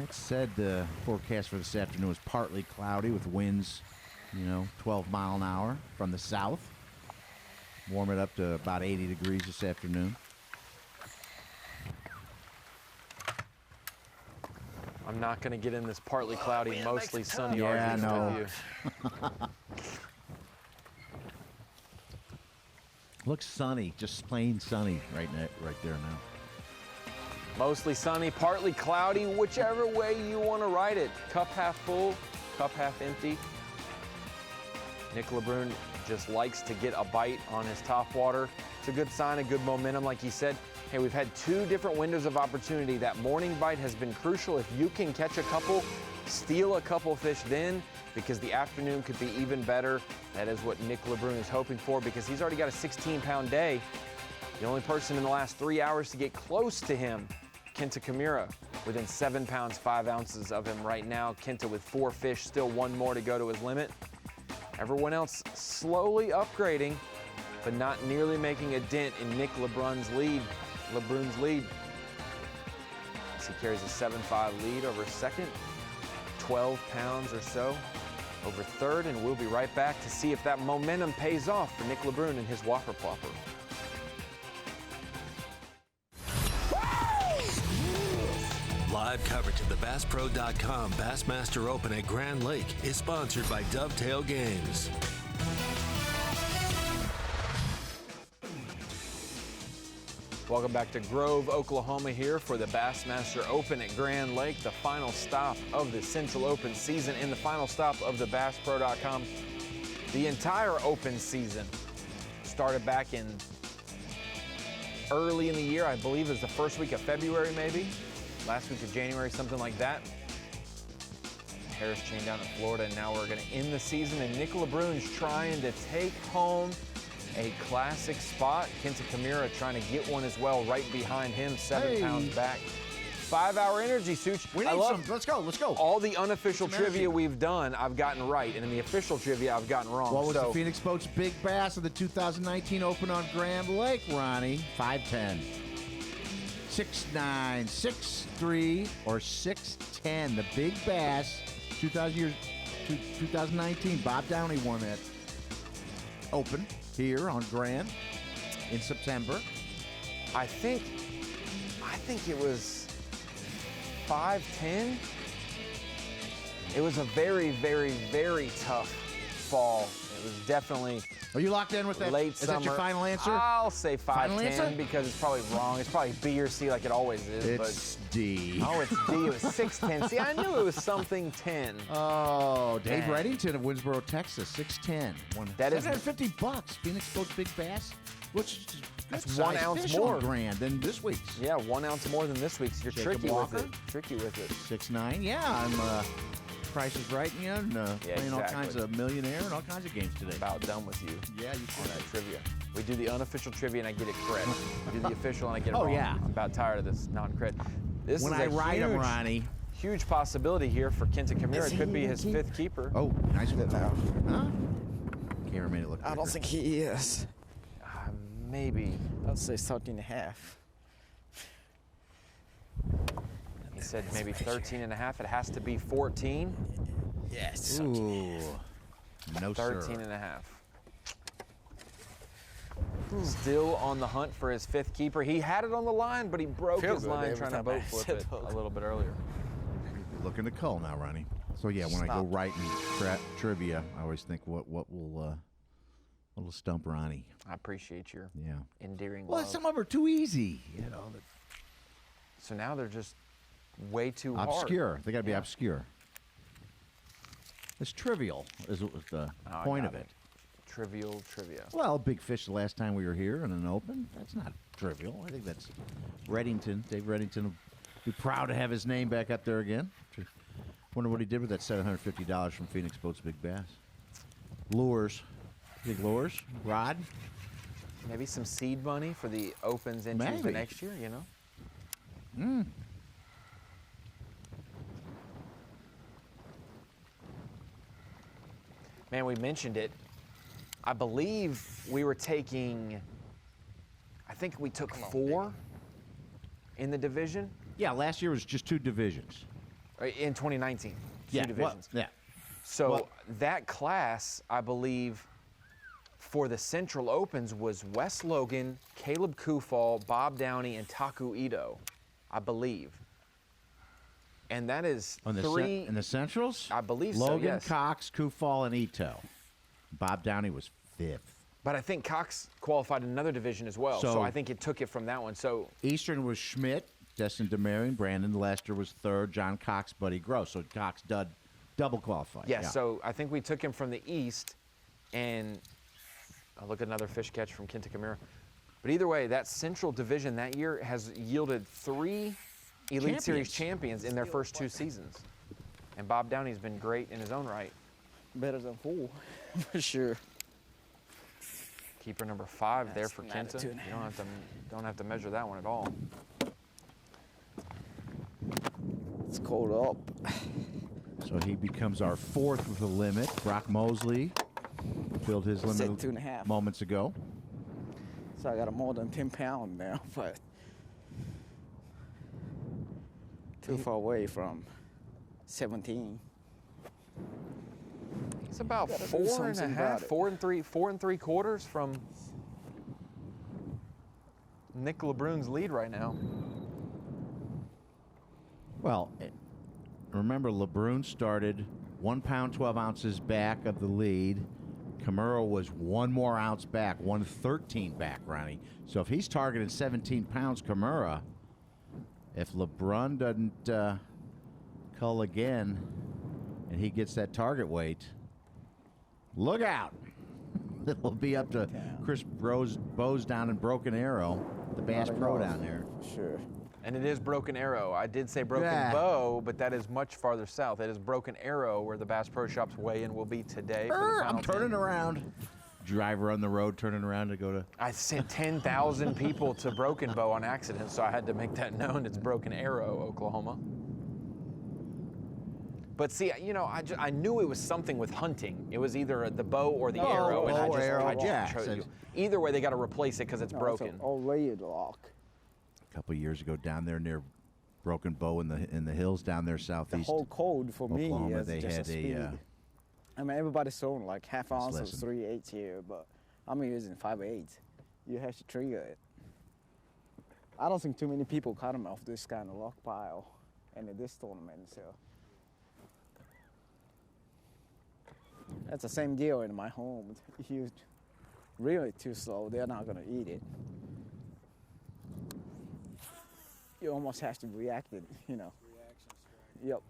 It said the forecast for this afternoon was partly cloudy with winds, 12 mile an hour from the south. Warm it up to about 80 degrees this afternoon. I'm not going to get in this partly cloudy, mostly sunny Yeah, argument no. with you. Looks sunny, just plain sunny right there now. Mostly sunny, partly cloudy, whichever way you want to ride it. Cup half full, cup half empty. Nick LeBrun just likes to get a bite on his top water. It's a good sign, a good momentum, like he said. Hey, we've had 2 different windows of opportunity. That morning bite has been crucial. If you can catch a couple, steal a couple fish then, because the afternoon could be even better. That is what Nick LeBrun is hoping for, because he's already got a 16-pound day. The only person in the last 3 hours to get close to him, Kinta Kimura, within 7 pounds, 5 ounces of him right now. Kinta with 4 fish, still 1 more to go to his limit. Everyone else slowly upgrading, but not nearly making a dent in Nick LeBrun's lead. As he carries a 7-5 lead over second, 12 pounds or so over third, and we'll be right back to see if that momentum pays off for Nick LeBrun and his Whopper Plopper. Live coverage of the BassPro.com Bassmaster Open at Grand Lake is sponsored by Dovetail Games. Welcome back to Grove, Oklahoma here for the Bassmaster Open at Grand Lake, the final stop of the Central Open season and the final stop of the BassPro.com. The entire Open season started back in early in the year. I believe it was the first week of February, maybe. Last week of January, something like that. Harris chain down in Florida, and now we're going to end the season, and Nick LeBrun's trying to take home a classic spot. Kinta Kimura trying to get one as well, right behind him, 7 pounds back. 5-hour energy, Such. We need some. Let's go. All the unofficial trivia we've done, I've gotten right, and in the official trivia, I've gotten wrong. What was the Phoenix Boats Big Bass of the 2019 Open on Grand Lake, Ronnie? 5'10", 6'9", 6'3", or 6'10". The Big Bass, 2019. Bob Downey won that Open here on Grand in September. I think it was 5'10". It was a very, very, very tough fall. It was definitely. Are you locked in with that? Late Is summer. that your final answer? I'll say Final 5'10" answer? because it's probably wrong. It's probably B or C like it always is. It's D. Oh, it's D. It was 6'10". See, I knew it was something 10. Oh, Dave Dang. Reddington of Winsboro, Texas, 6'10". That is $750. Phoenix Boats Big Bass, which is That's 1 ounce more Grand than this week's. Yeah, 1 ounce more than this week's. You're Jacob tricky Walker? with it. Tricky with it. 6'9". Yeah, I'm Price is Right, and playing all kinds of Millionaire and all kinds of games today. About done with you. Yeah, you on that trivia. We do the unofficial trivia and I get it correct. We do the official and I get it wrong. yeah. I'm about tired of this non-cred. This When is I a ride him, Ronnie. huge possibility here for Kinta Kimura. It could be his 5th keeper. Oh, nice one. Huh? Camera made it look I don't quicker. think he is. Maybe. I'd say 13.5. He said maybe 13 and a half. It has to be 14. Yes. Ooh. No, 13 and a half. Still on the hunt for his 5th keeper. He had it on the line, but he broke Feel his good line every trying to time I boat flip said it that. a little bit earlier. You're looking to cull now, Ronnie. So yeah, when I go right in trivia, I always think what will stump Ronnie. I appreciate your Yeah. endearing Well, love. some of them are too easy. You know. So now they're just way too Obscure. hard. They got to be obscure. It's trivial, is the Oh, I point got of it. Trivial trivia. Well, big fish the last time we were here in an Open. That's not trivial. I think that's Reddington. Dave Reddington will be proud to have his name back up there again. Wonder what he did with that $750 from Phoenix Boats Big Bass. Lures. Big lures. Rod. Maybe some seed money for the Opens entries Maybe. for next year, you know? Man, we mentioned it. I believe we were taking, I think we took 4 in the division. Yeah, last year was just 2 divisions. In 2019, Yeah, two divisions. yeah. So that class, I believe, for the Central Opens was Wes Logan, Caleb Kufal, Bob Downey, and Taku Ito, I believe. And that is On the 3. in the Centrals? I believe so, Logan, yes. Cox, Kufal, and Ito. Bob Downey was 5th. But I think Cox qualified in another division as well, so So- I think it took it from that one. So Eastern was Schmidt, Destin DeMarion, Brandon Lester was 3rd, John Cox, Buddy Gross. So Cox double qualified. yes, so I think we took him from the East, and Look at another fish catch from Kinta Kimura. But either way, that Central Division that year has yielded 3 Elite Series champions in their first 2 seasons. And Bob Downey's been great in his own right. Better than 4, for sure. Keeper number 5 there for Kinta. You don't have to measure that one at all. It's cold up. So he becomes our 4th with the limit. Brock Mosley filled his limit 2.5 moments ago. So I got a more than 10 pound now, but too far away from 17. It's about 4.5, 4 3/4 from Nick LeBrun's lead right now. Well, remember LeBrun started 1 pound 12 ounces back of the lead. Kimura was 1 more ounce back, 113 back, Ronnie. So if he's targeting 17 pounds, Kimura, if LeBrun doesn't cull again and he gets that target weight, look out. It'll be up to Chris Bowes down in Broken Arrow, the Bass Pro down there. Sure. And it is Broken Arrow. I did say Broken Bow, but that is much farther south. It is Broken Arrow where the Bass Pro Shops weigh-in will be today. For the final I'm turning 10. around. Driver on the road turning around to go to... I sent 10,000 people to Broken Bow on accident, so I had to make that known. It's Broken Arrow, Oklahoma. But see, you know, I knew it was something with hunting. It was either the bow or the arrow, and I just chose you. Either way, they got to replace it because it's broken. It's an old lock. A couple of years ago down there near Broken Bow in the hills down there southeast. The whole code for Oklahoma, me is they just had a speed. I mean, everybody's throwing like half ounce or lesson. 3/8 here, but I'm using 5/8. You have to trigger it. I don't think too many people cut them off this kind of lock pile in this tournament, so. That's the same deal in my home. If you really too slow, they're not gonna eat it. You almost have to react it, you know. Yep.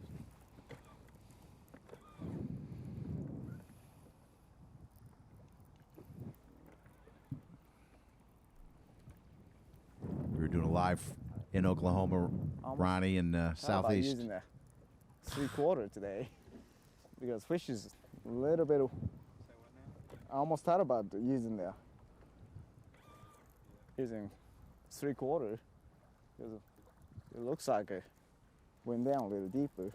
We were doing a live in Oklahoma, Ronnie, in southeast. Using the 3/4 today because fish is a little bit. I almost thought about using 3/4 because it looks like it went down a little deeper.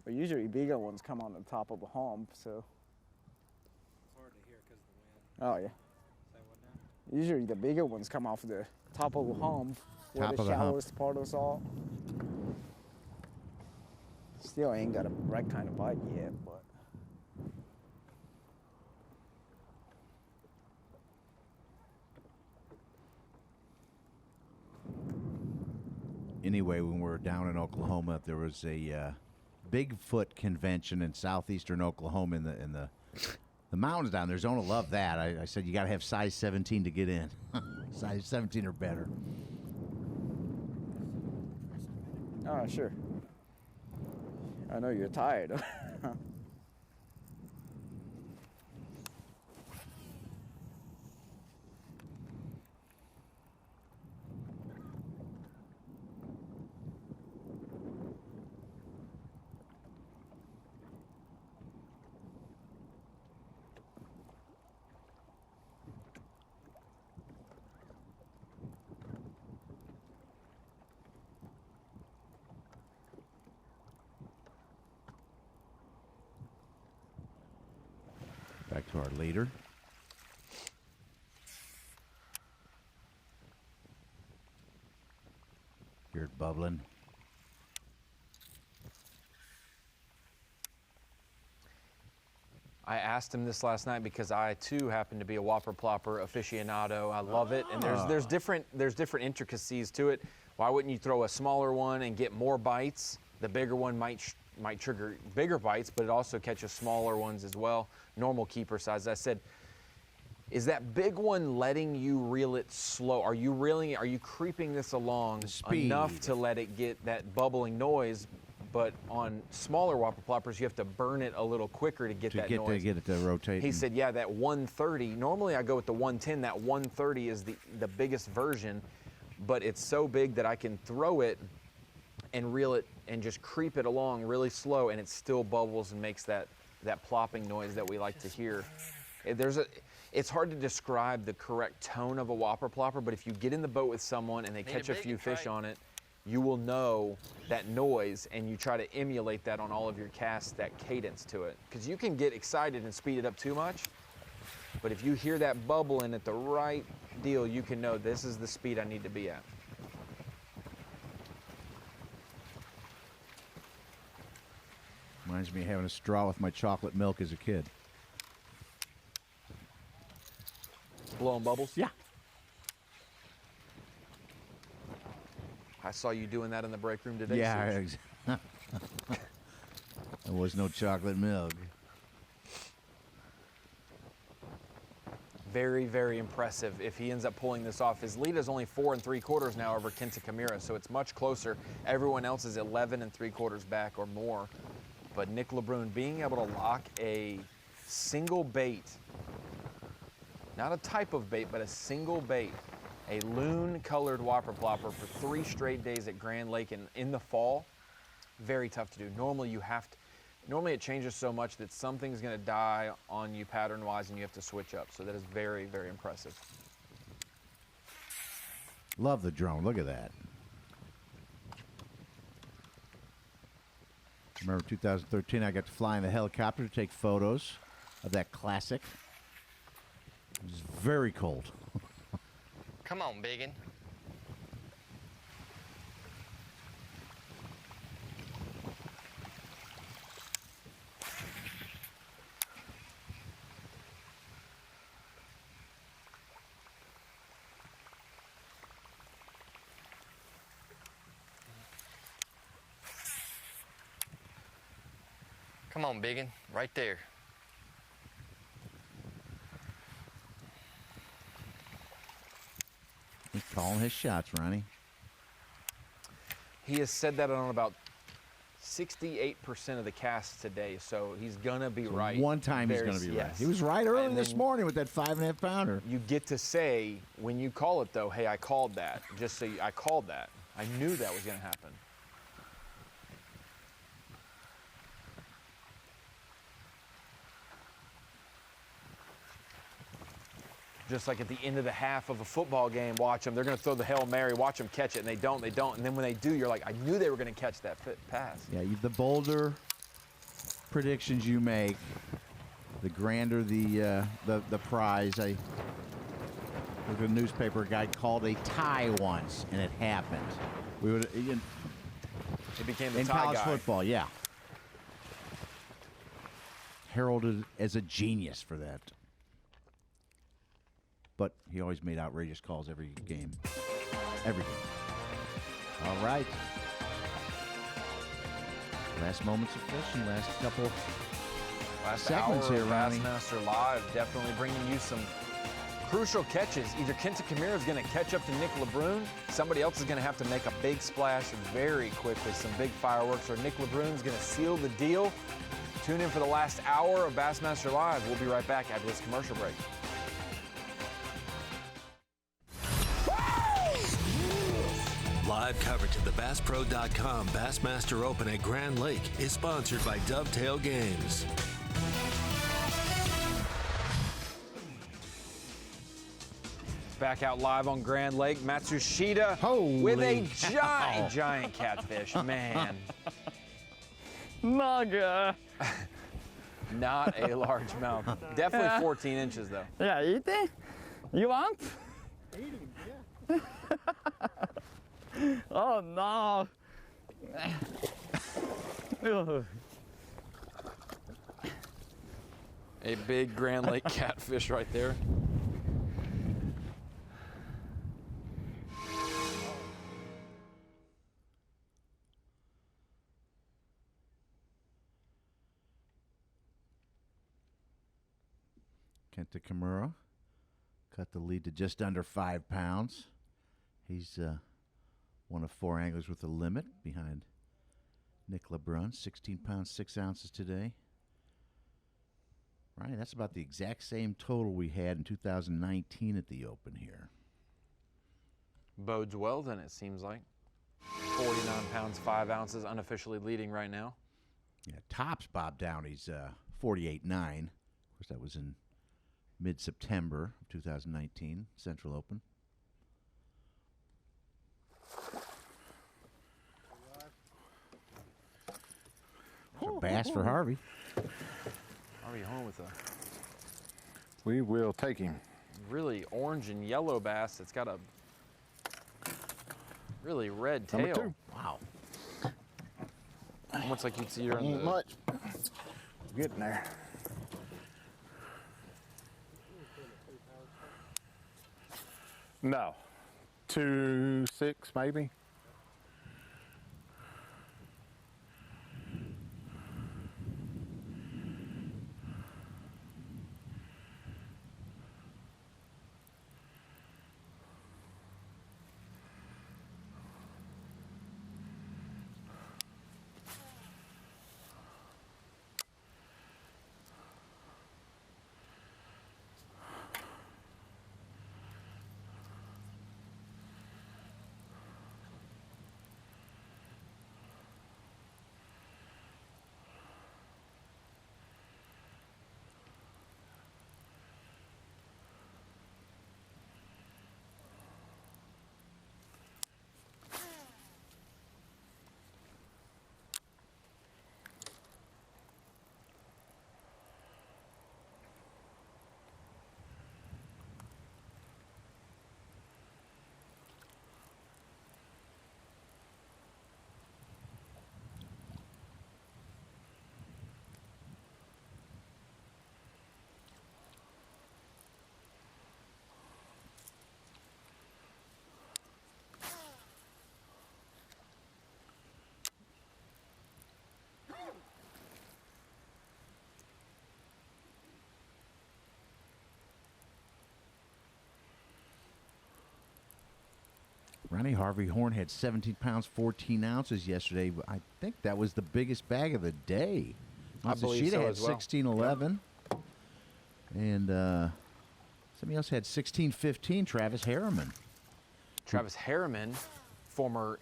But usually bigger ones come on the top of a hump, so. It's hard to hear because of the wind. Oh yeah. Usually the bigger ones come off the top of the hump where the shallowest part of the salt. Still ain't got a right kind of bite yet, but. Anyway, when we were down in Oklahoma, there was a Bigfoot convention in southeastern Oklahoma in the mountains down there. Zona love that. I said you got to have size 17 to get in. Size 17 or better. Oh, sure. I know you're tired. Back to our leader. Hear it bubbling. I asked him this last night because I too happen to be a Whopper Plopper aficionado. I love it, and there's different intricacies to it. Why wouldn't you throw a smaller one and get more bites? The bigger one might trigger bigger bites, but it also catches smaller ones as well. Normal keeper size. I said, is that big one letting you reel it slow? Are you creeping this along enough to let it get that bubbling noise but on smaller Whopper Ploppers, you have to burn it a little quicker to get that noise. To get it to rotate. He said, yeah, that 130, normally I go with the 110. That 130 is the biggest version, but it's so big that I can throw it and reel it and just creep it along really slow, and it still bubbles and makes that plopping noise that we like to hear. It's hard to describe the correct tone of a Whopper Plopper, but if you get in the boat with someone and they catch a few fish on it, you will know that noise, and you try to emulate that on all of your casts, that cadence to it. Because you can get excited and speed it up too much, but if you hear that bubbling at the right deal, you can know this is the speed I need to be at. Reminds me of having a straw with my chocolate milk as a kid. Blowing bubbles? Yeah. I saw you doing that in the break room today. Yeah. There was no chocolate milk. Very, very impressive if he ends up pulling this off. His lead is only 4 3/4 now over Kinta Kimura, so it's much closer. Everyone else is 11 3/4 back or more. But Nick LeBrun being able to lock a single bait, not a type of bait, but a single bait, a loon-colored Whopper Plopper for 3 straight days at Grand Lake in the fall, very tough to do. Normally it changes so much that something's going to die on you pattern-wise and you have to switch up. So that is very, very impressive. Love the drone. Look at that. Remember 2013, I got to fly in the helicopter to take photos of that classic. It was very cold. Come on, biggin. Come on, biggin, right there. He's calling his shots, Ronnie. He has said that on about 68% of the casts today, so he's going to be right. One time he's going to be right. He was right early this morning with that 5.5 pounder. You get to say, when you call it though, hey, I called that. Just say, I called that. I knew that was going to happen. Just like at the end of the half of a football game, watch them. They're going to throw the Hail Mary. Watch them catch it, and they don't. And then when they do, you're like, I knew they were going to catch that pass. Yeah, the bolder predictions you make, the grander the prize. I looked at a newspaper guy called a tie once, and it happened. It became the in tie college guy. football, yeah. Heralded as a genius for that. But he always made outrageous calls every game. Every game. All right. Last moments of fishing, last couple segments hour here, of Ronnie. Bassmaster Live, definitely bringing you some crucial catches. Either Kinta Kimura is going to catch up to Nick LeBrun, somebody else is going to have to make a big splash very quickly, some big fireworks, or Nick LeBrun is going to seal the deal. Tune in for the last hour of Bassmaster Live. We'll be right back after this commercial break. Live coverage of the BassPro.com Bassmaster Open at Grand Lake is sponsored by Dovetail Games. Back out live on Grand Lake, Matsushita with a giant catfish, man. Naga. Not a large mouth. Definitely 14 inches though. Yeah, eat it? You want? Eating, yeah. Oh no. A big Grand Lake catfish right there. Kinta Kimura cut the lead to just under 5 pounds. He's one of 4 anglers with a limit behind Nick LeBrun, 16 pounds, 6 ounces today. Right, that's about the exact same total we had in 2019 at the Open here. Bodes well then, it seems like. 49 pounds, 5 ounces, unofficially leading right now. Yeah, tops Bob Downey's 48.9. Of course, that was in mid-September of 2019, Central Open. There's a bass for Harvey. Harvey home with a We will take him. really orange and yellow bass. It's got a really red tail. Number 2. Wow. Almost like you'd see her in Ain't the... much. Getting there. No. 2.6 maybe. Ronnie Harvey Horn had 17 pounds, 14 ounces yesterday. I think that was the biggest bag of the day. I believe so had as well. 16.11. And somebody else had 16.15, Travis Harriman. Travis Harriman, former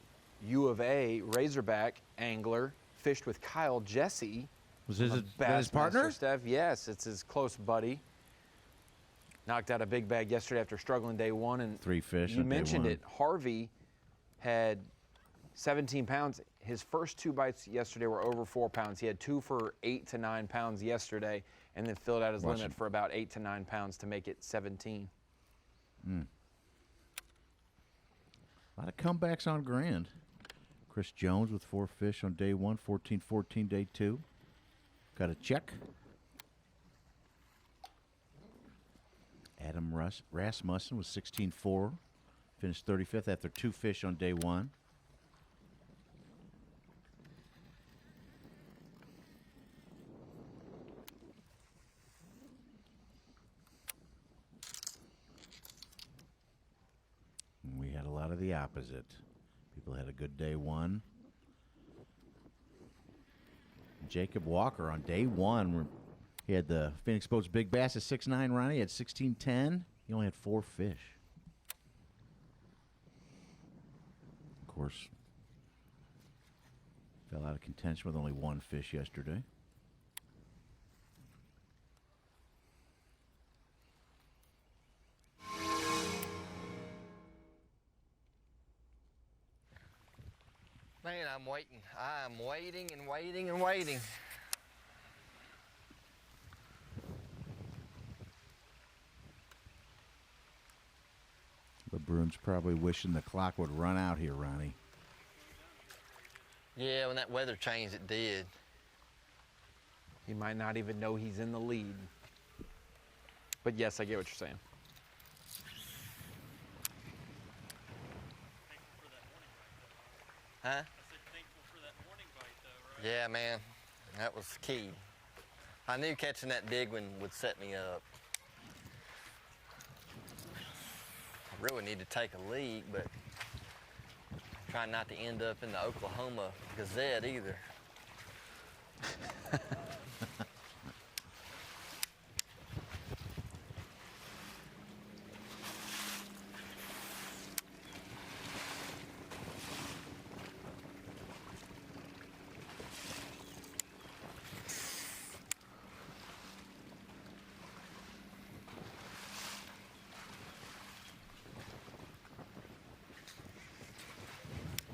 U of A Razorback angler, fished with Kyle Jesse. Was his, on the his partner? Bassmaster staff. Yes, it's his close buddy. Knocked out a big bag yesterday after struggling day one. And 3 fish you on day mentioned one. it. Harvey had 17 pounds. His first 2 bites yesterday were over 4 pounds. He had 2 for 8 to 9 pounds yesterday, and then filled out his Watch limit him. for about 8 to 9 pounds to make it 17. A lot of comebacks on Grand. Chris Jones with 4 fish on day 1, 14-14 day 2. Got a check. Adam Rasmussen was 16-4. Finished 35th after 2 fish on day 1. And we had a lot of the opposite. People had a good day 1. Jacob Walker on day 1. He had the Phoenix Boats Big Bass at 6'9", Ronnie. He had 16.10. He only had 4 fish. Of course, fell out of contention with only 1 fish yesterday. Man, I'm waiting. I'm waiting and waiting and waiting. LeBrun's probably wishing the clock would run out here, Ronnie. Yeah, when that weather changed, it did. He might not even know he's in the lead. But yes, I get what you're saying. Huh? Yeah, man, that was key. I knew catching that big one would set me up. I really need to take a leak, but trying not to end up in the Oklahoma Gazette either.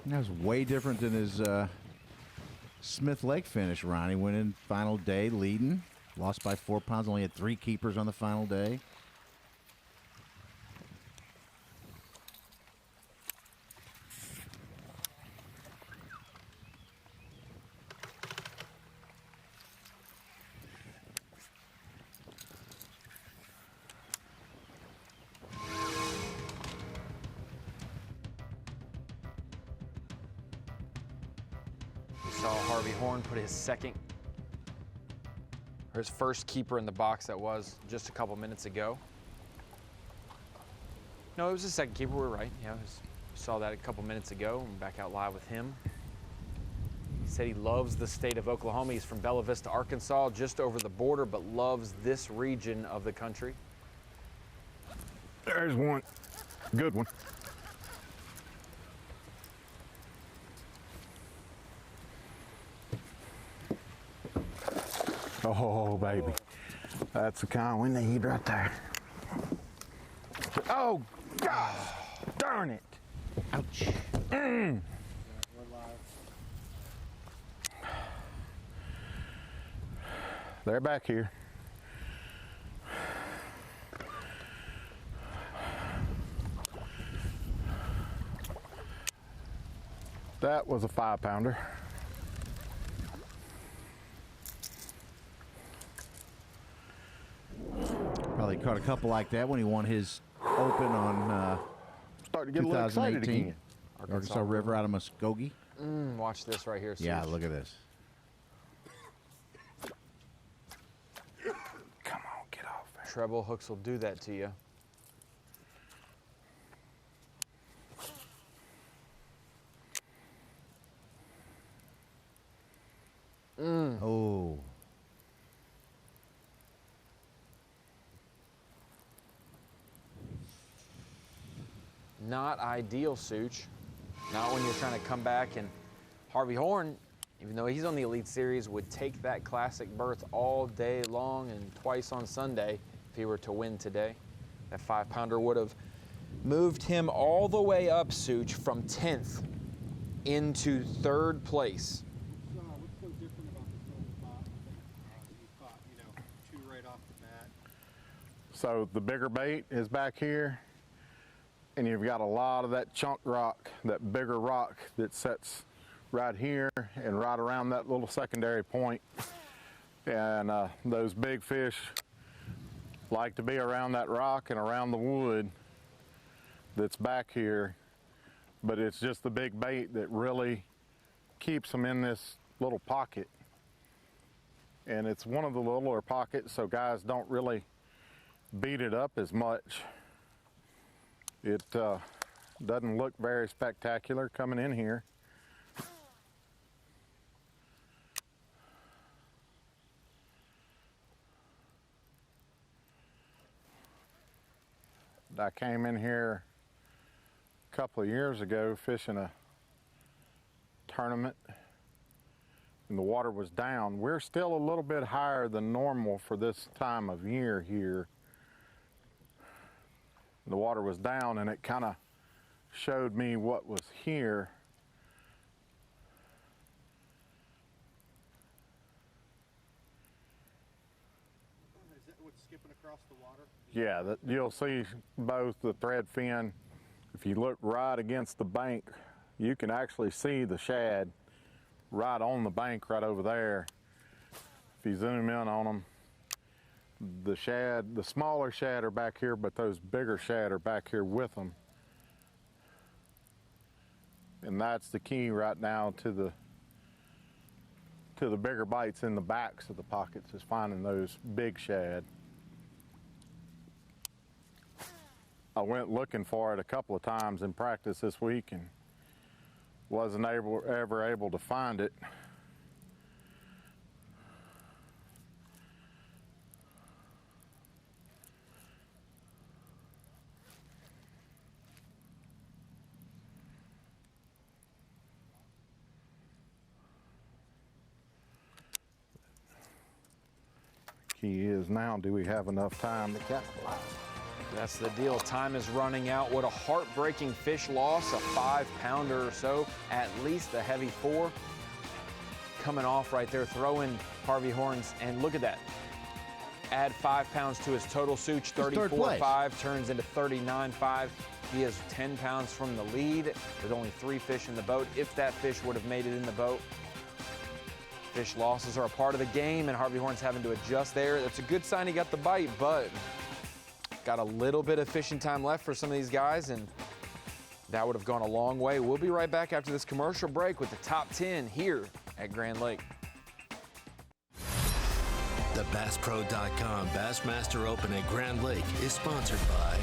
That was way different than his Smith Lake finish, Ronnie. Went in final day leading. Lost by 4 pounds. Only had 3 keepers on the final day. Saw Harvey Horn put his first keeper in the box. That was just a couple minutes ago. No, it was his second keeper. We're right. Yeah, saw that a couple minutes ago. I'm back out live with him. He said he loves the state of Oklahoma. He's from Bella Vista, Arkansas, just over the border, but loves this region of the country. There's one. Good one. Oh, baby. That's the kind we need right there. Oh, gosh. Darn it. Ouch. They're back here. That was a 5-pounder. Probably caught a couple like that when he won his Open on starting to get a little excited again. Arkansas River out of Muskogee. Watch this right here. Yeah, Such. look at this. Come on, get off there. Treble hooks will do that to you. Oh. Not ideal, Such. Not when you're trying to come back. And Harvey Horn, even though he's on the Elite Series, would take that classic berth all day long and twice on Sunday if he were to win today. That 5-pounder would have moved him all the way up, Such, from 10th into 3rd place. What's so different about this little spot? You caught, two right off the bat. So the bigger bait is back here, and you've got a lot of that chunk rock, that bigger rock that sets right here and right around that little secondary point. And those big fish like to be around that rock and around the wood that's back here, but it's just the big bait that really keeps them in this little pocket. And it's one of the littler pockets, so guys don't really beat it up as much. It doesn't look very spectacular coming in here. I came in here a couple of years ago fishing a tournament and the water was down. We're still a little bit higher than normal for this time of year here. The water was down and it kind of showed me what was here. Is that what's skipping across the water? Yeah, you'll see both the thread fin. If you look right against the bank, you can actually see the shad right on the bank right over there. If you zoom in on them, the shad, the smaller shad are back here, but those bigger shad are back here with them. And that's the key right now to the bigger bites in the backs of the pockets, is finding those big shad. I went looking for it a couple of times in practice this week and wasn't ever able to find it. key is now, do we have enough time to capitalize? That's the deal. Time is running out. What a heartbreaking fish loss, a 5-pounder or so, at least a heavy 4. Coming off right there, throwing Harvey horns, and look at that. Add 5 pounds to his total such, 34.5 turns into 39.5. He is 10 pounds from the lead with only 3 fish in the boat. If that fish would have made it in the boat, fish losses are a part of the game, and Harvey Horn's having to adjust there. That's a good sign he got the bite, but got a little bit of fishing time left for some of these guys, and that would have gone a long way. We'll be right back after this commercial break with the top 10 here at Grand Lake. The BassPro.com Bassmaster Open at Grand Lake is sponsored by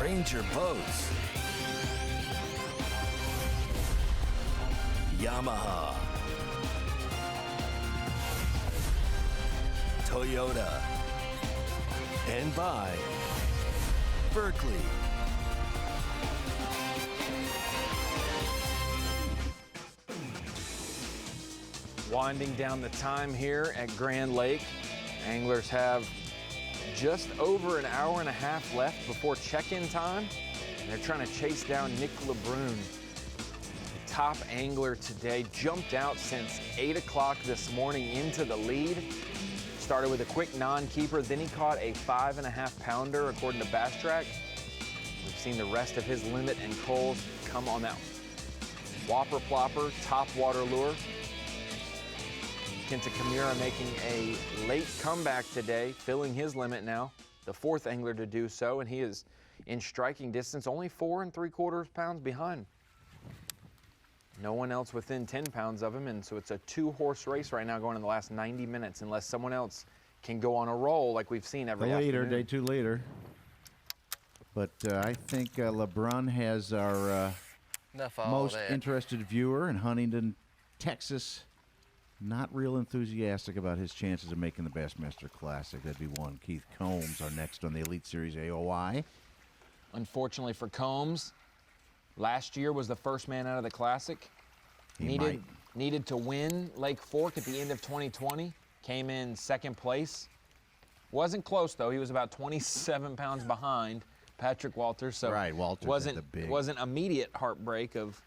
Ranger Boats, Yamaha, Toyota, and by Berkeley. Winding down the time here at Grand Lake. Anglers have just over an hour and a half left before check-in time. And they're trying to chase down Nick LeBrun. The top angler today jumped out since 8 o'clock this morning into the lead. Started with a quick non-keeper, then he caught a 5.5-pounder according to Bass Track. We've seen the rest of his limit and coals come on that Whopper Plopper top water lure. Kinta Kimura making a late comeback today, filling his limit now, the 4th angler to do so, and he is in striking distance, only 4 3/4 pounds behind. No one else within 10 pounds of him, and so it's a 2-horse race right now going in the last 90 minutes, unless someone else can go on a roll like we've seen every afternoon. Day 2 leader. But I think LeBrun has our most interested viewer in Huntington, Texas. Not real enthusiastic about his chances of making the Bassmaster Classic. That'd be one. Keith Combs, our next on the Elite Series AOI. Unfortunately for Combs, last year was the first man out of the Classic. Needed to win Lake Fork at the end of 2020. Came in 2nd place. Wasn't close though. He was about 27 pounds behind Patrick Walters. So right, Walters wasn't immediate heartbreak of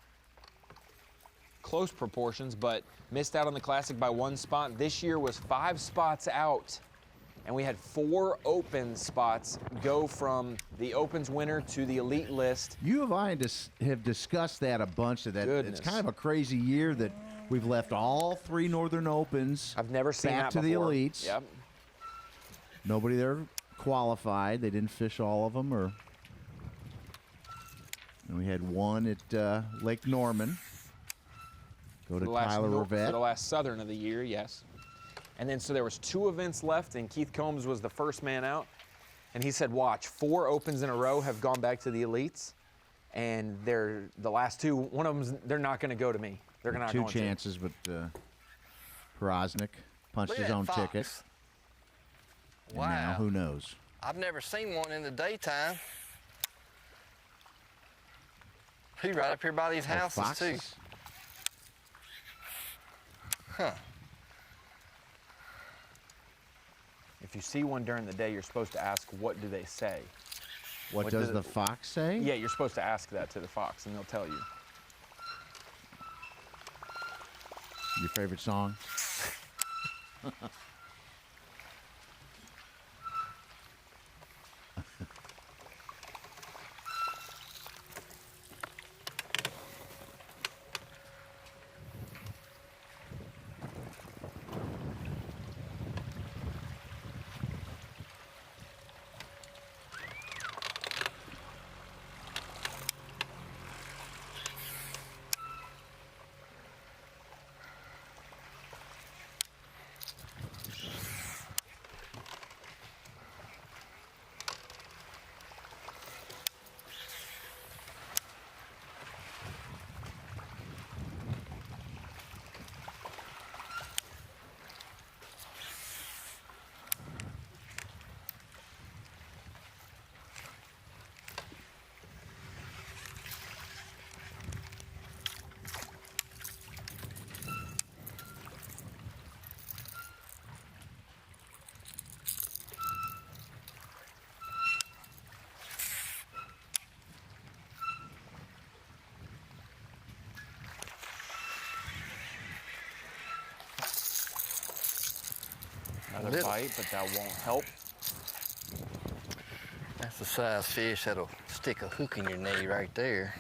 close proportions, but missed out on the Classic by 1 spot. This year was 5 spots out, and we had 4 open spots go from the Opens winner to the Elite list. You and I have discussed that a bunch. Of that. It's kind of a crazy year that we've left all 3 Northern Opens. I've never seen back that to before. the Elites. Yep. Nobody there qualified. They didn't fish all of them, and we had one at Lake Norman. Go to Tyler Rivette. For the last Southern of the year, yes. And then so there was 2 events left, and Keith Combs was the first man out. And he said, watch, 4 Opens in a row have gone back to the Elites. And they're the last 2, one of them, they're not going to go to me. They're not going to. 2 chances, but Porosnik punched his own ticket. Wow. And now, who knows? I've never seen one in the daytime. He's right up here by these houses, too. Huh. If you see one during the day, you're supposed to ask, what do they say? What does the fox say? Yeah, you're supposed to ask that to the fox, and they'll tell you. Your favorite song? bite, but that won't help. That's the size fish that'll stick a hook in your knee right there.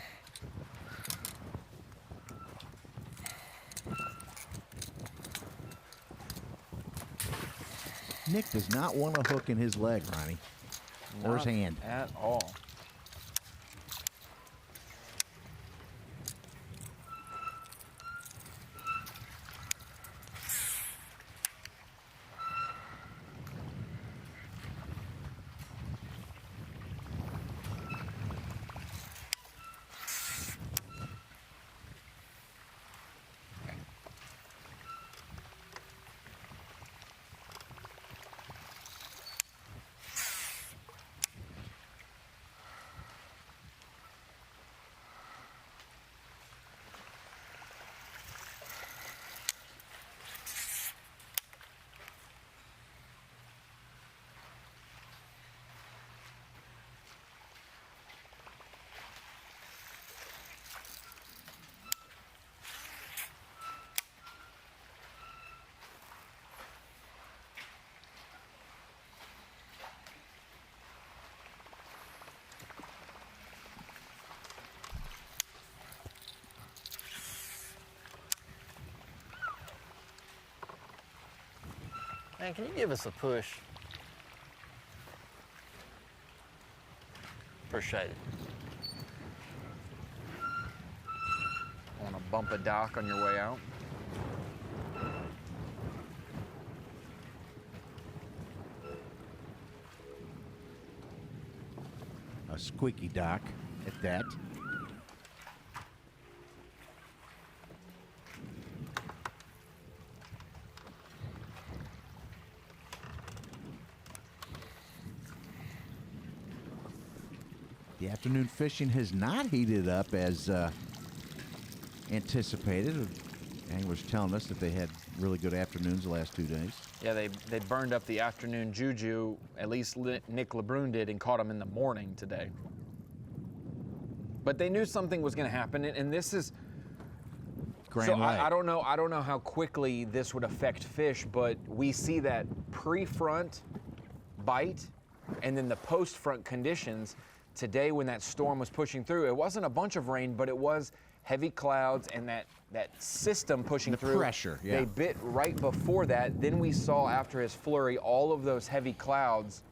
Nick does not want a hook in his leg, Ronnie, or his Not hand. at all. Man, can you give us a push? Appreciate it. Want to bump a dock on your way out? A squeaky dock at that. The afternoon fishing has not heated up as anticipated. Anglers telling us that they had really good afternoons the last 2 days. Yeah, they burned up the afternoon juju, at least Nick LeBrun did, and caught him in the morning today. But they knew something was going to happen, and this is... Grand Lake. I don't know how quickly this would affect fish, but we see that pre-front bite and then the post-front conditions. Today, when that storm was pushing through, it wasn't a bunch of rain, but it was heavy clouds and that system pushing through. The pressure, yeah. They bit right before that. Then we saw, after his flurry, all of those heavy clouds.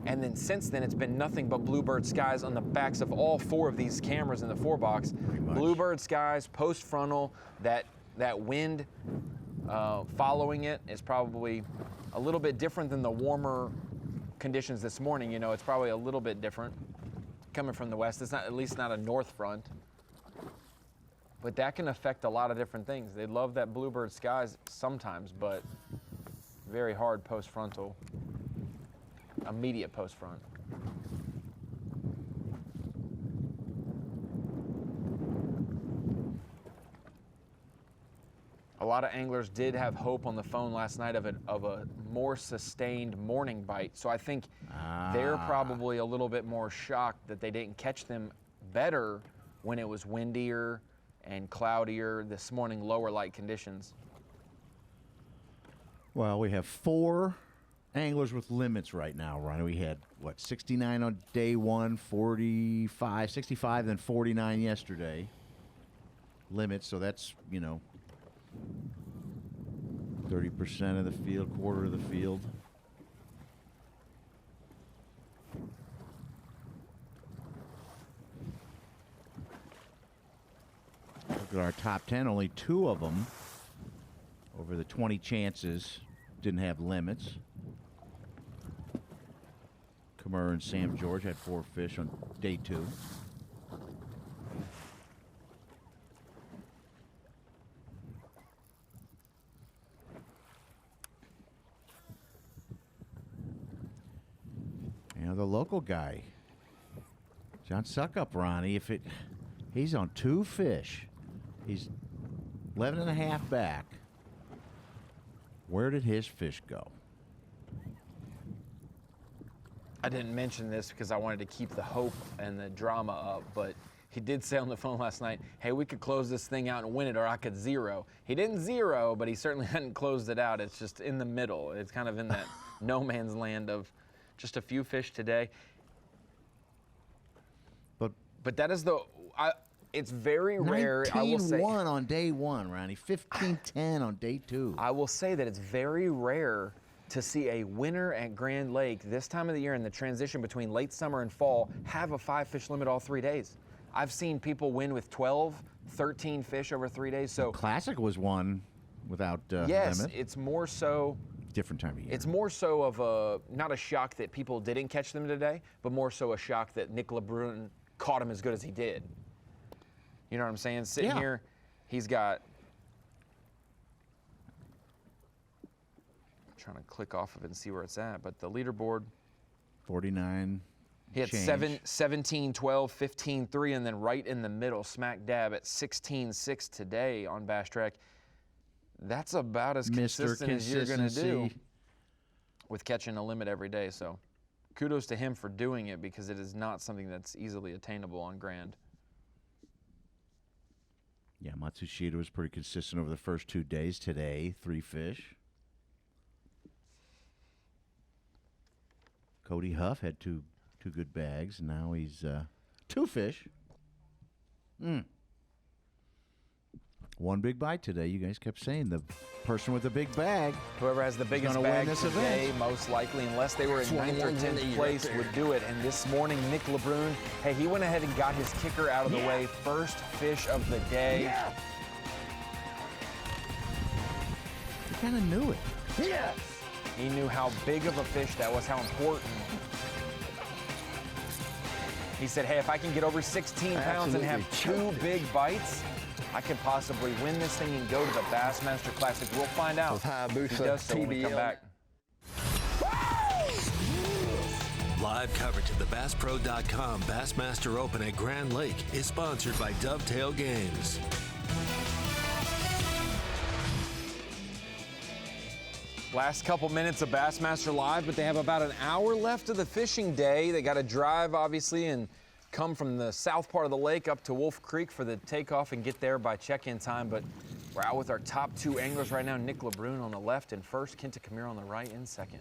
And then since then, it's been nothing but bluebird skies on the backs of all 4 of these cameras in the 4-box. Bluebird skies, post-frontal, that wind following it is probably a little bit different than the warmer conditions this morning. You know, it's probably a little bit different. Coming from the west, it's not, at least not a north front, but that can affect a lot of different things. They love that bluebird skies sometimes, but very hard post-frontal, immediate post-front. A lot of anglers did have hope on the phone last night of a more sustained morning bite. So I think they're probably a little bit more shocked that they didn't catch them better when it was windier and cloudier this morning, lower light conditions. Well, we have 4 anglers with limits right now, Ronnie. We had, 69 on day 1, 45, 65, then 49 yesterday. Limits, so that's, 30% of the field, quarter of the field. Look at our top 10, only 2 of them over the 20 chances didn't have limits. Kimura and Sam George had 4 fish on day 2. The local guy, John Suckup, Ronnie, he's on 2 fish. He's 11.5 back. Where did his fish go? I didn't mention this because I wanted to keep the hope and the drama up, but he did say on the phone last night, hey, we could close this thing out and win it, or I could zero. He didn't zero, but he certainly hadn't closed it out. It's just in the middle. It's kind of in that no man's land of just a few fish today. But that is it's very rare. I will say 19-1 on day one, Ronnie. 15-10 on day two. I will say that it's very rare to see a winner at Grand Lake this time of the year in the transition between late summer and fall have a 5-fish limit all 3 days. I've seen people win with 12, 13 fish over 3 days. So Classic was won without yes, limit. it's more so. Different time of year. It's more so of not a shock that people didn't catch them today, but more so a shock that Nick LeBrun caught him as good as he did. You know what I'm saying? Sitting here, he's got. I'm trying to click off of it and see where it's at, but the leaderboard. 49. He had 17, 12, 15, 3, and then right in the middle, smack dab at 16, 6 today on Bass Track. That's about as consistent as you're going to do with catching a limit every day. So kudos to him for doing it, because it is not something that's easily attainable on Grand. Yeah, Matsushita was pretty consistent over the first 2 days. Today, 3 fish. Cody Huff had two good bags. Now he's 2 fish. One big bite today. You guys kept saying the person with the big bag. Whoever has the biggest bag today, most likely, unless they were in 9th or 10th place, would do it. And this morning, Nick LeBrun, hey, he went ahead and got his kicker out of the way. First fish of the day. Yeah. He kind of knew it. Yes. He knew how big of a fish that was, how important. He said, hey, if I can get over 16 pounds and have 2 big bites, I could possibly win this thing and go to the Bassmaster Classic. We'll find out. He does so when we come back. Live coverage of the BassPro.com Bassmaster Open at Grand Lake is sponsored by Dovetail Games. Last couple minutes of Bassmaster Live, but they have about an hour left of the fishing day. They got to drive, obviously, and come from the south part of the lake up to Wolf Creek for the takeoff and get there by check-in time. But we're out with our top 2 anglers right now. Nick LeBrun on the left in first, Kinta Kimura on the right in second.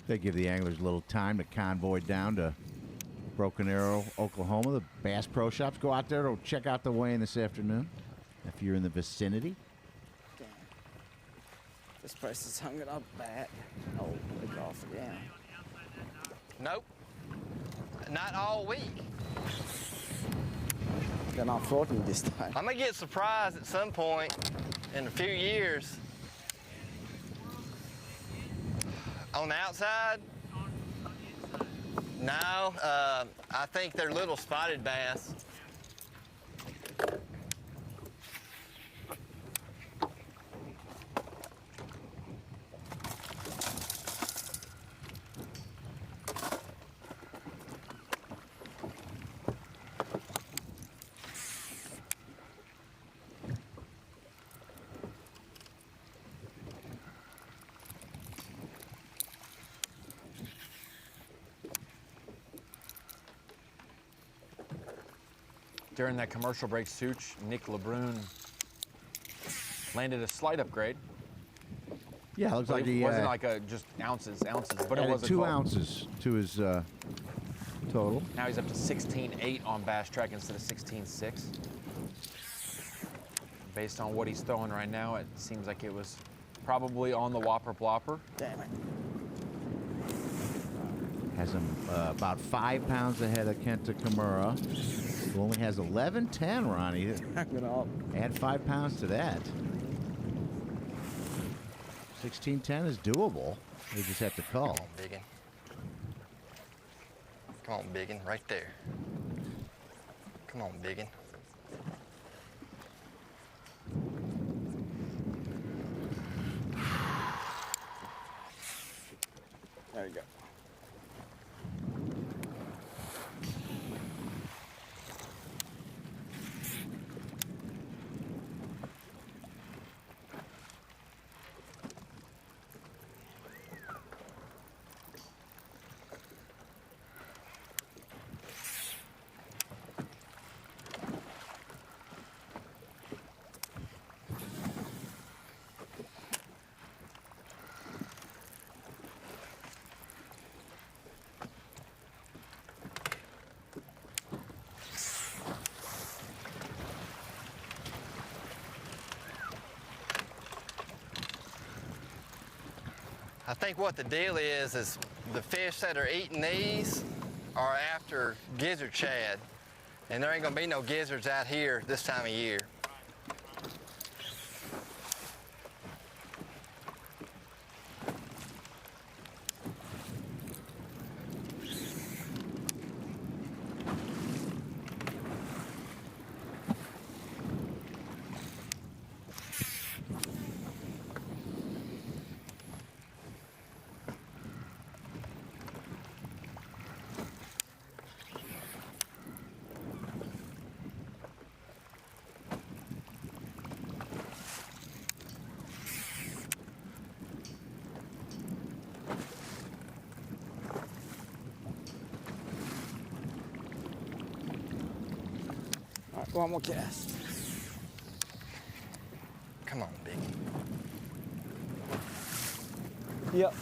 They give the anglers a little time to convoy down to Broken Arrow, Oklahoma. The Bass Pro Shops. Go out there to check out the weigh-in this afternoon if you're in the vicinity. Damn. This place is hung it up bad. Oh, look off again. Nope. Not all week. They're not floating this time. I'm going to get surprised at some point in a few years. On the outside? No, I think they're little spotted bass. During that commercial break, Such, Nick LeBrun landed a slight upgrade. Yeah, it looks like he wasn't like just ounces, but it was 2 ounces to his total. Now he's up to 16.8 on Bass Track instead of 16.6. Based on what he's throwing right now, it seems like it was probably on the Whopper Plopper. Damn it. Has him about 5 pounds ahead of Kinta Kimura, who only has 11.10, Ronnie. Add 5 pounds to that. 16.10 is doable. They just have to call. Come on, Biggin. Come on, Biggin, right there. Come on, Biggin. There you go. I think what the deal is the fish that are eating these are after gizzard shad. And there ain't gonna be no gizzards out here this time of year. One more cast. Come on, Biggie. Yep.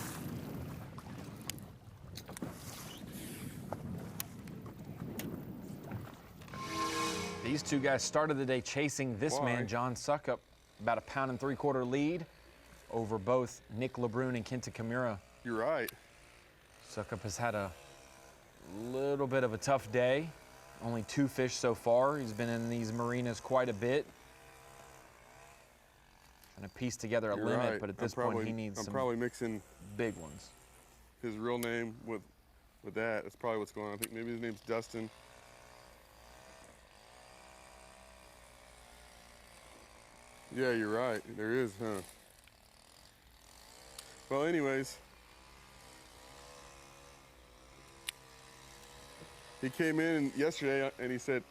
These two guys started the day chasing this man, John Suckup, about a 1.75 pound lead over both Nick LeBrun and Kinta Kimura. You're right. Suckup has had a little bit of a tough day. Only 2 fish so far. He's been in these marinas quite a bit. Trying to piece together a You're limit, right. but at this point he needs some probably mixing big ones. His real name with that. That's probably what's going on. I think maybe his name's Dustin. Yeah, you're right. There is, huh? Well, anyways. He came in yesterday and he said,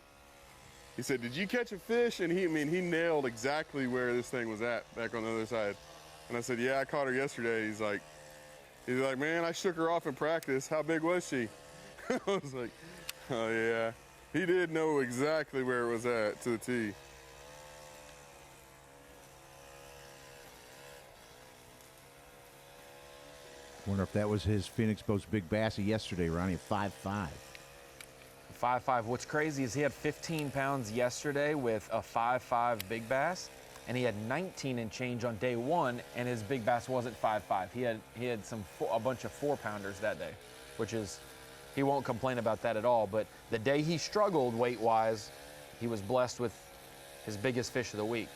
did you catch a fish? And he nailed exactly where this thing was at back on the other side. And I said, yeah, I caught her yesterday. He's like, man, I shook her off in practice. How big was she? I was like, oh yeah. He did know exactly where it was at to the T. Wonder if that was his Phoenix Boats Big Bass yesterday, Ronnie, 5.5. 5.5. What's crazy is he had 15 pounds yesterday with a 5.5 big bass, and he had 19 and change on day 1, and his big bass wasn't 5.5. He had a bunch of 4-pounders that day, which is, he won't complain about that at all. But the day he struggled weight-wise, he was blessed with his biggest fish of the week.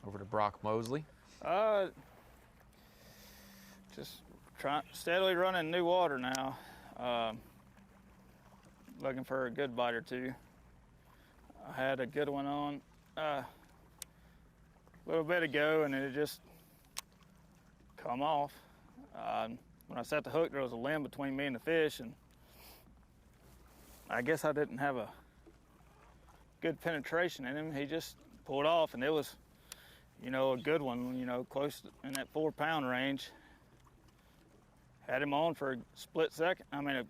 Over to Brock Mosley. Just steadily running new water now. Looking for a good bite or two. I had a good one on a little bit ago, and it just come off. When I set the hook, there was a limb between me and the fish, and I guess I didn't have a good penetration in him. He just pulled off, and it was, a good one, close in that 4-pound range. Had him on for a split second, a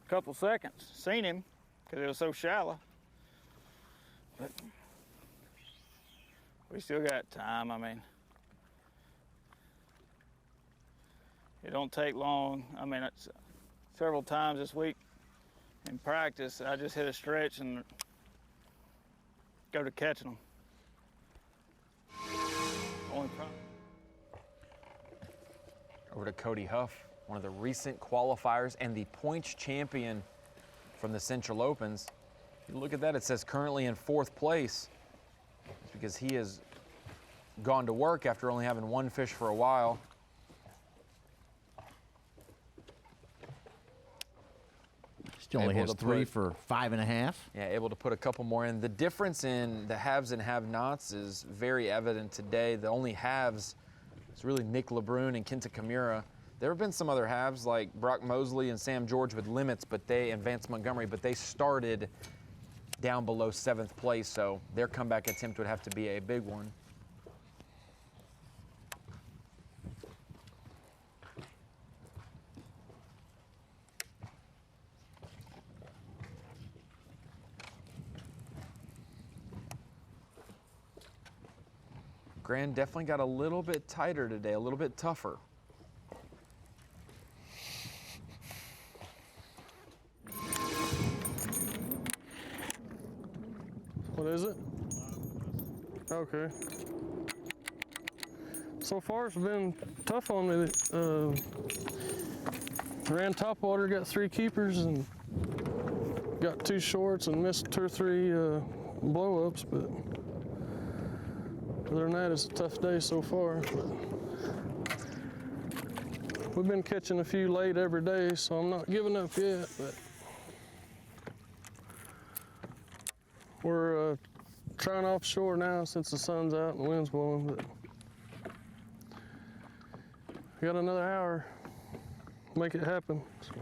couple seconds. Seen him because it was so shallow. But we still got time. It don't take long. It's several times this week in practice, I just hit a stretch and go to catching them. Only problem. Over to Cody Huff, one of the recent qualifiers and the points champion from the Central Opens. If you look at that, it says currently in 4th place. It's because he has gone to work after only having 1 fish for a while. Still only has 3 for 5.5. Yeah, able to put a couple more in. The difference in the haves and have-nots is very evident today. The only haves is really Nick LeBrun and Kinta Kimura. There have been some other halves like Brock Mosley and Sam George with limits, and Vance Montgomery, but they started down below 7th place, so their comeback attempt would have to be a big one. Grand definitely got a little bit tighter today, a little bit tougher. What is it? Okay. So far it's been tough on me. Ran top water, got 3 keepers, and got 2 shorts and missed 2 or 3 blow-ups, but other than that, it's a tough day so far. But we've been catching a few late every day, so I'm not giving up yet, but we're trying offshore now since the sun's out and the wind's blowing, but we got another hour, make it happen. So.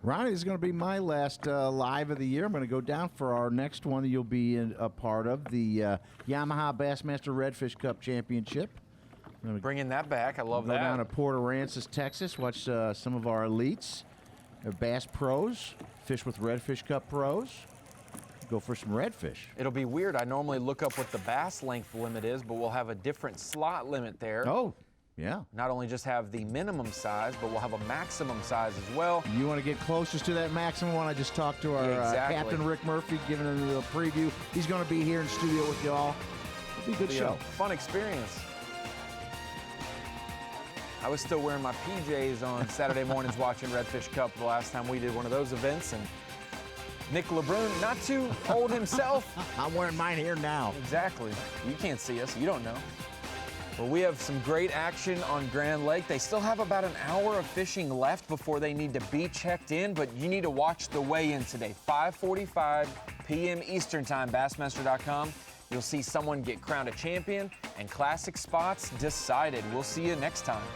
Ronnie, this is going to be my last live of the year. I'm going to go down for our next one that you'll be a part of, the Yamaha Bassmaster Redfish Cup Championship. Bringing that back, I love go that. Go down to Port Aransas, Texas, watch some of our elites, bass pros, fish with Redfish Cup pros, go for some redfish. It'll be weird. I normally look up what the bass length limit is, but we'll have a different slot limit there. Oh. Yeah. Not only just have the minimum size, but we'll have a maximum size as well. You want to get closest to that maximum one? I just talked to our Captain Rick Murphy, giving him a little preview. He's going to be here in studio with y'all. It'll be a good show. Fun experience. I was still wearing my PJs on Saturday mornings watching Redfish Cup the last time we did one of those events, and Nick LeBrun, not too old himself. I'm wearing mine here now. Exactly. You can't see us. You don't know. Well, we have some great action on Grand Lake. They still have about an hour of fishing left before they need to be checked in, but you need to watch the weigh-in today. 5:45 p.m. Eastern Time, Bassmaster.com. You'll see someone get crowned a champion and classic spots decided. We'll see you next time.